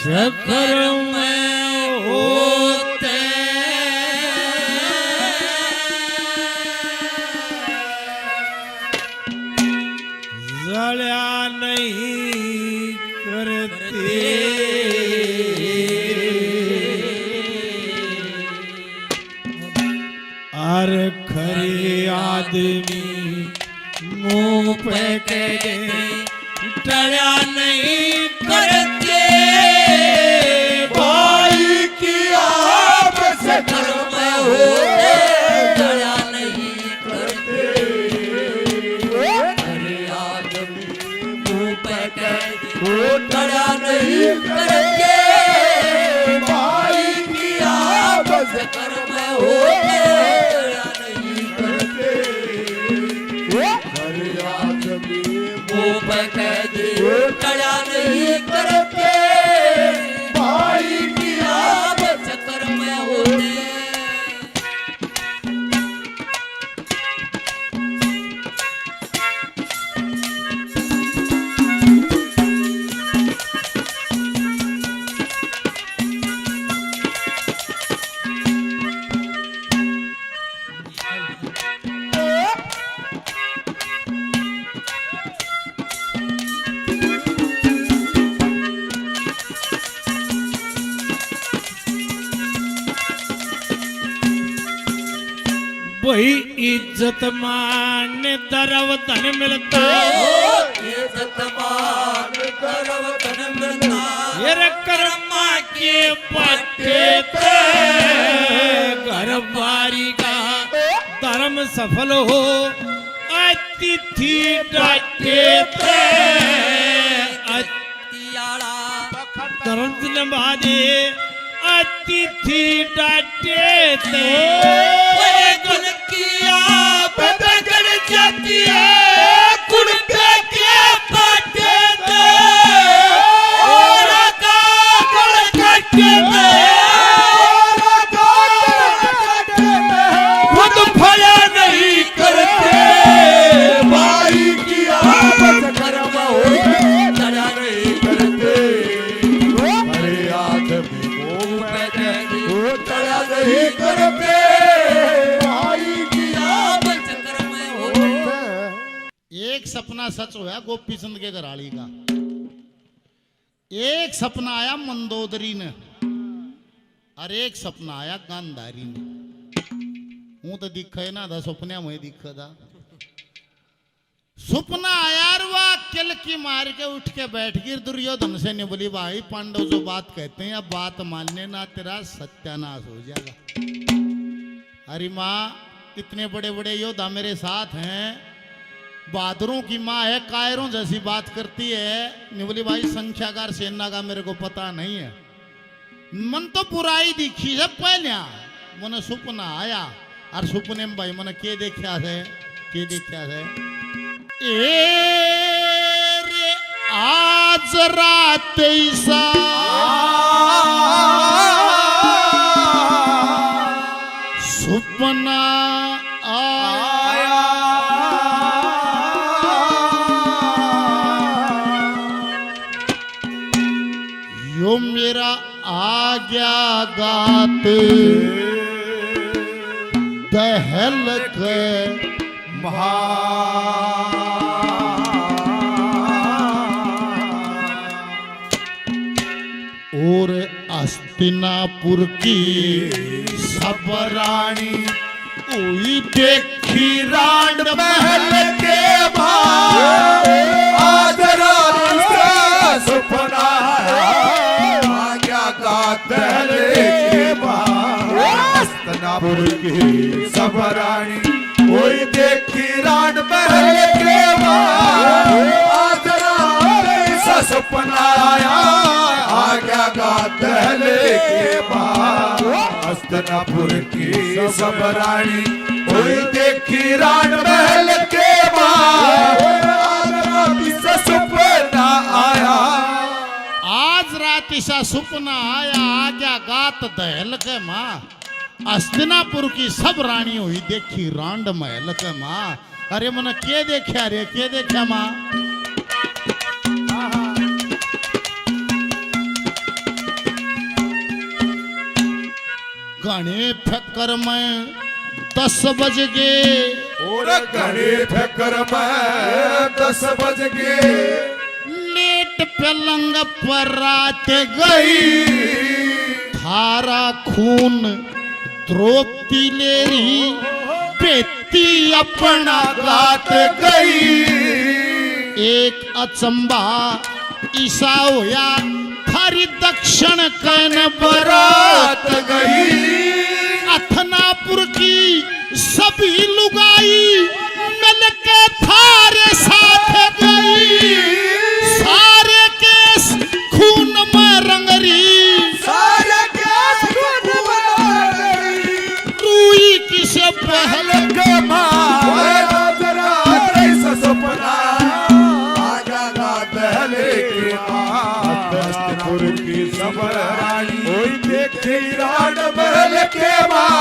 Speaker 9: चक्कर में होते जलिया नहीं करते और खरे आदमी मुंह पे कह दे टळ्या नहीं करते
Speaker 6: भाई की आपस धर्म होते
Speaker 8: दया नहीं करते
Speaker 6: अरे आदमी
Speaker 8: मुंह पे कह
Speaker 6: को
Speaker 8: दया नहीं करते
Speaker 6: भाई की आपस
Speaker 8: कर्म होते दया नहीं
Speaker 6: करते अरे आदमी
Speaker 8: मुंह पे कह दे दया नहीं करते
Speaker 6: भाई की
Speaker 8: आपस कर्म होते
Speaker 9: वही इज्जत मान दरव धन मिलता
Speaker 8: इज्जत मान गर्व धन मिलता
Speaker 9: ये रे कर्मा के पट्टे ते घर बारी का धर्म सफल हो अतिथि डाटे ते
Speaker 8: तियाड़ा
Speaker 9: धर्म निभा दे अतिथि डाटे ते
Speaker 8: गुण किया
Speaker 9: बदगड़ जाती है कुड़ पे के पाटे ते और का गुण काटे ते खुद भया नहीं करते
Speaker 6: भाई की आपस धर्म होते
Speaker 8: दया नहीं
Speaker 6: करते अरे आदमी को दया नहीं करते भाई की
Speaker 8: आपस कर्म होते
Speaker 7: एक सपना सच हुआ गोपी चंद के घराली का। एक सपना आया मंदोदरी ने और एक सपना आया गांधारी ने। हूं तो दिखा ना था सपने में दिखा था। सपना आया और वह किल की मार के उठ के बैठ गई दुर्योधन से ने बोली भाई पांडव जो बात कहते हैं अब बात मानने ना तेरा सत्यानाश हो जाएगा। अरे माँ इतने बड़े बड़े योद्धा मेरे साथ हैं, बहादुरों की माँ है, कायरों जैसी बात करती है। ने बोली भाई संख्याकार सेना का मेरे को पता नहीं है, मन तो बुराई दिखी है पहले मन सपना आया और सपने में भाई मन के देखा है ए रे आज रात ऐसा सपना आया यो मेरा आज्ञा गात दहल के और हस्तिनापुर की सब रानी हुई देखी रांड महल के बाहर
Speaker 6: आज रात का सपना आज्ञा गात के बाहर हस्तिनापुर की सब रानी कोई देखी रान महल के बाहर आज रात ऐसा सपना आया आज्ञा गात के बाहर हस्तिनापुर की सब रानी कोई देखी रान महल के बाहर आज रात ऐसा सपना आया
Speaker 7: आज रात ऐसा सपना आया आज्ञा गात दहल के माँ हस्तिनापुर की सब रानी हुई देखी रांड महल के माँ। अरे मन के देखा रे के देखा माँ घने फकर में 10 बज गए
Speaker 6: और घने ठक्कर में 10 बज गए
Speaker 7: लेट पलंग पर रात गई थारा खून द्रौपदी लेरी बेटी अपना गात गई एक अचंबा ईसा होया थारी दक्षिण कन बरात गई अथनापुर की सभी लुगाई मिलके थारे साथ गई सारे केस खून में रंगरी
Speaker 6: सारे केस खून में रंगरी
Speaker 7: रूई किसे पहल
Speaker 6: के मां जरा ऐसा सपना आजा ना दहले के अस्तपुर की सबर रानी ओई देखी राड महल के मां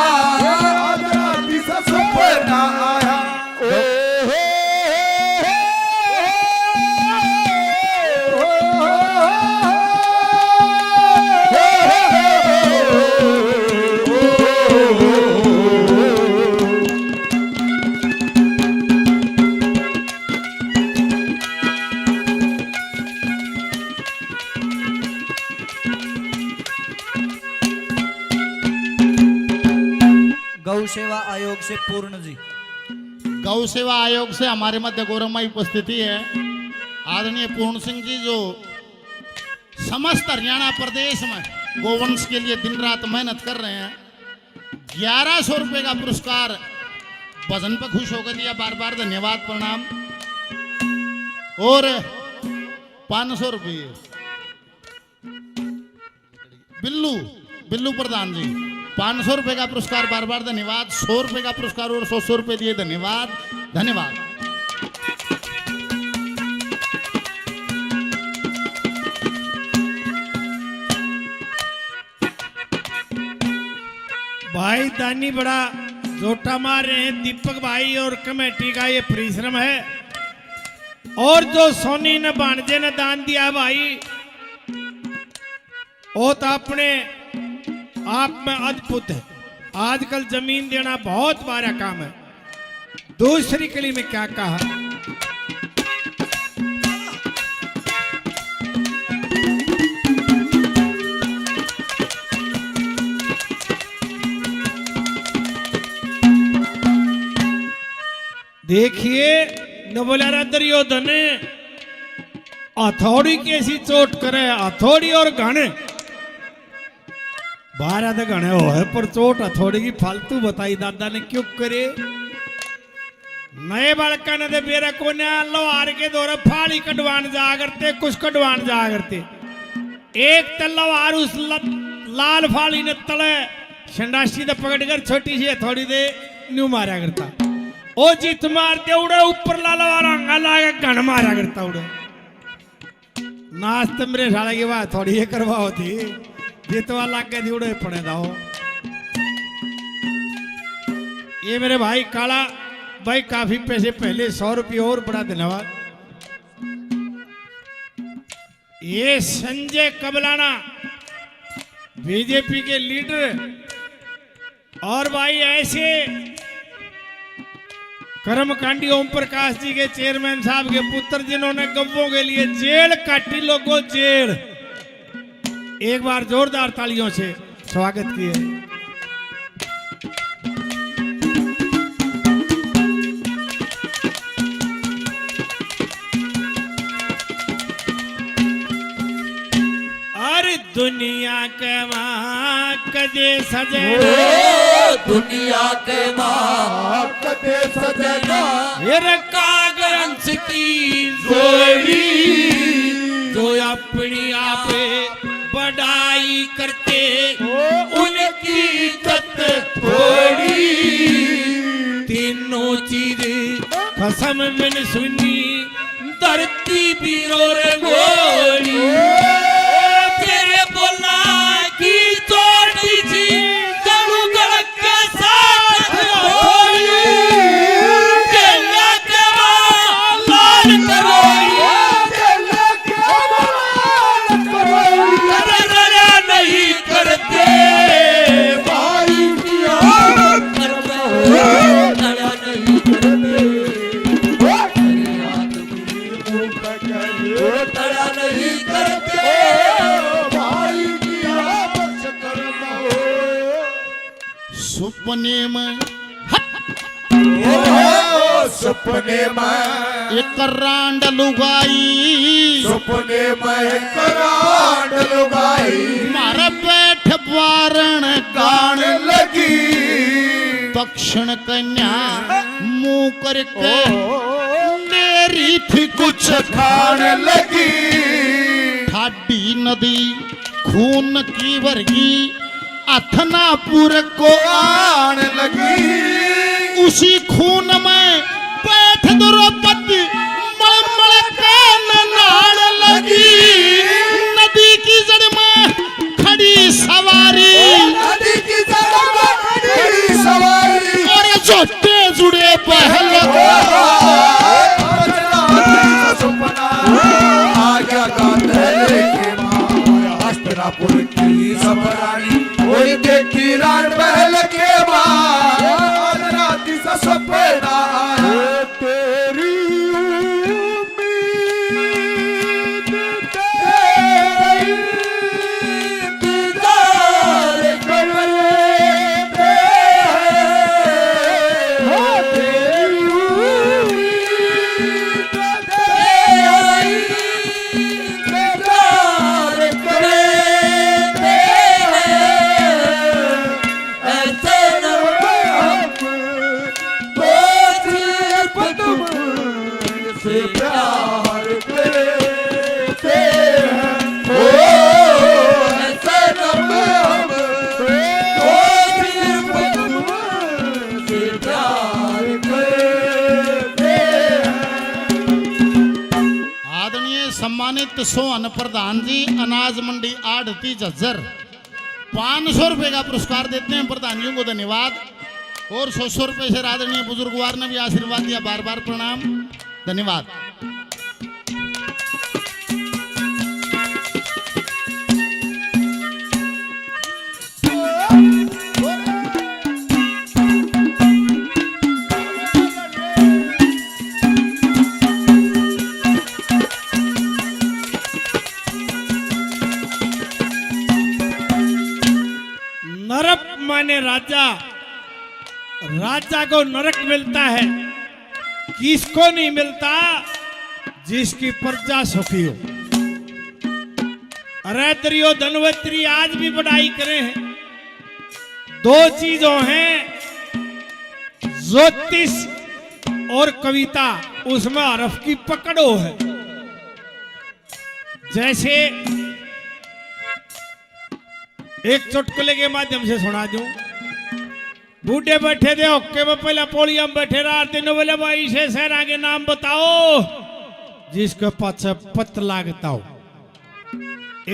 Speaker 6: जरा ऐसा सपना आया
Speaker 8: गौ सेवा आयोग से पूर्ण जी।
Speaker 7: गौ सेवा आयोग से हमारे मध्य गौरवमयी उपस्थिति है आदरणीय पूर्ण सिंह जी जो समस्त हरियाणा प्रदेश में गोवंश के लिए दिन रात मेहनत कर रहे हैं 1100 रुपए का पुरस्कार भजन पर खुश होकर दिया बार बार धन्यवाद प्रणाम और 500 रुपये बिल्लू बिल्लू प्रधान जी 500 रुपए का पुरस्कार बार बार धन्यवाद 100 रुपए का पुरस्कार और 100 रुपए दिए धन्यवाद धन्यवाद।
Speaker 9: भाई दानी बड़ा जोटा मार रहे हैं दीपक भाई और कमेटी का ये परिश्रम है और जो सोनी ने भांजे ने दान दिया भाई वो तो अपने आप में अद्भुत है। आजकल जमीन देना बहुत बड़ा काम है। दूसरी कली में क्या कहा देखिए न बोला दुर्योधन हथौड़ी कैसी चोट करे हथौड़ी और घने 12 तो घने हो है पर चोट हथौड़ी की फालतू बताई दादा ने क्यों करे नए बालका ने बेरा को लोहार के दौरे फाड़ी कटवान जा करते कुछ कटवान जा करते एक तलवार उस लाल फाड़ी ने तले संडासी ने पकड़ कर छोटी सी हथौड़ी दे न्यू मारा करता ओ जीत मारते उड़े ऊपर लालवार अंगा लागे घन मारा करता उड़े नाश्ते मेरे साले की बात थोड़ी ये करवाओ थी जीतवा लाग के उड़े पड़े दाओ ये मेरे भाई काला भाई काफी पैसे पहले 100 रुपये और बड़ा धन्यवाद। ये संजय कबलाना बीजेपी के लीडर और भाई ऐसे कर्मकांडी ओम प्रकाश जी के चेयरमैन साहब के पुत्र जिन्होंने गव्वों के लिए जेल काटी लोगों जेल एक बार जोरदार तालियों से स्वागत किए। अरे दुनिया के माँ कदे सजे
Speaker 6: दुनिया के माँ कदे सजना
Speaker 9: मेरे कागज की जोड़ी जो अपनी आप बढ़ाई करते उनकी इज्जत थोड़ी तीनों चीज कसम बिन सुनी धरती भी रो रे गोरी तेरे बोला की चोटी थी जरू गलत के साथ होई केला के लाल करोई नहीं करते
Speaker 6: भाई वो तड़ा नहीं करते भाई किया बस करना हो
Speaker 7: सपने में
Speaker 6: सपने में
Speaker 7: एक रांड लुगाई
Speaker 6: सपने में करांड लुगाई
Speaker 7: मारा बैठ वारण
Speaker 6: गान लगी
Speaker 7: दक्षिण कन्या मुंह करके मेरी थी
Speaker 6: कुछ खान लगी
Speaker 7: ठाडी नदी खून की वर्गी अथनापुर को
Speaker 6: आन लगी
Speaker 7: उसी खून में बैठ द्रौपदी मलमल के नाड़ लगी नदी की जड़ में खड़ी सवारी
Speaker 6: नदी की जड़ में खड़ी सवारी
Speaker 7: और जोटे जुड़े पहल
Speaker 6: सपना आ गया गांधले के मां हस्तिनापुर की सबरानी वही देखी रान महल के मां राती सा सपना आया तेरी उम्मीद तेरी दीदार करते हैं तेरी उम्मीद तेरी दीदार करते हैं ऐसे न से प्यार करते हैं ओ ऐसे नम से प्यार करते हैं
Speaker 7: आदरणीय सम्मानित सोहन प्रधान जी अनाज मंडी आढ़ती झज्जर 500 रुपए का पुरस्कार देते हैं प्रधानियों को धन्यवाद और 100 रुपए से आदरणीय बुजुर्गवार ने भी आशीर्वाद दिया बार बार प्रणाम धन्यवाद
Speaker 9: नरक माने राजा राजा को नरक मिलता है किसको नहीं मिलता जिसकी प्रजा सुखी हो अरे दुर्योधन आज भी बढ़ाई करे हैं दो चीजों हैं ज्योतिष और कविता उसमें हरफ की पकड़ो है जैसे एक चुटकुले के माध्यम से सुना दूं बूढ़े बैठे थे ओके में पहले पोलिया में बैठे रहा तीनों बोले भाई से सेना के नाम बताओ जिसके पाछे पत लागता हो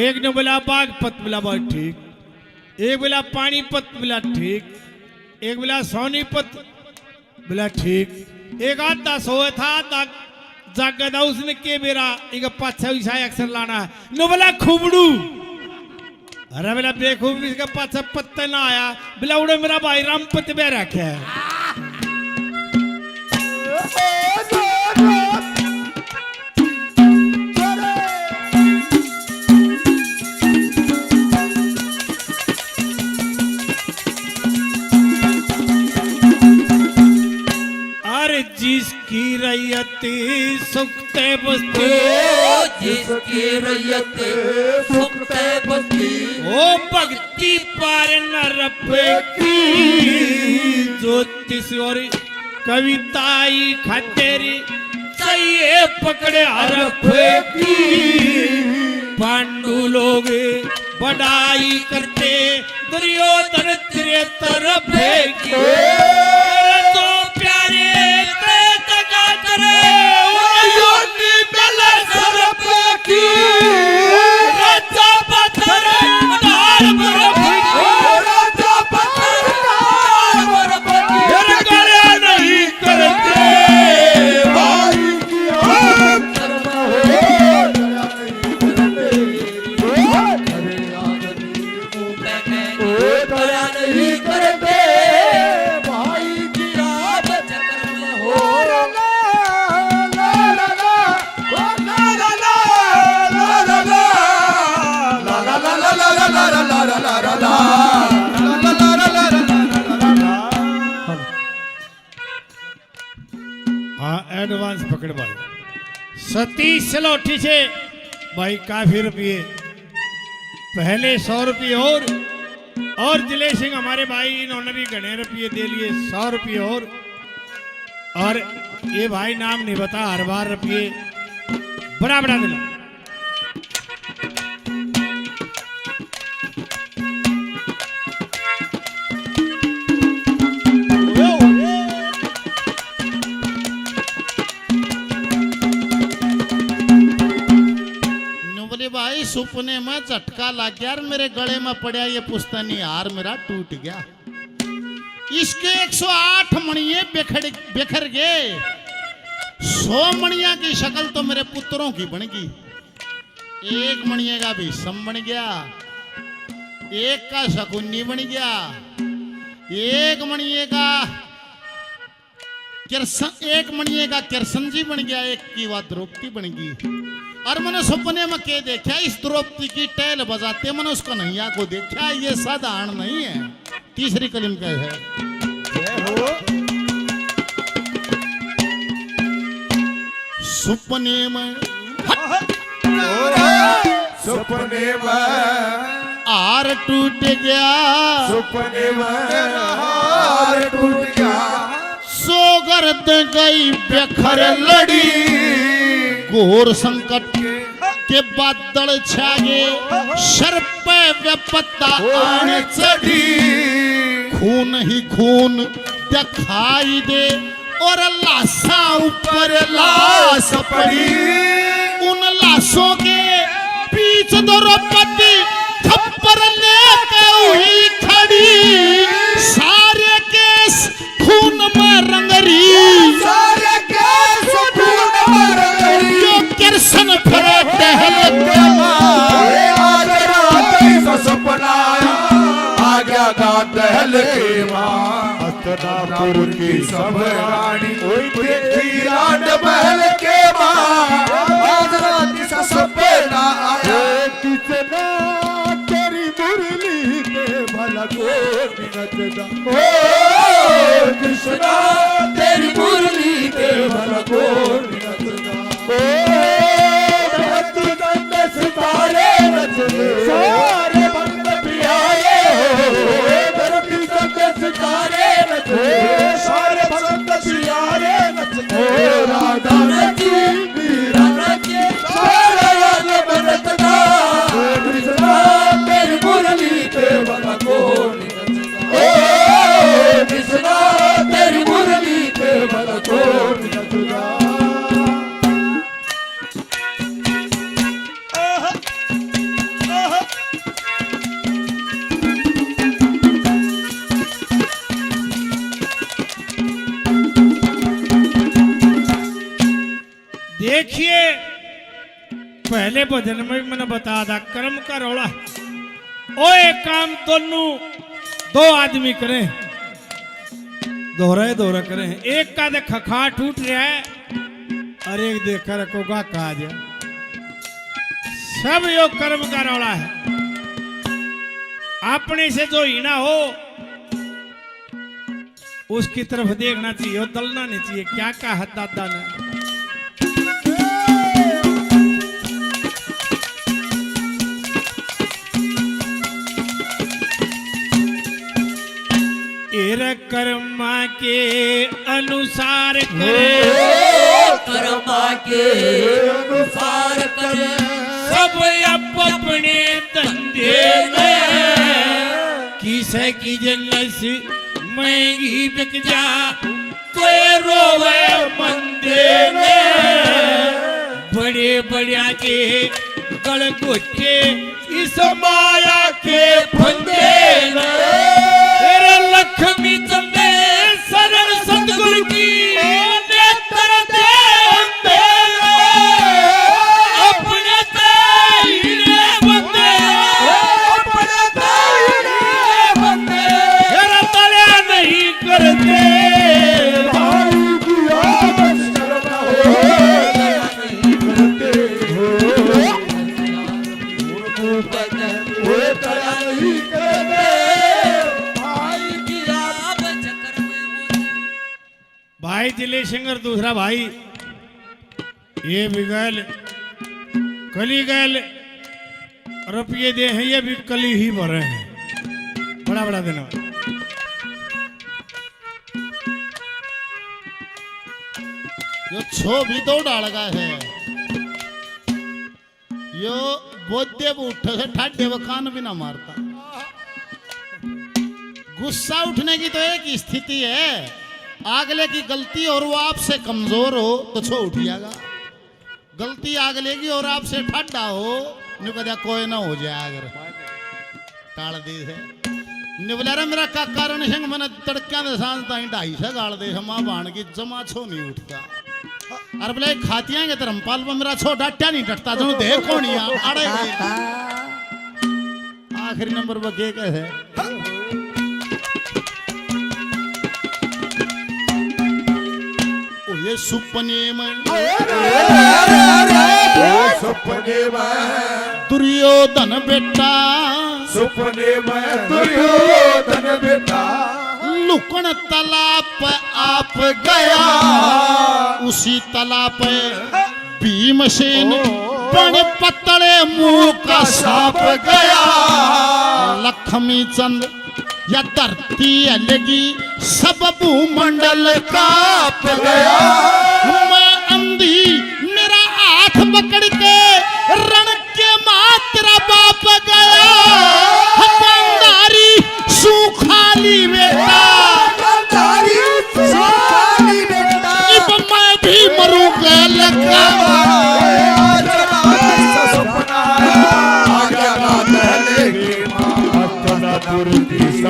Speaker 9: एक ने बोला बागपत बोला भाई ठीक एक बोला पानीपत बोला ठीक एक बोला सोनीपत बोला ठीक एक आधा सोए था आधा जागा था उसने के मेरा एक पाछे ईसा अक्सर लाना है नो बोला खुबड़ू अरे बोला बेखूब इसका पाछा पत्ता ना आया बोला उड़े मेरा भाई रामपत बह रखे है अरे जिसकी रैयती सुखते बस्ती
Speaker 10: जिसकी रैयत सुखते बस्ती
Speaker 9: ओ भक्ति पार न की ज्योतिष और कविताई खतेरी चाहिए पकड़े हरफ की पांडु लोग बढ़ाई करते दुर्योधन तेरे तरफ की तो प्यारे ते तका करे योनि बल सरप की राजा पत्थर डाल बरफ
Speaker 6: राजा पत्थर बरफ
Speaker 9: की करे नहीं करते
Speaker 6: भाई की करना हो
Speaker 10: करा नहीं करते
Speaker 6: भाई
Speaker 9: सतीश सलोठी से भाई काफी रुपये, पहले 100 रुपये और दिलेश सिंह हमारे भाई इन्होंने भी घने रुपये दे लिए, 100 रुपये और ये भाई नाम नहीं बता हर बार रुपये बड़ा बड़ा दिला।
Speaker 7: भाई सुपने में झटका लग गया और मेरे गले में पड़ा ये पुस्तनी हार मेरा टूट गया। इसके 108 मणिये बिखर गए। 100 मणिया की शक्ल तो मेरे पुत्रों की बन गई। एक मणिये का भी सम बन गया, एक का शकुनी बन गया, एक मणिये का किरसन जी बन गया, एक की बात द्रौपदी बन गई। और मैंने सपने में के देखा इस द्रौपदी की टैल बजाते, मैंने उसको नैया को देखा। ये साधारण नहीं है। तीसरी कलिम क्या है? सपने में आर टूट गया,
Speaker 6: सपने में हार टूट गया,
Speaker 7: सोगर्द गई बेखर लड़ी, घोर संकट के बादल छागे, सर पे विपत्ता आन चढ़ी, खून ही खून दिखाई दे और लाशा ऊपर लाश पड़ी। उन लाशों के बीच द्रौपदी थप्पड़ लेके हुई खड़ी, सारे केस खून में रंगरी,
Speaker 6: सारे केस खून में रंगरी,
Speaker 7: जो किरसन फिरे टहल
Speaker 6: आज रात ऐसा सपना आया, आ गया दहल के माँ, हस्तनापुर की सब रानी देखी रात महल के माँ, आज रात ऐसा सपना आया, किसना तेरी मुरली के भला को नचदा, ओ कृष्णा तेरी मुरली के भला को नचदा, सितारे नचले, सारे भक्त प्यारे हो, धरती संग सितारे नचले, सारे भक्त प्यारे नचले, राधा नची मीरा नची, सारा राग बरतना, कृष्णा तेरी मुरली के भला को नचदा, ओ कृष्णा तेरी मुरली के भला को नचदा।
Speaker 9: देखिए पहले भजन में भी मैंने बताया था कर्म का रौला। ओ एक काम दोनों दो आदमी करें, दोहरा करें। एक का देख खखा टूट रहा है और एक देख कर रखोगा काज। सब योग कर्म का रौला है। अपने से जो हीना हो उसकी तरफ देखना चाहिए, दलना नहीं चाहिए। क्या कहा दादा ने? कर्मा के अनुसार करे,
Speaker 10: कर्मा के अनुसार करे,
Speaker 9: सब अपने धंधे में, किसे की जन्नत महंगी बिक जा, कोई रोवे मंदे में, बड़े बड़िया के गल घोटे इस माया के फंदे में। लक्ष्मी चंदे शरण सतगुरु की नेत्र दे अपने तेरे बंदे, अपने तेरे बंदे तेरा तले नहीं करते,
Speaker 6: भाई की आदत शर्म हो, नहीं करते हो, तया नहीं करते।
Speaker 9: भाई दिलेश सिंह और दूसरा भाई ये भी गैल कली गैल रुपये दे हैं, ये भी कली ही भरे हैं। बड़ा बड़ा धन्यवाद।
Speaker 7: यो छो भी तो डाल गया है, यो बोधे उठ से ठाडे वो कान भी ना मारता। गुस्सा उठने की तो एक स्थिति है, आगले की गलती और वो आपसे कमजोर हो तो छो उठ जाएगा। गलती आगले की और आपसे ठाडा हो नु कदा कोई ना हो जाए, अगर टाल दी है निबलारा मेरा काका रण सिंह मैंने तड़किया दे सांस ताई 250 गाल दे मां बाण की जमा छो नहीं उठता। अरे बोले खातियां के धर्मपाल पर मेरा छो डाट्या नहीं डटता, तुम देख कोनिया अड़े आखिरी नंबर पर के है ओ ये सुपने में
Speaker 6: सपने में
Speaker 7: दुर्योधन बेटा,
Speaker 6: सपने में दुर्योधन बेटा
Speaker 7: लुकन तालाब पे आप गया, उसी तालाब पे भीमसेन बड़े पतले मुंह का सांप गया। लक्ष्मी चंद या धरती अलगी सब भूमंडल कांप गया। मैं अंधी मेरा हाथ पकड़ के रण के मां तेरा बाप गया। हकंदारी सुखाली बेटा, इब मैं भी मरूंगा लगा।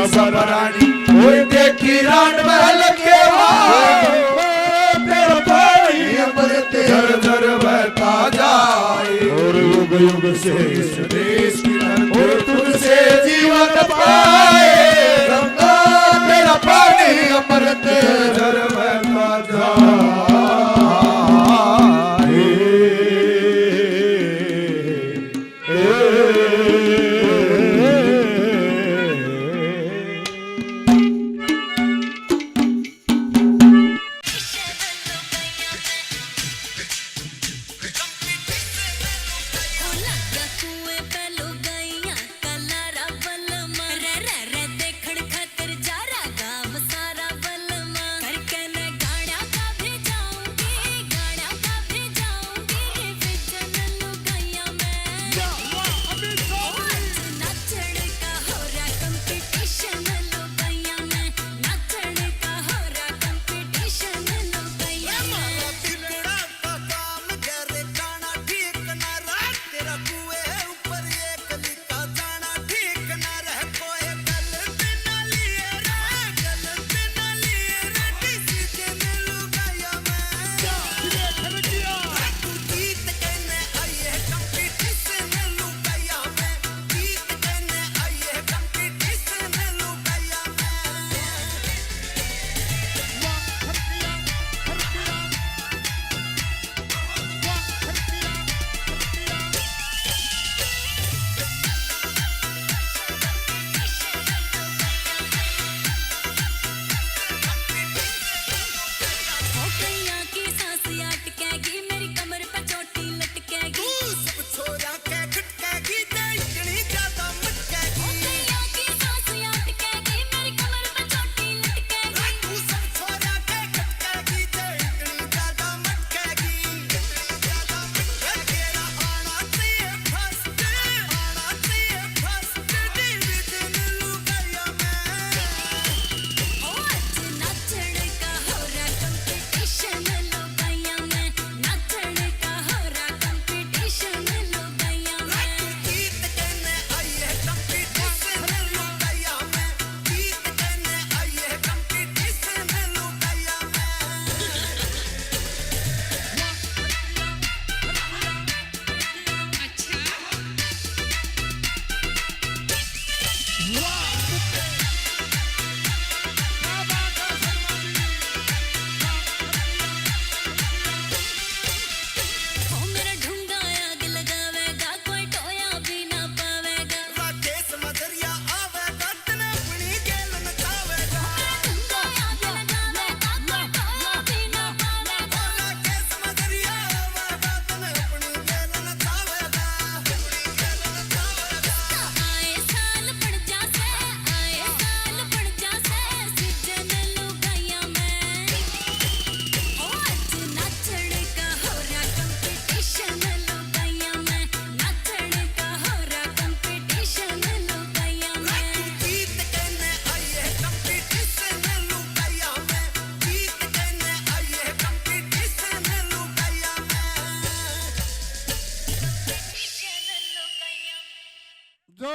Speaker 6: सबरानी ओए देखी रान महल के तेरा पानी अमृत झर झर बहता जाए, और युग युग से इस देश की और तुझसे जीवन पाए। गंगा तेरा पानी अमृत झर बहता जाए।
Speaker 4: ओ लगा कुएं पे लो गैया कलारा बलमा रे रे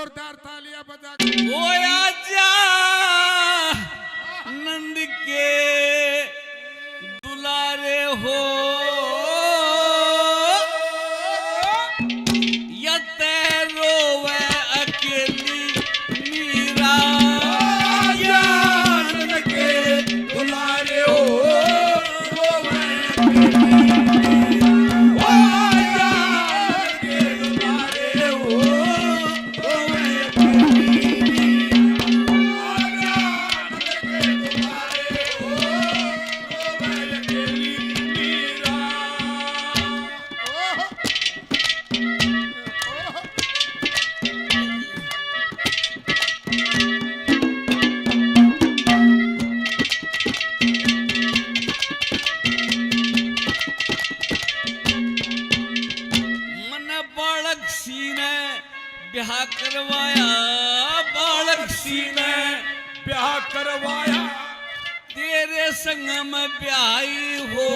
Speaker 6: जोरदार तालियां बजा
Speaker 10: ओ आजा नंद के दुलारे हो या तेरो वे अकेली मीरा
Speaker 6: जान के दुलारे हो रोवे जान के दुलारे हो रोवे
Speaker 10: मन बालक सी ने ब्याह करवाया बालक सी ने
Speaker 6: ब्याह करवाया
Speaker 10: तेरे संग में ब्याही हो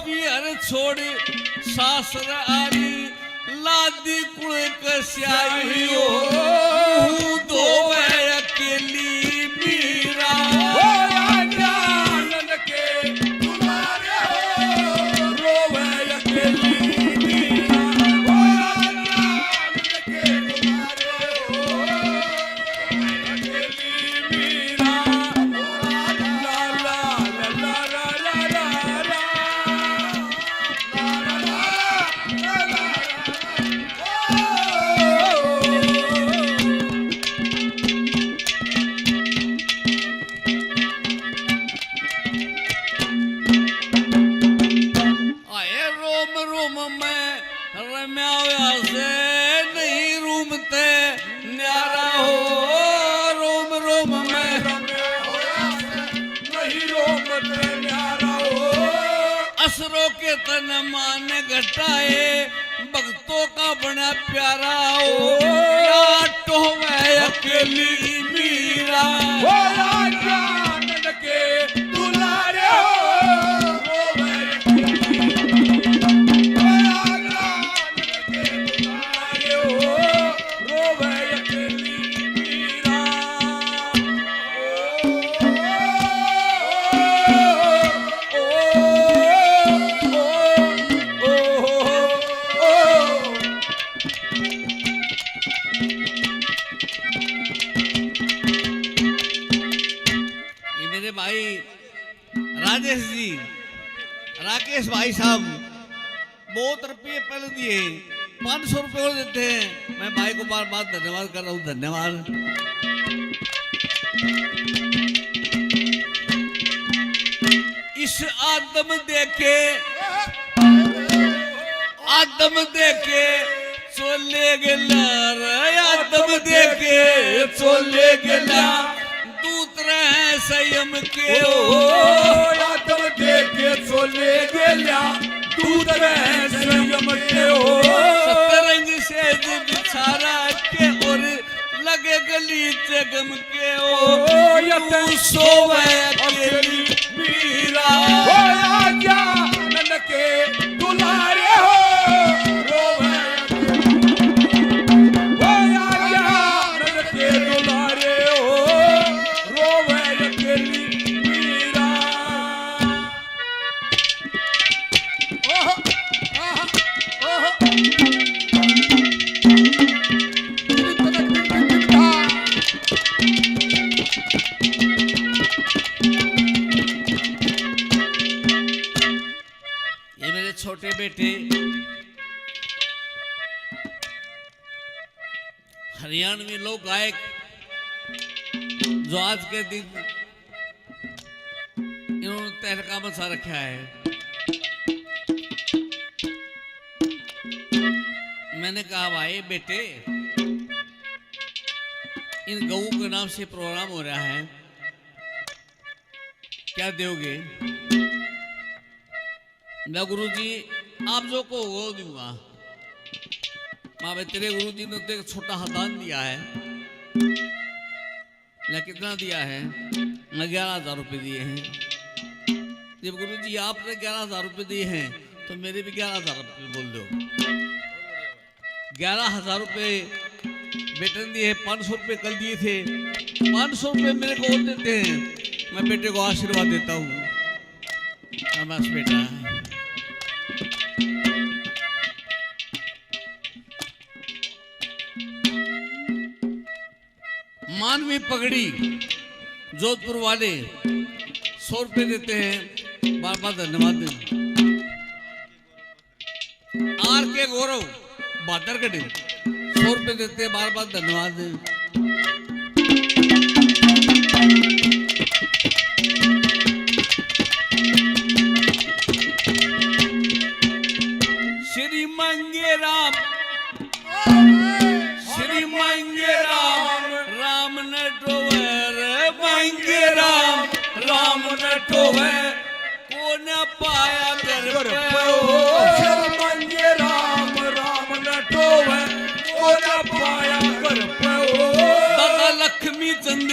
Speaker 10: पियर छोड़ सासर आरी लादी कुल कस्याई हो मुंह धोवे अकेली मीरा
Speaker 6: जान के दुलारे हो रोवे अकेली
Speaker 10: आए रोम रोम में रम्या से नहीं रूमते न्यारा हो रोम रोम में
Speaker 6: नहीं रोमते न्यारा हो
Speaker 10: असरों के तन मान घटाए भक्तों का बना प्यारा हो या तो मैं अकेली मीरा
Speaker 6: जान के दुलारे हो रोवे
Speaker 10: ये मेरे भाई राजेश जी राकेश भाई साहब बहुत रुपये पहले दिए 500 रुपये और देते हैं मैं भाई को बार बार धन्यवाद कर रहा हूँ धन्यवाद इस आदम देखे चोले गेला रे आदम देखे चोले गेला दूत रहे संयम के ओ
Speaker 6: आदम देखे चोले गेल्या दूध रहे संयम के हो
Speaker 10: सतरंग से बिछारा के और लगे गली जगम के ओ तू सोवे अकेली मीरा
Speaker 6: जान के दुलारे हो रोवे जान के दुलारे हो रोवे अकेली मीरा
Speaker 10: ये मेरे छोटे बेटे हरियाणवी लोक गायक जो आज के दिन इन्होंने तहलका मचा रखा है मैंने कहा भाई बेटे इन गऊ के नाम से प्रोग्राम हो रहा है क्या दोगे मैं गुरुजी आप जो को वो दूंगा माँ भाई तेरे गुरुजी ने तो एक छोटा हदान दिया है मैं कितना दिया है मैं 11,000 रुपये दिए हैं जब गुरुजी आपने 11,000 रुपये दिए हैं तो मेरे भी 11,000 रुपये बोल दो 11,000 रुपये बेटे ने दिए 500 रुपए कल दिए थे, 500 रुपए मेरे को और देते हैं। मैं बेटे को आशीर्वाद देता हूँ। शाबाश बेटा। मानवी पगड़ी जोधपुर वाले 100 रुपए देते हैं, बार बार धन्यवाद। आर के गौरव बादरगढ़ 100 रुपए देते हैं, बार बार धन्यवाद। श्री मंगे राम, श्री मंगे राम, राम न टोवे मंगे राम, राम न टोवे को न पाया कर
Speaker 6: श्री मंगे राम, राम न टोवे को न पाया कर
Speaker 10: दादा लक्ष्मी चंद,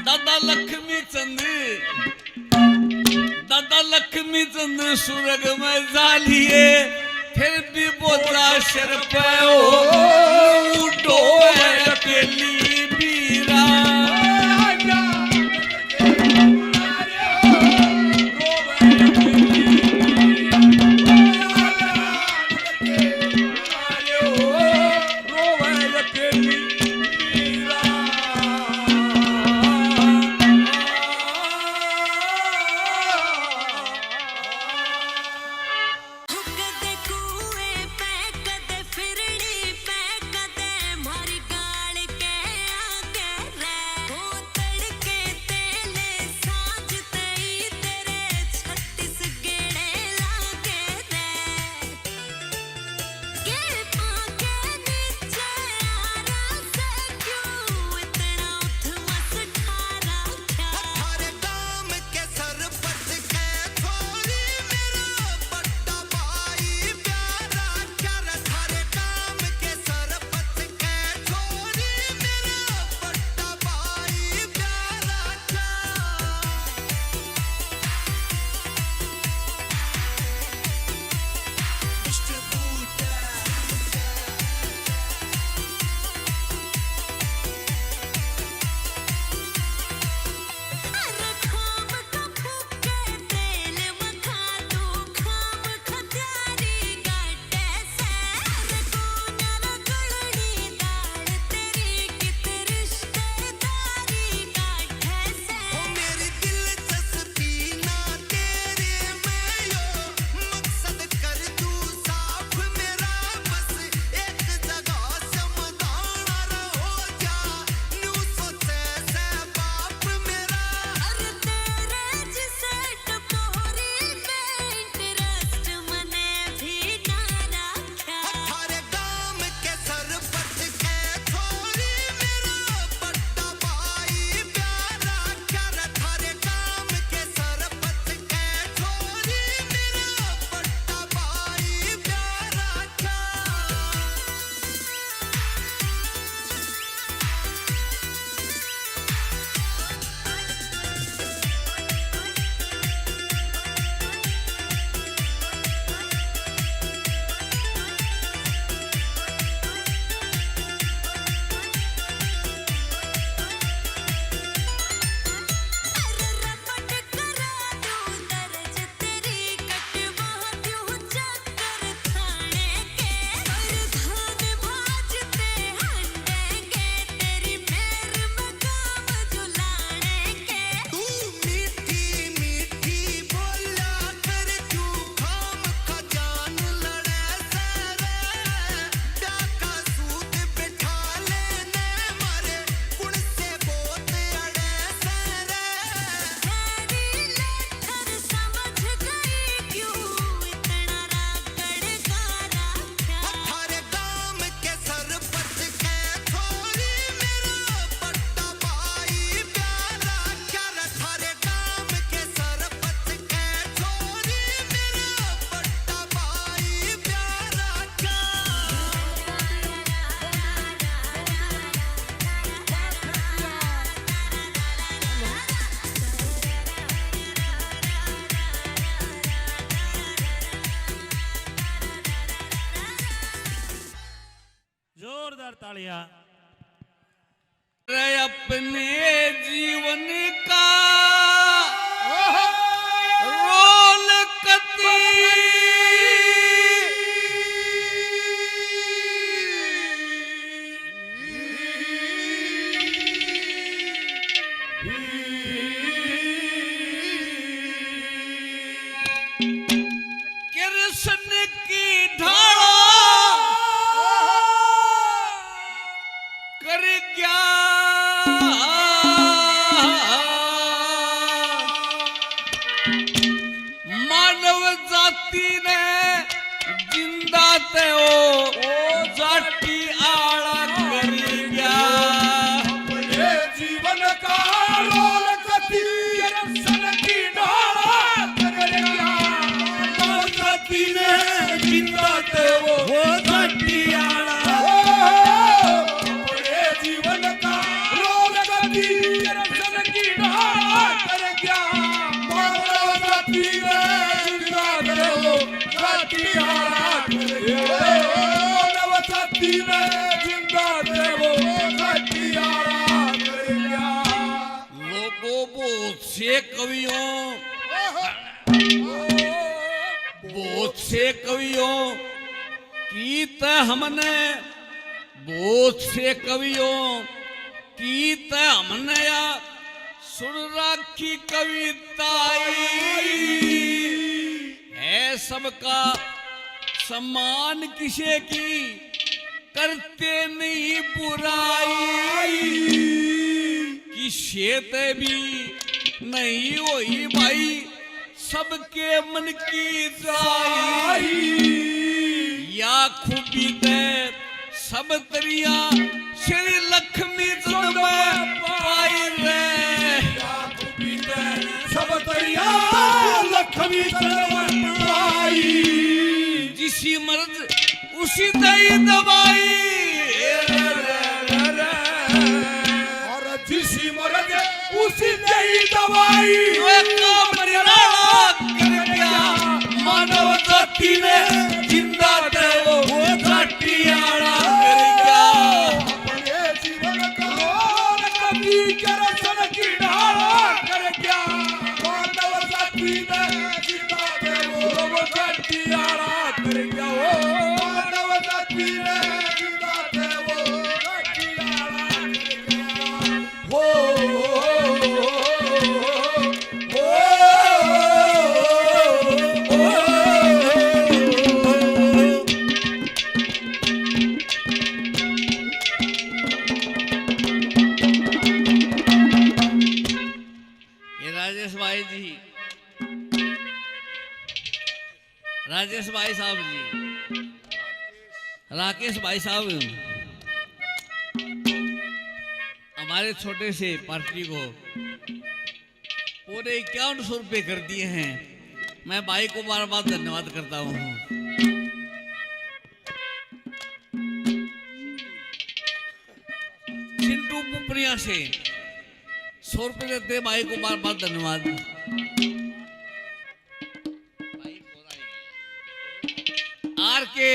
Speaker 10: दादा लक्ष्मी चंद, दादा लक्ष्मी चंद सुरग में जालिए फिर भी बोला शर पे उठो अकेली बीरा।
Speaker 4: कदे कुएं पे कदे फिरड़ी पे कदे मारी गाल के आगे रे।
Speaker 2: तालियां।
Speaker 10: अपने जीवन का रोल कती कृष्ण की ढाला कर क्या मानव जाति ने जिंदा ते ओ जाति आड़ा कर गया
Speaker 6: अपने जीवन का रोल कती कृष्ण की ढाला कर गया मानव जाति ने जिंदा ते वो जाति आड़ा अपने जीवन का रोल कती कृष्ण की ढाला कर गया मानव जाति ने जिंदा ते वो जाति आड़ा कर गया मानव जाति ने जिंदा ते वो जाति आड़ा कर गया।
Speaker 10: लोगों बहुत से कवियों की त हमने बहुत से कवियों की त हमने या सुन राखी कविताई है सबका सम्मान किसे की करते नहीं बुराई कि शेत भी नहीं होई भाई सबके मन की जाई या खूबी ते सब तरिया श्री लक्ष्मी जन्म पाई रे
Speaker 6: सब तरिया लक्ष्मी जन्म पाई
Speaker 10: जिसी मर्द उसी दई दवाई
Speaker 6: और जिसी मर्द उसी नहीं दवाई
Speaker 10: मानव जाति ने जिंदा थे वो जाति आड़ा कर गया
Speaker 6: अपने जीवन का रोल कभी कृष्ण की ढाला कर गया मानव जाति ने जिंदा थे वो जाति आड़ा कर गया मानव जाति ने जिंदा थे वो जाति आड़ा कर गया
Speaker 10: राजेश भाई साहब जी राकेश भाई साहब हमारे छोटे से पार्टी को पूरे 5100 रुपये कर दिए हैं। मैं भाई को बार बार धन्यवाद करता हूँ। चिंटू पुपरिया से 100 रुपये देते भाई को बार बार धन्यवाद। आर के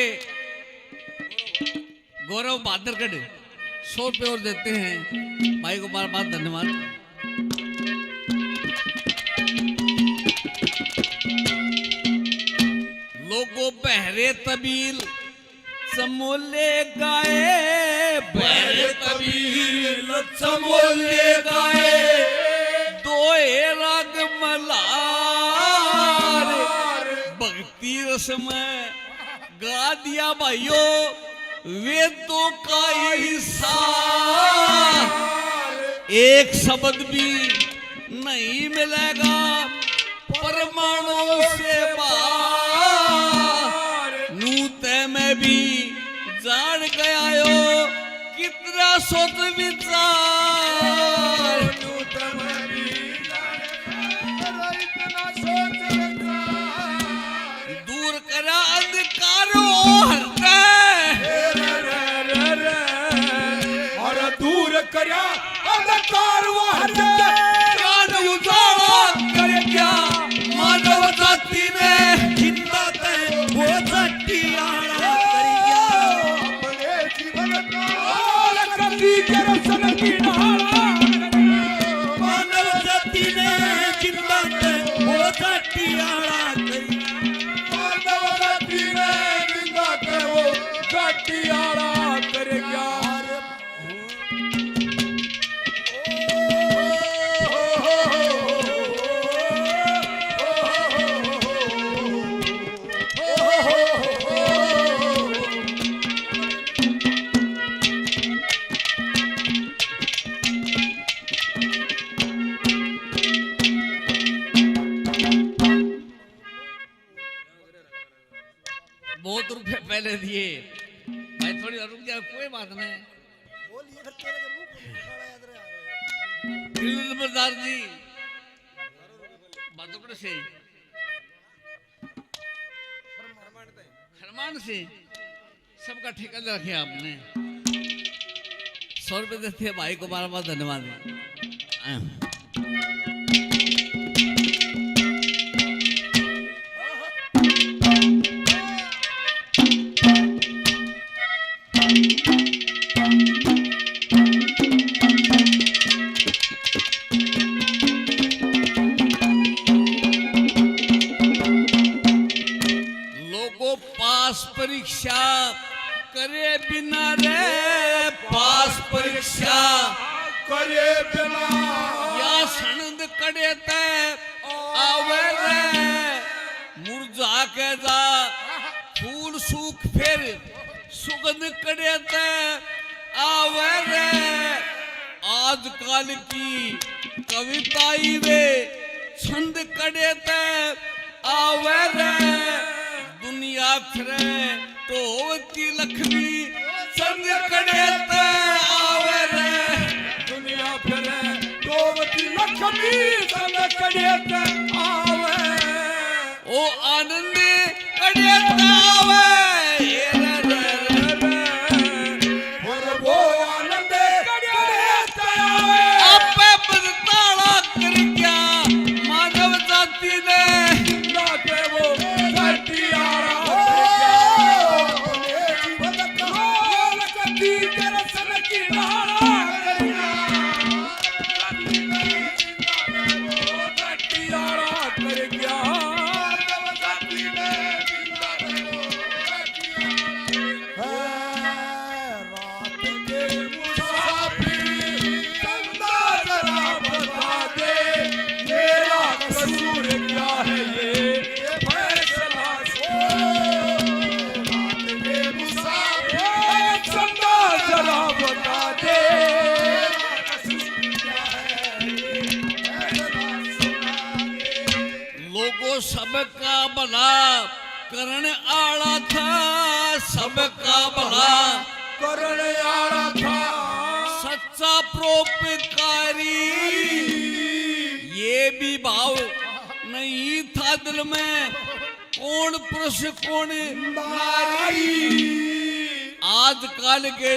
Speaker 10: गौरव बहादुरगढ़ 100 रुपये और देते हैं भाई को बार बार धन्यवाद। लोगों बहरे तबील समोले गाए बहरे तबील समोले गाए दोए राग मलार भक्ति रस में गा दिया भाइयों वेदों का हिस्सा एक शब्द भी नहीं मिलेगा परमाणु से बाहर नूते में भी जान गया यो कितना सोच विचार दूर करा अंधकारो
Speaker 6: और दूर करा अंधकार वो हटे
Speaker 10: ज्ञान उजाला करे क्या मानव जाति में जिंदा थे वो जाति आड़ा कर गया
Speaker 6: अपने जीवन का
Speaker 10: बहुत रुपए पहले दिए भाई, थोड़ी रुक जा, कोई बात नहीं। नंबरदार जी बातों से फरमान से सबका ठेका रखे आपने। 100 रुपए देते हैं भाई को, बार बार धन्यवाद। लोगों पास परीक्षा करे बिना रे, पास परीक्षा
Speaker 6: करे बिना
Speaker 10: या सनद कड़े ते आवे रे, मुरझा के जा फूल सूख फिर सुगंध कड़े ते आवे रे। आजकल की कविताई वे छंद कड़े ते आवे रे, दुनिया फिरे तो होती लक्ष्मी चंद कड़े ते आवे रे,
Speaker 6: दुनिया फिरे दोवती लक्ष्मी संग कड़े ते आवे।
Speaker 10: ओ आनंद कड़े ते आवे रे रे रे,
Speaker 6: और वो आनंद कड़े ते आवे।
Speaker 10: आपे बदताड़ा कर गया मानव जाति ने,
Speaker 6: ना के वो सटियारा जीवन काल कदी दर्शन की धारा करिया, सटियारा कर गया जाति ने रात के मुसाफिर चंदा जरा बता दे, मेरा कसूर क्या है ये फैसला सो। रात के मुसाफिर चंदा जरा बता दे, कसूर क्या है ये फैसला सुना दे।
Speaker 10: लोगों सबका भला करण आला था, सबका भला
Speaker 6: करण आला था
Speaker 10: सच्चा परोपकारी, ये भी भाव नहीं था दिल में, कौन पुरुष कौन नारी। आजकल के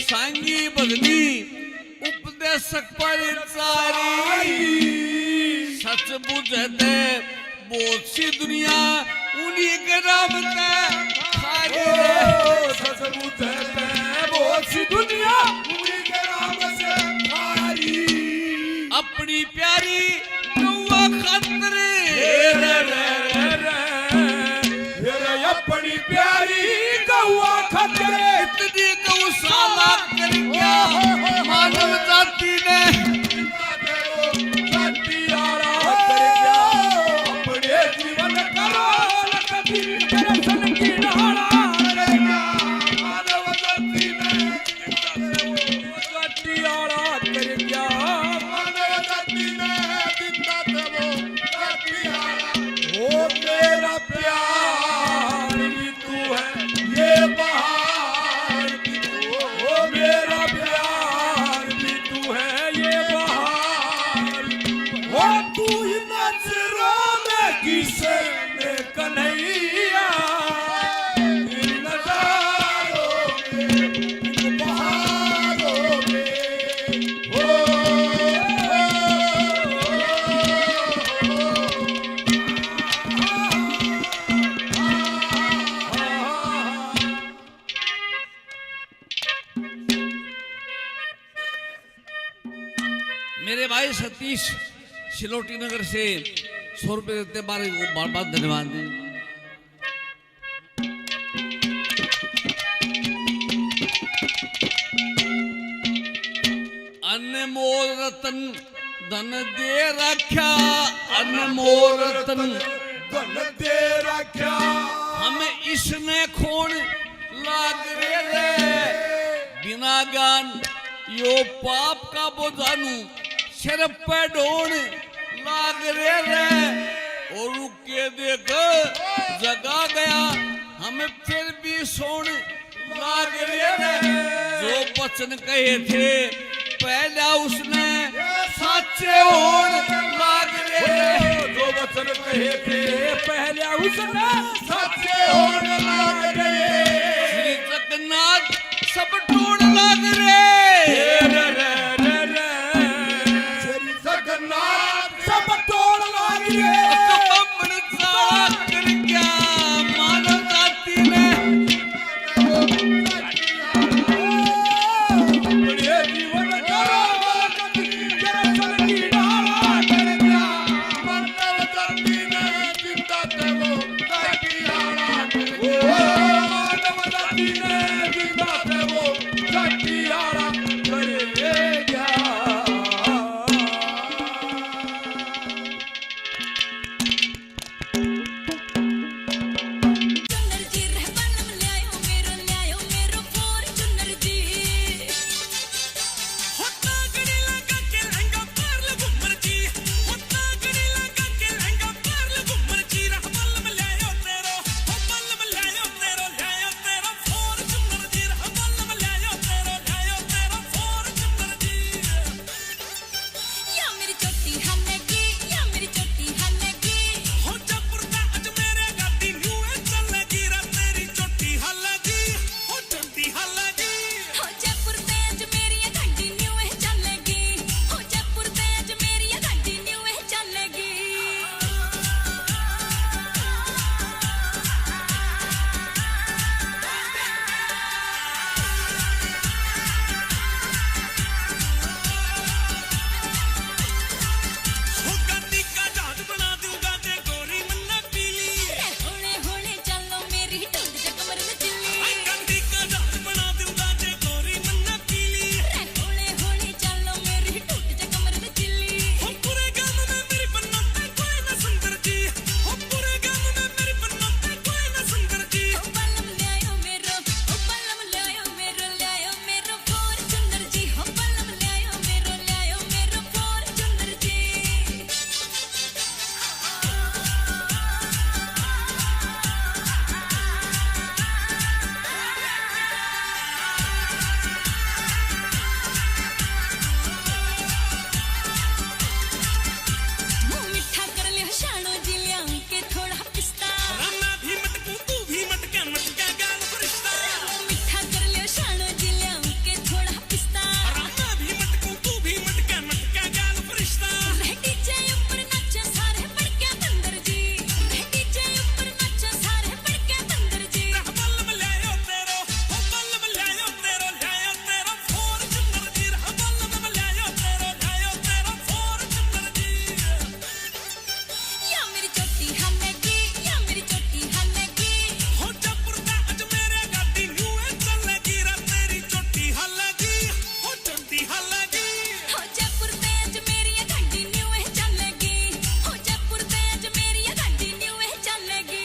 Speaker 10: सांगी बदली उपदेशक पर चारी, सच बुझते बहुत सी दुनिया उन्हीं के नाम पे खारी रे।
Speaker 6: सच बुझते बहुत सी दुनिया उन्हीं के नाम से खारी।
Speaker 10: अपनी प्यारी गौवा खातिर
Speaker 6: अपनी प्यारी गौआ खतरे
Speaker 10: इतनी गौशाला कर गया मानव जाति ने,
Speaker 6: अपने जीवन करो कभी दर्शन की धारा करेगा। मानव जाति ने सटियारा कर गया, मानव जाति ने जिंदा देवो सटियारा। ओ मेरा प्यार भी तू है, ये बहार भी तू, ओ मेरा प्यार भी तू है, ये बहार भी तू है। ओ तू ही नजरों में किसे में कन्हैया, इन नजारों में, इन बहारों में। ओ
Speaker 10: मेरे भाई सतीश सिलोटी नगर से 100 रुपए देते बारे को बार बार धन्यवाद दें। अनमोल रतन धन दे रखा, अनमोल रतन
Speaker 6: धन दे रखा,
Speaker 10: हमें इसने खोन लाग रे, बिना ज्ञान यो पाप का बोझानू सिर पे ढोण लाग रे, और रुक के देख जगा गया हमें फिर भी सोन लाग रहे जो वचन कहे थे पहला उसने साचे होन लाग रहे
Speaker 6: जो वचन कहे थे
Speaker 10: पहला उसने
Speaker 6: सच्चे होने लाग रहे
Speaker 10: श्री जगन्नाथ सब टोड़ लाग रहे
Speaker 6: श्री जगन्नाथ सब तोड़ लाग रहे
Speaker 10: कमर सारा कर क्या मानव जाति ने
Speaker 6: बड़े जीवन करो जरा की डाला कर दिया मानव जाति ने जिंदा थे वो सखियाना कर दिया मानव जाति ने जिंदा थे वो सखियाना कर दिया
Speaker 4: चुनर जी रह बलम ल्यायो मेरो फॉर्च्यूनर जी
Speaker 10: होता गड़ी लगा के लहंगा पार ले घुमर जी होता गड़ी लगा के लहंगा पार ले घुमर जी रह बलम ल्यायो तेरो हो बलम ल्यायो तेरो फॉर्च्यूनर जी रह बलम ल्यायो तेरो फॉर्च्यूनर जी
Speaker 4: या मेरी चोटी हनेगी या मेरी चोटी हनेगी
Speaker 10: हो जपुरदा अज मेरे गाती न्यू ए चलेगी रा तेरी चोटी हलगी हो चोटी हलगी
Speaker 4: हो जयपुर ते अज मेरी गाड़ी न्यू है चलेगी हो जयपुर ते अज मेरी गाड़ी न्यू है चलेगी
Speaker 10: हो गाती का जहाज बना दूंगा ते गोरी मन्ना पीली
Speaker 4: होले होले चलो मेरी टूट जा कमर में चिल्ली
Speaker 10: आई गाती का जहाज बना दूंगा ते गोरी मन्ना पीली
Speaker 4: होले होले चलो मेरी टूट जा कमर में चिल्ली
Speaker 10: हो पूरे गांव में मेरी बनते कोई ना सुंदर जी हो पूरे गांव में मेरी बनते कोई ना सुंदर जी
Speaker 4: ओ बलम ल्यायो मेरो फॉर्च्यूनर जी हो बलम ल्यायो मेरो फॉर्च्यूनर जी मुंह मिठा कर लियो शानो जी लिया के थोड़ा पिस्ता
Speaker 10: रामा भी मटकू तू भी मटका मटका गाल फरिश्ता
Speaker 4: मुंह मिठा कर लियो शानो जी लिया के थोड़ा पिस्ता
Speaker 10: रामा भी मटकू तू भी मटका मटका गाल फरिश्ता
Speaker 4: डीजे ऊपर नाचे सारे बड़के बंदर जी डीजे ऊपर नाचे सारे बड़के बंदर जी
Speaker 10: रह बलम ल्यायो तेरो हो बलम ल्यायो तेरो फॉर्च्यूनर जी रह बलम ल्यायो तेरो फॉर्च्यूनर जी
Speaker 4: या मेरी चोटी हनेगी
Speaker 10: हो जपुरदा अज मेरे गाती न्यू ए चलेगी रा तेरी चोटी हलगी हो चोटी हलगी
Speaker 4: हो जयपुर ते अज मेरी गाड़ी न्यू है चलेगी हो जयपुर ते अज मेरी गाड़ी न्यू है चलेगी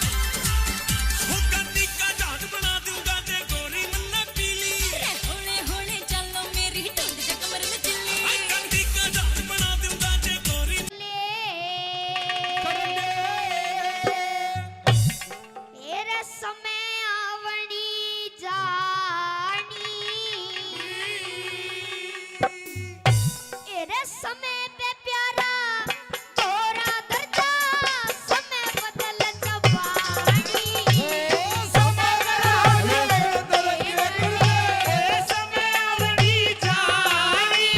Speaker 10: हो गाती का जहाज बना दूंगा ते गोरी मन्ना पीली
Speaker 4: होले होले चलो मेरी टूट जा कमर में चिल्ली
Speaker 10: आई गाती का जहाज बना दूंगा ते गोरी
Speaker 1: तेरे समय आवनी जानी तेरे समय पे प्यारा तोरा दर्जा समय बदल जवानी
Speaker 6: समय आवनी जानी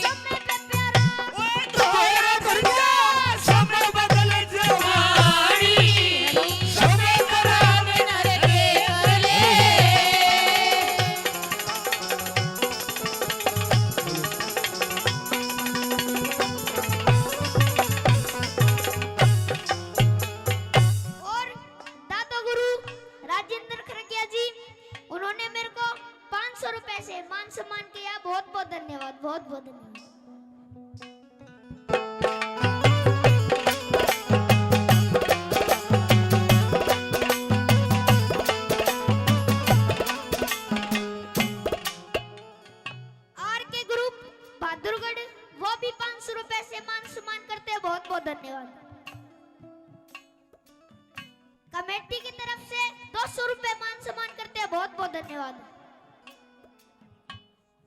Speaker 1: समय पे प्यारा
Speaker 6: तोरा दर्जा समय बदल जवानी समय करावे
Speaker 1: और दादा गुरु राजेंद्र खरकिया जी उन्होंने मेरे को 500 रुपए से मान सम्मान किया। बहुत बहुत धन्यवाद, बहुत बहुत धन्यवाद। धन्यवाद।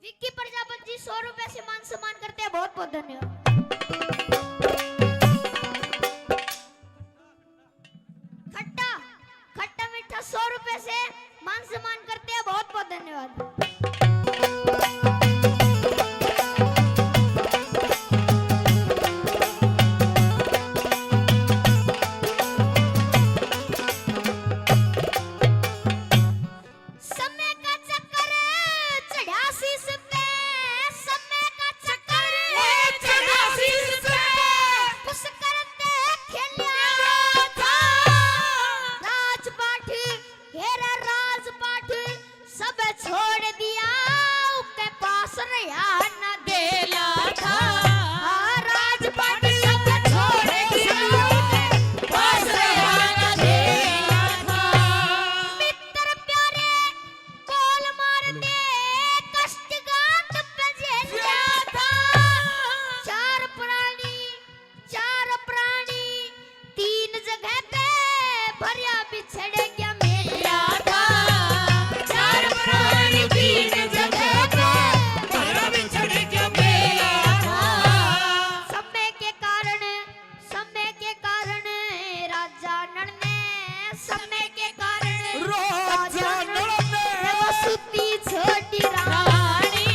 Speaker 1: विक्की प्रजापति जी 100 रुपए से मान सम्मान करते हैं, बहुत बहुत धन्यवाद। खट्टा खट्टा मीठा 100 रुपए से मान सम्मान करते हैं, बहुत बहुत धन्यवाद। समय का चक्कर चढ़ा शीश पे, समय का चक्कर चढ़ा शीश पे, कुछ करते खेलिया था राजपाट, हेरा राजपाट सब छोड़ दिया, उसके पास रहा न गेला था। राजपाट सब छोड़ दिया, उसके पास रहा न गेला था। मित्र प्यारे बोल मारते कष्टगात पे झेला था। चार प्राणी तीन जगह पे भरिया बिछड़ गया मेला था। चार प्राणी तीन जगह पे भरिया बिछड़ गया मेला था। समय के कारण राजा नल ने, समय के कारण राजा नल ने वो सुती छोटी रानी।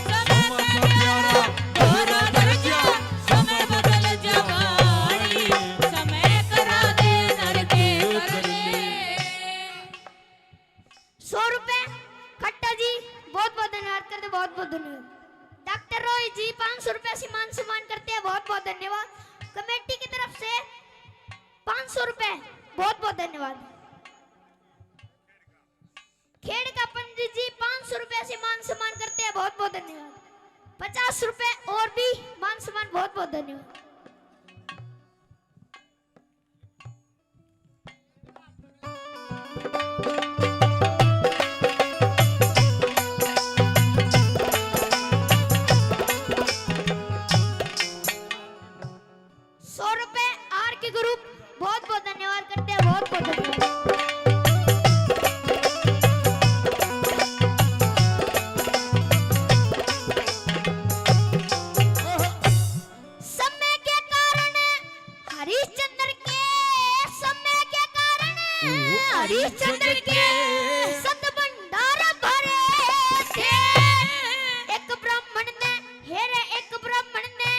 Speaker 1: समय का प्यारा दोहरा दर्जा, समय बदल जवानी, समय करा दे नर के करने। 100 रुपए खट्टा जी बहुत बहुत धन्यवाद करते, बहुत बहुत धन्यवाद। डॉक्टर रॉय जी 500 रुपए से मान सम्मान करते हैं, बहुत बहुत धन्यवाद। कमेटी की तरफ से 500 रुपए, बहुत बहुत धन्यवाद। खेड़ का पंडित जी 500 रुपए से मान सम्मान करते हैं, बहुत बहुत धन्यवाद। 50 रुपए और भी मान सम्मान, बहुत बहुत धन्यवाद। ₹100 आर के ग्रुप बहुत बहुत धन्यवाद करते हैं, बहुत बहुत धन्यवाद। समय के कारण हरिश्चंद्र के, समय के कारण हरिश्चंद्र के सत भंडार भरे थे। एक ब्राह्मण ने, हेरे एक ब्राह्मण ने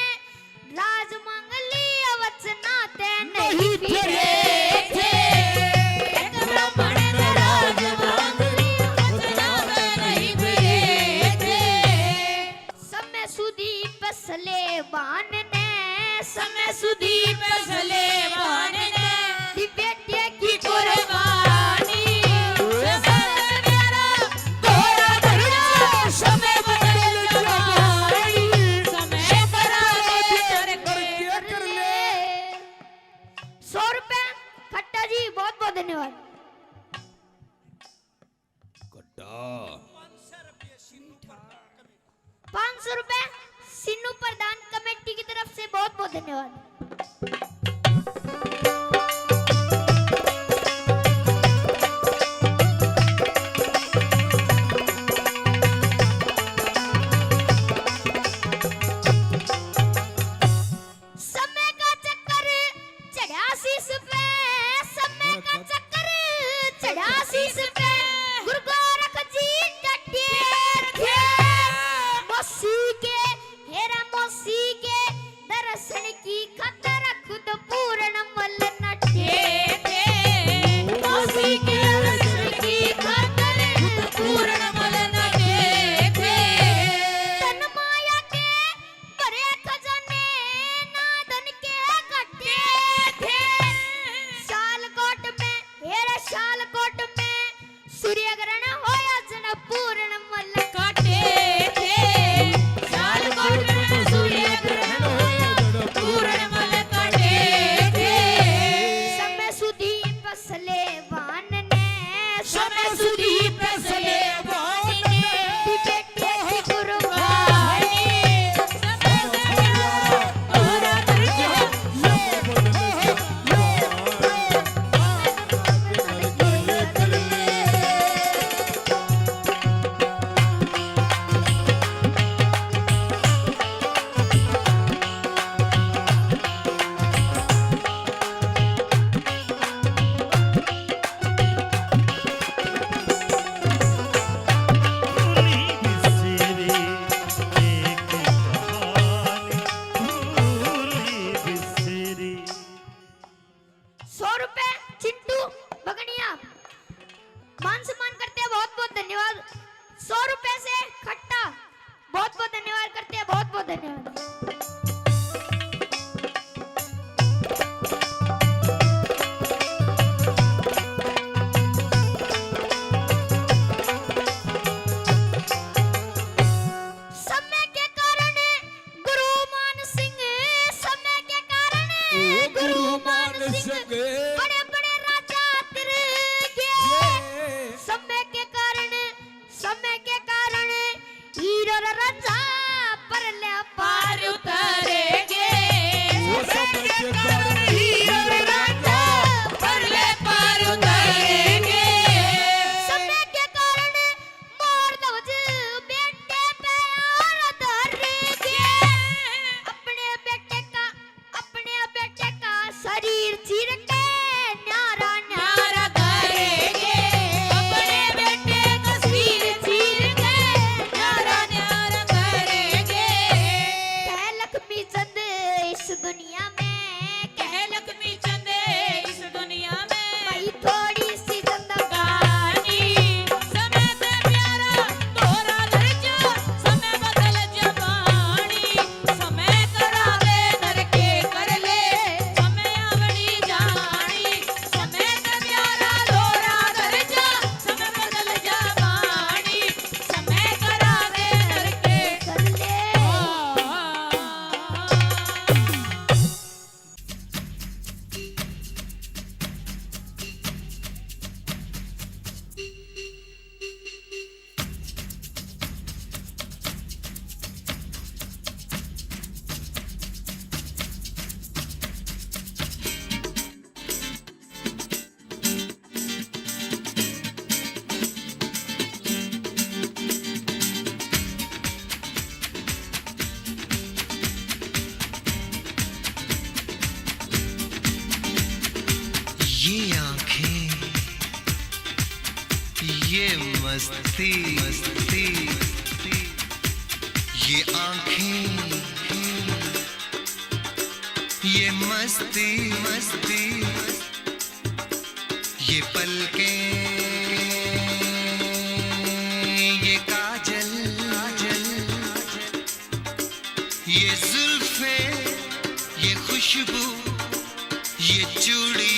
Speaker 1: राज मांगली वचनाते नहीं फिरे थे। एक ब्राह्मण ने राज मांगली वचनाते नहीं फिरे थे। समय सुदीप सलेबान ने, समय सुदीप सलेबान ने दी बेटे की कुर्बानी। समय मेरा दोहरा दर्जा, समय बदल जवानी, समय करा दे नर के करने। 100 रुपए खट्टा जी बहुत बहुत धन्यवाद। 500 रुपए सिन्नू प्रधान कमेटी की तरफ से, बहुत बहुत धन्यवाद। समय का चक्कर चढ़ा शीश पे, समय का चक्कर चढ़ा शीश पे, गुरु गोरख जी डटे थे। मौसी के, हेरा मौसी के दर्शन की खतर खुद पूर्ण मल नटे थे। मौसी के दर्शन की खतर खुद पूर्ण मल नटे थे। तन माया के बड़े खजाने नादन के घटे थे। शालकोट में, हेरा शालकोट में सूर्य ग्रहण होया जन पूर्ण मल काटे थे। शालकोट में सूर्य ग्रहण होया जन पूर्ण मल काटे थे। समय सुदीप सलेबान ने, समय सुदीप सलेबान ने दी बेटे की कुर्बानी। समय मेरा दोहरा दर्जा, पार उतरेंगे
Speaker 6: वो समय के कारण हीरो रांझा
Speaker 1: परले पार उतरेंगे समय के कारण मोर ध्वज बेटे पे और धरेंगे अपने बेटे का शरीर चीर के न्यारा न्यारा करेंगे अपने बेटे का शरीर चीर के न्यारा न्यारा करेंगे कह लक्ष्मी चंद इस दुनिया में कह लक्ष्मी चंद इस दुनिया में भाई थोड़ी सी जिंदगानी समय से प्यारा तोरा दर्जा समय बदल जबानी समय करावे नर के कर ले समय आवड़ी जानी समय से प्यारा तोरा दर्जा समय बदल जबानी समय करावे नर के कर ले
Speaker 3: ये आंखें, ये मस्ती मस्ती, ये आंखें, ये मस्ती मस्ती, ये पलकें, ये काजल काजल, ये जुल्फें, ये खुशबू, ये चूड़ी,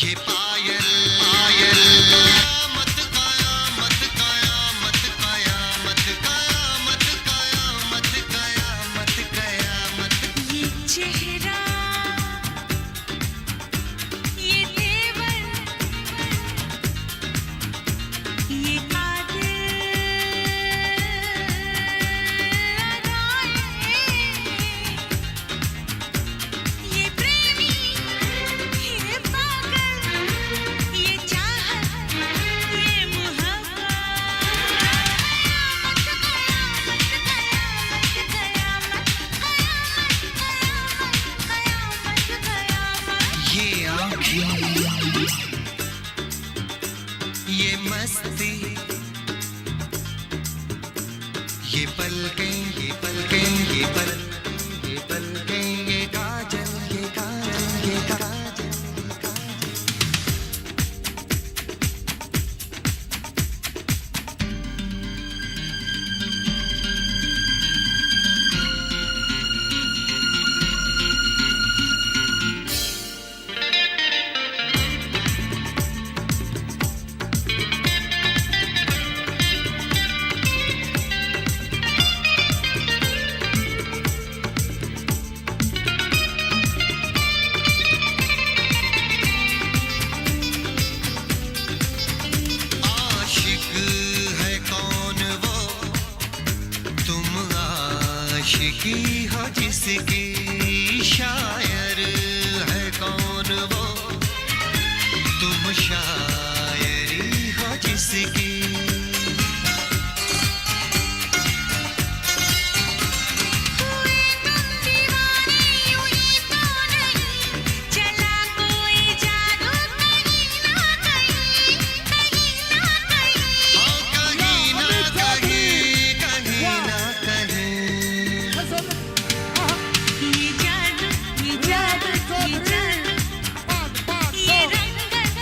Speaker 3: ये पायल पायल कयामत कयामत कयामत कयामत कयामत कयामत कयामत कयामत
Speaker 4: ये चेहरा ये तेवर ये कातिल ये प्रेमी ये पागल ये चाहत ये मोहब्बत
Speaker 3: ये आंखें, ये मस्ती, ये पलकें, ये पलकें, ये पलकें, ये काजल, ये काजल, ये काजल, ये काजल। आशिक है कौन वो, तुम आशिकी हो जिसकी, शायर है कौन वो, तुम शायरी हो जिसकी।
Speaker 4: चला कोई जादू कहीं ना कहीं कहीं ना कहीं
Speaker 3: कहीं ना कहीं, कहीं ना कहीं।
Speaker 4: ये जादू ये जादू ये जादू ये रंगत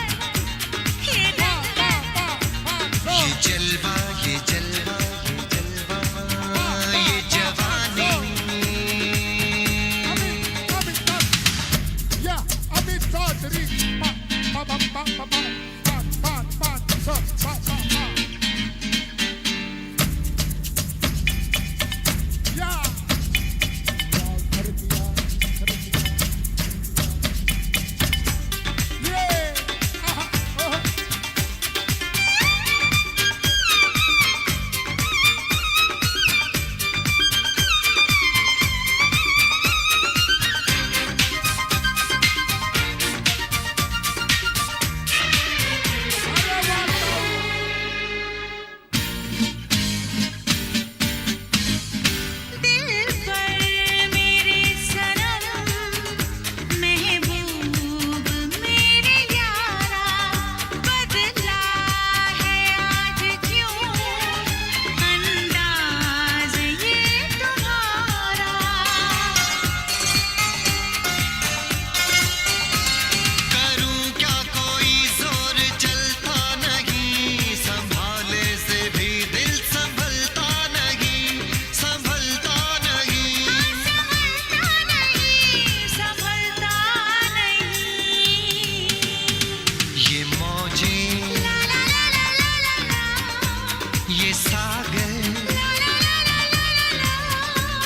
Speaker 3: ये सागर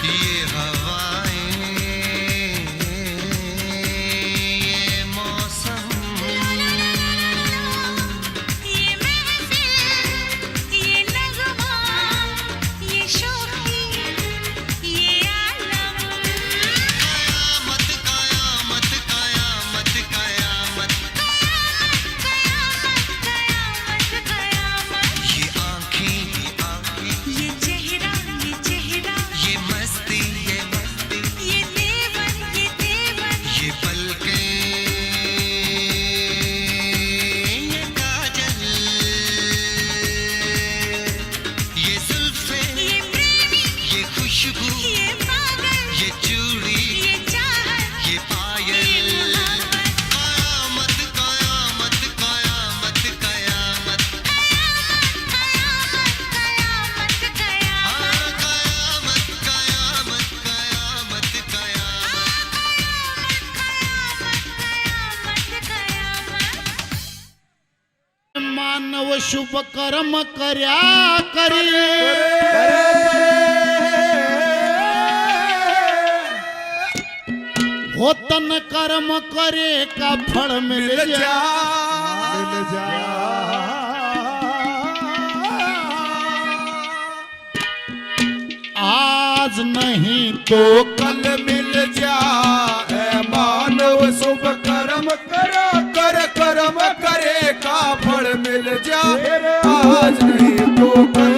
Speaker 3: ये हवाएं ये मौसम
Speaker 4: ये महफिल ये नगमा ये शौकी ये आलम
Speaker 3: कयामत कयामत कयामत कयामत ये आंखें
Speaker 4: ये चेहरा
Speaker 3: ये मस्ती
Speaker 4: ये देवर
Speaker 3: ये पलकें ये काजल ये जुल्फें
Speaker 4: ये प्रेमी
Speaker 3: ये खुशबू
Speaker 4: ये पागल
Speaker 3: ये चूड़ी
Speaker 4: ये चाहत
Speaker 3: ये पायल कयामत कयामत कयामत कयामत
Speaker 4: कयामत
Speaker 3: कयामत कयामत
Speaker 7: मानव शुभ कर्म कर्या करी होतन कर्म करे का फल मिल जा
Speaker 6: मिल जा
Speaker 7: आज नहीं तो
Speaker 6: कल मिल जा ऐ मानव शुभ कर्म करा कर कर्म करे का फल मिल जा आज नहीं तो कल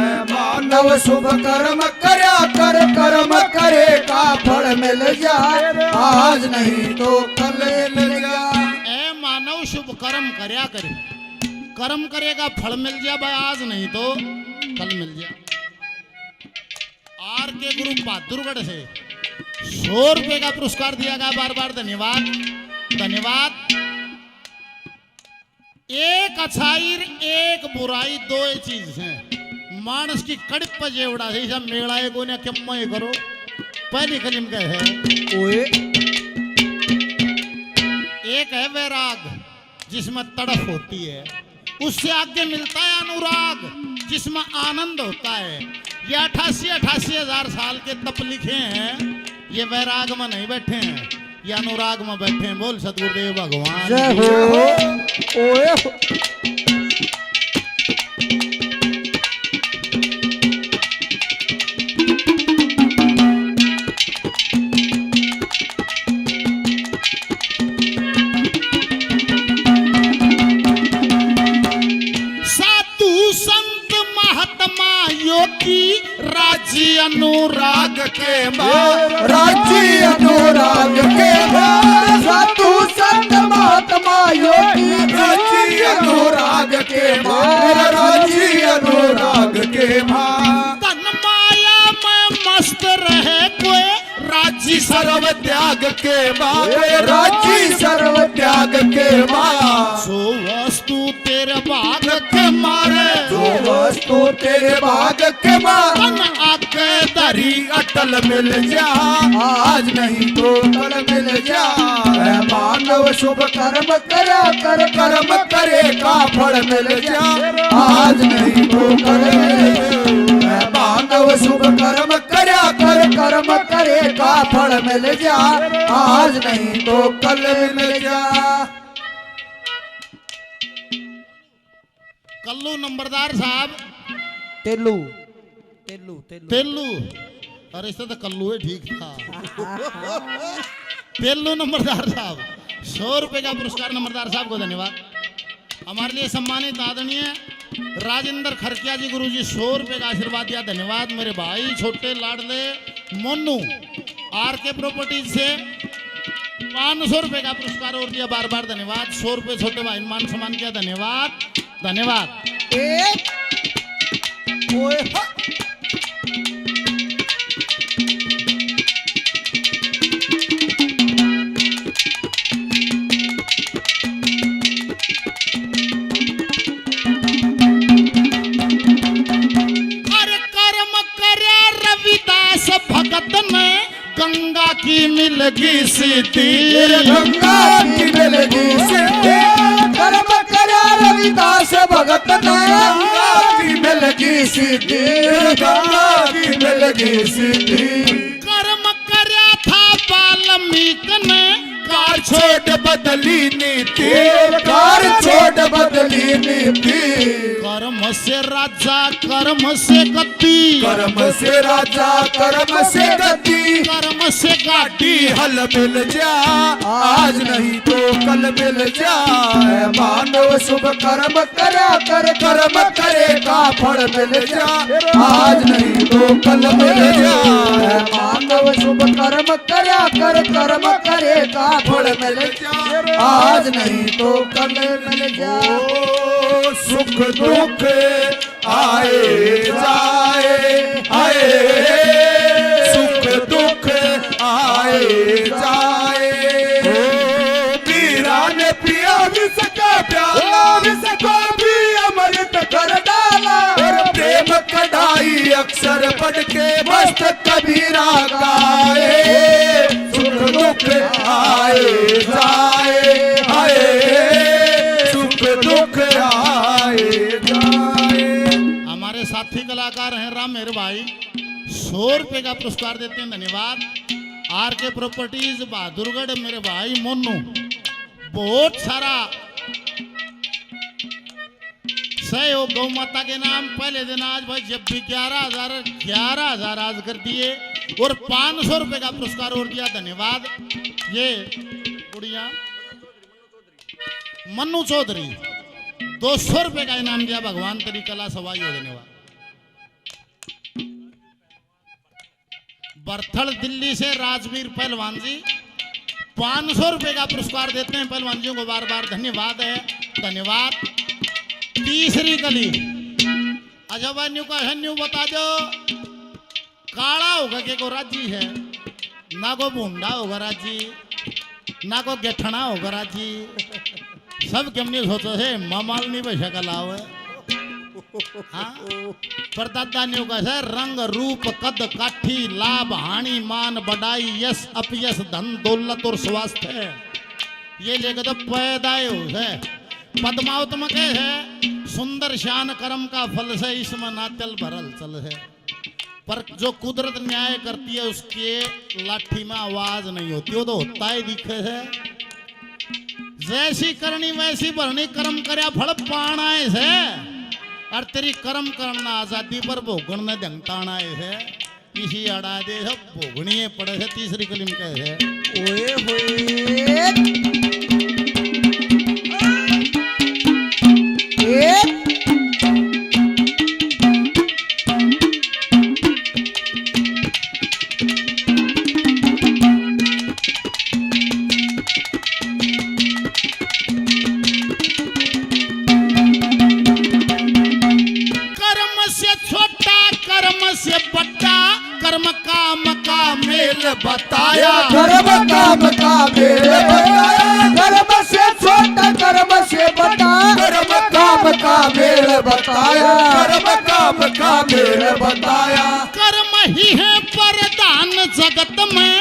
Speaker 6: ऐ मानव शुभ कर्म करा कर कर्म करे का फल मिल जा आज नहीं तो कल मिल जा
Speaker 7: ए मानव शुभ कर्म कर्या करे कर्म करेगा फल मिल जा भाई आज नहीं तो कल मिल जा आर के ग्रुप बहादुरगढ़ से 100 रुपए का पुरस्कार दिया गया बार बार धन्यवाद धन्यवाद एक अच्छाई एक बुराई दो ही चीज है मानस की कड़प जेवड़ा है सब मेला है कोई ना क्यों करो पहली कलिम का है
Speaker 6: ओए
Speaker 7: एक है वैराग जिसमें तड़फ होती है उससे आगे मिलता है अनुराग जिसमें आनंद होता है ये 88 हजार साल के तप लिखे हैं ये वैराग में नहीं बैठे हैं ये अनुराग में बैठे हैं बोल सतगुरुदेव भगवान
Speaker 6: जय
Speaker 7: की
Speaker 6: हो ओए हो।
Speaker 7: साधु संत महात्मा योगी राजी अनुराग के माँ
Speaker 6: राजी अनुराग के माँ साधु संत महात्मा योगी राजी अनुराग के माँ राजी अनुराग के माँ
Speaker 7: तन माया में मस्त रहे कोई राजी सर्व त्याग के माँ
Speaker 6: राजी सर्व त्याग के माँ
Speaker 7: सो वस्तु तेरे बाग के मारे
Speaker 6: जो वस्तु तेरे भाग के माँ
Speaker 7: तन आके दरी
Speaker 6: अटल मिल जा आज नहीं तो कल मिल जा ऐ मानव शुभ कर्म करा कर कर्म करे का फल मिल जा आज नहीं तो कल मिल जा ऐ मानव शुभ कर्म करा कर कर्म करे का फल मिल जा आज नहीं तो कल मिल जा
Speaker 7: कल्लू नंबरदार साहब
Speaker 8: तेलू तेलू तेलू
Speaker 7: तेलू अरे इससे तो कल्लू है ठीक था तेलू नंबरदार साहब 100 रुपए का पुरस्कार नंबरदार साहब को धन्यवाद हमारे लिए सम्मानित आदरणीय राजेंद्र खरकिया जी गुरुजी 100 रुपए का आशीर्वाद दिया धन्यवाद मेरे भाई छोटे लाडले मोनू आर के प्रॉपर्टीज से 500 रुपए का पुरस्कार और दिया बार बार धन्यवाद 100 रुपए छोटे भाई मान सम्मान किया धन्यवाद धन्यवाद
Speaker 6: एक ओए हा।
Speaker 7: अरे कर्म करे रविदास भगत ने गंगा की मिलगी सीधी
Speaker 6: गंगा की मिलगी सिद्धि कर्म करा रविदास भगत ने गंगा लगी सीधी, गंगा की में लगी सीधी।
Speaker 7: कर्म कर्या था वाल्मीक ने,
Speaker 6: कार छोड़ बदली नीति, कार छोड़ बदली नीति।
Speaker 7: कर्म से राजा कर्म से गति,
Speaker 6: कर्म से राजा कर्म से गति।
Speaker 7: कर्म से गाड़ी
Speaker 6: हल मिल जा आज नहीं तो कल मिल जाए। मानव शुभ कर्म करा कर, कर्म करेगा फल मिल जा आज नहीं तो कल मिल जाए। मानव शुभ कर्म करा कर, कर्म करेगा फल मिल जा आज नहीं तो कल मिल जाए। सुख दुख आए जाए, आए सुख दुख आए जाए। वीरा ने पिया विष का प्याला, विष को भी अमृत कर डाला। और प्रेम कढ़ाई अक्षर पढ़ के मस्त कबीरा गाए। सुख दुख आए जाए, आए सुख दुख आए जाए।
Speaker 7: हमारे साथी कलाकार हैं राम मेरे भाई, 100 रुपए का पुरस्कार देते हैं, धन्यवाद। आर के प्रॉपर्टीज बहादुरगढ़ मेरे भाई मोनू, बहुत सारा सहयोग गौ माता के नाम। पहले दिन आज भाई जब भी 11,000 आज कर दिए और 500 रुपए का पुरस्कार और दिया, धन्यवाद। ये गुड़िया मन्नू चौधरी 200 रुपए का इनाम दिया, भगवान तेरी कला सवाई हो, धन्यवाद। बर्थल दिल्ली से राजवीर पहलवान जी 500 रुपए का पुरस्कार देते हैं पहलवान जी को, बार बार धन्यवाद है, धन्यवाद। तीसरी गली अजबा न्यू का है, न्यू बता दो काला होगा के को राजी है, ना को भूंडा होगा राजी, ना को गेठना होगा राजी। सब केमनी सोचो है ममाल नहीं पैसा का लाव है। हाँ पर दादा ने कहा रंग रूप कद काठी लाभ हानि मान बढ़ाई यश अपयश धन दौलत और स्वास्थ्य है, ये लेकर तो पैदाय है। पद्मावत में कहे है सुंदर शान कर्म का फल से इसमें नाचल भरल चल है, पर जो कुदरत न्याय करती है उसके लाठी में आवाज नहीं होती, वो तो होता ही दिखे है। जैसी करनी वैसी भरनी, कर्म करया फल पाना है। और तेरी कर्म करना आजादी पर भोगन ने दंगताना है, इसी अड़ा दे सब भोगनी पड़े है। तीसरी कलिम कहे है
Speaker 8: ओए होए
Speaker 7: बताया
Speaker 6: कर्म काम का मेल बताया, कर्म से छोटा कर्म से बड़ा। कर्म काम का मेल बताया, कर्म काम का मेल बताया।
Speaker 7: कर्म ही है प्रधान जगत में,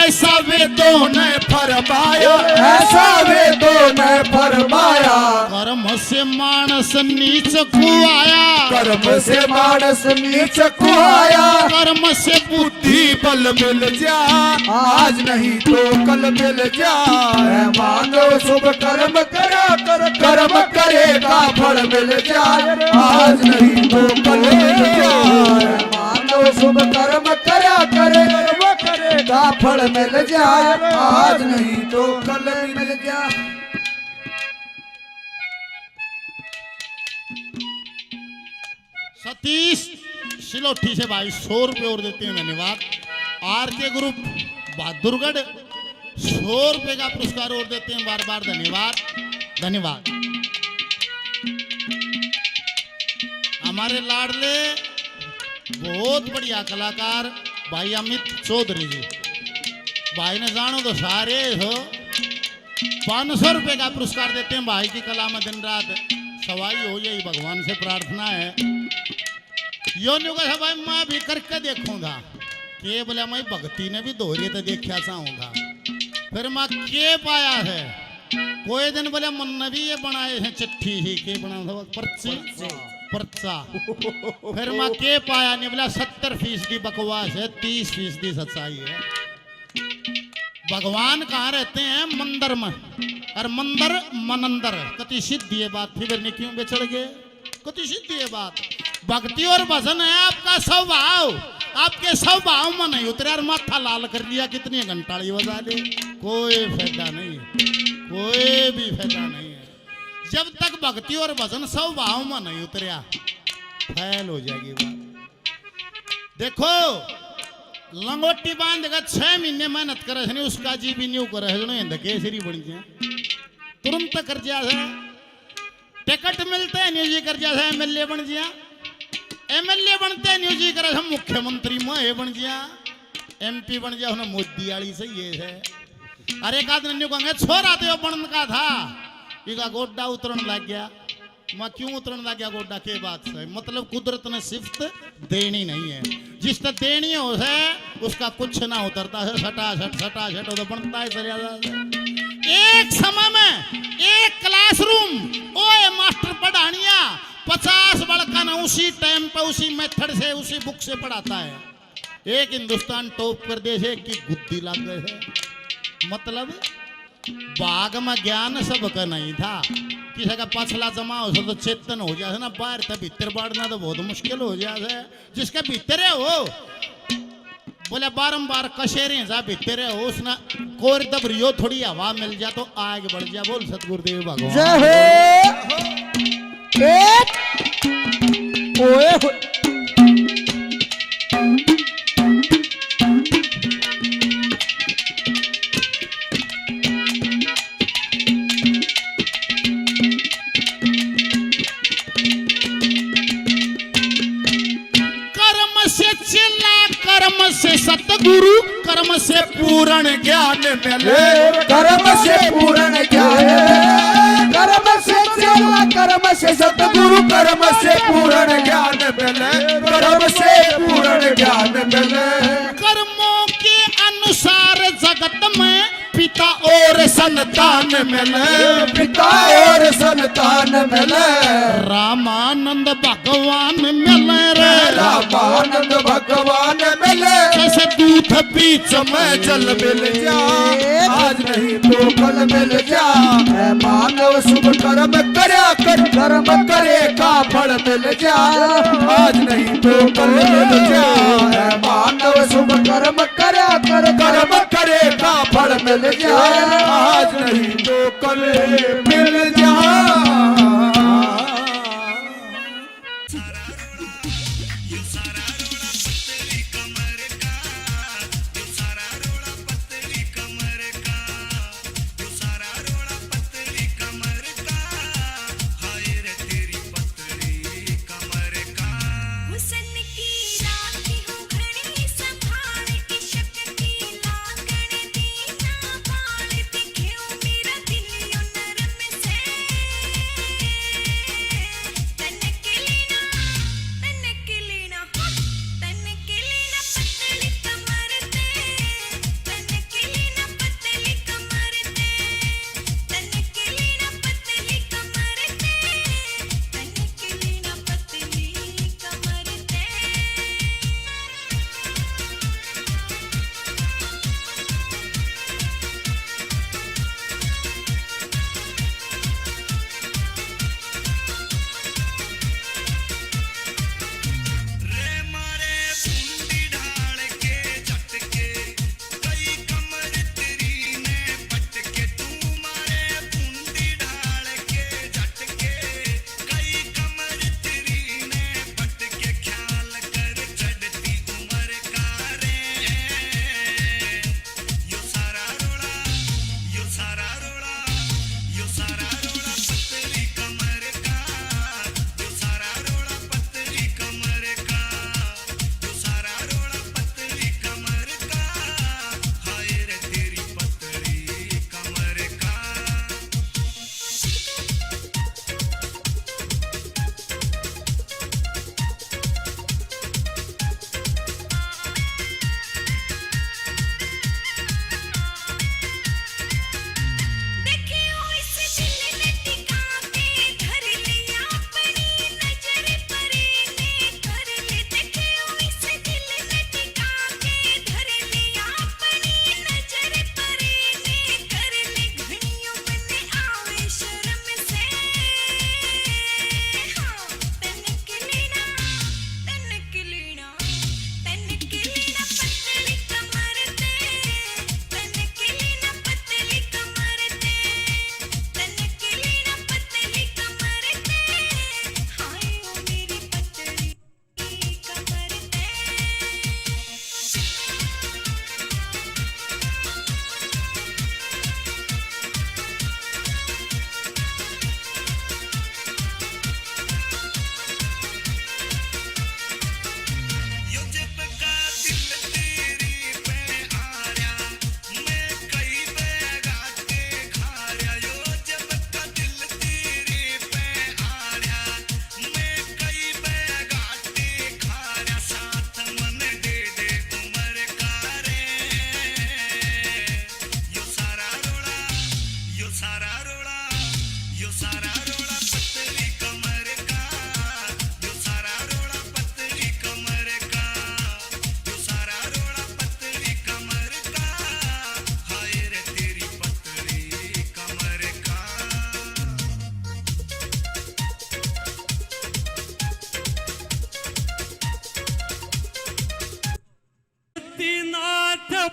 Speaker 7: ऐसा वेदों ने फरमाया,
Speaker 6: ऐसा वेदों ने फरमाया।
Speaker 7: कर्म से मानस नीच को आया,
Speaker 6: कर्म से मानस नीच को आया।
Speaker 7: कर्म से
Speaker 6: बुद्धि बल मिल जा आज नहीं तो कल मिल जाए। मानव शुभ कर्म करा कर, कर्म करेगा फल मिल जाए आज नहीं तो कल मिल जाए। मानव शुभ कर्म करा करे, कर्म करेगा फल मिल जाए आज नहीं तो कल मिल जाए।
Speaker 7: सतीश सिलोठी से भाई 100 रुपए और देते हैं, धन्यवाद। आर के ग्रुप बहादुरगढ़ 100 रुपए का पुरस्कार और देते हैं, बार बार धन्यवाद, धन्यवाद। हमारे लाडले बहुत बढ़िया कलाकार भाई अमित चौधरी जी, भाई ने जानो तो सारे हो 500 रुपए का पुरस्कार देते हैं। भाई की कला में दिन रात सवाई हो, यही भगवान से प्रार्थना है। यो न्यू कहा भाई मैं भी करके देखूंगा, के बोला मैं भक्ति ने भी दोहरे तो देखा चाहूंगा। फिर मैं के पाया है कोई दिन बोले मन भी ये बनाए हैं चिट्ठी ही के बना था पर्ची पर्चा फिर मैं के पाया नहीं बोला 70% बकवास है 30% सच्चाई है। भगवान कहाँ रहते हैं मंदिर में और मंदिर मनंदर कति सिद्धि ये बात फिर ने क्यों बेचड़ गए कति सिद्धि ये बात। भक्ति और भजन है आपका स्वभाव आपके स्वभाव में नहीं उतरे और माथा लाल कर लिया कितनी घंटाड़ी बजा ले कोई फायदा नहीं है कोई भी फायदा नहीं है। जब तक भक्ति और भजन स्वभाव में नहीं उतरिया फैल हो जाएगी बात। देखो लंगोटी बांध कर 6 महीने मेहनत करे नहीं उसका जी भी न्यू करे केसरी बन गया तुरंत कर जा टिकट मिलते हैं न्यू जी कर जा MLA बन गया MLA बनते न्यू जी करे हम मुख्यमंत्री में बन गया MP बन गया उन्हें मोदी वाली से ये है। अरे एक आदमी न्यू कहेंगे छोरा तो बन का था इका गोड्डा उतरन लग गया मैं क्यों उतरन लग गया गोड्डा के बात से मतलब कुदरत ने सिफ्त देनी नहीं है जिसने देनी है उसे उसका कुछ ना उतरता है सटा तो बनता है चलिया एक समय में एक क्लासरूम ओए मास्टर पढ़ानिया 50 बड़का ना उसी टाइम पे उसी मेथड से उसी बुक से पढ़ाता है। एक हिंदुस्तान टॉप कर दे की गुद्दी लग गए है मतलब बाग में ज्ञान सबका नहीं था किसी का पछला जमा हो तो चेतन हो जाए ना बाहर तक भीतर बाढ़ना तो बहुत मुश्किल हो जाए जिसके भीतर है हो बोले बारंबार कशेरे जा भीतर है हो उसने कोर दबरियो थोड़ी हवा मिल जा तो आगे बढ़ जा बोल सतगुरुदेव भगवान कर्म से सतगुरु कर्म से पूर्ण ज्ञान मिले
Speaker 6: कर्म से पूर्ण ज्ञान कर्म से चला कर्म से सतगुरु कर्म से पूर्ण ज्ञान मिले कर्म से पूर्ण ज्ञान मिले।
Speaker 7: कर्मों के अनुसार जगत में पिता और संतान मिले
Speaker 6: पिता और संतान मिले
Speaker 7: रामानंद भगवान मिले रे
Speaker 6: रामानंद भगवान मिले
Speaker 7: जैसे दूध बीच में
Speaker 6: जल मिल जा आज नहीं तो कल मिल जा मानव शुभ कर्म करया कर कर्म करे का फल मिल जा आज नहीं तो कल मिल जा मानव शुभ कर्म करया कर कर्म करे का फल मिल जा आज नहीं तो कल मिल जा।
Speaker 4: हुसन की राखी हूँ घड़ी संभाल इश्क की लागण दी ना बाल दिखे मेरा दिल यो नरम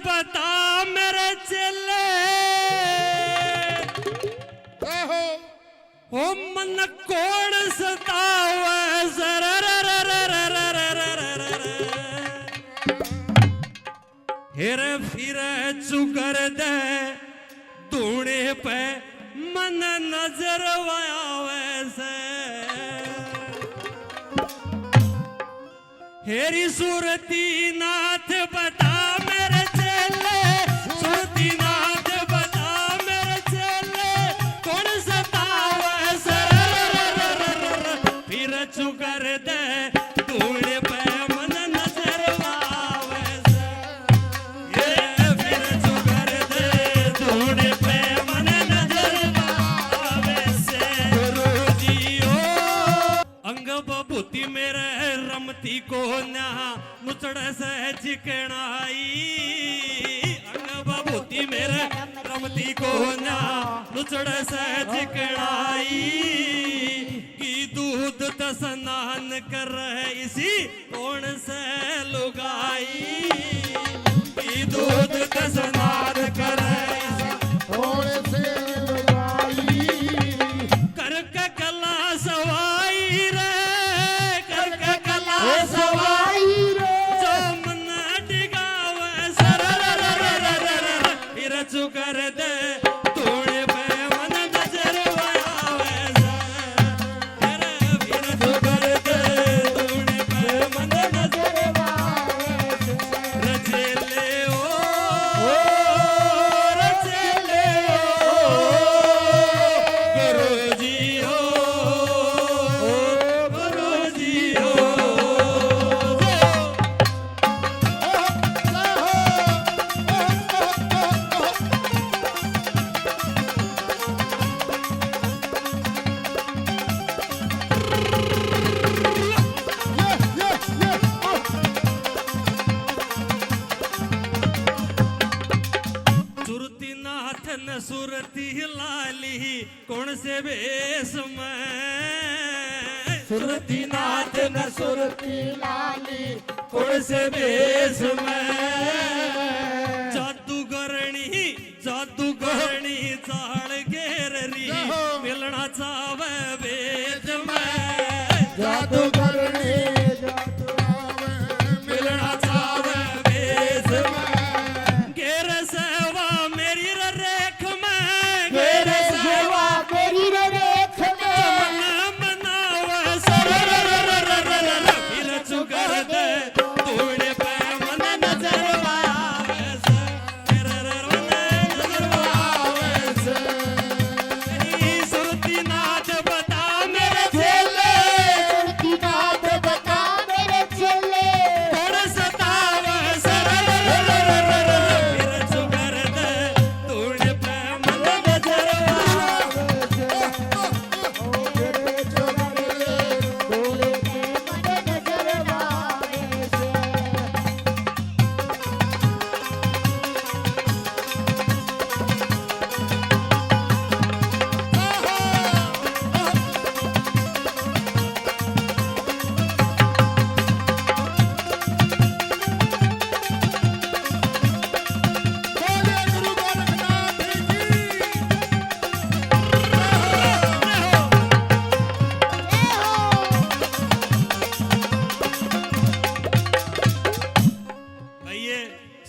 Speaker 10: बता मेरे चेले ओ मन कौन सतावे सर हेर फिर चुकर दे धूणे पे मन नजर आवे से हेरी सूरती नाथ बता मेरे चेले सूरती नाथ बता मेरे चेले कौन सतावे सर फिर चुकर दे धूणे पे मन नजर आवे से ये फिर चुकर दे धूणे पे मन नजर आवे से गुरुजी ओ अंग बभूति मेरे रमती को ना मुचड़ से चिकनाई अंग बभूति मेरे रमती को ना मुचड़ से चिकनाई की दूध त स्नान कर इसी कौन से लुगाई की दूध त स्नान कर करके कला सवाई रे करके कला सवाई जो मन डिगावे सर फिर चुकर दे तोड़े पे मन नजर आवे सर फिर चुकर दे तोड़े पे मन नजर आवे रचेले ओ रचेले गुरुजी हो गुरुजी हो सुरती नाथ न सुरती लाली कौन से बेस में सुरती नाथ न सुरती लाली कौन से बेस में जादूगरणी चाल घेररी मिलना चावे वेद में जादूगरणी मिलना चावे वेद में घेर सेवा मेरी रेख में घेर सेवा मेरी रेख में मनावे सर फिर चुकर दे तोड़े पे मन नजर आवे सर नजर आवे सर सुरती नाथ बता मेरे चेले सुरती नाथ बता मेरे चेले कौन सतावे सर फिर चुकर दे तोड़े पे मन नजर आवे भैया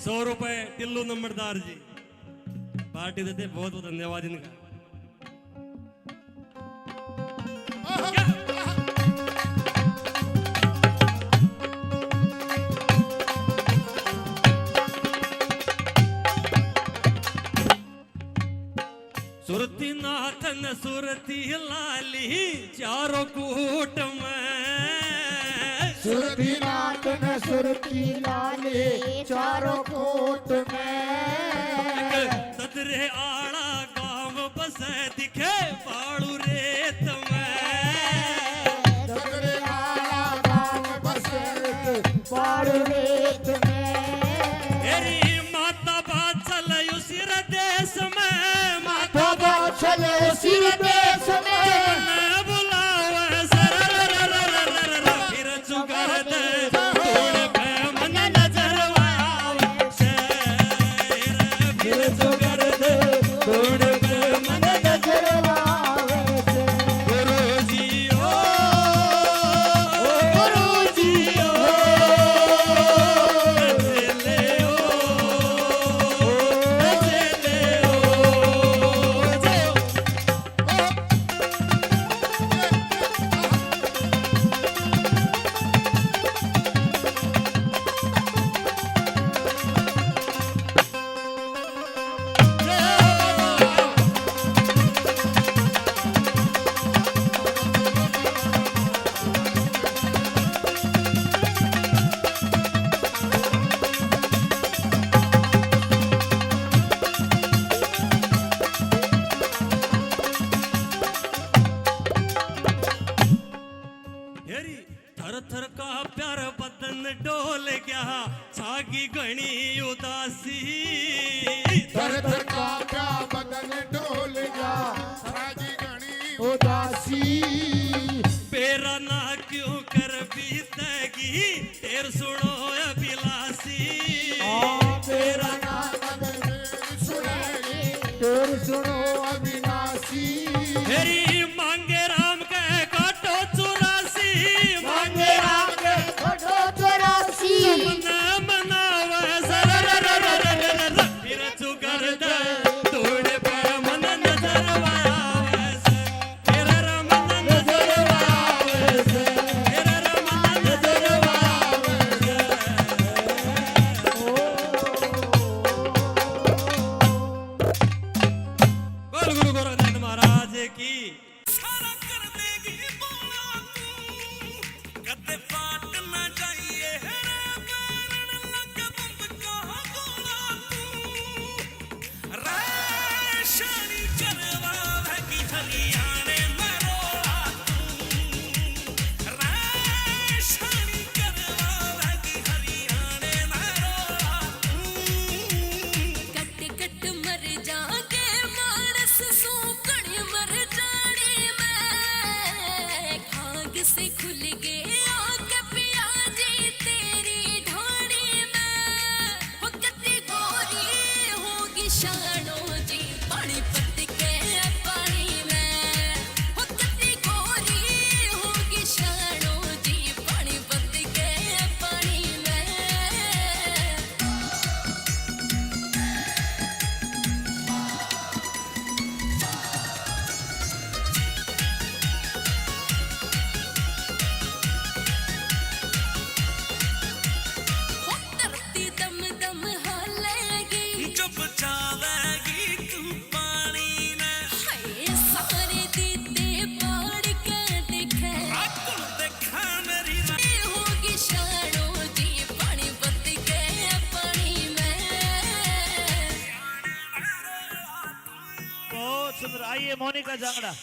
Speaker 10: 100 रुपए टिल्लू नंबरदार जी पार्टी देते बहुत बहुत धन्यवाद इनका सुरती नाथ न सुरती लाली चारों कूट में
Speaker 6: सुरती नाथ न सुरती लाले चारों कोट में
Speaker 10: सदरे आड़ा गांव बसे दिखे पाड़ू रेत में
Speaker 6: सगरे आला गाँव बसे पार रेत में
Speaker 10: तेरी माता बात चल उसी देश में माता
Speaker 6: चले उसी देश में
Speaker 10: बुलावे सर फिर चुकर दे तोड़े पे मन नजर आवे थर थर का प्यार बदन डोल गया सागी घनी उदासी
Speaker 6: थर थर कांपा बदन डोल गया सागी घनी उदासी
Speaker 10: बेरा ना क्यों कर बीतेगी तेर सुनो अभिलाषी
Speaker 6: तेरा नाम सुनेगी तेर सुनो अविनाशी
Speaker 10: तेरी मांगे राम के काटो 84
Speaker 6: मांगे राम के
Speaker 1: फोटो 84
Speaker 10: मना मनावे सरररररररर फिर चुकर दे तोड़े पे मन नजर आवे से तेरा रमन नजर आवे से तेरा रमन नजर आवे से बोल गुरु गोरखनाथ महाराज की सारा कर देगी बोला तू कदे फाट ना जाइए रे पैरण लग बंब कहाँ गोला तू राशनी करवा की हरियाणे में रोला तू राशनी करवा की हरियाणे में रोला तू
Speaker 4: कट कट मर जागे मानस सूकड़ मर जाने में खाग से खुल गए आंख पियाजी तेरी ढोड़ी में वो कितनी गोरी होगी शानो जी पानी पत्ती के पानी में वो कितनी गोरी होगी शानो जी पानी पत्ती के पानी में धरती दम दम हालेगी
Speaker 10: जब जावेगी तू पानी में
Speaker 4: हाय सारे दीदे बाढ़ के दिखे
Speaker 10: आकुल देखा मेरी
Speaker 4: होगी शानो जी पानी बत्ती के पानी में
Speaker 2: बहुत सुंदर। आइए मोनिका जांगड़ा।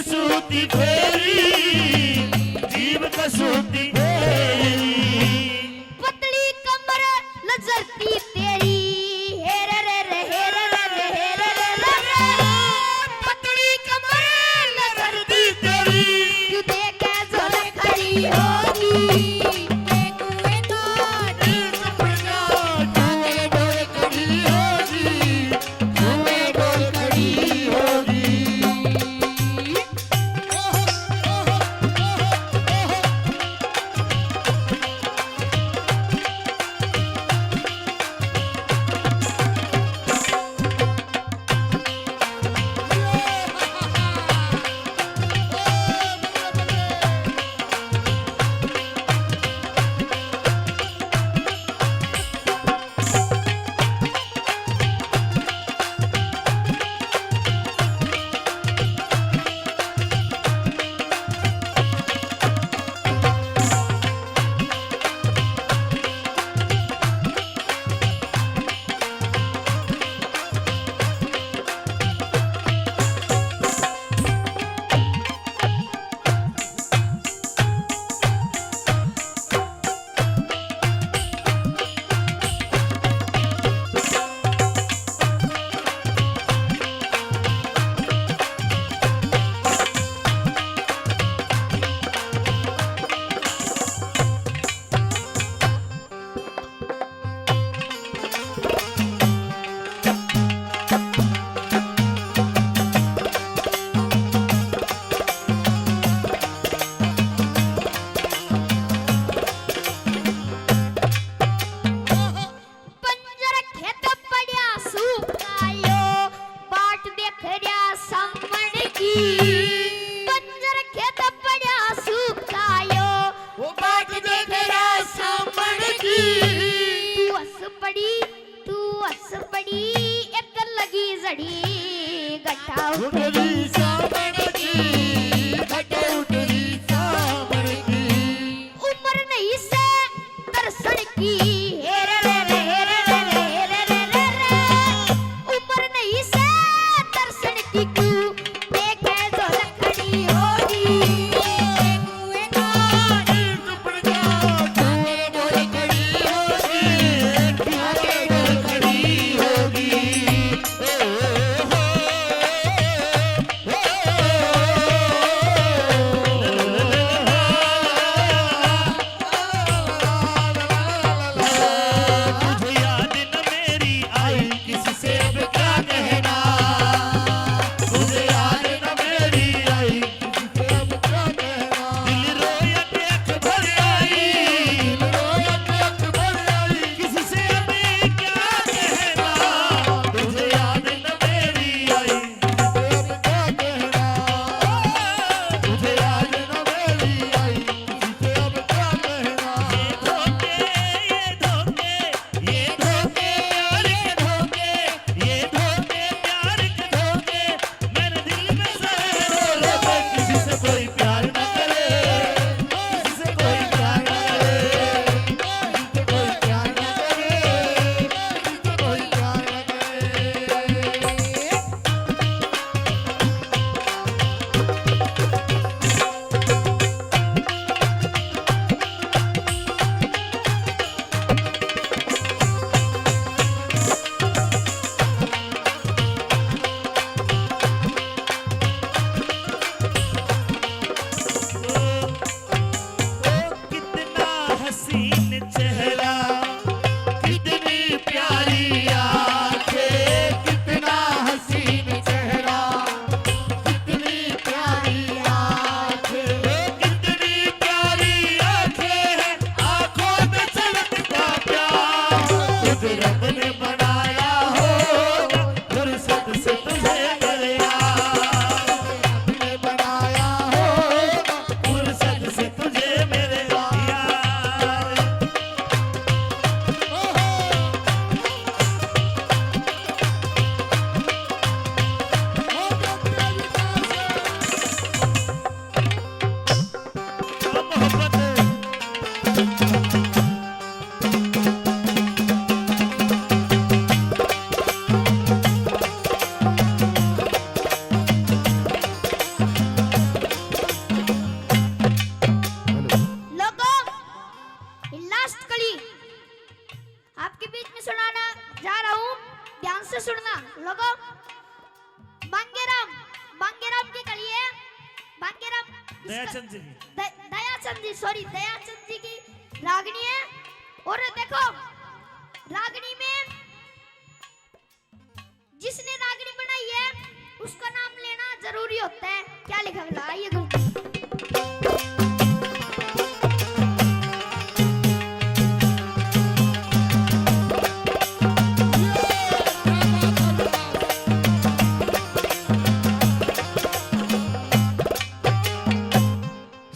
Speaker 2: कसूती फेरी जीव कसूती फेरी
Speaker 1: पतली कमर लजरती तेरी हेर रे रे हेर रे रे हेर रे रे रे पतली कमर लजरती तेरी क्यों देखे झलक खड़ी होगी देखूए तो दिल सपना जाने डोल खड़ी होगी जाने डोल खड़ी होगी पंजर खेत पड्या सुकायो बाट देख रया सामण की पंजर खेत पड्या सुकायो बाट देख रया सामण की तू हस पड़ी एक लगी जड़ी गट्ठा उठरी सामण की गट्ठा उठरी सामण की उम्र नहीं से दर्शन की हेर रे रे हेर रे रे हेर रे रे रे उम्र नहीं से दर्शन की क्यों देखे झलक खड़ी होगी देखूए तो दिल सपना जाने डोल खड़ी होगी जाने डोल खड़ी होगी
Speaker 2: तुझे याद न मेरी आई किससे अब क्या कहना
Speaker 1: ध्यान से सुनना लोगों। बांगेराम की कली है। बांगेराम
Speaker 2: दयाचंद जी की।
Speaker 1: दयाचंद जी, सॉरी, दयाचंद जी की रागनी है। और देखो रागनी में जिसने रागनी बनाई है उसका नाम लेना जरूरी होता है। क्या लिखा है? आइए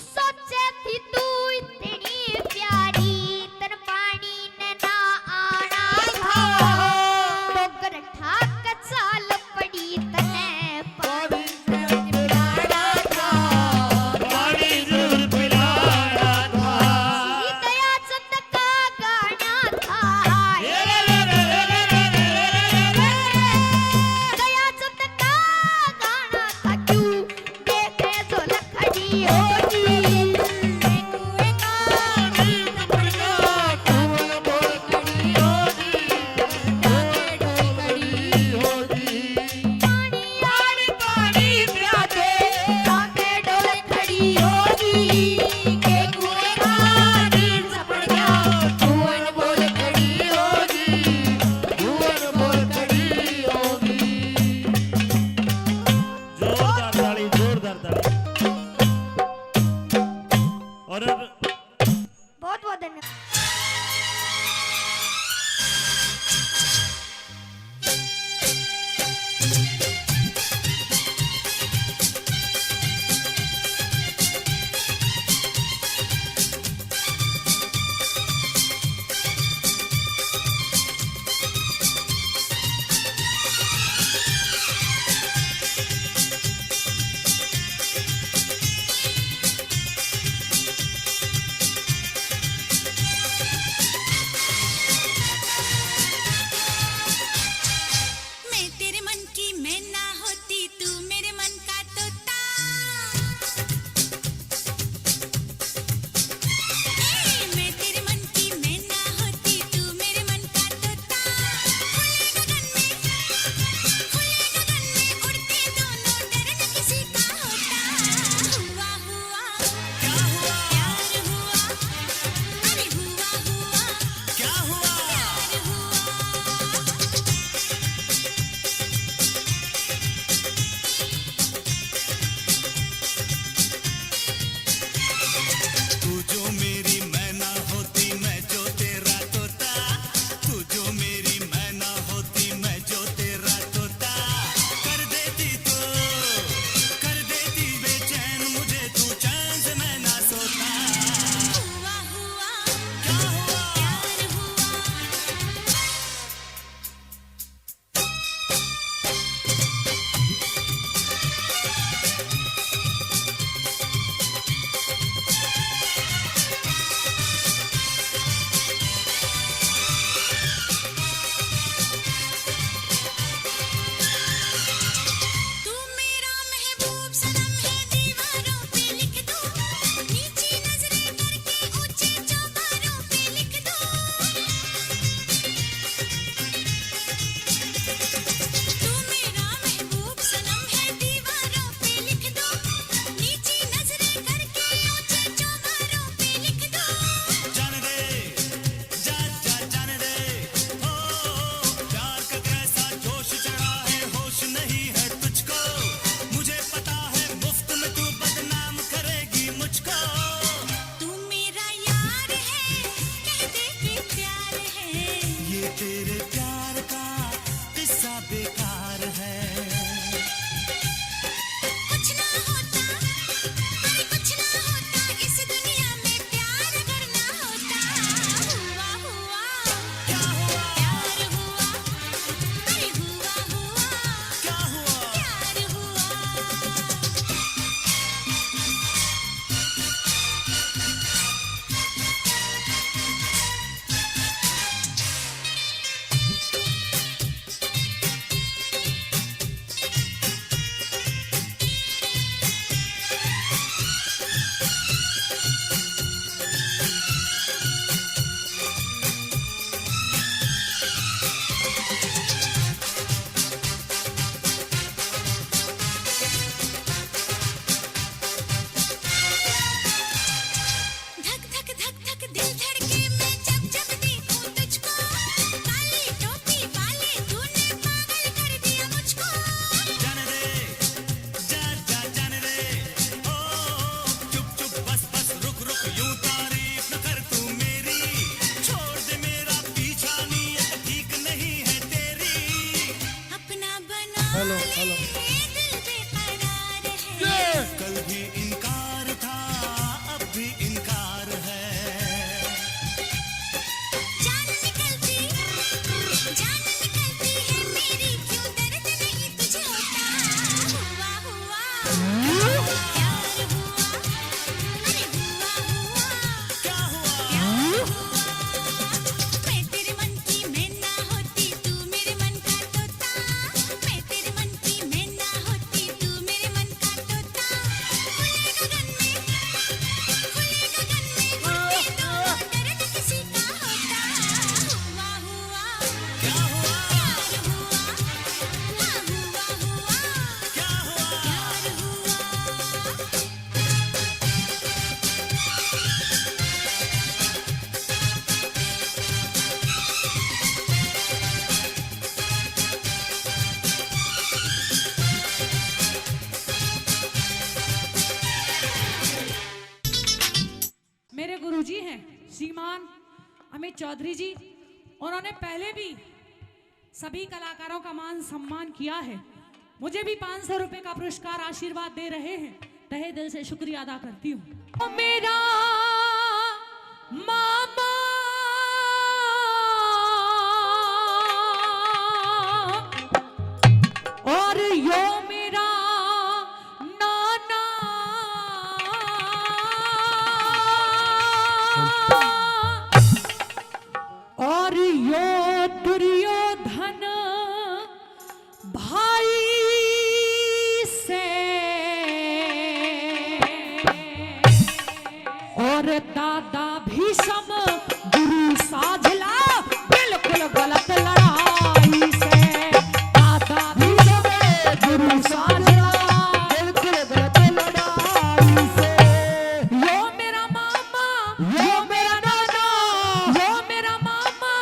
Speaker 1: सोचे थी तू इतनी प्यारी, तेरे पानी ने ना आना था, तो गरठा कचाल पड़ी तने पानी ने पिलाना था।
Speaker 6: हेलो हेलो
Speaker 4: दिल बेकरार है
Speaker 10: कल भी इनकार था अब भी इनकार है
Speaker 4: जान निकलती है मेरी क्यों दर्द नहीं तुझे होता हुआ हुआ प्यार हुआ अरे हुआ
Speaker 10: क्या हुआ
Speaker 4: क्या हुआ मैं तेरे मन की मैं ना होती तू मेरे मन का तोता मैं तेरे मन की मैं ना होती तू मेरे मन का तोता खुले गगन में उड़ते तो दर्द किसी का होता हुआ हुआ
Speaker 10: क्या हुआ
Speaker 4: प्यार हुआ हाँ हुआ
Speaker 10: क्या हुआ
Speaker 4: प्यार हुआ
Speaker 5: मेरे गुरुजी हैं श्रीमान अमित चौधरी जी। उन्होंने पहले भी सभी कलाकारों का मान सम्मान किया है। मुझे भी 500 रुपए का पुरस्कार आशीर्वाद दे रहे हैं। तहे दिल से शुक्रिया अदा करती हूँ। मेरा मामा और यो मेरा नाना और यो दुर्योधन भाई से और दादा भीष्म गुरु साझला बिल्कुल गलत लड़ाई से दादा भीष्म गुरु साझला बिल्कुल गलत लड़ाई से यो मेरा मामा यो मेरा नाना यो मेरा मामा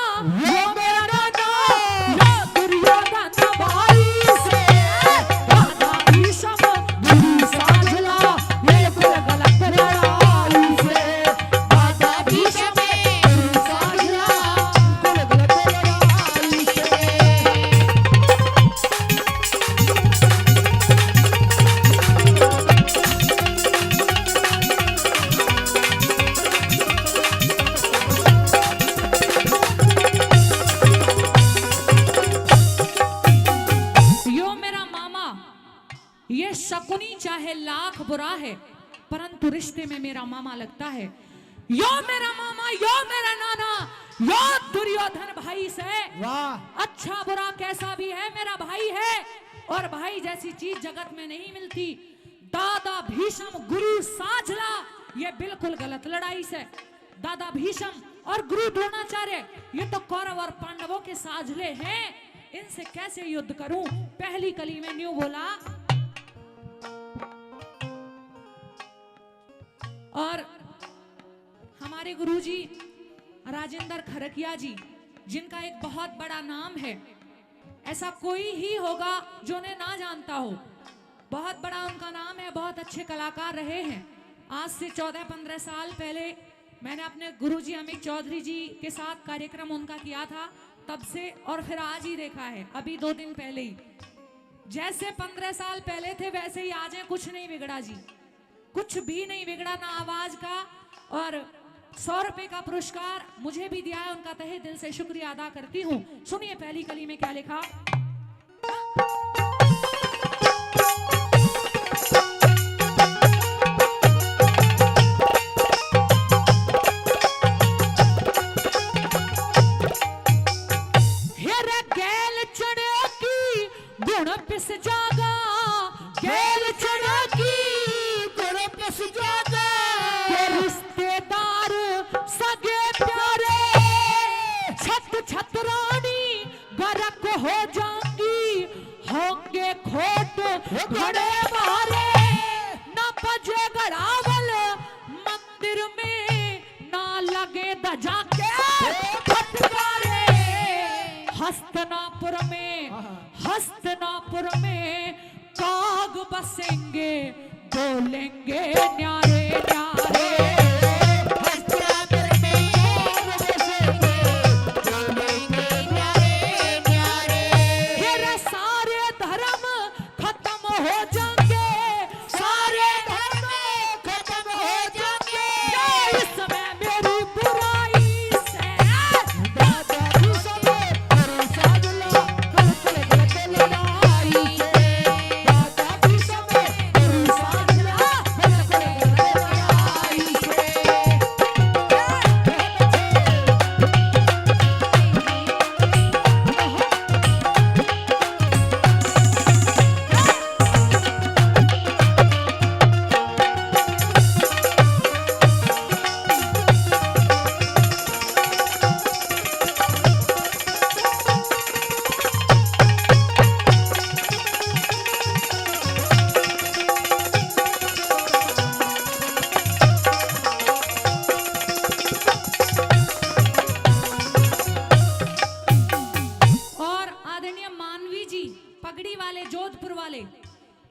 Speaker 5: यो मेरा नाना यो दुर्योधन भाई से दादा भीष्म गुरु साझला बिल्कुल गलत लड़ाई से दादा भीष्म गुरु साझला बिल्कुल गलत लड़ाई से। यो मेरा मामा ये शकुनी चाहे लाख बुरा है परंतु रिश्ते में मेरा मामा लगता है। यो मेरा मामा यो मेरा नाना यो दुर्योधन भाई से
Speaker 6: वाह
Speaker 5: अच्छा बुरा कैसा भी है मेरा भाई है और भाई जैसी चीज जगत में नहीं मिलती। दादा भीष्म गुरु साझला ये बिल्कुल गलत लड़ाई से। दादा भीष्म और गुरु द्रोणाचार्य ये तो कौरव और पांडवों के साझले हैं। इनसे कैसे युद्ध करूं? पहली कली में न्यू बोला और हमारे गुरुजी राजेंद्र खरकिया जी जिनका एक बहुत बड़ा नाम है। ऐसा कोई ही होगा जो उन्हें ना जानता हो। बहुत बड़ा उनका नाम है, बहुत अच्छे कलाकार रहे हैं। आज से 14-15 साल पहले मैंने अपने गुरुजी अमित चौधरी जी के साथ कार्यक्रम उनका किया था, तब से और फिर आज ही देखा है, अभी 2 दिन पहले ही। जैसे 15 साल पहले थे वैसे ही आज है, कुछ नहीं बिगड़ा जी, कुछ भी नहीं बिगड़ा, ना आवाज का। और 100 रुपए का पुरस्कार मुझे भी दिया है, उनका तहे दिल से शुक्रिया अदा करती हूँ। सुनिए पहली कली में क्या लिखा। हेरे गैल चढ़े की गुण पिस जागा, गैल चढ़े की गुण पिस जागा, ये रिश्तेदार सगे प्यारे छत छत रानी गरक हो जाएंगी, होंगे खोट घड़े मारे, न बजे गड़ावल मंदिर में, ना लगे दजा के फटकारे। हस्तनापुर में काग बसेंगे, बोलेंगे न्यारे न्यारे। हस्तनापुर में काग बसेंगे, बोलेंगे न्यारे न्यारे। ये सारे धर्म पगड़ी वाले जोधपुर वाले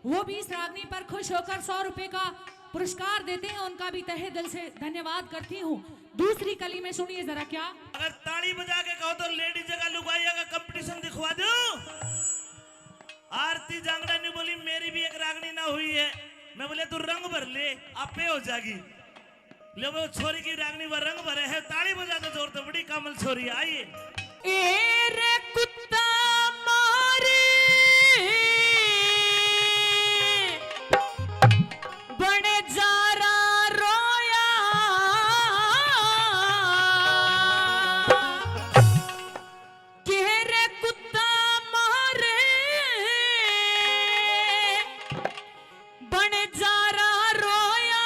Speaker 5: वो भी इस रागनी पर खुश होकर 100 रुपए का पुरस्कार देते हैं, उनका भी तहे दिल से धन्यवाद करती हूँ। दूसरी कली में सुनिए जरा क्या।
Speaker 2: अगर ताली बजा के कहो तो लेडीज जगह लुगाइया का कंपटीशन दिखवा दो। आरती जांगड़ा ने बोली मेरी भी एक रागनी ना हुई है। मैं बोले तू रंग भर ले आपे हो जाएगी। ले वो छोरी की रागनी व रंग भरे है, ताली बजा दो जोर तो, बड़ी कमल छोरी आइए।
Speaker 11: ए रे कुत्ता मारे बड़े जारा रोया के रे कुत्ता मारे बड़े जारा रोया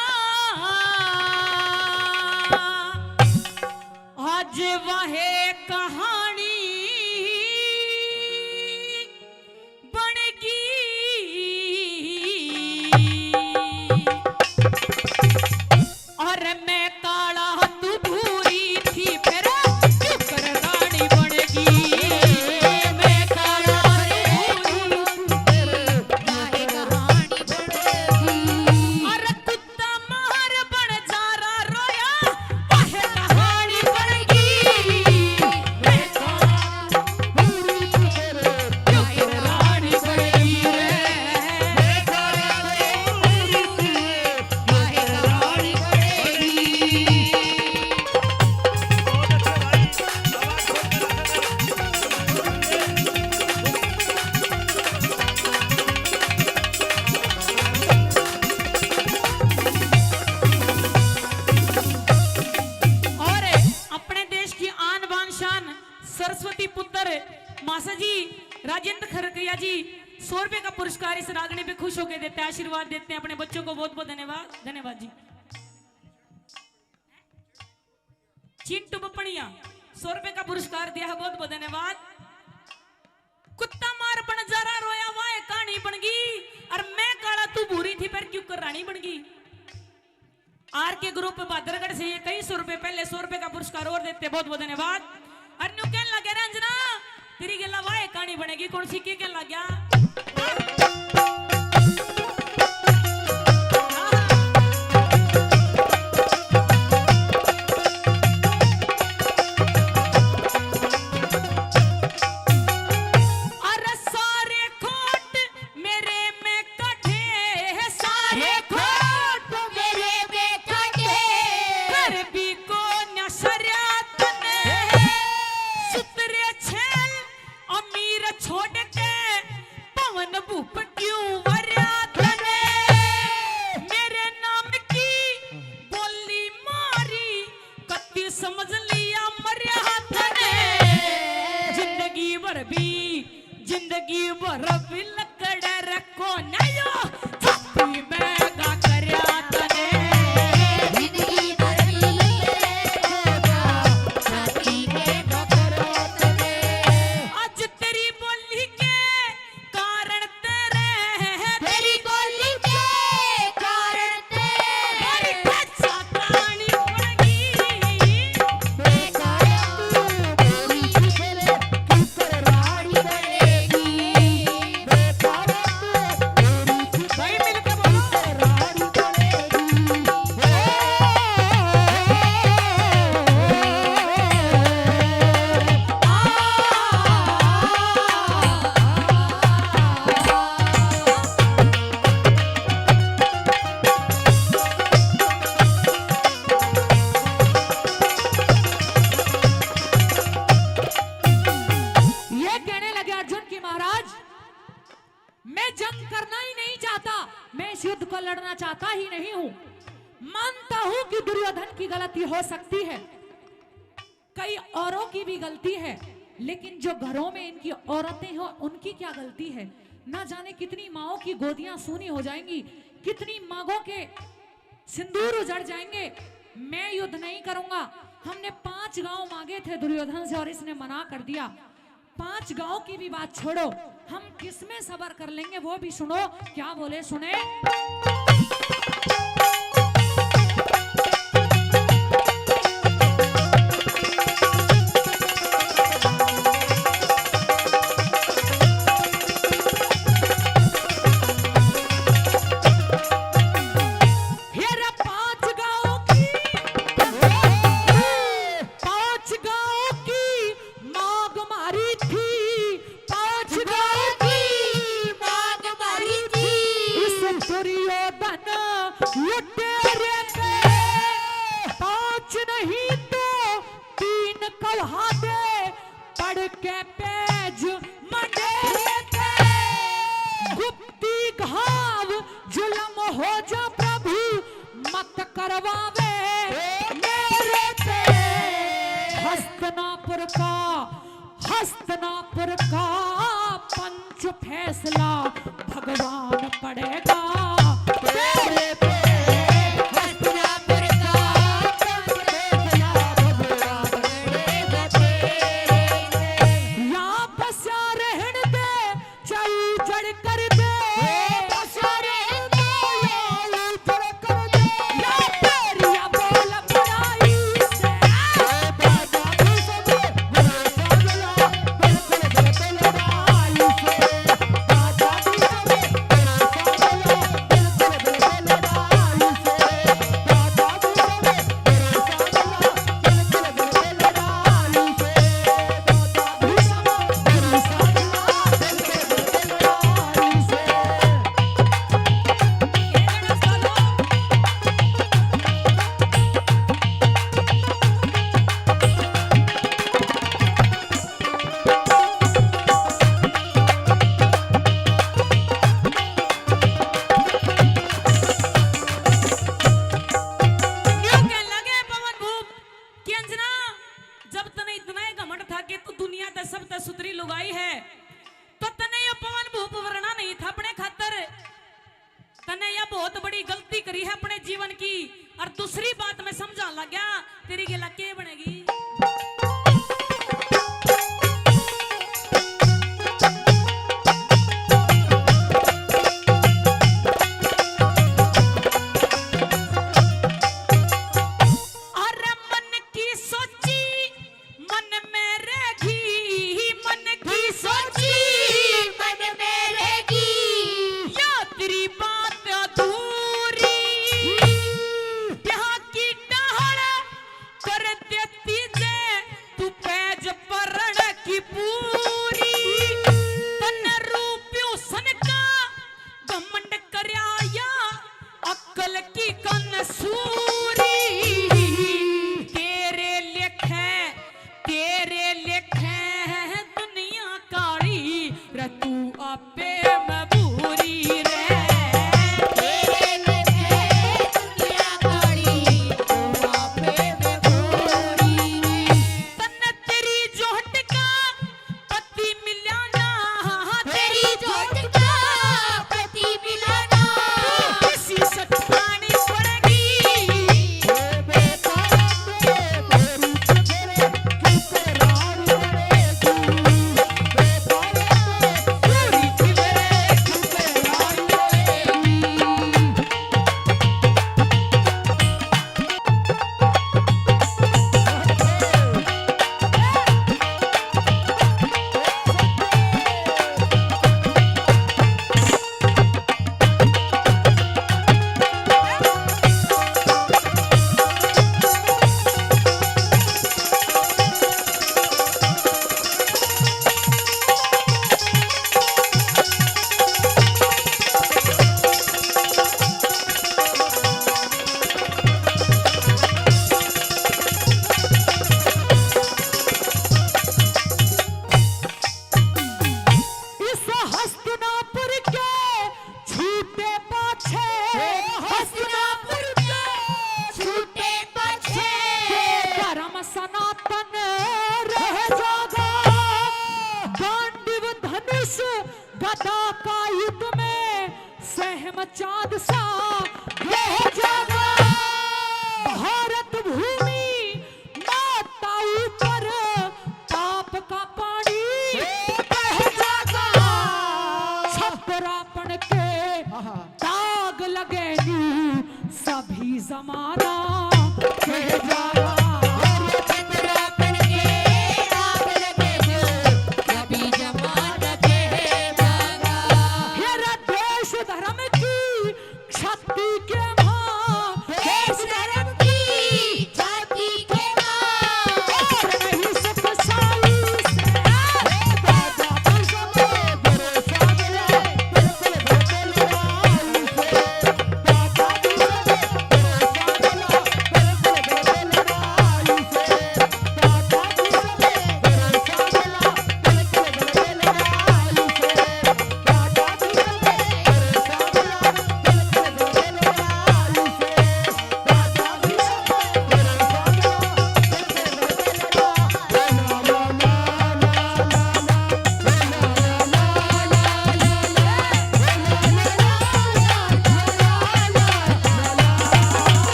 Speaker 11: आज वहे कहानी बनेगी। और मैं काला तू भूरी थी फिर क्यों कर रानी बनेगी। मैं काला और कुत्ता मार बन जारा रोया वहे कहानी बनेगी। मैं काला भूरी थी फिर क्यों कर रानी बनेगी रे। मैं काला भूरी थी वहे कहानी बनेगी। और अपने देश की आन बान शान सरस्वती पुत्र मासा जी राजेंद्र खरकैया जी 100 रुपए का पुरस्कार इस रागनी पे खुश होकर देते हैं, आशीर्वाद देते हैं अपने बच्चों को। बहुत बहुत धन्यवाद। धन्यवाद जी। चिंटू बपड़िया 100 रुपए का पुरस्कार दिया है, बहुत बहुत धन्यवाद। कुत्ता मार बन जरा रोया वाह कहानी बन गई। और मैं काला तू भूरी थी पर क्यों कर रानी बन गई। आर के ग्रुप भादरगढ़ से ये कई 100 रुपए पहले 100 रुपए का पुरस्कार और देते, बहुत बहुत धन्यवाद। और न्यू कहने लगे रंजना तेरी गला वाह कहानी बनेगी, कौन सी के कहने लग गया। अरे सारे खोट मेरे में कटे हैं, सारे खोट मेरे में कटे। कर भी को नशरियात ने सुतरे छेल अमीर छोड़ के पवन भूप क्यों वरियात ने। मेरे नाम की बोली मारी कत्ती समझ लिया मरियात ने। जिंदगी भर भी लकड़ रखो नयो छुट्टी में गा करया तने। जिंदगी भर भी छाती में गा करो तने। आज तेरी बोली के कारण तेरे हैं, तेरी बोली के कारण तेरे कच्चा कहानी बनेगी। मैं काला तू भूरी थी फिर क्यों कर रानी बनेगी। मैं काला तू भूरी थी भाई मिलकर बोलो रानी बनेगी। ये कहने लगे अर्जुन की महाराज मैं जंग करना ही नहीं चाहता, मैं इस युद्ध को लड़ना चाहता ही नहीं हूं। मानता हूं कि दुर्योधन की गलती हो सकती है, कई औरों की भी गलती है, लेकिन जो घरों में इनकी औरतें हो उनकी क्या गलती है। ना जाने कितनी माओं की गोदियां सूनी हो जाएंगी, कितनी मांगों के सिंदूर उजड़ जाएंगे। मैं युद्ध नहीं करूंगा। हमने 5 गांव मांगे थे दुर्योधन से और इसने मना कर दिया। 5 गांव की भी बात छोड़ो, हम किसमें सबर कर लेंगे वो भी सुनो। क्या बोले सुने। तेरे पे 5 नहीं तो 3 कहा दे पढ़ के पेज मंडेरे पे गुप्ती घाव जुल्म हो जो प्रभु मत करवावे मेरे पे हस्तनापुर का पंच फैसला भगवान पड़ेगा तेरे पे हस्तनापुर का पंच फैसला भगवान पड़ेगा तेरे पे यहाँ बसा रहने दे चल जड़ कर दे बसा रहने दे चल जड़ कर दे या तेरिया बोल बुराई से बहुत बड़ी गलती करी है अपने जीवन की। और दूसरी बात मैं समझा लग गया तेरी गिला के बनेगी। चाँद सा रह जागा भारत भूमि माता ऊपर ताप का पानी बह जागा छपरापन के दाग लगेगी सभी जमाना कह जागा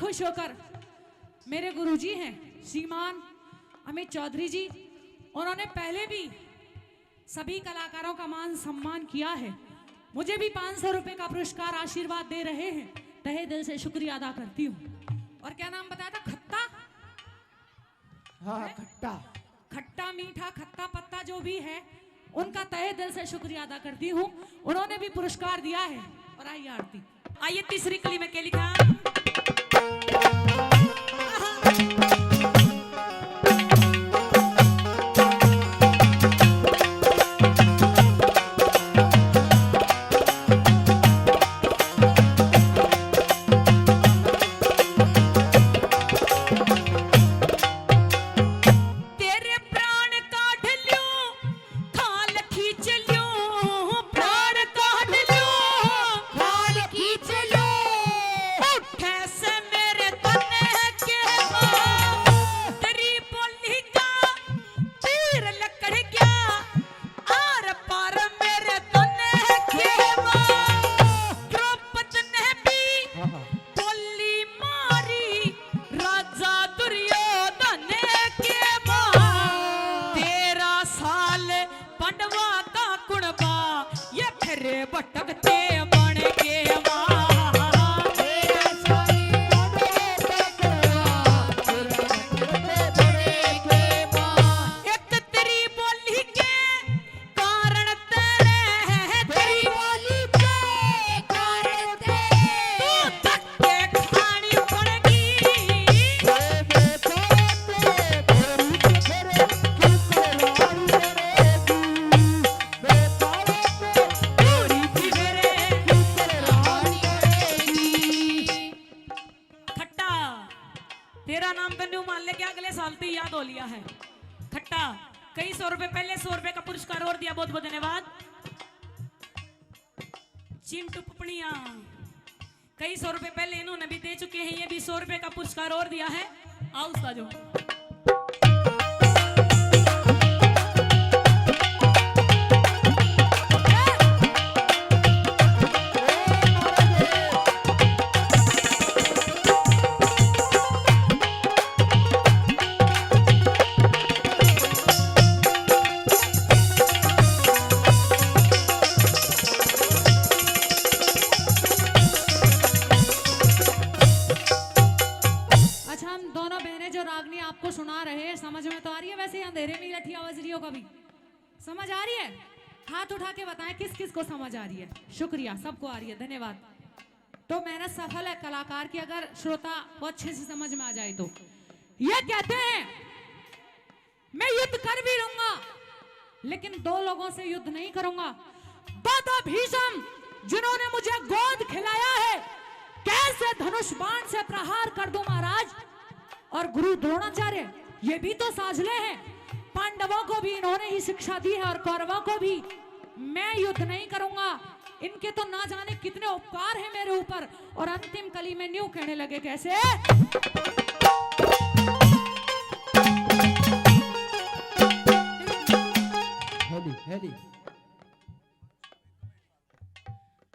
Speaker 5: खुश होकर मेरे गुरुजी हैं श्रीमान अमित चौधरी जी, उन्होंने पहले भी सभी कलाकारों का मान सम्मान किया है। मुझे भी 500 रुपए का पुरस्कार आशीर्वाद दे रहे हैं, तहे दिल से शुक्रिया अदा करती हूँ। और क्या नाम बताया था? खट्टा,
Speaker 6: हाँ खट्टा,
Speaker 5: खट्टा मीठा खट्टा पत्ता जो भी है, उनका तहे दिल से शुक्रिया अदा करती हूँ। उन्होंने भी पुरस्कार दिया है। और आइए आरती,
Speaker 11: आइए तीसरी कली में क्या लिखा? तेरे प्राण काढ़ ल्यूं, खाल खींच ल्यूं, प्राण काढ़ ल्यूं, खाल खींच ल्यूं। उठे से मेरे तने के मां, तेरी बोली का तीर लकड़ गया, आर पार मेरे तने के मां। द्रौपद ने भी बोली मारी, राजा दुर्योधन के मां। 13 साल पंडवा का कुणबा, ये फिर भटकते बन के मां। 13 साल एक तेरी बोली के कारण तेरे हैं, तेरी बोली के कारण तेरे तू धक्के खानी पड़ेगी। खट्टा, तेरा नाम कन्नू मान ले के अगले साल तो याद हो लिया है। खट्टा कई 100 रुपए पहले 100 रुपए का पुरस्कार और दिया, बहुत बहुत धन्यवाद। चिंटू पपड़िया कई 100 रुपए पहले इन्होंने भी दे चुके हैं, ये भी 100 रुपए का पुरस्कार और दिया है। आओ उस्तादो। अच्छा, हम दोनों बहनें जो रागनी आपको सुना रहे हैं, समझ में तो आ रही है? वैसे ही अंधेरे में ही लठिया बज रही हो, कभी समझ आ रही है? हाथ उठा के बताएं किस किस को समझ आ रही है। शुक्रिया, सबको आ रही है, धन्यवाद। तो मेहनत सफल है कलाकार की, अगर श्रोता को अच्छे से समझ में आ जाए तो। ये कहते हैं मैं युद्ध कर भी लूंगा, लेकिन 2 लोगों से युद्ध नहीं करूंगा। दादा भीष्म जिन्होंने मुझे गोद खिलाया है, कैसे धनुष बाण से प्रहार कर दूं महाराज। और गुरु द्रोणाचार्य ये भी तो साझले हैं, पांडवों को भी इन्होंने ही शिक्षा दी है और कौरवों को भी। मैं युद्ध नहीं करूंगा, इनके तो ना जाने कितने उपकार हैं मेरे ऊपर। और अंतिम कली में न्यू कहने लगे, कैसे?
Speaker 6: हेली हेली।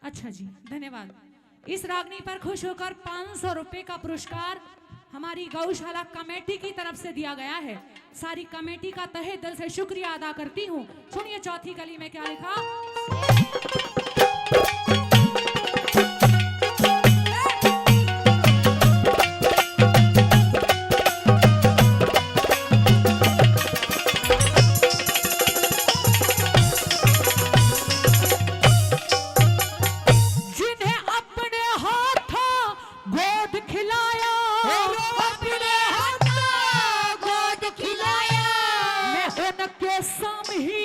Speaker 5: अच्छा जी, धन्यवाद। इस रागनी पर खुश होकर 500 रुपए का पुरस्कार हमारी गौशाला कमेटी की तरफ से दिया गया है। सारी कमेटी का तहे दिल से शुक्रिया अदा करती हूँ। सुनिए चौथी कली में क्या लिखा। जिन्हें अपने हाथों गोद खिलाया, अपने हाथों गोद खिलाया, मैं उनके सम ही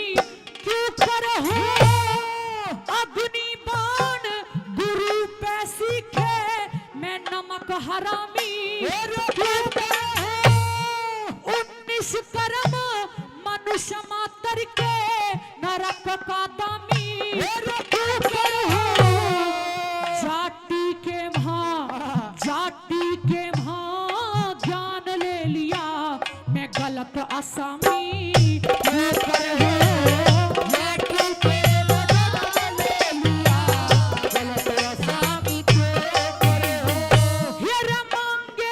Speaker 5: क्यों कर हूँ। अग्नि बाण गुरु पे सीखे, मैं नमक हरामी क्यों कर हूँ। 19 कर्म मनुष्य मात्र के, नरक का दामी क्यों कर हूँ। जाति के भां ज्ञान ले लिया, मैं गलत आसामी क्यों कर हूँ। जाति के भां ले लिया, गलत आसामी क्यों कर हूँ। हीरा मांगे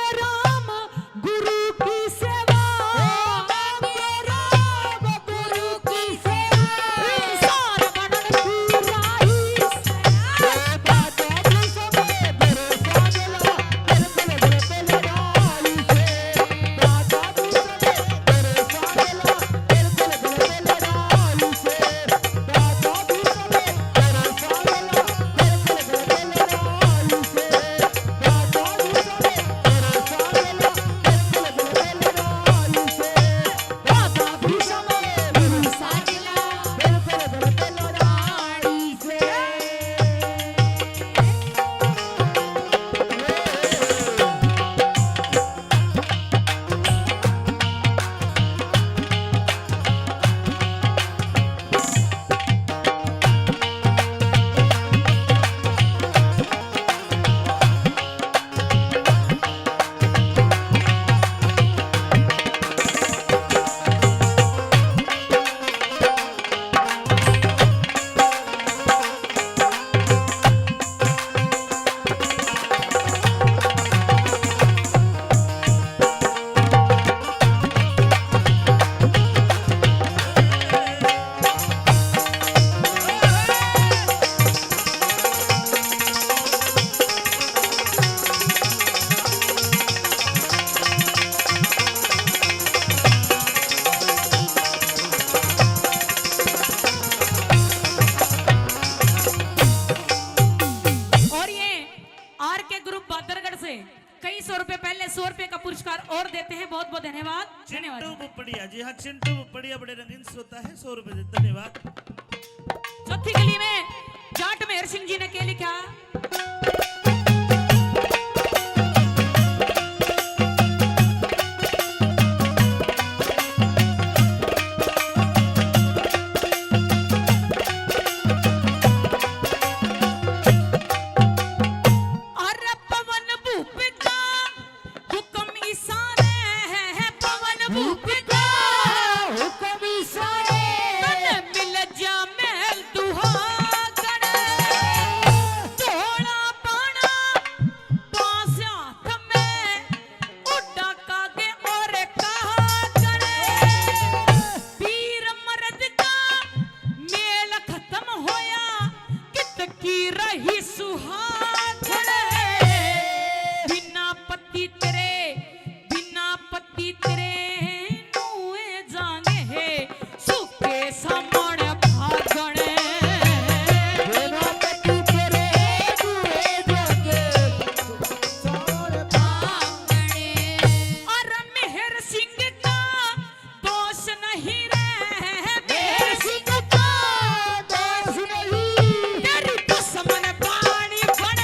Speaker 11: कई 100 रुपए पहले 100 रुपए का पुरस्कार और देते हैं। बहुत बहुत धन्यवाद। धन्यवाद।
Speaker 2: चिंटू बुपड़िया जी हाँ, चिंटू बुपड़िया बड़े रंगीन श्रोता है, 100 रुपए देते। धन्यवाद।
Speaker 11: चौथी गली में जाट मेहर सिंह जी ने क्या लिखा?
Speaker 4: दुश्मन पानी बन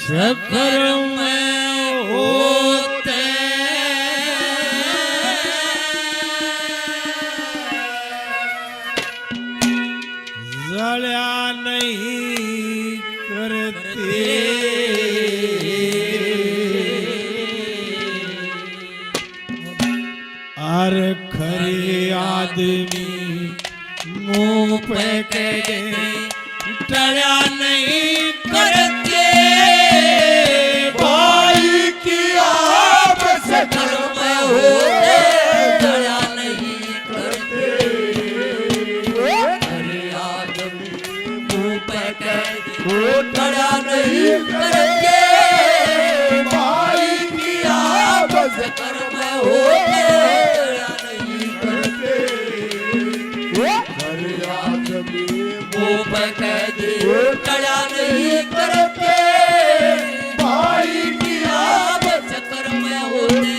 Speaker 9: चक्कर में होते जलिया नहीं करते अरे खरे आदमी मुंह पे कह दे टलिया नहीं करते
Speaker 6: भाई की आप से कर्म होते
Speaker 10: दया नहीं करते अरे आदमी मुंह पे कह दे दया नहीं करते
Speaker 6: भाई की आप से
Speaker 10: कर्म होते दया नहीं करते
Speaker 6: हर आदमी
Speaker 10: मुंह पे कह दे दया नहीं करते
Speaker 6: भाई की आप
Speaker 10: चक्कर में होते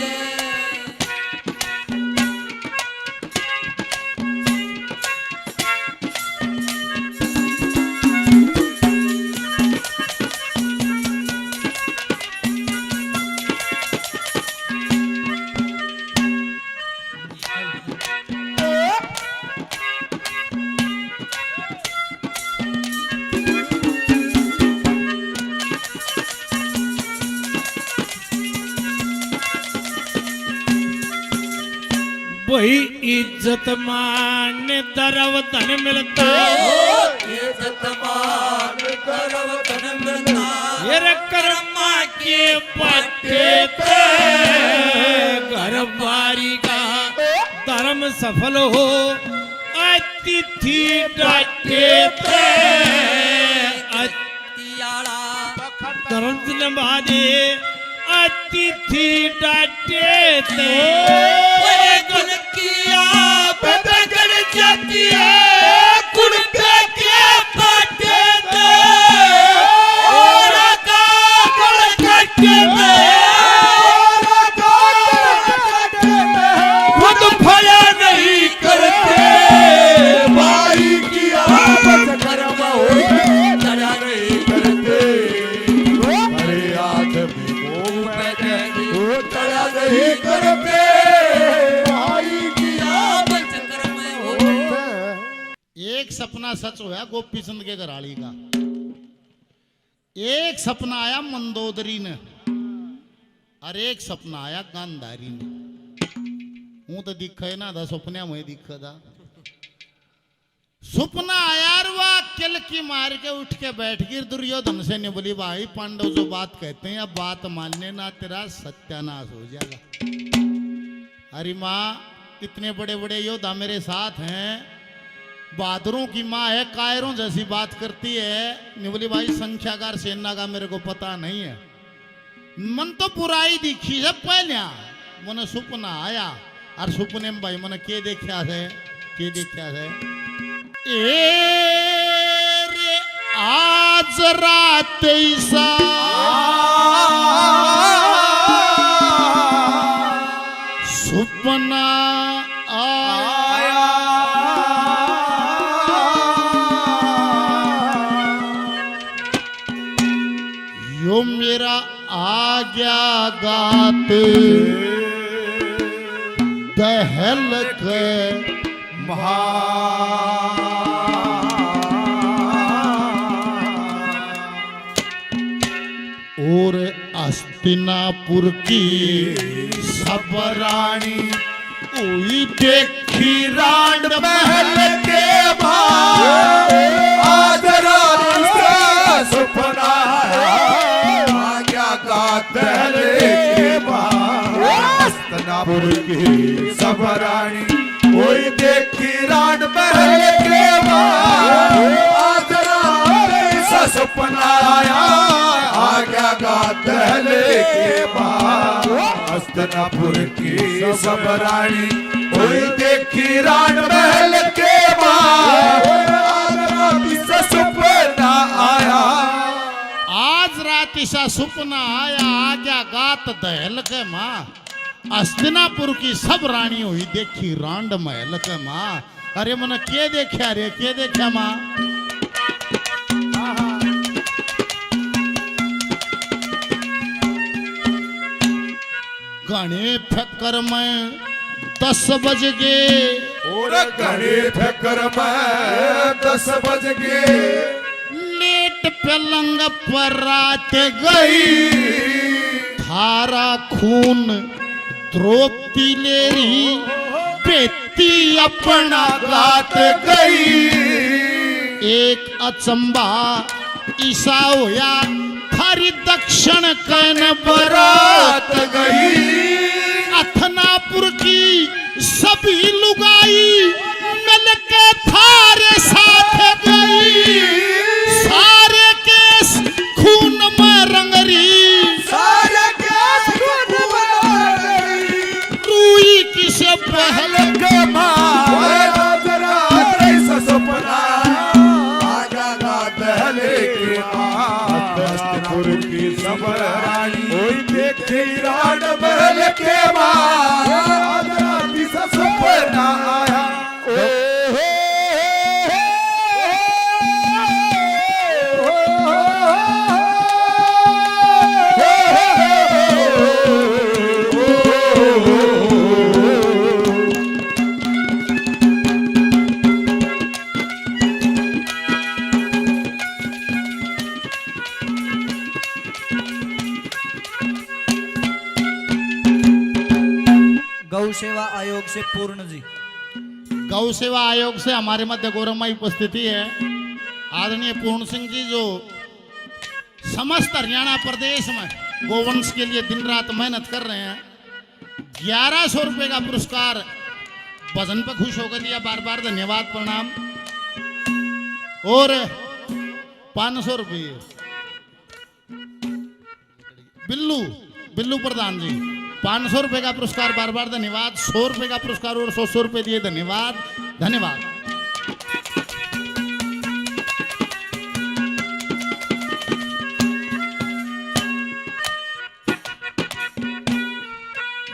Speaker 9: वही इज्जत मान दरव धन मिलता
Speaker 10: इज्जत मान गर्व धन मिलता
Speaker 9: ये रे कर्मा के पट्टे ते घर बारी का धर्म सफल हो अतिथि डाटे ते
Speaker 10: तियाड़ा
Speaker 9: धर्म निभा दे अतिथि डाटे ते
Speaker 10: गुण किया बदगड़ जाती है गुण पे के पाटे दे और का गुण कटे दे खुद भला नहीं करते
Speaker 6: भाई की आप से
Speaker 10: कर्म होते दया नहीं करते
Speaker 6: हर आदमी
Speaker 10: मुंह पे कह दे
Speaker 6: दया नहीं करते भाई की आप
Speaker 10: चक्कर में होते
Speaker 7: एक सपना सच हुआ गोपी चंद के घराली का। एक सपना आया मंदोदरी ने और एक सपना आया गांधारी ने। हूं तो दिखा ना था सपने में दिखा था। सपना आया वह किल की मार के उठ के बैठ गई दुर्योधन से ने बोली भाई पांडव जो बात कहते हैं अब बात मानने ना तेरा सत्यानाश हो जाएगा। अरे माँ इतने बड़े बड़े योद्धा मेरे साथ हैं, बहादुरों की माँ है, कायरों जैसी बात करती है। निवली भाई संख्याकार सेना का मेरे को पता नहीं है, मन तो बुराई दिखी है पहले मन सपना आया और सपने में भाई मन के देखा है रे आज रात ऐसा सपना आया यो मेरा आज्ञा गात दहल के और हस्तिनापुर की सब रानी हुई देखी रांड महल के बाहर
Speaker 6: आज रात का सपना आज्ञा गात के बाद हस्तिनापुर की सब रानी कोई देखी राण महल के बाद आज रात ऐसा सपना आया आज्ञा गात के बाद हस्तिनापुर की सब रानी कोई देखी राण महल के बाद आज रात ऐसा सपना आया
Speaker 7: आज रात ऐसा सपना आया आज्ञा गात दहल के माँ हस्तिनापुर की सब रानी हुई देखी रांड महल के माँ। अरे मन के देखा रे के देखा माँ घने फकर में 10 बज गे
Speaker 6: और घने फकर में 10 बज गे
Speaker 7: लेट पलंग पर रात गई थारा खून द्रौपदी लेरी बेटी अपना गात गई एक अचंबा ईसा होया थारी दक्षिण कन बरात गई अथनापुर की सभी लुगाई मिलके थारे साथ गई सारे केस खून में रंगरी
Speaker 6: सारे केस खून में रंगरी
Speaker 7: रूई किसे पहल
Speaker 6: के मां जरा ऐसा सपना आजा ना दहले के हस्तपुर की सबराई ओई देखी राड महल के मां जरा ऐसा सपना आया
Speaker 8: गौ सेवा आयोग से पूर्ण जी।
Speaker 7: गौ सेवा आयोग से हमारे मध्य गौरवमयी उपस्थिति है आदरणीय पूर्ण सिंह जी जो समस्त हरियाणा प्रदेश में गोवंश के लिए दिन रात मेहनत कर रहे हैं। 1100 रुपए का पुरस्कार भजन पर खुश होकर लिया, बार बार धन्यवाद प्रणाम। और 500 रुपये बिल्लू प्रधान जी 500 रुपए का पुरस्कार, बार बार धन्यवाद। 100 रुपए का पुरस्कार और 100 रुपए दिए, धन्यवाद धन्यवाद।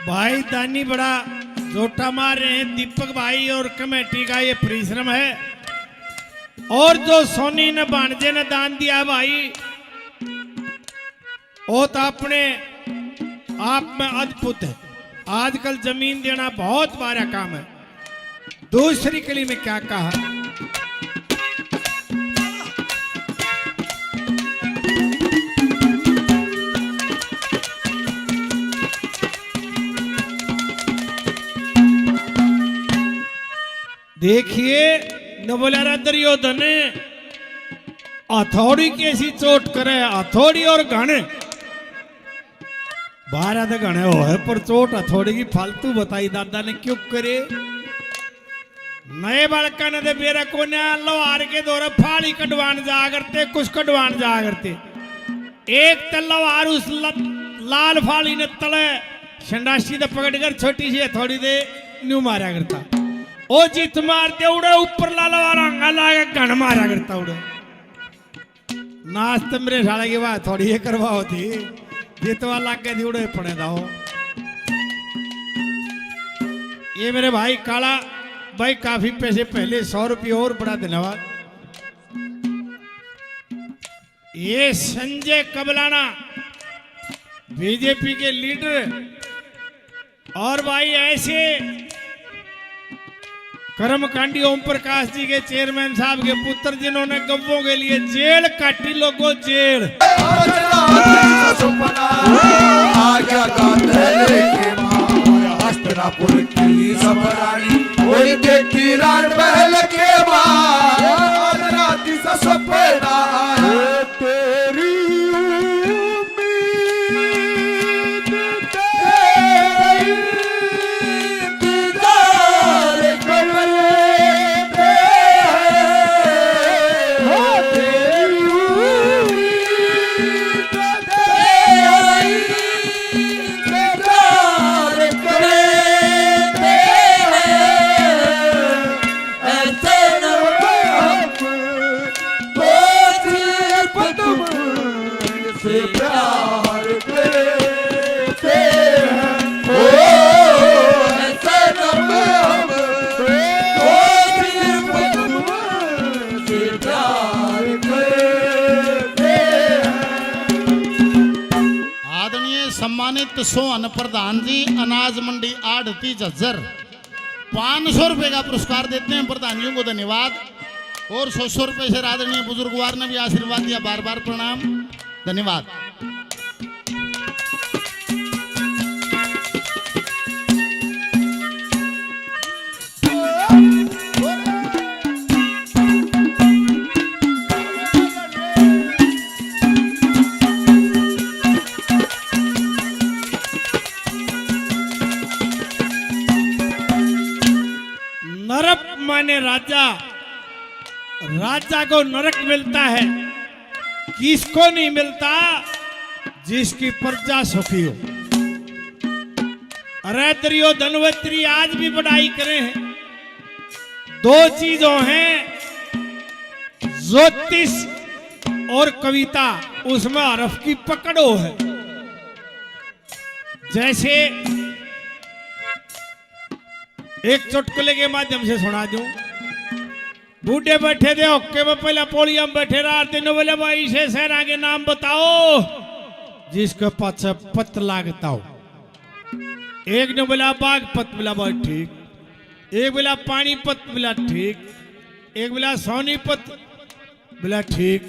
Speaker 9: भाई दानी बड़ा जोटा मार रहे हैं दीपक भाई और कमेटी का ये परिश्रम है। और जो सोनी ने भांजे ने दान दिया भाई वो तो अपने आप में अद्भुत है। आजकल जमीन देना बहुत बड़ा काम है। दूसरी कली में क्या कहा, देखिए न बोला दुर्योधन ने हथौड़ी कैसी चोट करे, हथौड़ी और घने 12 घने हो है पर चोट हथौड़ी की फालतू बताई दादा ने क्यों करे। नए बालका ने बेरा को लोहार के दौरे फाड़ी कटवान जा करते, कुछ कटवान जा करते। एक तलवार उस लाल फाड़ी ने तले संडासी ने पकड़कर छोटी सी हथौड़ी दे न्यू मारा करता। ओ जीत मारते उड़े ऊपर लालवार अंगा लागे घन मारा करता उड़े। नाच तो मेरे साले की बात थोड़ी ये करवा होती जीतवा लाग के उड़े पड़े दाओ। ये मेरे भाई काला भाई काफी पैसे पहले 100 रुपये और बड़ा धन्यवाद। ये संजय कबलाना बीजेपी के लीडर और भाई ऐसे कर्मकांडी ओम प्रकाश जी के चेयरमैन साहब के पुत्र जिन्होंने गब्बों के लिए जेल काटी, लोगों जेल।
Speaker 6: हस्तनापुर की सबरानी ओई देखी राड महल के बाद राती सा सपना आया। तेरी उम्मीद तेरी इंतजार करते हैं, तेरी उम्मीद तेरी इंतजार करते हैं। ऐसे न
Speaker 7: सम्मानित सोहन प्रधान जी अनाज मंडी आढ़ती झज्जर 500 रुपए का पुरस्कार देते हैं। प्रधानियों को धन्यवाद। और 100 रुपए से आदरणीय बुजुर्गवार ने भी आशीर्वाद दिया, बार बार प्रणाम, धन्यवाद।
Speaker 9: नरक माने राजा, राजा को नरक मिलता है, किसको नहीं मिलता? जिसकी प्रजा सुखी हो। अरे दुर्योधनवत्री आज भी बढ़ाई करे हैं। दो चीजों हैं, ज्योतिष और कविता, उसमें हरफ की पकड़ो है। जैसे एक चुटकुले के माध्यम से सुना दूं। बूढ़े बैठे थे ओके में, पहले पोलिया में बैठे रहा, तीनों बोले भाई से शहरा के नाम बताओ जिसके पास पत लागता हो। एक ने बोला बागपत, बोला भाई ठीक। एक बोला पानीपत, बोला ठीक। एक बोला सोनीपत, बोला ठीक।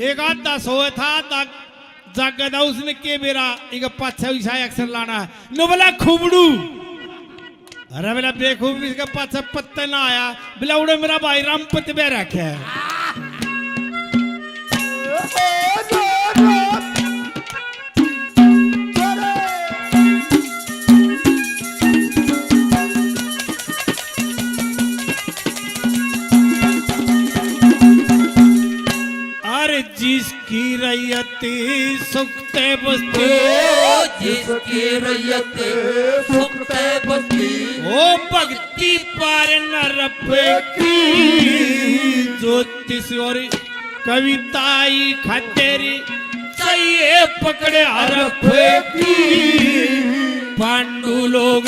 Speaker 9: एक आधा सोए था, आधा जागा था, उसने के मेरा एक पाछा अक्षर लाना है, नो बोला खुबड़ू। अरे मेरा बेखूब इसका पाछा पत्ता ना आया, बोला उड़े मेरा भाई रामपत में रखे है। अरे जिसकी रैयती सुखते बस्ती,
Speaker 6: जिसकी रैयत सुखते बस्ती,
Speaker 9: ओ भक्ति पार नरपे की, ज्योतिष और कविताई खतेरी चाहिए पकड़े हरफे की। पांडु लोग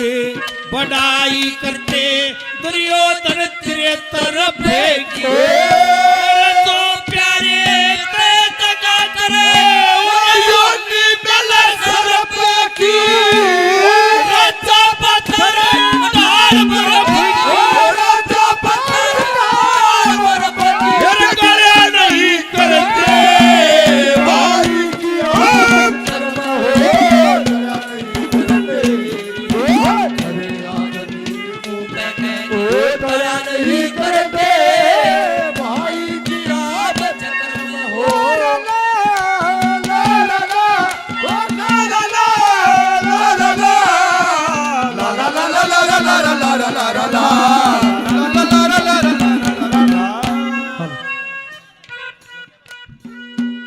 Speaker 9: बढ़ाई करते, दुर्योधन तेरे तरफ की। तो प्यारे तका करे
Speaker 6: योगी बेला सरप की,
Speaker 9: राजा पत्थर डाल बर्फ की।
Speaker 6: राजा पत्थर डाल बर्फ की,
Speaker 9: फिर गले नहीं करते
Speaker 6: भाई की आग कर्म हो, दया नहीं करते भाई की आग कर्म हो। ला ला ला ला ला ला ला ला ला ला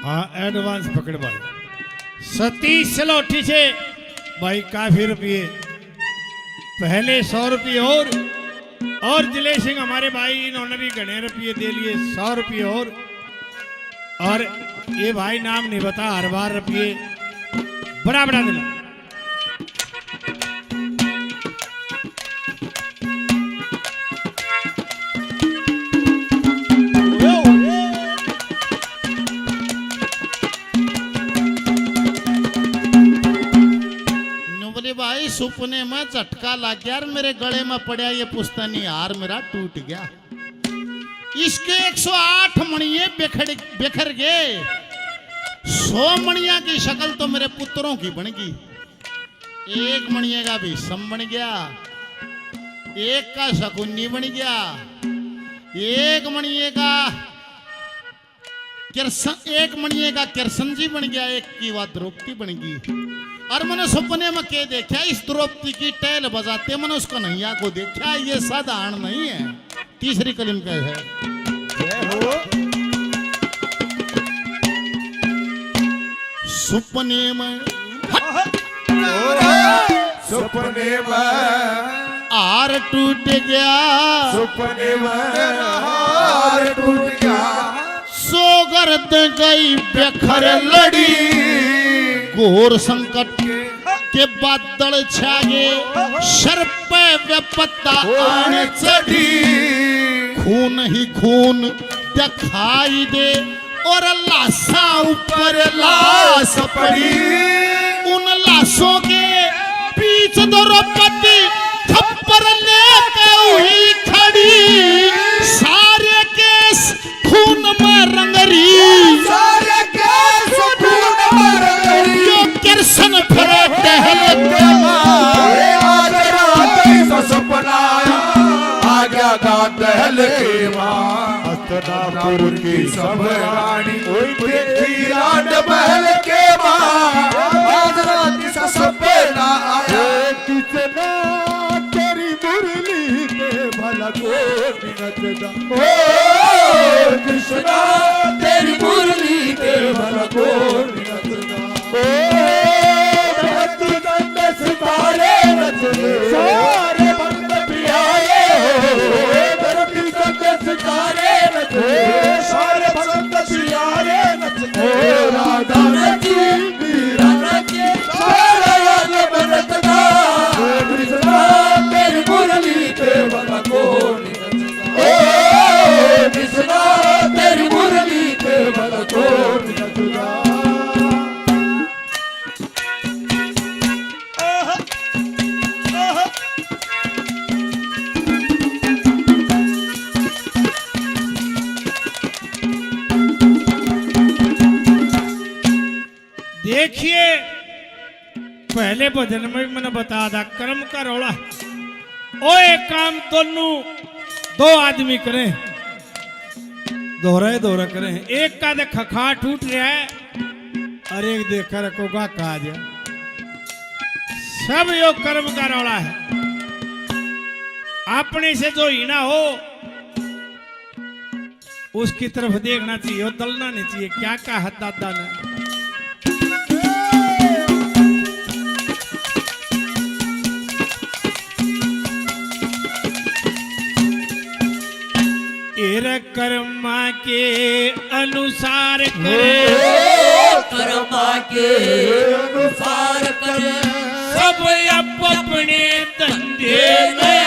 Speaker 9: हाँ एडवांस पकड़ भाई। सतीश सलोठी से भाई काफी रुपये, पहले 100 रुपये और जिले सिंह हमारे भाई, इन्होंने भी घने रुपये दे लिए, 100 रुपये और ये भाई नाम नहीं बता, हर बार रुपये बड़ा बड़ा दिला।
Speaker 7: बोले भाई सुपने में झटका लग गया, मेरे गले में पड़ा ये पुश्तैनी हार मेरा टूट गया। इसके 108 मणिये बिखर गए, 100 मणिया की शक्ल तो मेरे पुत्रों की बन गई। एक मणिये का भीष्म बन गया, एक का शकुनी बन गया, एक मणिये का कृष्ण जी बन गया, एक की बात द्रौपदी बन गई। और मैंने सपने में के देखा इस द्रौपदी की टैल बजाते, मैंने उसको नैया को देखा, ये साधारण नहीं है। तीसरी कलिम का है, सपने में
Speaker 6: सपने में
Speaker 7: हार टूट गया,
Speaker 6: सपने में हार टूट गया,
Speaker 7: सोगर्द गई बेखर लड़ी, घोर संकट के बादल छागे, सर पे विपत्ता आन चढ़ी, खून ही खून दिखाई दे और लाशा ऊपर लाश पड़ी, उन लाशों के बीच द्रौपदी थप्पड़ लेके हुई खड़ी, सारे केस खून में रंगरी,
Speaker 6: सारे केस खून में रंगरी,
Speaker 7: जो कृष्ण फिरे टहलते
Speaker 6: ए आज रात ऐसा सपना आया, आ गया था दहल के माँ, हस्तनापुर की सब रानी देखी राज महल के माँ, आज रात ऐसा सपना आया, कितना तेरी मुरली पे भला को नचदा, ओ कृष्णा तेरी मुरली पे भला को नचदा, धरती तंद सितारे नचले, सारे बंद पियाए हो, धरती तंद सितारे नचले, सारे बंद पियारे नचले, राधा नची मीरा नची, सारा राग बनतदा, कृष्णा तेरी मुरली पे भला कौन नचदा, ओ कृष्णा तेरी मुरली पे भला कौन नचदा।
Speaker 9: देखिए पहले भजन में भी मैंने बताया था कर्म का रौला। ओ एक काम दोनों दो आदमी करें, दोहरा करें, एक का देख खखा टूट रहा है और एक देख कर रखोगा काज है। सब यो कर्म का रौला है। अपने से जो हीना हो उसकी तरफ देखना चाहिए, दलना नहीं चाहिए। क्या कहा दादा ने, कर्मा के अनुसार करे,
Speaker 10: कर्मा के अनुसार करे,
Speaker 9: सब अपने धंधे में,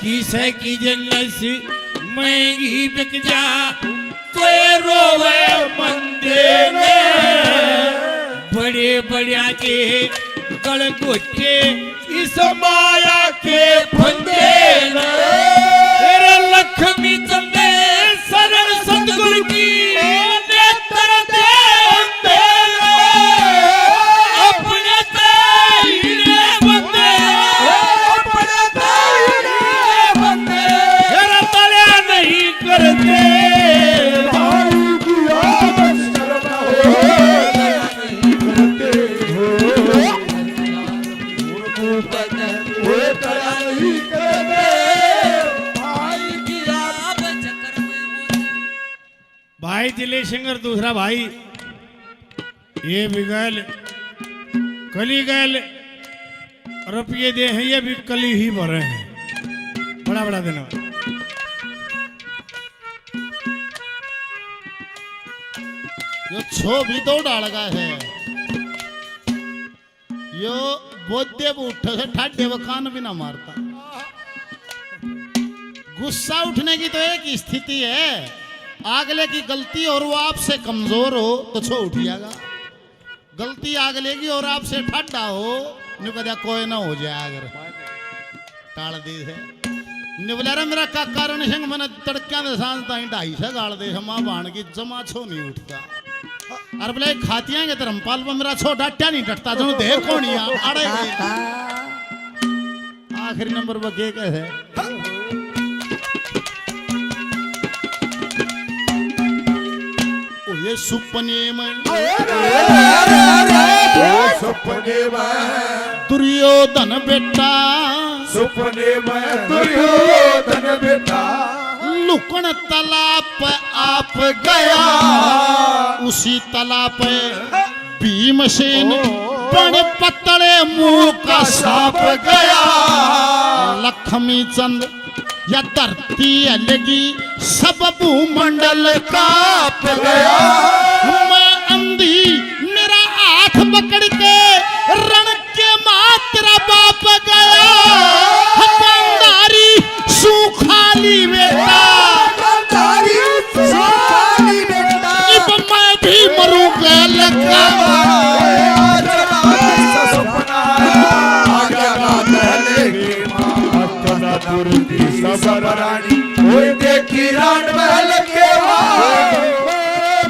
Speaker 9: किसे की जन्नत महंगी बिक जा, कोई रोवे मंदे में, बड़े बड़े के गल घोटे इस माया के फंदे में, लक्ष्मी चंदे शरण सतगुरु की नेत्र दे अपने तेरे बंदे, अपने तेरे बंदे तेरा तलिया नहीं करते,
Speaker 6: भाई की आवाज़ शर्म हो, नहीं करते हो, दया नहीं करते,
Speaker 9: भाई दिलेश सिंह और दूसरा भाई ये भी गैल कली गैल रुपये दे हैं, ये भी कली ही भरे हैं। बड़ा बड़ा दिन
Speaker 7: यो छो भी दो डालगा है, यो बोधे उठ से ठाडे वो कान भी ना मारता। गुस्सा उठने की तो एक स्थिति है, आगले की गलती और वो आपसे कमजोर हो तो छो उठिएगा, गलती आगले की और आपसे ठाडा हो निकल कोई ना हो जाए, अगर टाल दी है निबलारा मेरा का कारण सिंह मैंने तड़किया दे सांस ताई 250 गाल दे मां बाण की जमा छो नहीं उठता, अरे बोले खातियां के धर्मपाल पर मेरा छो डाट्या नहीं डटता, जो देह कोणिया अड़े आखिरी नंबर पर के कैसे ये सुपने में,
Speaker 6: सपने में
Speaker 7: दुर्योधन बेटा,
Speaker 6: सपने में दुर्योधन बेटा,
Speaker 7: लुकन तालाब आप गया, उसी तालाब भीमसेन बड़ पतले मुंह का सांप गया, लक्ष्मी चंद या धरती अलगी सब भूमंडल कांप गया, मैं अंधी मेरा हाथ पकड़ के रण के मां तेरा बाप गया, कंधारी सुखाली बेटा,
Speaker 6: कंधारी सुखाली बेटा,
Speaker 7: अब मैं भी मरूंगा लगा।
Speaker 6: सब रानी ओए देखी रात महल के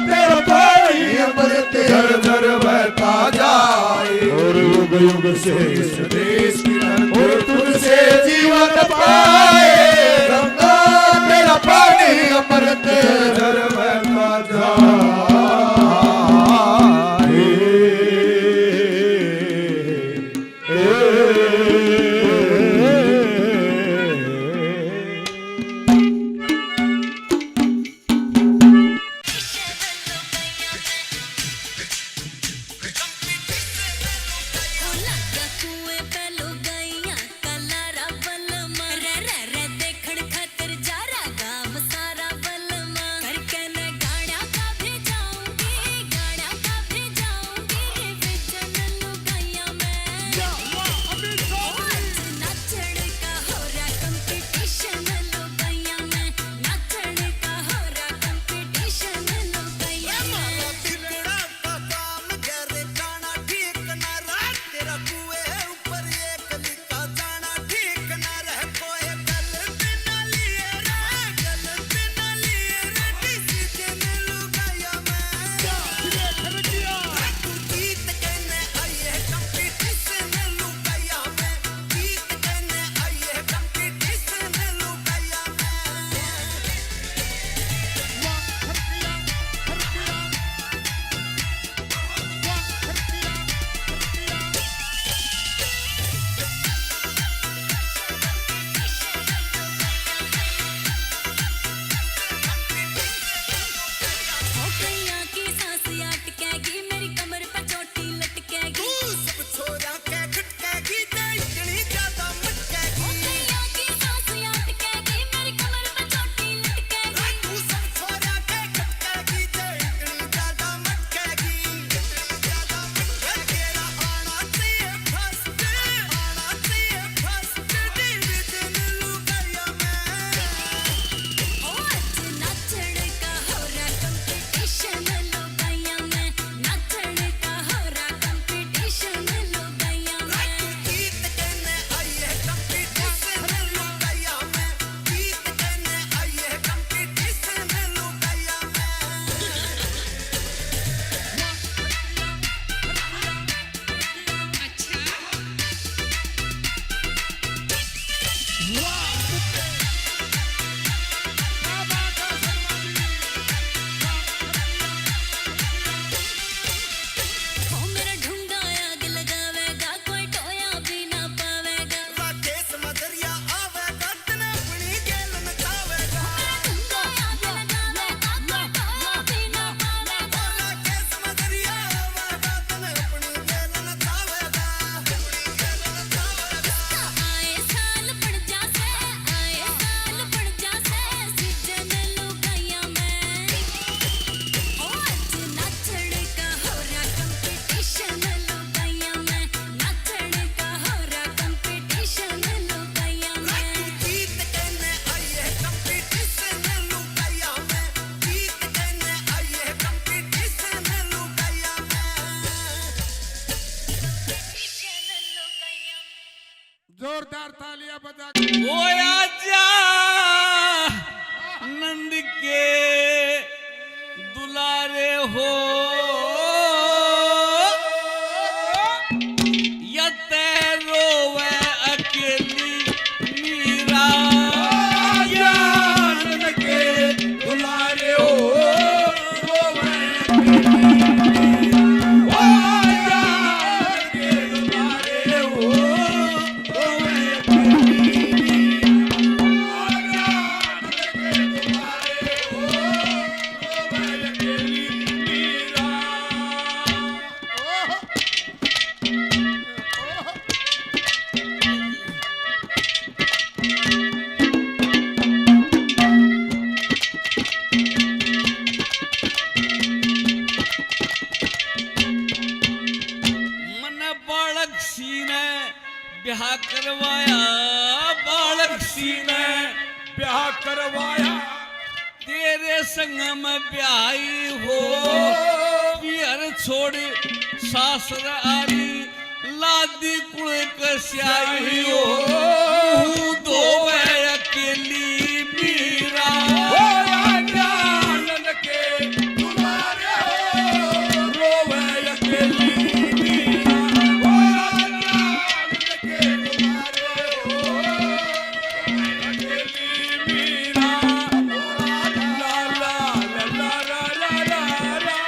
Speaker 6: तेरा पानी अमृत झर झर बहता जाए और युग युग से इस देश की और तुझसे जीवन पाए गंगा तेरा पानी अमृत झर बहता जाए
Speaker 9: जोरदार तालियां बजा
Speaker 10: ओ आजा नंद के दुलारे हो या तेरो वे अकेली मीरा
Speaker 6: आजा नंद के दुलारे हो रोवे अकेली ओ आजा नंद के दुलारे हो रोवे अकेली आजा नंद के दुलारे हो रोवे अकेली मीरा
Speaker 10: मन बालक सी ने ब्याह करवाया बालक सी ने
Speaker 6: ब्याह करवाया
Speaker 10: तेरे संग में ब्याही हो पियर छोड़ सासर आरी लादी कुल कस्याई हो मुँह धोवे अकेली मीरा
Speaker 6: आनंद के दुलारे हो रोवे अकेली मीरा आनंद के दुलारे हो अकेली मीरा ला ला ला ला ला ला ला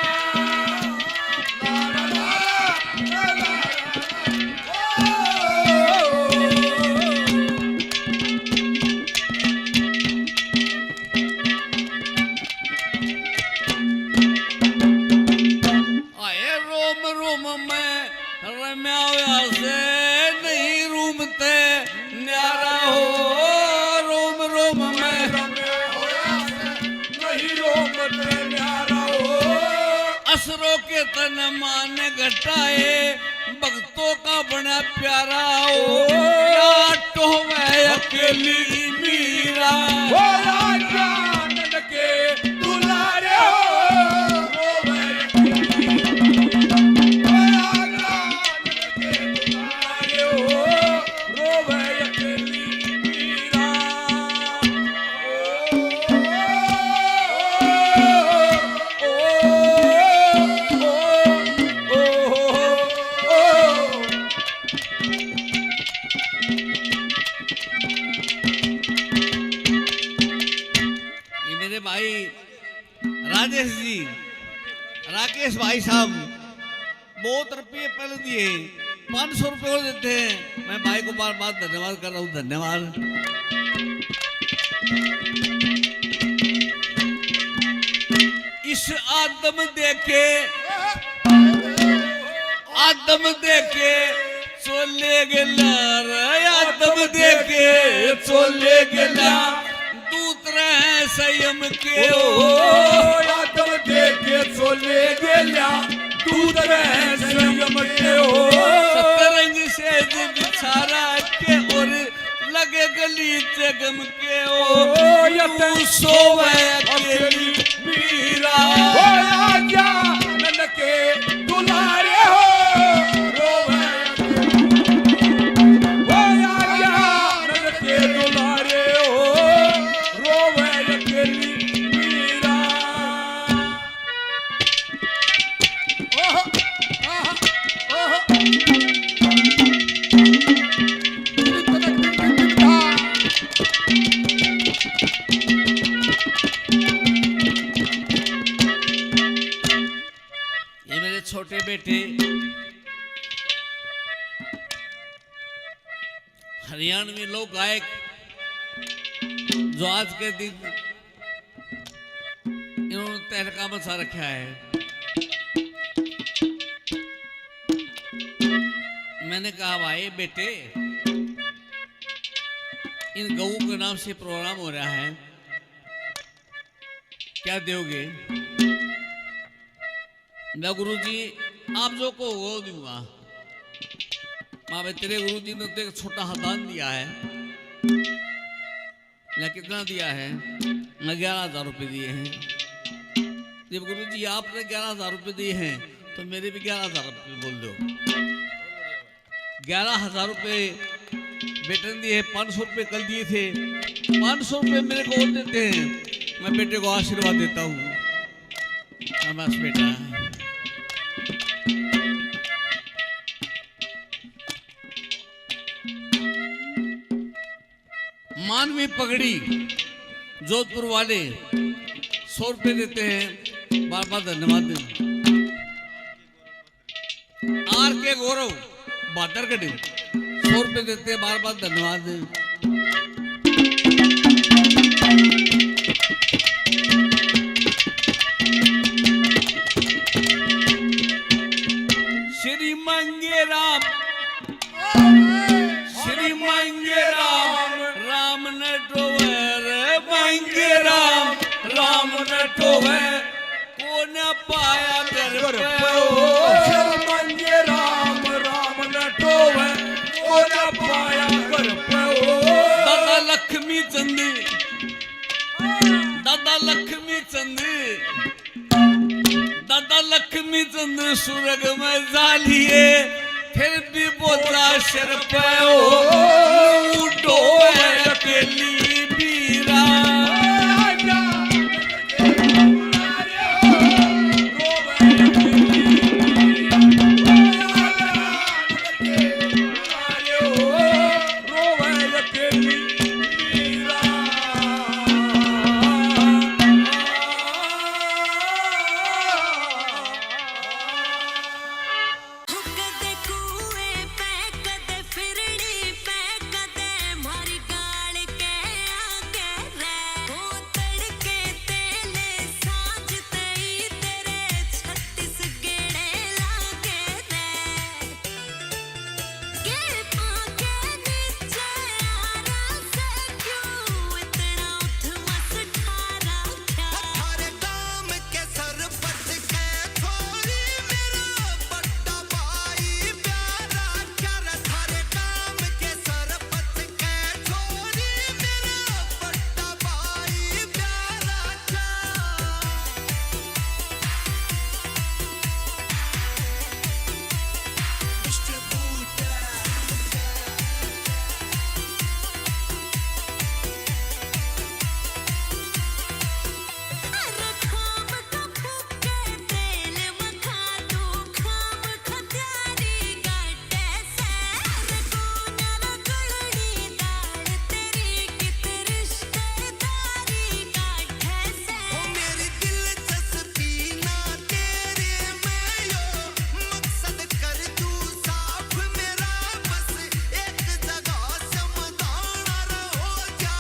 Speaker 10: आए रोम रोम में रम्या से नहीं रूमते न्यारा हो रोम रोम में
Speaker 6: नहीं रोमते न्यारा हो
Speaker 10: असरों के तन मान घटाए भक्तों का बना प्यारा हो या तो मैं अकेली मीरा
Speaker 6: आनंद के दुलारे हो रोवे आनंद के दुलारे हो रोवे अकेली मीरा
Speaker 10: ये मेरे भाई राजेश जी राकेश भाई साहब बहुत रुपये पहले दिए 500 रुपये और देते हैं मैं भाई को बार बार धन्यवाद कर रहा हूँ धन्यवाद इस आदम देखे चोले गेला रे आदम देखे चोले गेला दूत रहे संयम के ओ
Speaker 6: आदम देखे चोले गेल्या दूध रहे संयम के हो
Speaker 10: सतरंग से बिछारा के और लगे गली जगम के ओ तू सोवे अकेली मीरा
Speaker 6: आनंद के दुलारे हो रोवे आनंद के दुलारे हो रोवे अकेली मीरा
Speaker 10: ये मेरे छोटे बेटे हरियाणवी लोक गायक जो आज के दिन इन्होंने तहलका मचा रखा है मैंने कहा भाई बेटे इन गऊ के नाम से प्रोग्राम हो रहा है क्या दोगे मैं गुरुजी आप जो को वो दूंगा माँ भाई तेरे गुरुजी ने तो एक छोटा हदान दिया है मैं कितना दिया है मैं 11,000 रुपये दिए हैं जब गुरुजी आपने 11,000 रुपये दिए हैं तो मेरे भी 11,000 रुपये बोल दो 11,000 रुपये बेटे ने दिए 500 रुपये कल दिए थे 500 रुपये मेरे को और देते हैं मैं बेटे को आशीर्वाद देता हूँ शाबाश बेटा मानवी पगड़ी जोधपुर वाले 100 रुपये देते हैं बार बार धन्यवाद आर के गौरव बादरगढ़ 100 रुपये देते हैं बार बार धन्यवाद श्री मंगे राम राम नटोवर मंगे राम नटोवर को न पाया कर
Speaker 6: मंगे राम नटोवे को न पाया कर
Speaker 10: दादा लक्ष्मी चंद दादा लक्ष्मी चंद सुरग में जालिए फिर भी बोला शर पे अकेली भी
Speaker 4: कदे कुएं पे कदे फिरड़ी पे कदे मारी गाल के आगे रे वो तड़के तेले साज तई तेरे 36 गेड़े लागे रे के पाके नीचे आरा से क्यों इतना उठ मस ठारा क्या
Speaker 3: थारे काम के सर पट के थोड़ी मेरा बट्टा भाई प्यारा कर थारे काम के सर पट के थोड़ी मेरा बट्टा भाई प्यारा
Speaker 4: अरे खाम का फूके तेल मखा दो खाम खत्यारी गड्ढे से अरे कोना रगड़नी दाढ़ तेरी कित रिश्तेदारी गड्ढे से
Speaker 3: मेरी दिलचस्पी ना तेरे में यो मकसद कर तू साफ मेरा बस एक जगह समझाना रहो जा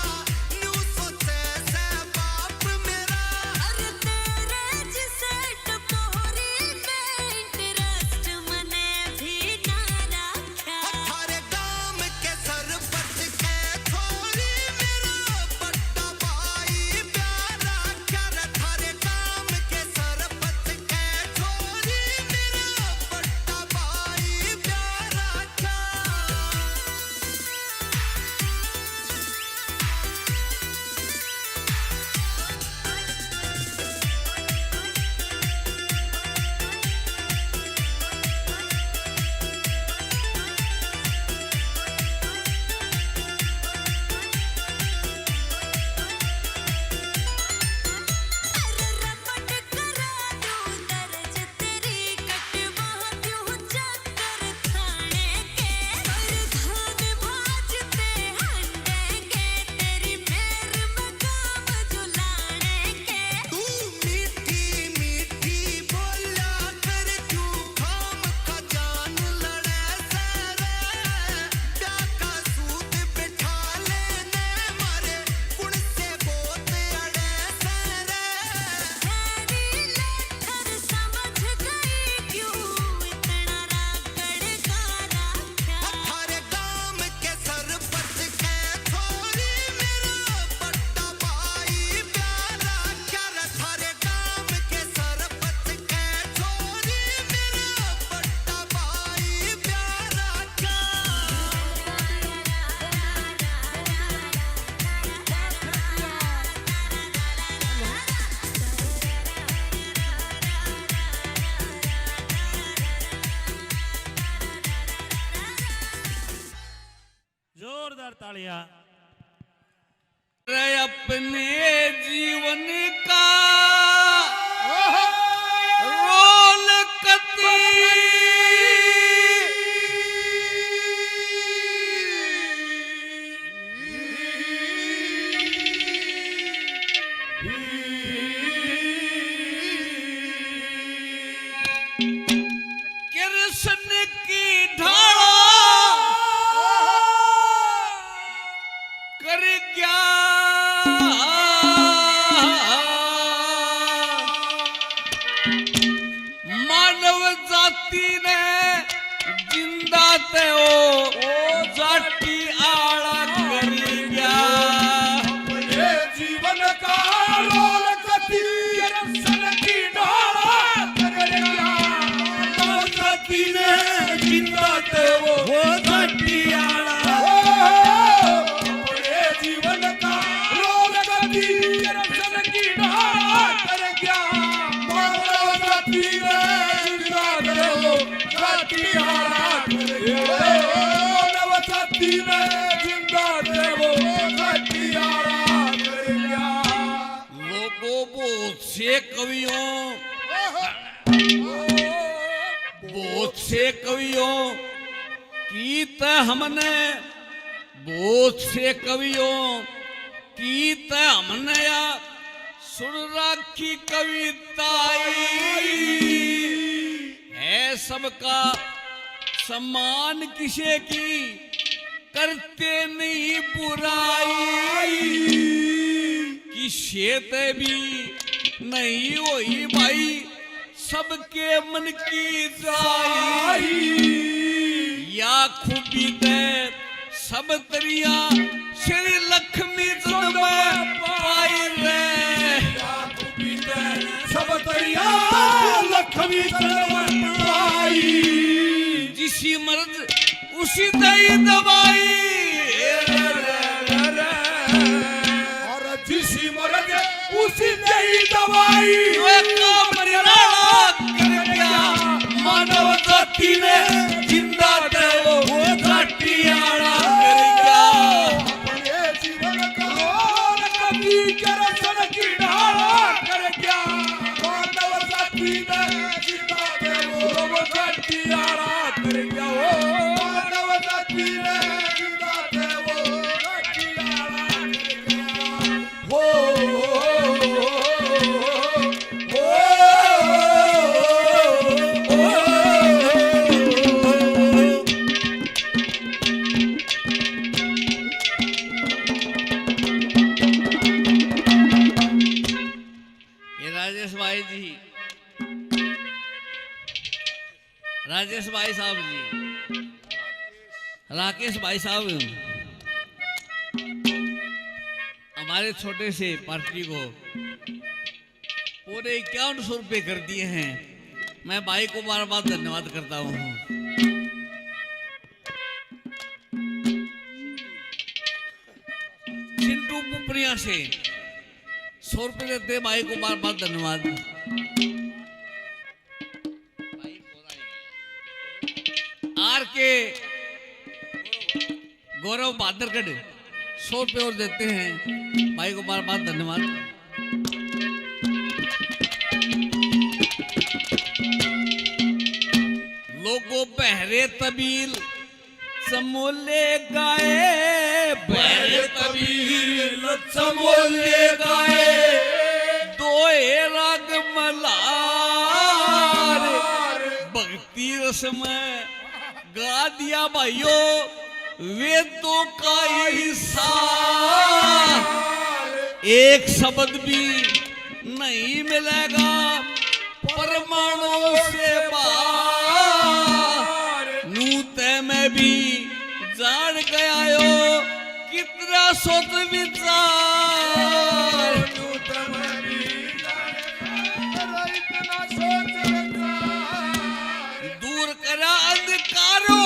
Speaker 3: न्यू सोचे से बाप मेरा
Speaker 4: अरे तेरे जिसे टपोरी में इंटरेस्ट मने भी ना रखा
Speaker 3: थारे काम के सर पट के थोड़ी मेरा बट्टा भाई प्यारा कर थारे काम के सर पट के थोड़ी मेरा बट्टा भाई प्यारा
Speaker 4: अरे रपट करा दूं दर्ज तेरी कटवा दूं चक्कर थाने के प्रधान भाजते हंडेंगे तेरी मेर मकाम जुलाने के
Speaker 3: तू मीठी मीठी बोला कर तू खाम खजान लड़े सरे डाका सूत बिठा लेने मारे कुण से बोत अड़े सरे
Speaker 4: तेरी लेकर समझ गई क्यों इतना रागड़ का राख्या
Speaker 3: थारे काम के सर पट के थोड़ी मेरा बट्टा भाई प्यारा कर थारे काम के सर पट के थोड़ी मेरा बट्टा भाई प्यारा
Speaker 2: जोरदार तालियां।
Speaker 10: रे अपने जीवन का रोल कती कृष्ण की ढाला कर क्या मानव जाती ने जिंदा ते ओ जाटी आड़ा कर गया
Speaker 6: ये जीवन का रोल कती कृष्ण की ढाला कर गया मानव जाति ने जिंदा ते वो
Speaker 10: जाटी आड़ा
Speaker 6: ये जीवन का रोल कती कृष्ण की ढाला कर गया मानव जाति ने जिंदा ते वो जाति हारा कर गया मानव जाति ने जिंदा ते वो जाति हारा कर गया
Speaker 10: कवियों की त हमने, बहुत से कवियों की त हमने या सुन राखी कविताई है। सबका सम्मान किसे की करते नहीं बुराई, किसे ते भी नहीं होई भाई सबके मन की जाई। या खूबी ते सब तरिया श्री लक्ष्मी जन्म पाई रे।
Speaker 6: सब तरिया लक्ष्मी जन्म पाई।
Speaker 10: जिसी मर्द उसी दई दवाई,
Speaker 6: और जिसी मर्द उसी दई दवाई।
Speaker 10: मानव जाति ने जिंदा थे वो घाटियाड़ा कर गया।
Speaker 6: अपने जीवन का और कभी करसन की ढाला कर गया। मानव जाति ने जिंदा थे वो घाटियाड़ा कर गया। मानव जाति ने जिंदा थे वो घाटियाड़ा कर गया।
Speaker 10: राजेश भाई साहब जी, राकेश भाई साहब हमारे छोटे से पार्टी को पूरे 5100 रुपये कर दिए हैं। मैं भाई को बार बार धन्यवाद करता हूँ। चिंटू पुपरिया से 100 रुपये देते भाई को बार बार धन्यवाद। आर के गौरव बादरगढ़ 100 रुपये और देते हैं भाई को बार बार धन्यवाद। लोगों बहरे तबील समोले गाए, बहरे तबील समोले गाए। दोए राग मलार भक्ति रस में गा दिया भाइयों वेदों का हिस्सा। एक शब्द भी नहीं मिलेगा परमाणु से बाहर। नूते में भी जान गया यो कितना सोच विचार। दूर करा अंधकारो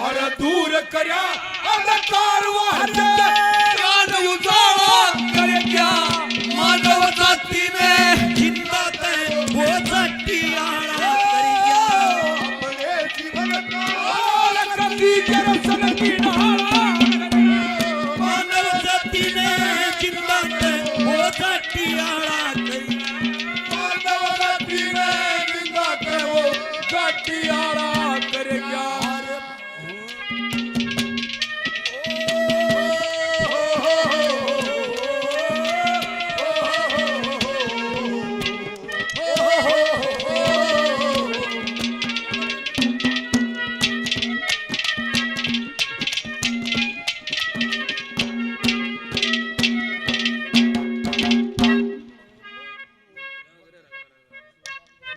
Speaker 6: और दूर करा अंधकार वो हटे।
Speaker 10: ज्ञान उजाला करे क्या मानव जाति में जिंदा थे वो घाटियाड़ा कर गया।
Speaker 6: अपने जीवन का और कभी करसन की ढाला कर गया।
Speaker 10: मानव जाति में जिंदा थे वो घाटियाड़ा कर गया।
Speaker 6: मानव जाति में जिंदा थे वो घाटियाड़ा कर गया।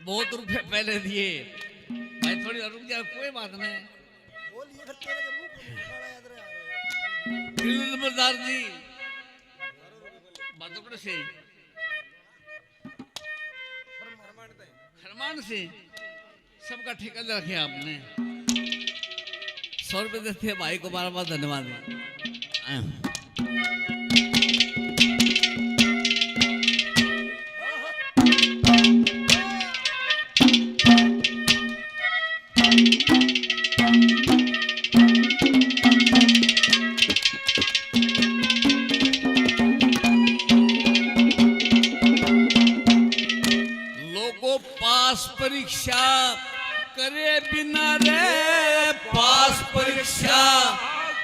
Speaker 10: बहुत रुपए पहले दिए भाई, थोड़ी रुक जा, कोई बात नहीं। नंबरदार जी बादोगढ़ से, हरमान से सबका ठेका रखे आपने। 100 रुपये देते भाई को बार बार धन्यवाद। पास परीक्षा करे बिना रे पास परीक्षा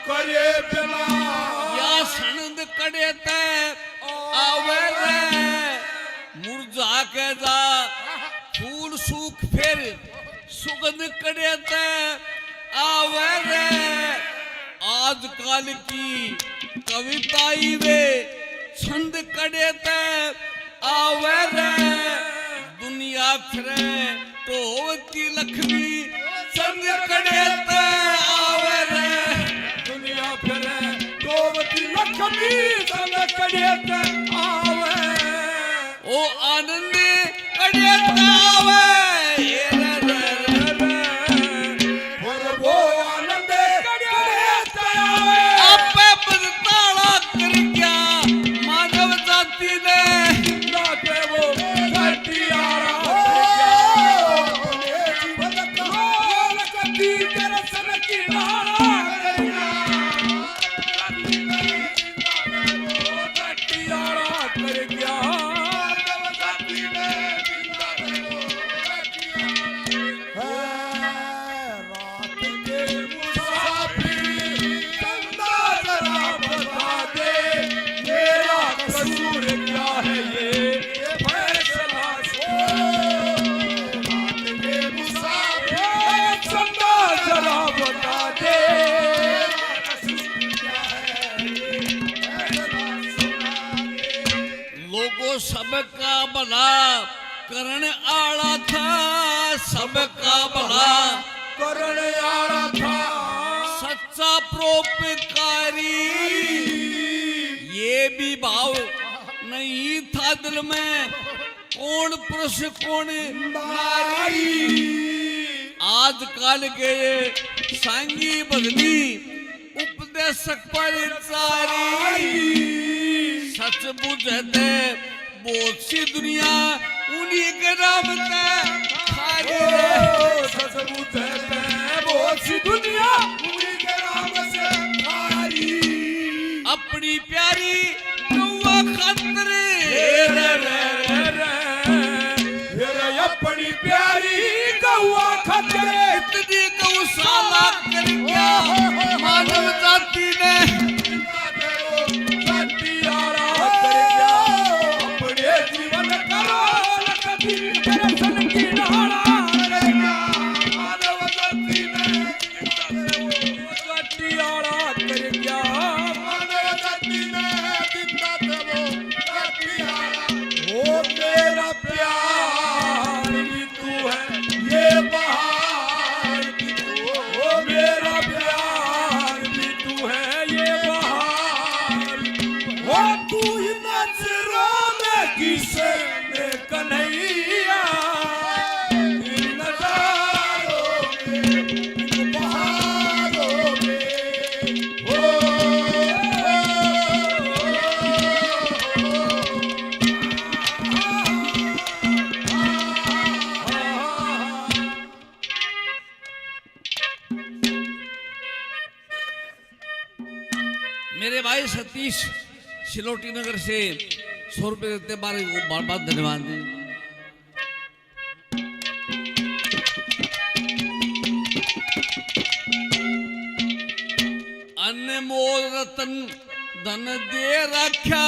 Speaker 6: करे बिना
Speaker 10: या सनद कड़े ते आवे रे मुरझा के जा फूल सूख फिर सुगंध कड़े ते आवे रे आजकल की कविताई वे छंद कड़े ते आवे रे दुनिया फिरे तो होती लक्ष्मी छंद कड़े ते आवे रे
Speaker 6: दुनिया फिरे दोवती लक्ष्मी संग कड़े ते आवे
Speaker 10: ओ आनंद कड़े ते आवे रे रे रे
Speaker 6: और वो आनंद कड़े ते आवे
Speaker 10: आपे बदताड़ा कर क्या मानव जाति ने
Speaker 6: ना के वो सटियारा जीवन का कभी दर्शन की नारा सटियारा कर गया रात के मुसाफिर चंदा जरा बता दे मेरा कसूर क्या है ये फैसला रात के मुसाफिर चंदा जरा बता दे कसूर क्या है ये फैसला
Speaker 10: लोगों सबका भला करण आला था सबका भला
Speaker 6: करण आला था
Speaker 10: सच्चा परोपकारी ये भी भाव नहीं था दिल में कौन पुरुष कौन नारी आजकल के सांगी बदली उपदेशक पर चारी सच बुझते बहुत सी दुनिया उन्हीं के नाम ते खारी रे
Speaker 6: सच बुझे बहुत सी दुनिया उन्हीं के नाम से खारी
Speaker 10: अपनी प्यारी गौवा खातिर
Speaker 6: रे रे रे रे अपनी प्यारी गौआ खतरे
Speaker 10: इतनी गौशाला कर क्या मानव जाति ने
Speaker 6: अपने जीवन करो कभी दर्शन की नारा मानव जाति ने सटियारा कर गया मानव जाति ने जिंदा देवो सटियारा ओ मेरा प्यार भी तू है ये बहार भी तू ओ मेरा प्यार भी तू है ये बहार ओ तू ही नजरों में किसे में कन्हैया इन नजारों में इन बहारों में
Speaker 10: मेरे भाई सतीश सिलोटी नगर से 100 रुपए देते बारे को बार बार धन्यवाद दें अनमोल रतन धन दे रखा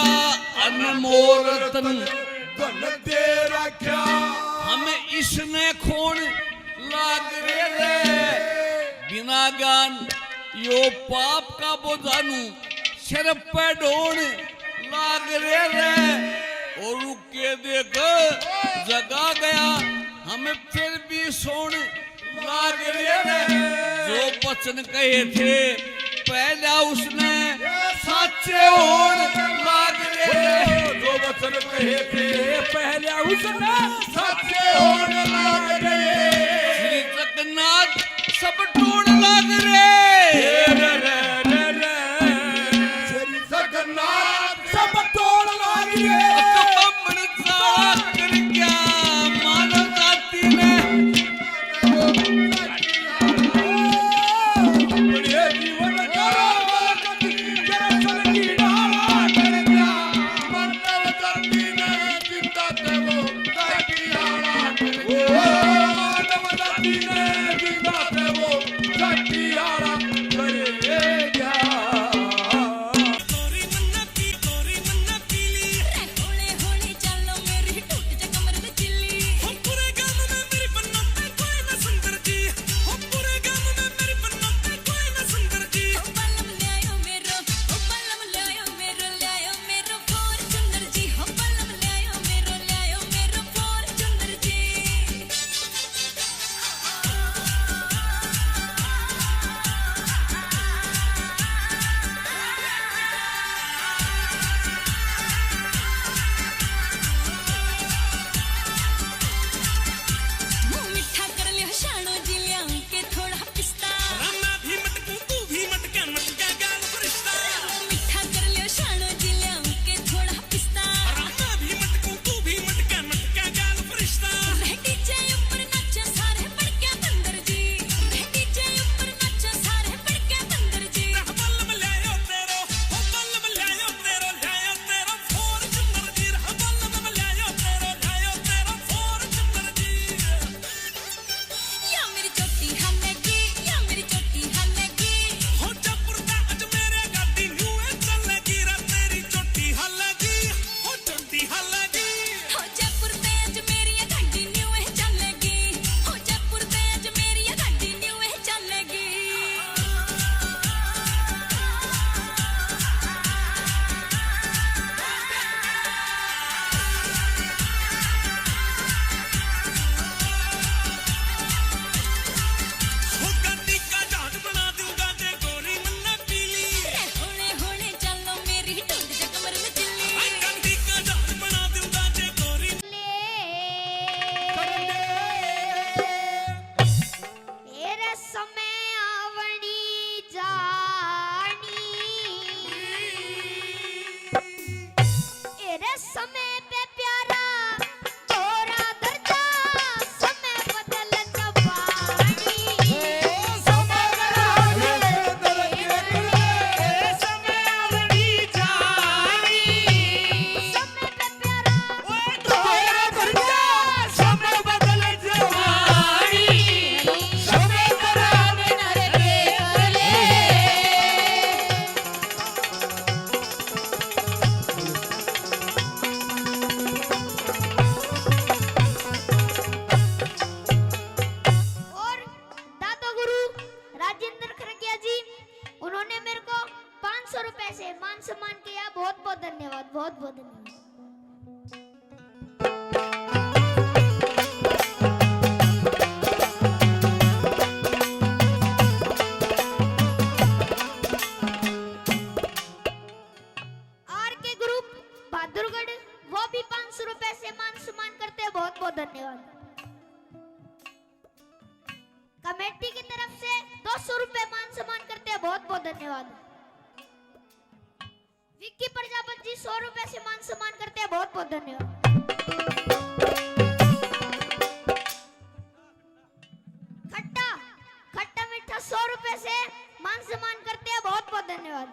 Speaker 10: अनमोल रतन
Speaker 6: धन दे रखा
Speaker 10: हमें इसने खोन लाग रे बिना ज्ञान यो पाप का बोझानू सिर पे ढोण लाग रे और रुक के देख जगा गया हमें फिर भी सोन लाग रे जो वचन कहे थे पहला उसने सच्चे होण लाग रे
Speaker 6: जो वचन कहे थे पहले उसने सच्चे होने लाग गए
Speaker 10: श्री जगन्नाथ सब ढूंढ लाग रे
Speaker 6: श्री जगन्नाथ सब तोड़ लाग गए
Speaker 10: कपमन साला कर क्या मानव जाति ने
Speaker 6: बड़े जीवन करो दर्शन की नारा कर दिया मानव जाति ने जिंदा देवो सटियारा
Speaker 1: समय पे प्यारा तोरा दर्जा समय बदल जवानी
Speaker 6: समय अवनी जानी
Speaker 1: समय पे प्यारा
Speaker 6: तोरा दर्जा समय बदल जवानी समय करावे नरके करले
Speaker 1: और दादा गुरु राजेंद्र खरकिया जी उन्होंने मेरे को 500 रुपए से मान सम्मान किया। बहुत बहुत धन्यवाद, बहुत बहुत धन्यवाद। आर के ग्रुप बहादुरगढ़ वो भी 500 रुपए से मान सम्मान करते हैं। बहुत बहुत धन्यवाद। कमेटी की तरफ से 200 रुपए मान सम्मान करते हैं। बहुत बहुत धन्यवाद। विक्की प्रजापति जी 100 रुपए से मान सम्मान करते हैं। बहुत बहुत धन्यवाद। खट्टा खट्टा मीठा 100 रुपए से मान सम्मान करते हैं। बहुत बहुत धन्यवाद।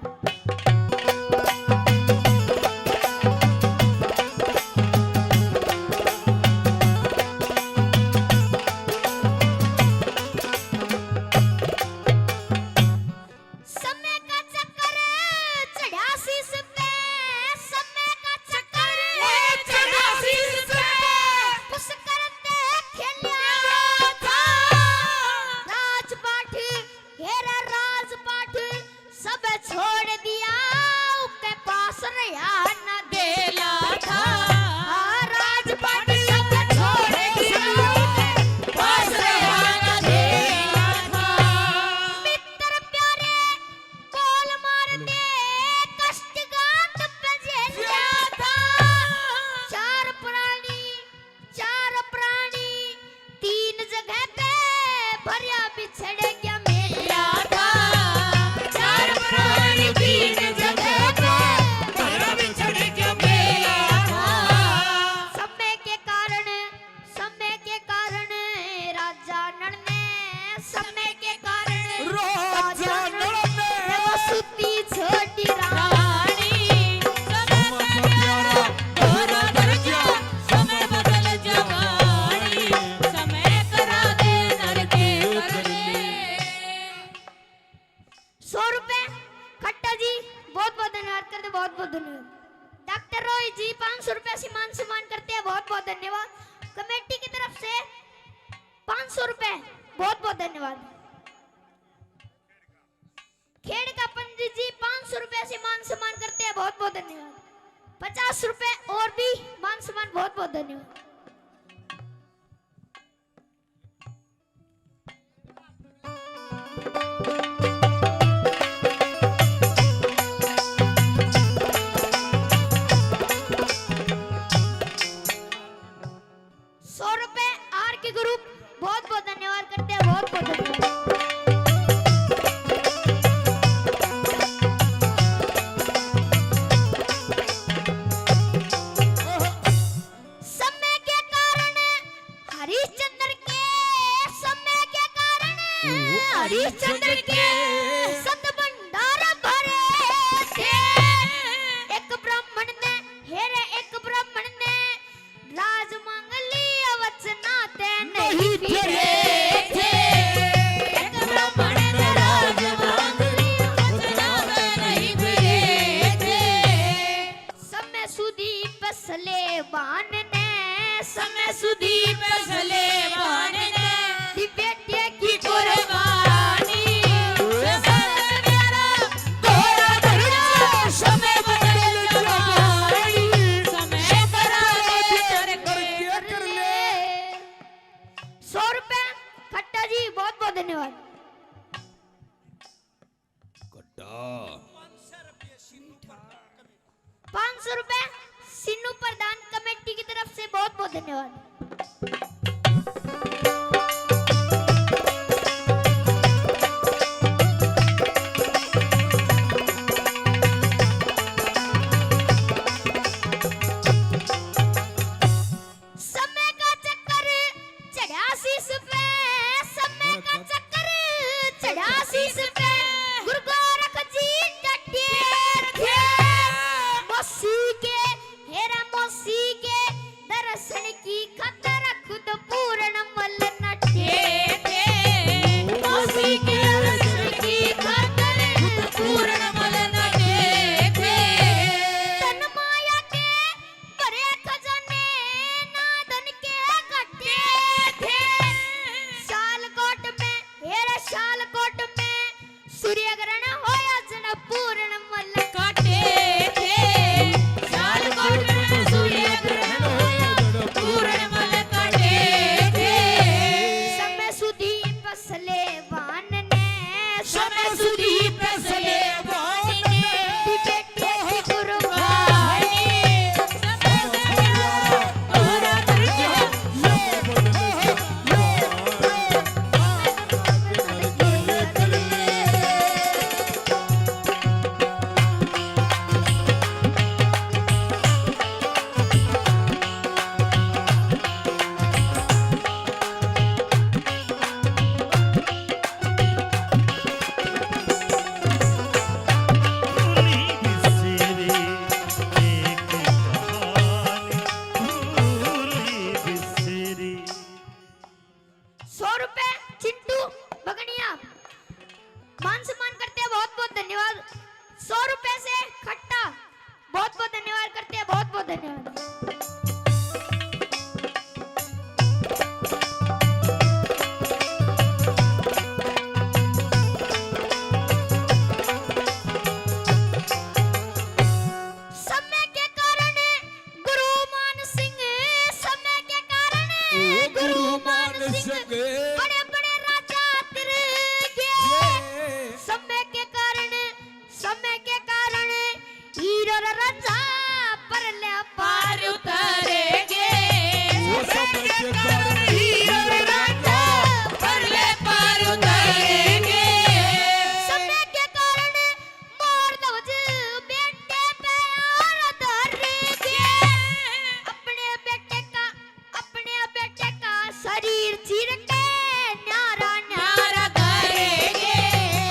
Speaker 1: समय का चक्कर चढ़ा शीश पे, समय का चक्कर
Speaker 6: चढ़ा शीश पे।
Speaker 1: पुष्कर ते खेलिया था राजपाठ, हेरा राजपाठ सब छोड़ दिया उसके पास रहा न गेला था। राजपाठ सब छोड़ दिया उसके पास रहा न गेला था। मित्र प्यारे बोल मारते कष्टगात पे झेला था। चार प्राणी तीन जगह पे भरिया बिछड़ गया मेला था। चार प्राणी तीन जगह पे भरिया बिछड़ गया मेला था। समय के कारण राजा नल ने समय के कारण
Speaker 6: राजा नल ने
Speaker 1: वो सुती छोटी रानी
Speaker 6: समय का प्यारा तोरा दर्जा समय बदल जवानी
Speaker 11: समय करा दे नरके करले
Speaker 1: 100 रुपए खट्टा जी बहुत बहुत धन्यवाद करते। बहुत बहुत धन्यवाद। डॉक्टर रॉय जी 500 रुपए से मान सम्मान करते हैं। बहुत बहुत धन्यवाद। कमेटी की तरफ से 500 रुपए बहुत बहुत धन्यवाद। खेड़ का पंडित जी 500 रुपए से मान सम्मान करते हैं। बहुत बहुत धन्यवाद। 50 रुपए और भी मान सम्मान। बहुत बहुत धन्यवाद। आर के ग्रुप बहुत बहुत धन्यवाद करते हैं। बहुत बहुत धन्यवाद। समय के कारण हरिश्चंद्र के समय के कारण हरिश्चंद्र के सत भंडार भरे थे। एक ब्राह्मण ने हेरे एक ब्राह्मण ने राज मांग लिया वचनाते नहीं फिरे थे। एक ब्राह्मण ने राज मांग लिया वचनाते नहीं फिरे थे। समय सुधी पसले बाण ने समय सुधी पसले बाण ने दिव्य की कुर्बानी समय मेरा तोरा दर्जा समय बदल जवानी समय करा दे कर ले 100 रुपए खट्टा जी बहुत बहुत धन्यवाद। 500 रुपए सिन्नू प्रधान कमेटी की तरफ से बहुत बहुत धन्यवाद।
Speaker 6: संग
Speaker 1: बड़े बड़े राजा तेरे समय के कारण हीरो राजा पर ले पार उतरेंगे
Speaker 6: वो समय के कारण
Speaker 1: हीरो राजा पर ले पार उतरेंगे समय के कारण मोर ध्वज बेटे पे और धरेंगे अपने बेटे का शरीर चीर के न्यारा न्यारा करेंगे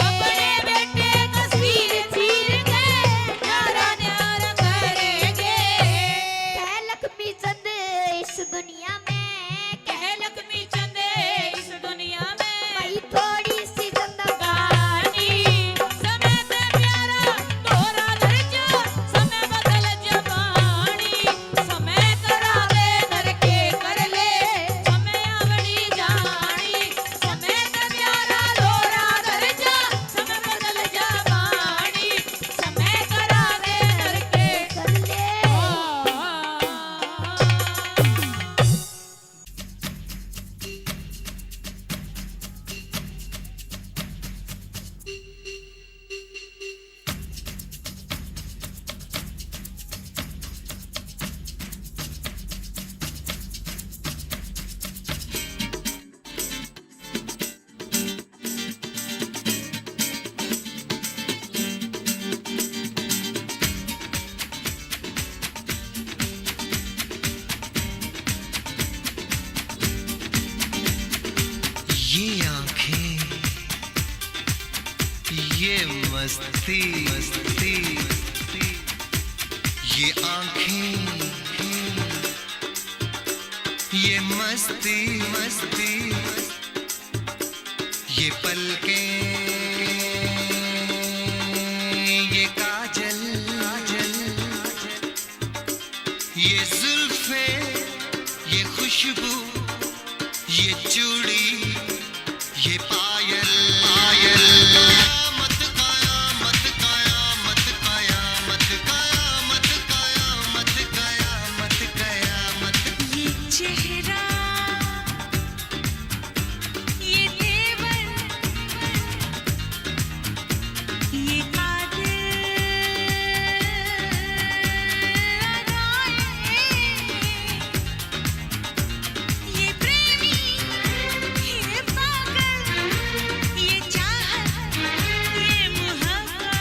Speaker 1: अपने बेटे का शरीर चीर के न्यारा न्यारा करेंगे कह लक्ष्मी चंद इस दुनिया में कह लक्ष्मी चंद इस दुनिया में भाई थोड़ी सी जिंदगानी समय से प्यारा तोरा दर्जा समय बदल जवानी समय करा दे नर के कर ले समय आवड़ी जानी समय से प्यारा तोरा दर्जा समय बदल जवानी समय करा दे नर के कर ले
Speaker 3: ये आंखें, ये मस्ती, ये आंखें, ये मस्ती, ये पलकें, ये काजल, ये जुल्फे, ये खुशबू, ये चूड़ी, ये पायल, कयामत, कयामत, कयामत, कयामत, कयामत, कयामत, कयामत, कयामत।
Speaker 4: ये चेहरा ये तेवर ये कातिल ये प्रेमी ये पागल ये चाहत ये मोहब्बत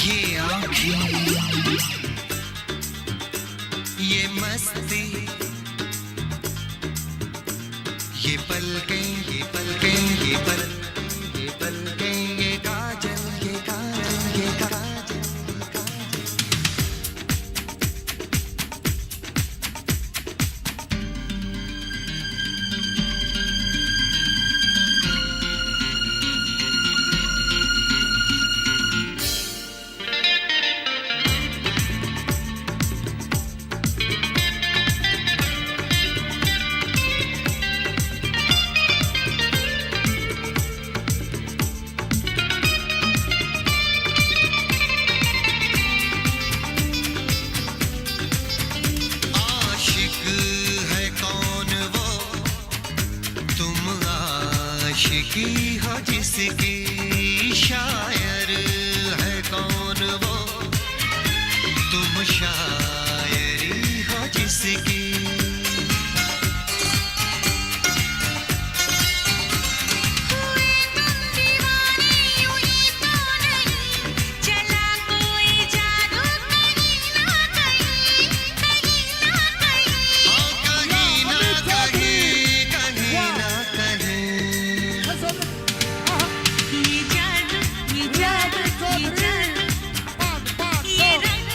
Speaker 3: ये आंखें, ये मस्ती, ये पलकें, ये पलकें, ये काजल, ये काजल, ये काजल, ये काजल। आशिक है कौन वो, तुम आशिकी हो जिसकी, शायर है कौन वो, तुम शायरी हो जिसकी।
Speaker 4: चला कोई जादू कहीं ना कहीं
Speaker 3: कहीं ना कहीं, कहीं ना कहीं।
Speaker 4: ये जादू ये जादू ये जादू ये रंग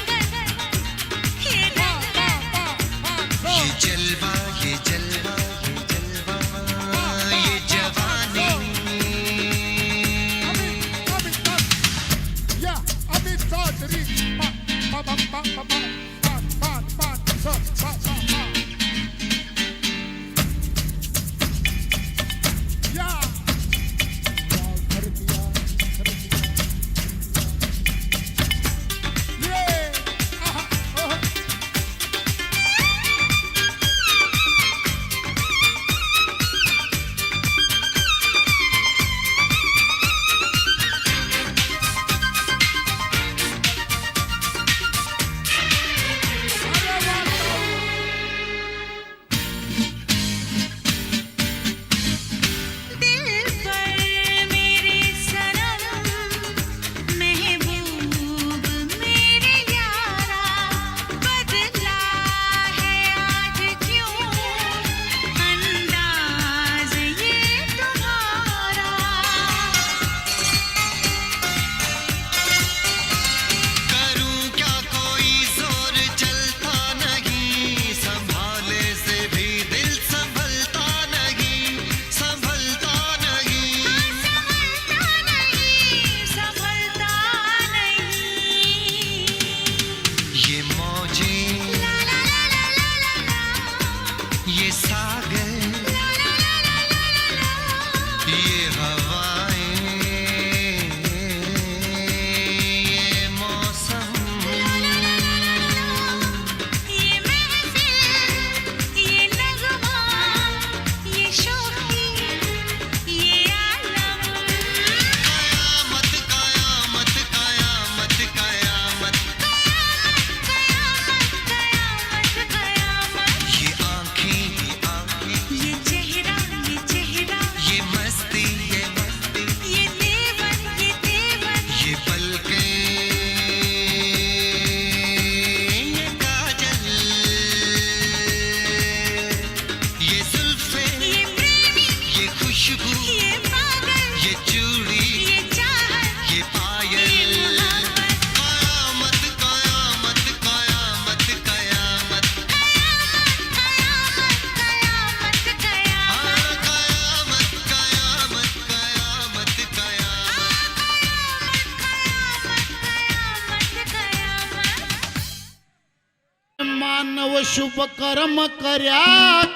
Speaker 7: शुभ कर्म कर्या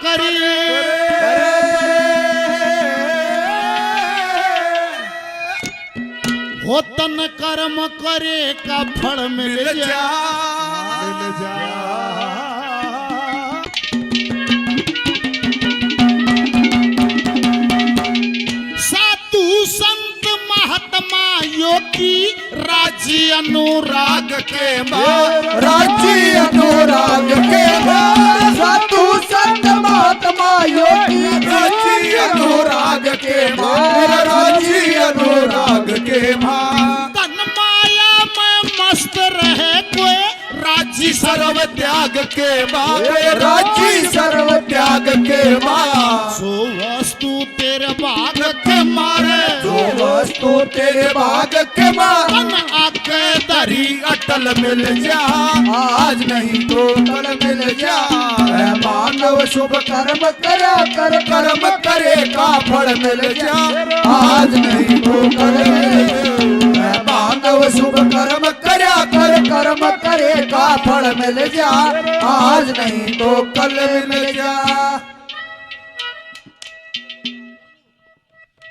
Speaker 7: करी हो तन कर्म करे का फल मिल जा साधु संत महात्मा योगी राजी अनुराग के मार
Speaker 6: राजी अनुराग के मार साधु संत महात्मा योगी राजी अनुराग के मार राजी अनुराग के मार
Speaker 7: तन माया में मस्त रहे कोई राजी सर्व त्याग के मार
Speaker 6: राजी सर्व त्याग के मार
Speaker 7: सो वस्तु तेरे बाग के मारे
Speaker 6: जो वस्तु तेरे भाग के मार
Speaker 7: तन आके दरी
Speaker 6: अटल मिल जा आज नहीं तो कल मिल जा है मानव शुभ कर्म करा कर कर्म करे का फल मिल जा आज नहीं तो कल मिल जा है मानव शुभ कर्म करा कर कर्म करे का फल मिल जा आज नहीं तो कल मिल जा।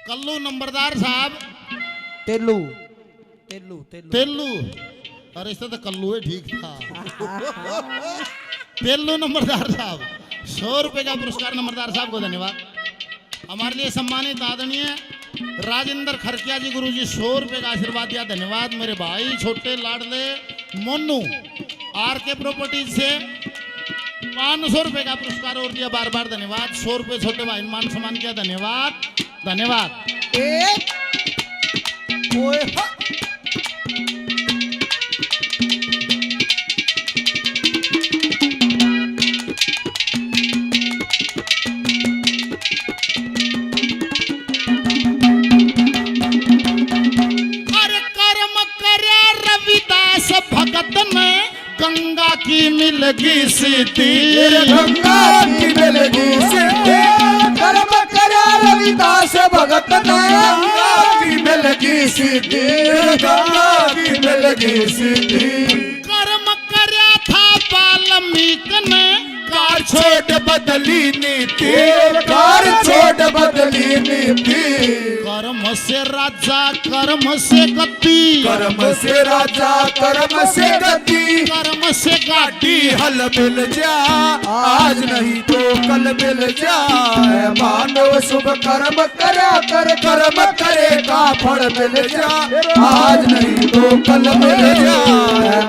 Speaker 7: कल्लू नंबरदार साहब
Speaker 8: तेलू तेलू तेलू
Speaker 7: तेलू अरे इससे तो कल्लू है ठीक था तेलू नंबरदार साहब 100 रुपए का पुरस्कार नंबरदार साहब को धन्यवाद। हमारे लिए सम्मानित आदरणीय राजेंद्र खरकिया जी गुरु जी 100 रुपए का आशीर्वाद दिया धन्यवाद। मेरे भाई छोटे लाडले मोनू आर के प्रॉपर्टीज से 500 रुपए का पुरस्कार और दिया बार बार धन्यवाद। 100 रुपए छोटे भाई मान सम्मान किया धन्यवाद धन्यवाद। रविदास भगत ने गंगा की मिलगी सिद्धि
Speaker 6: गंगा की मिलगी सिद्धि कर्म करा रविदास भगत ने गंगा की मिलगी सिद्धि गंगा की मिलगी सिद्धि
Speaker 7: कर्म कर्या था वाल्मीक ने कार छोड़ बदली नीति
Speaker 6: कार छोड़ बदली नीति
Speaker 7: कर्म से राजा कर्म से गति
Speaker 6: कर्म से राजा कर्म से गति
Speaker 7: कर्म से गाड़ी
Speaker 6: हल मिल जा आज नहीं तो कल मिल जा मानव शुभ कर्म करा कर कर्म करे का फल मिल जा आज नहीं तो कल मिल जा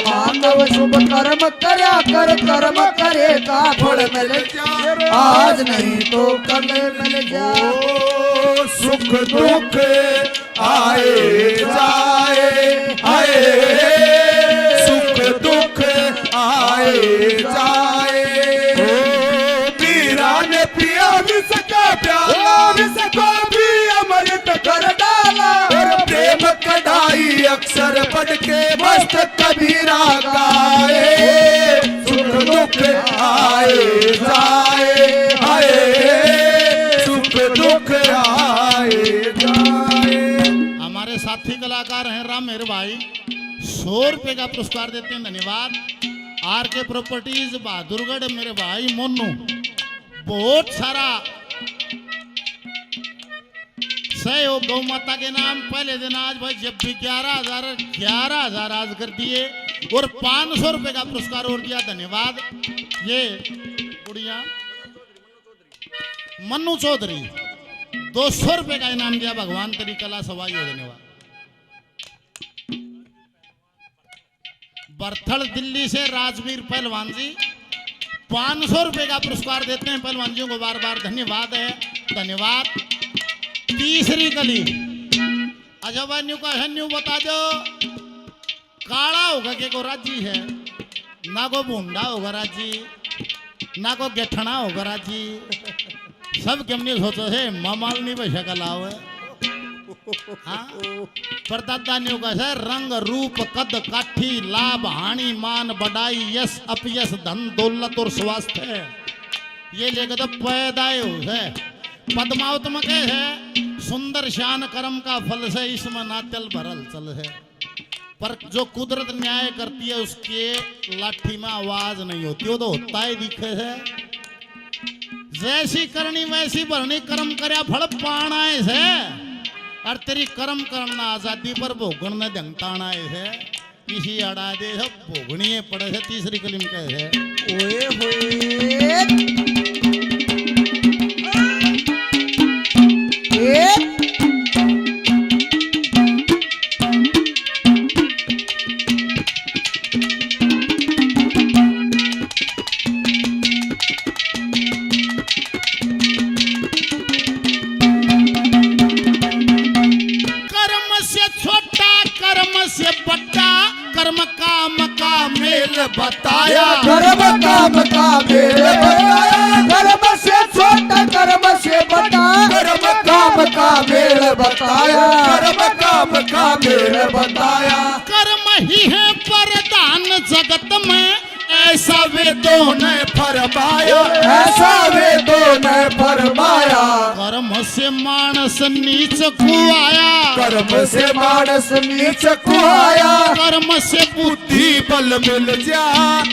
Speaker 6: मानव शुभ कर्म करा कर कर्म करे का फल मिल जा आज नहीं तो कल मिल जा। सुख दुख आए जाए आए सुख दुख आए जाए मीरा ने पिया विष का प्याला विष को भी अमृत कर डाला और प्रेम कढ़ाई अक्षर पढ़ के मस्त कबीरा गाए सुख दुख आए जाए आए सुख दुख आए जाए।
Speaker 7: हमारे साथी कलाकार हैं राम मेरे भाई 100 रुपए का पुरस्कार देते हैं धन्यवाद। आर के प्रॉपर्टीज बहादुरगढ़ मेरे भाई मोनू बहुत सारा सहयोग गौ माता के नाम पहले दिन आज भाई जब भी 11,000 आज कर दिए और 500 रुपए का पुरस्कार और दिया धन्यवाद। ये गुड़िया मन्नू चौधरी 200 रुपए का इनाम दिया भगवान तेरी कला सवाई हो धन्यवाद। बर्थड़ दिल्ली से राजवीर पहलवान जी 500 रुपए का पुरस्कार देते हैं पहलवान जी को बार बार धन्यवाद है धन्यवाद। तीसरी गली अच्छा भाई न्यू का है न्यू बता दो काला होगा के को राजी है ना को भूंडा होगा राजी ना को गेठना होगा राजी सब केमने सोचो है मामाल नहीं पैसा का लाव है हाँ परदादा ने कहा रंग रूप कद काठी लाभ हानि मान बढ़ाई यश अपयश धन दौलत और स्वास्थ्य है ये लेकर तो पैदाय है पद्मावत में है सुंदर शान कर्म का फल से इसमें नाचल भरल चल है पर जो कुदरत न्याय करती है उसके लाठी में आवाज नहीं होती, वो तो होता ही दिखे है। जैसी करनी वैसी भरनी, कर्म करया फल पाना है। और तेरी कर्म करना आजादी पर भोगन न ढंगताना है। किसी अड़ा दे सब भोगनी पड़े है। तीसरी कलिम कहे है
Speaker 8: ओए होए
Speaker 7: कर्म से छोटा कर्म से बड़ा, कर्म काम का मेल बताया।
Speaker 6: कर्म काम का मेल बताया, कर्म से छोटा कर्म से बड़ा, कर्म काम का मेल बताया, कर्म काम का मेल बताया।
Speaker 7: कर्म ही है प्रधान जगत में, ऐसा वेदों ने फरमाया।
Speaker 6: ऐसा वेदों ने फरमाया।
Speaker 7: कर्म से मानस नीच को आया,
Speaker 6: कर्म से मानस नीच को आया।
Speaker 7: कर्म से बुद्धि
Speaker 6: बल मिल जा,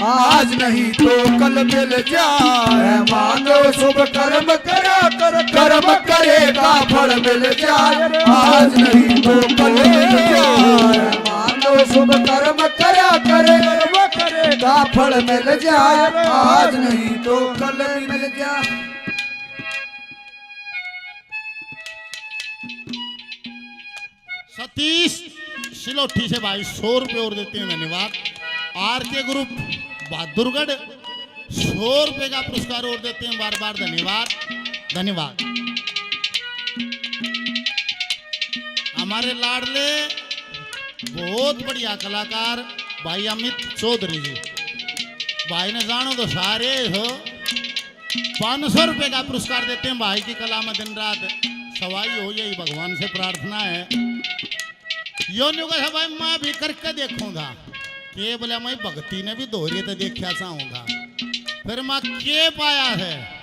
Speaker 6: आज नहीं तो कल मिल जाए। मानव शुभ कर्म करा कर, कर्म करेगा फल मिल जाए। आज नहीं तो कल मिल जाए। मानव शुभ कर्म करा करे, कर्म करेगा फल मिल जाए। आज नहीं तो कल मिल जाए।
Speaker 7: सतीश सिलोठी से भाई 100 रुपये और देते हैं, धन्यवाद। आर के ग्रुप बहादुरगढ़ 100 रुपये का पुरस्कार और देते हैं, बार बार धन्यवाद धन्यवाद। हमारे लाडले बहुत बढ़िया कलाकार भाई अमित चौधरी जी, भाई ने जानो तो सारे हो 500 रुपये का पुरस्कार देते हैं। भाई की कला में दिन रात सवाई हो, यही भगवान से प्रार्थना है। यो न्यू कहा भाई मैं भी करके देखूंगा, के बोले मैं भक्ति ने भी दोहरे तो देखा चाहूंगा। फिर मैं के पाया है,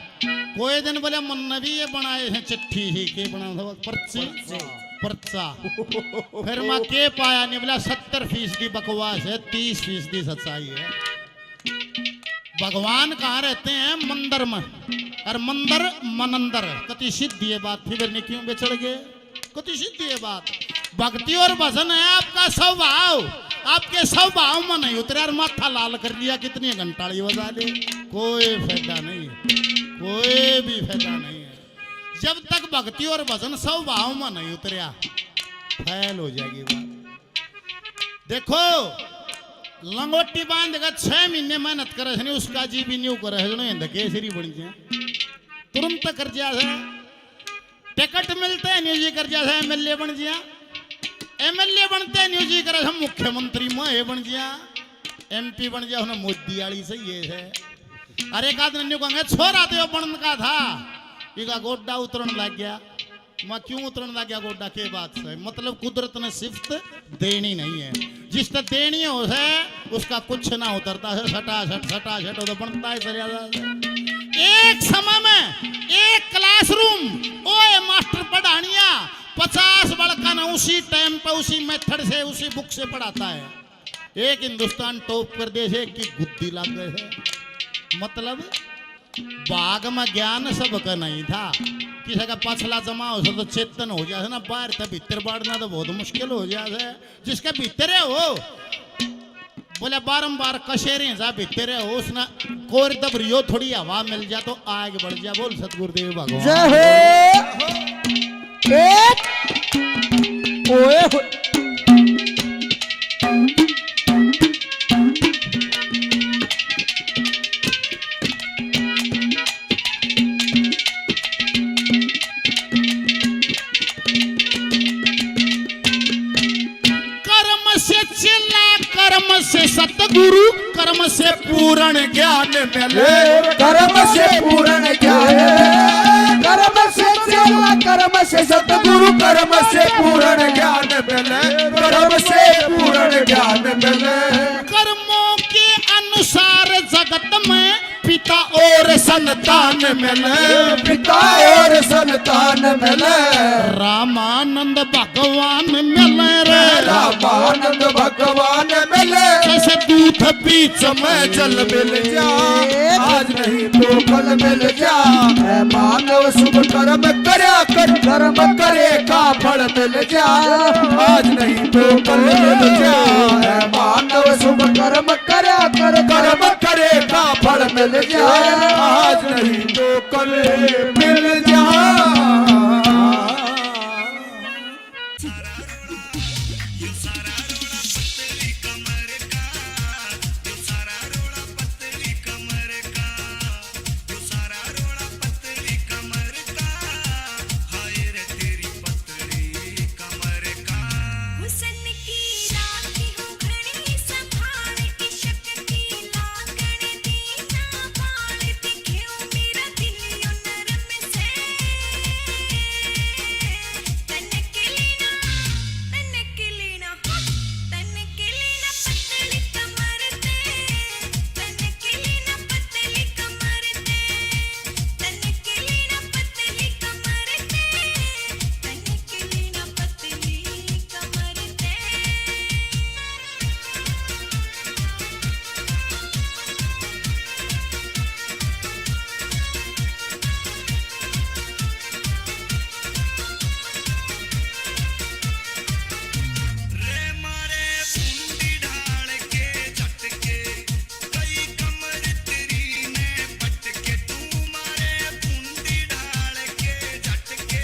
Speaker 7: कोई दिन बोले मन ने भी ये बनाए हैं चिट्ठी ही के बना था पर्ची पर्चा। फिर मैं के पाया नहीं, बोला 70% बकवास है, 30% सच्चाई है। भगवान कहाँ रहते हैं? मंदिर में, और मंदिर मनंदर। कति सिद्धि ये बात थी, फिर क्यों बेचड़ गए? कति सिद्धि ये बात। भक्ति और भजन है आपका स्वभाव, आपके स्वभाव में नहीं उतरे और माथा लाल कर लिया, कितनी घंटाड़ी बजा ले, कोई फायदा नहीं है, कोई भी फायदा नहीं है। जब तक भक्ति और भजन स्वभाव में नहीं उतरिया, फैल हो जाएगी बात। देखो लंगोटी बांध कर 6 महीने मेहनत करे नहीं, उसका जी भी न्यू करे है, केसरी बन जाए तुरंत कर जा है। टिकट मिलते हैं न्यूजी कर जा है, एमएलए बन जिया, एमएलए बनते हैं न्यूजी करे हम मुख्यमंत्री में बन जिया, एमपी बन जा, मोदी वाली सही है। अरे एक आदमी न्यू कहेंगे छोरा तो बन का था, इका गोड्डा उतरन लग गया। मैं क्यों उतरन लग गया गोड्डा के बात से? मतलब कुदरत ने सिफ्त देनी नहीं है, जिस तक देनी हो है उसका कुछ ना उतरता है, सटासट तो बनता है चलिया जाता है। एक समय में एक क्लासरूम ओए मास्टर पढ़ानिया 50 बड़का ना उसी टाइम पे उसी मेथड से उसी बुक से पढ़ाता है। एक हिंदुस्तान टॉप कर दे से की गुद्दी लग गए है। मतलब बाग में ज्ञान सबका नहीं था, किसी का पछला जमा हो तो चेतन हो जाए ना, बाहर तक भीतर बढ़ना तो बहुत मुश्किल हो जाए। जिसके भीतर हो बोले बारंबार कशेरे जा भीतर हो, उसने कोर दबरियो थोड़ी हवा मिल जा तो आगे बढ़ जा। बोल सतगुरुदेव भगवान
Speaker 6: जय हो। ओए हो।
Speaker 7: कर्म से सतगुरु, कर्म से पूर्ण ज्ञान मिले,
Speaker 6: कर्म से पूर्ण ज्ञान, कर्म से चला, कर्म से सतगुरु, कर्म से पूर्ण ज्ञान मिले, कर्म से पूर्ण ज्ञान मिले।
Speaker 7: कर्मों के अनुसार जगत में पिता और संतान मिले,
Speaker 6: पिता और संतान मिले,
Speaker 7: रामानंद भगवान मिले रे,
Speaker 6: रामानंद आनंद भगवान मिले
Speaker 7: जैसे दूध बीच में
Speaker 6: जल मिल जा आज नहीं तो कल मिल जा है मानव शुभ कर्म करया कर कर्म करे का फल मिल जा आज नहीं तो कल मिल जा है मानव शुभ कर्म करया कर कर्म करे का फल मिल जा आज नहीं तो कल मिल जा
Speaker 4: हुसन की राखी हो घड़ी संभाल की शक्ति लागण दीना बाल दिखियो मेरा दिल यो नरम से तन के लेना पतली कमर ते तन के लेना पतली कमर ते तन के लेना पतली कमर ते तन के लेना पतली कमर ते
Speaker 10: रे मारे बूंदी ढाल के झटके कई कमर तेरी ने पटके तू मारे बूंदी ढाल के झटके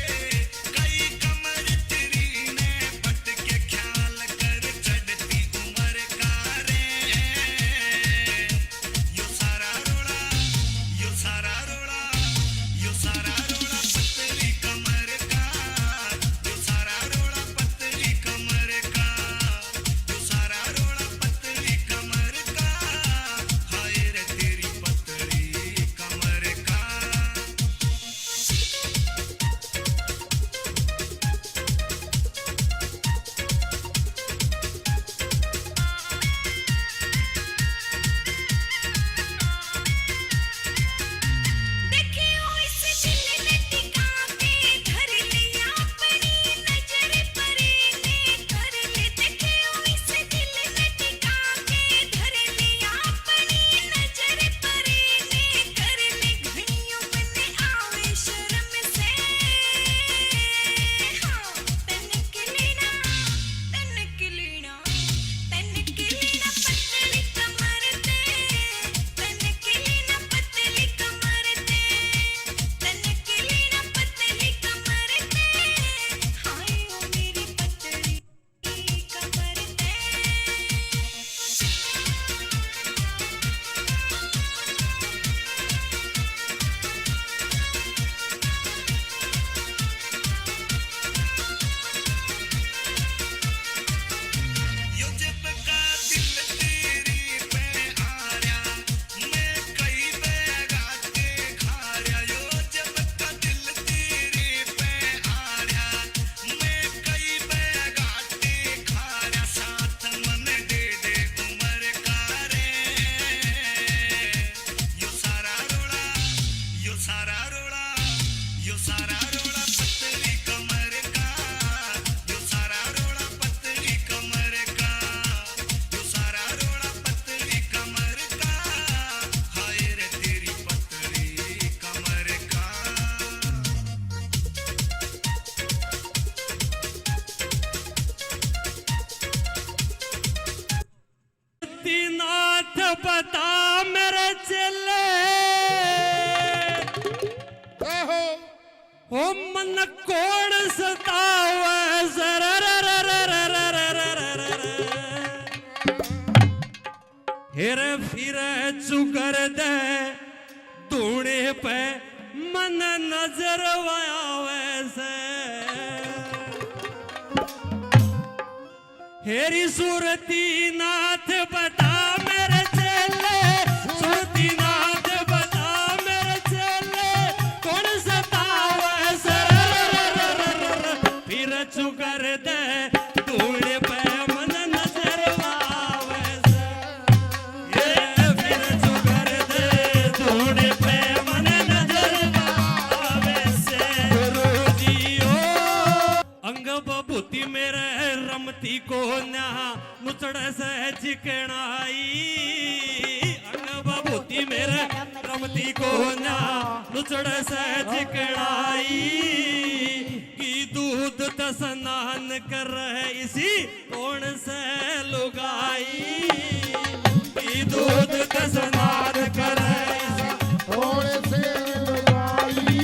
Speaker 10: कई कमर तेरी ने पटके ख्याल कर चढ़ती उम्र का रे यो सारा रोड़ा यो सारा रोड़ा यो सारा रोड़ा पतली कमर का यो सारा रोड़ा पतली कमर का यो सारा रोड़ा पतली कमर का हाय रे तेरी पतली कमर का
Speaker 4: देखियो इस दिल ने टिका के धर लिया अपनी नजर परे ने कर ले देखियो इस दिल ने टिका के धर लिया अपनी नजर परे ने कर ले घड़ियों मन आवे शर्म से हाँ तन के लेना पतली कमर ते तन के लेना पतली कमर ते तन के लेना पतली कमर ते हाय ओ मेरी पतली कमर ते
Speaker 10: यो जब का दिल तेरी पे आया मैं कई बैगाते खाया यो जब का दिल तेरी पे आया मैं कई बैगाते खाया साथ मन दे दे उम्र का रे यो सारा रोड़ा यो सारा रोड़ा यो सारा रोड़ा पतली कमर का यो सारा रोड़ा पतली कमर का यो सारा रोड़ा पतली कमर का हाय रे तेरी पतली कमर का
Speaker 2: नाथ बता मेरे चले हो मन कोण सतावे हेरे फिरे चुकर दे तूने पे मन नजर आवे से हेरी सूरती नाथ बता मेरे चले सूरती नाथ बता मेरे चले कौन सतावे फिर चुकर दे तूने पे मन नजर आवे ये फिर चुकर दे तूने पे मन नजर आवे से गुरु जी ओ अंग बबूती मेरे
Speaker 10: रमती को न्या नुचड़ से चिकनाई अंग बबूती मेरे रमती को न्या नुचड़ से चिकनाई की दूध त स्नान कर इसी कौन से लुगाई की दूध त स्नान कर
Speaker 7: थोड़े से लगाई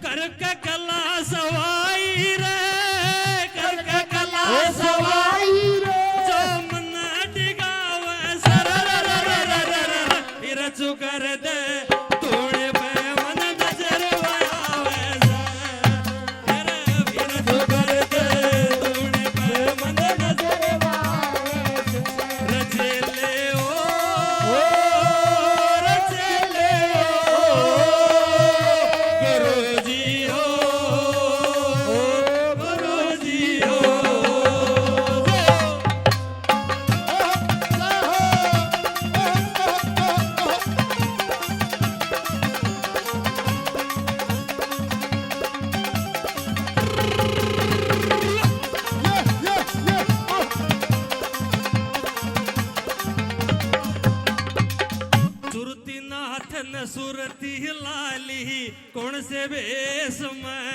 Speaker 10: करके कला सवाई रे करके कला सवाई
Speaker 7: सवाई रे
Speaker 10: जो मन डिगावे सर फिर चुकर दे तोड़े पे मन नजर आवे फिर चुकर दे तोड़े पे मन नजर रचेले ओ रचेले ओ गुरुजी हो गुरुजी हो सुरती नाथ न सुरती लाली कौन से बेस में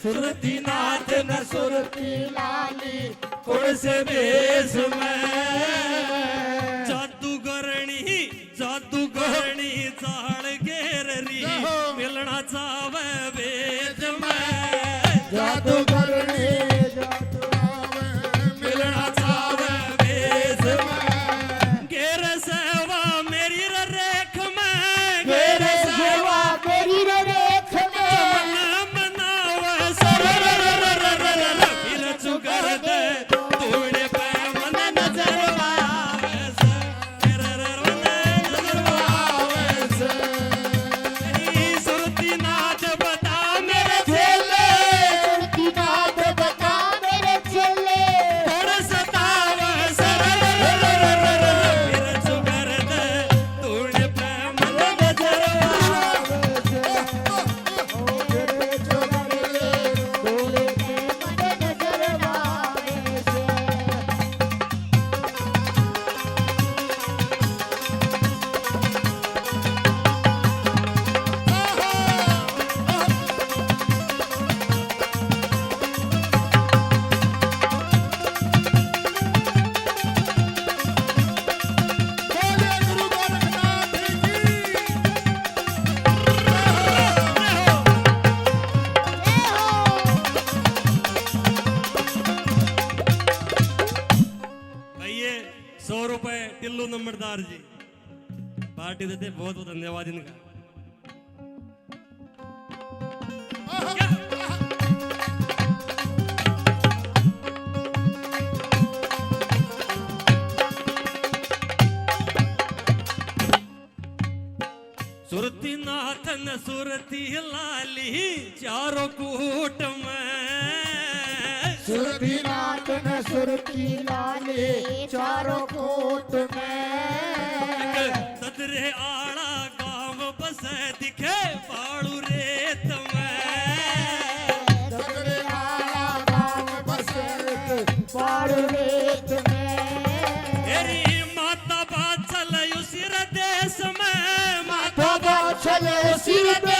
Speaker 10: सुरती नाथ न सुरती लाली कौन से बेस में जादूगरणी चाल घेररी मिलना चावे वेद में
Speaker 7: जादूगरनी
Speaker 10: मिलना चावे वेद में घेर सेवा मेरी रेख में घेर सेवा
Speaker 7: मेरी रेख में
Speaker 10: मनावे सर फिर चुकर दे तोड़े पे मन नजर आवे सर नजर आवे सर सुरती नाथ बता मेरे झेले
Speaker 1: बात बता मेरे चले
Speaker 10: थोड़ा सतावे सर फिर चुकर दे तोड़े पे मन नजर आवे भैया 100 रुपए टिल्लू नंबरदार जी पार्टी देते बहुत बहुत धन्यवाद इनका सुरती नाथ न सुरती लाली चारों कूट में
Speaker 7: सुरती नाथ न सुरती लाले चारों कोट में
Speaker 10: तदरे आड़ा गांव बसे दिखे पाड़ू रेत में
Speaker 7: दगड़े आला गाँव बसत पार रेत में
Speaker 10: तेरी माता बात चल उसी देश में माता
Speaker 7: बाबा चले सिर पे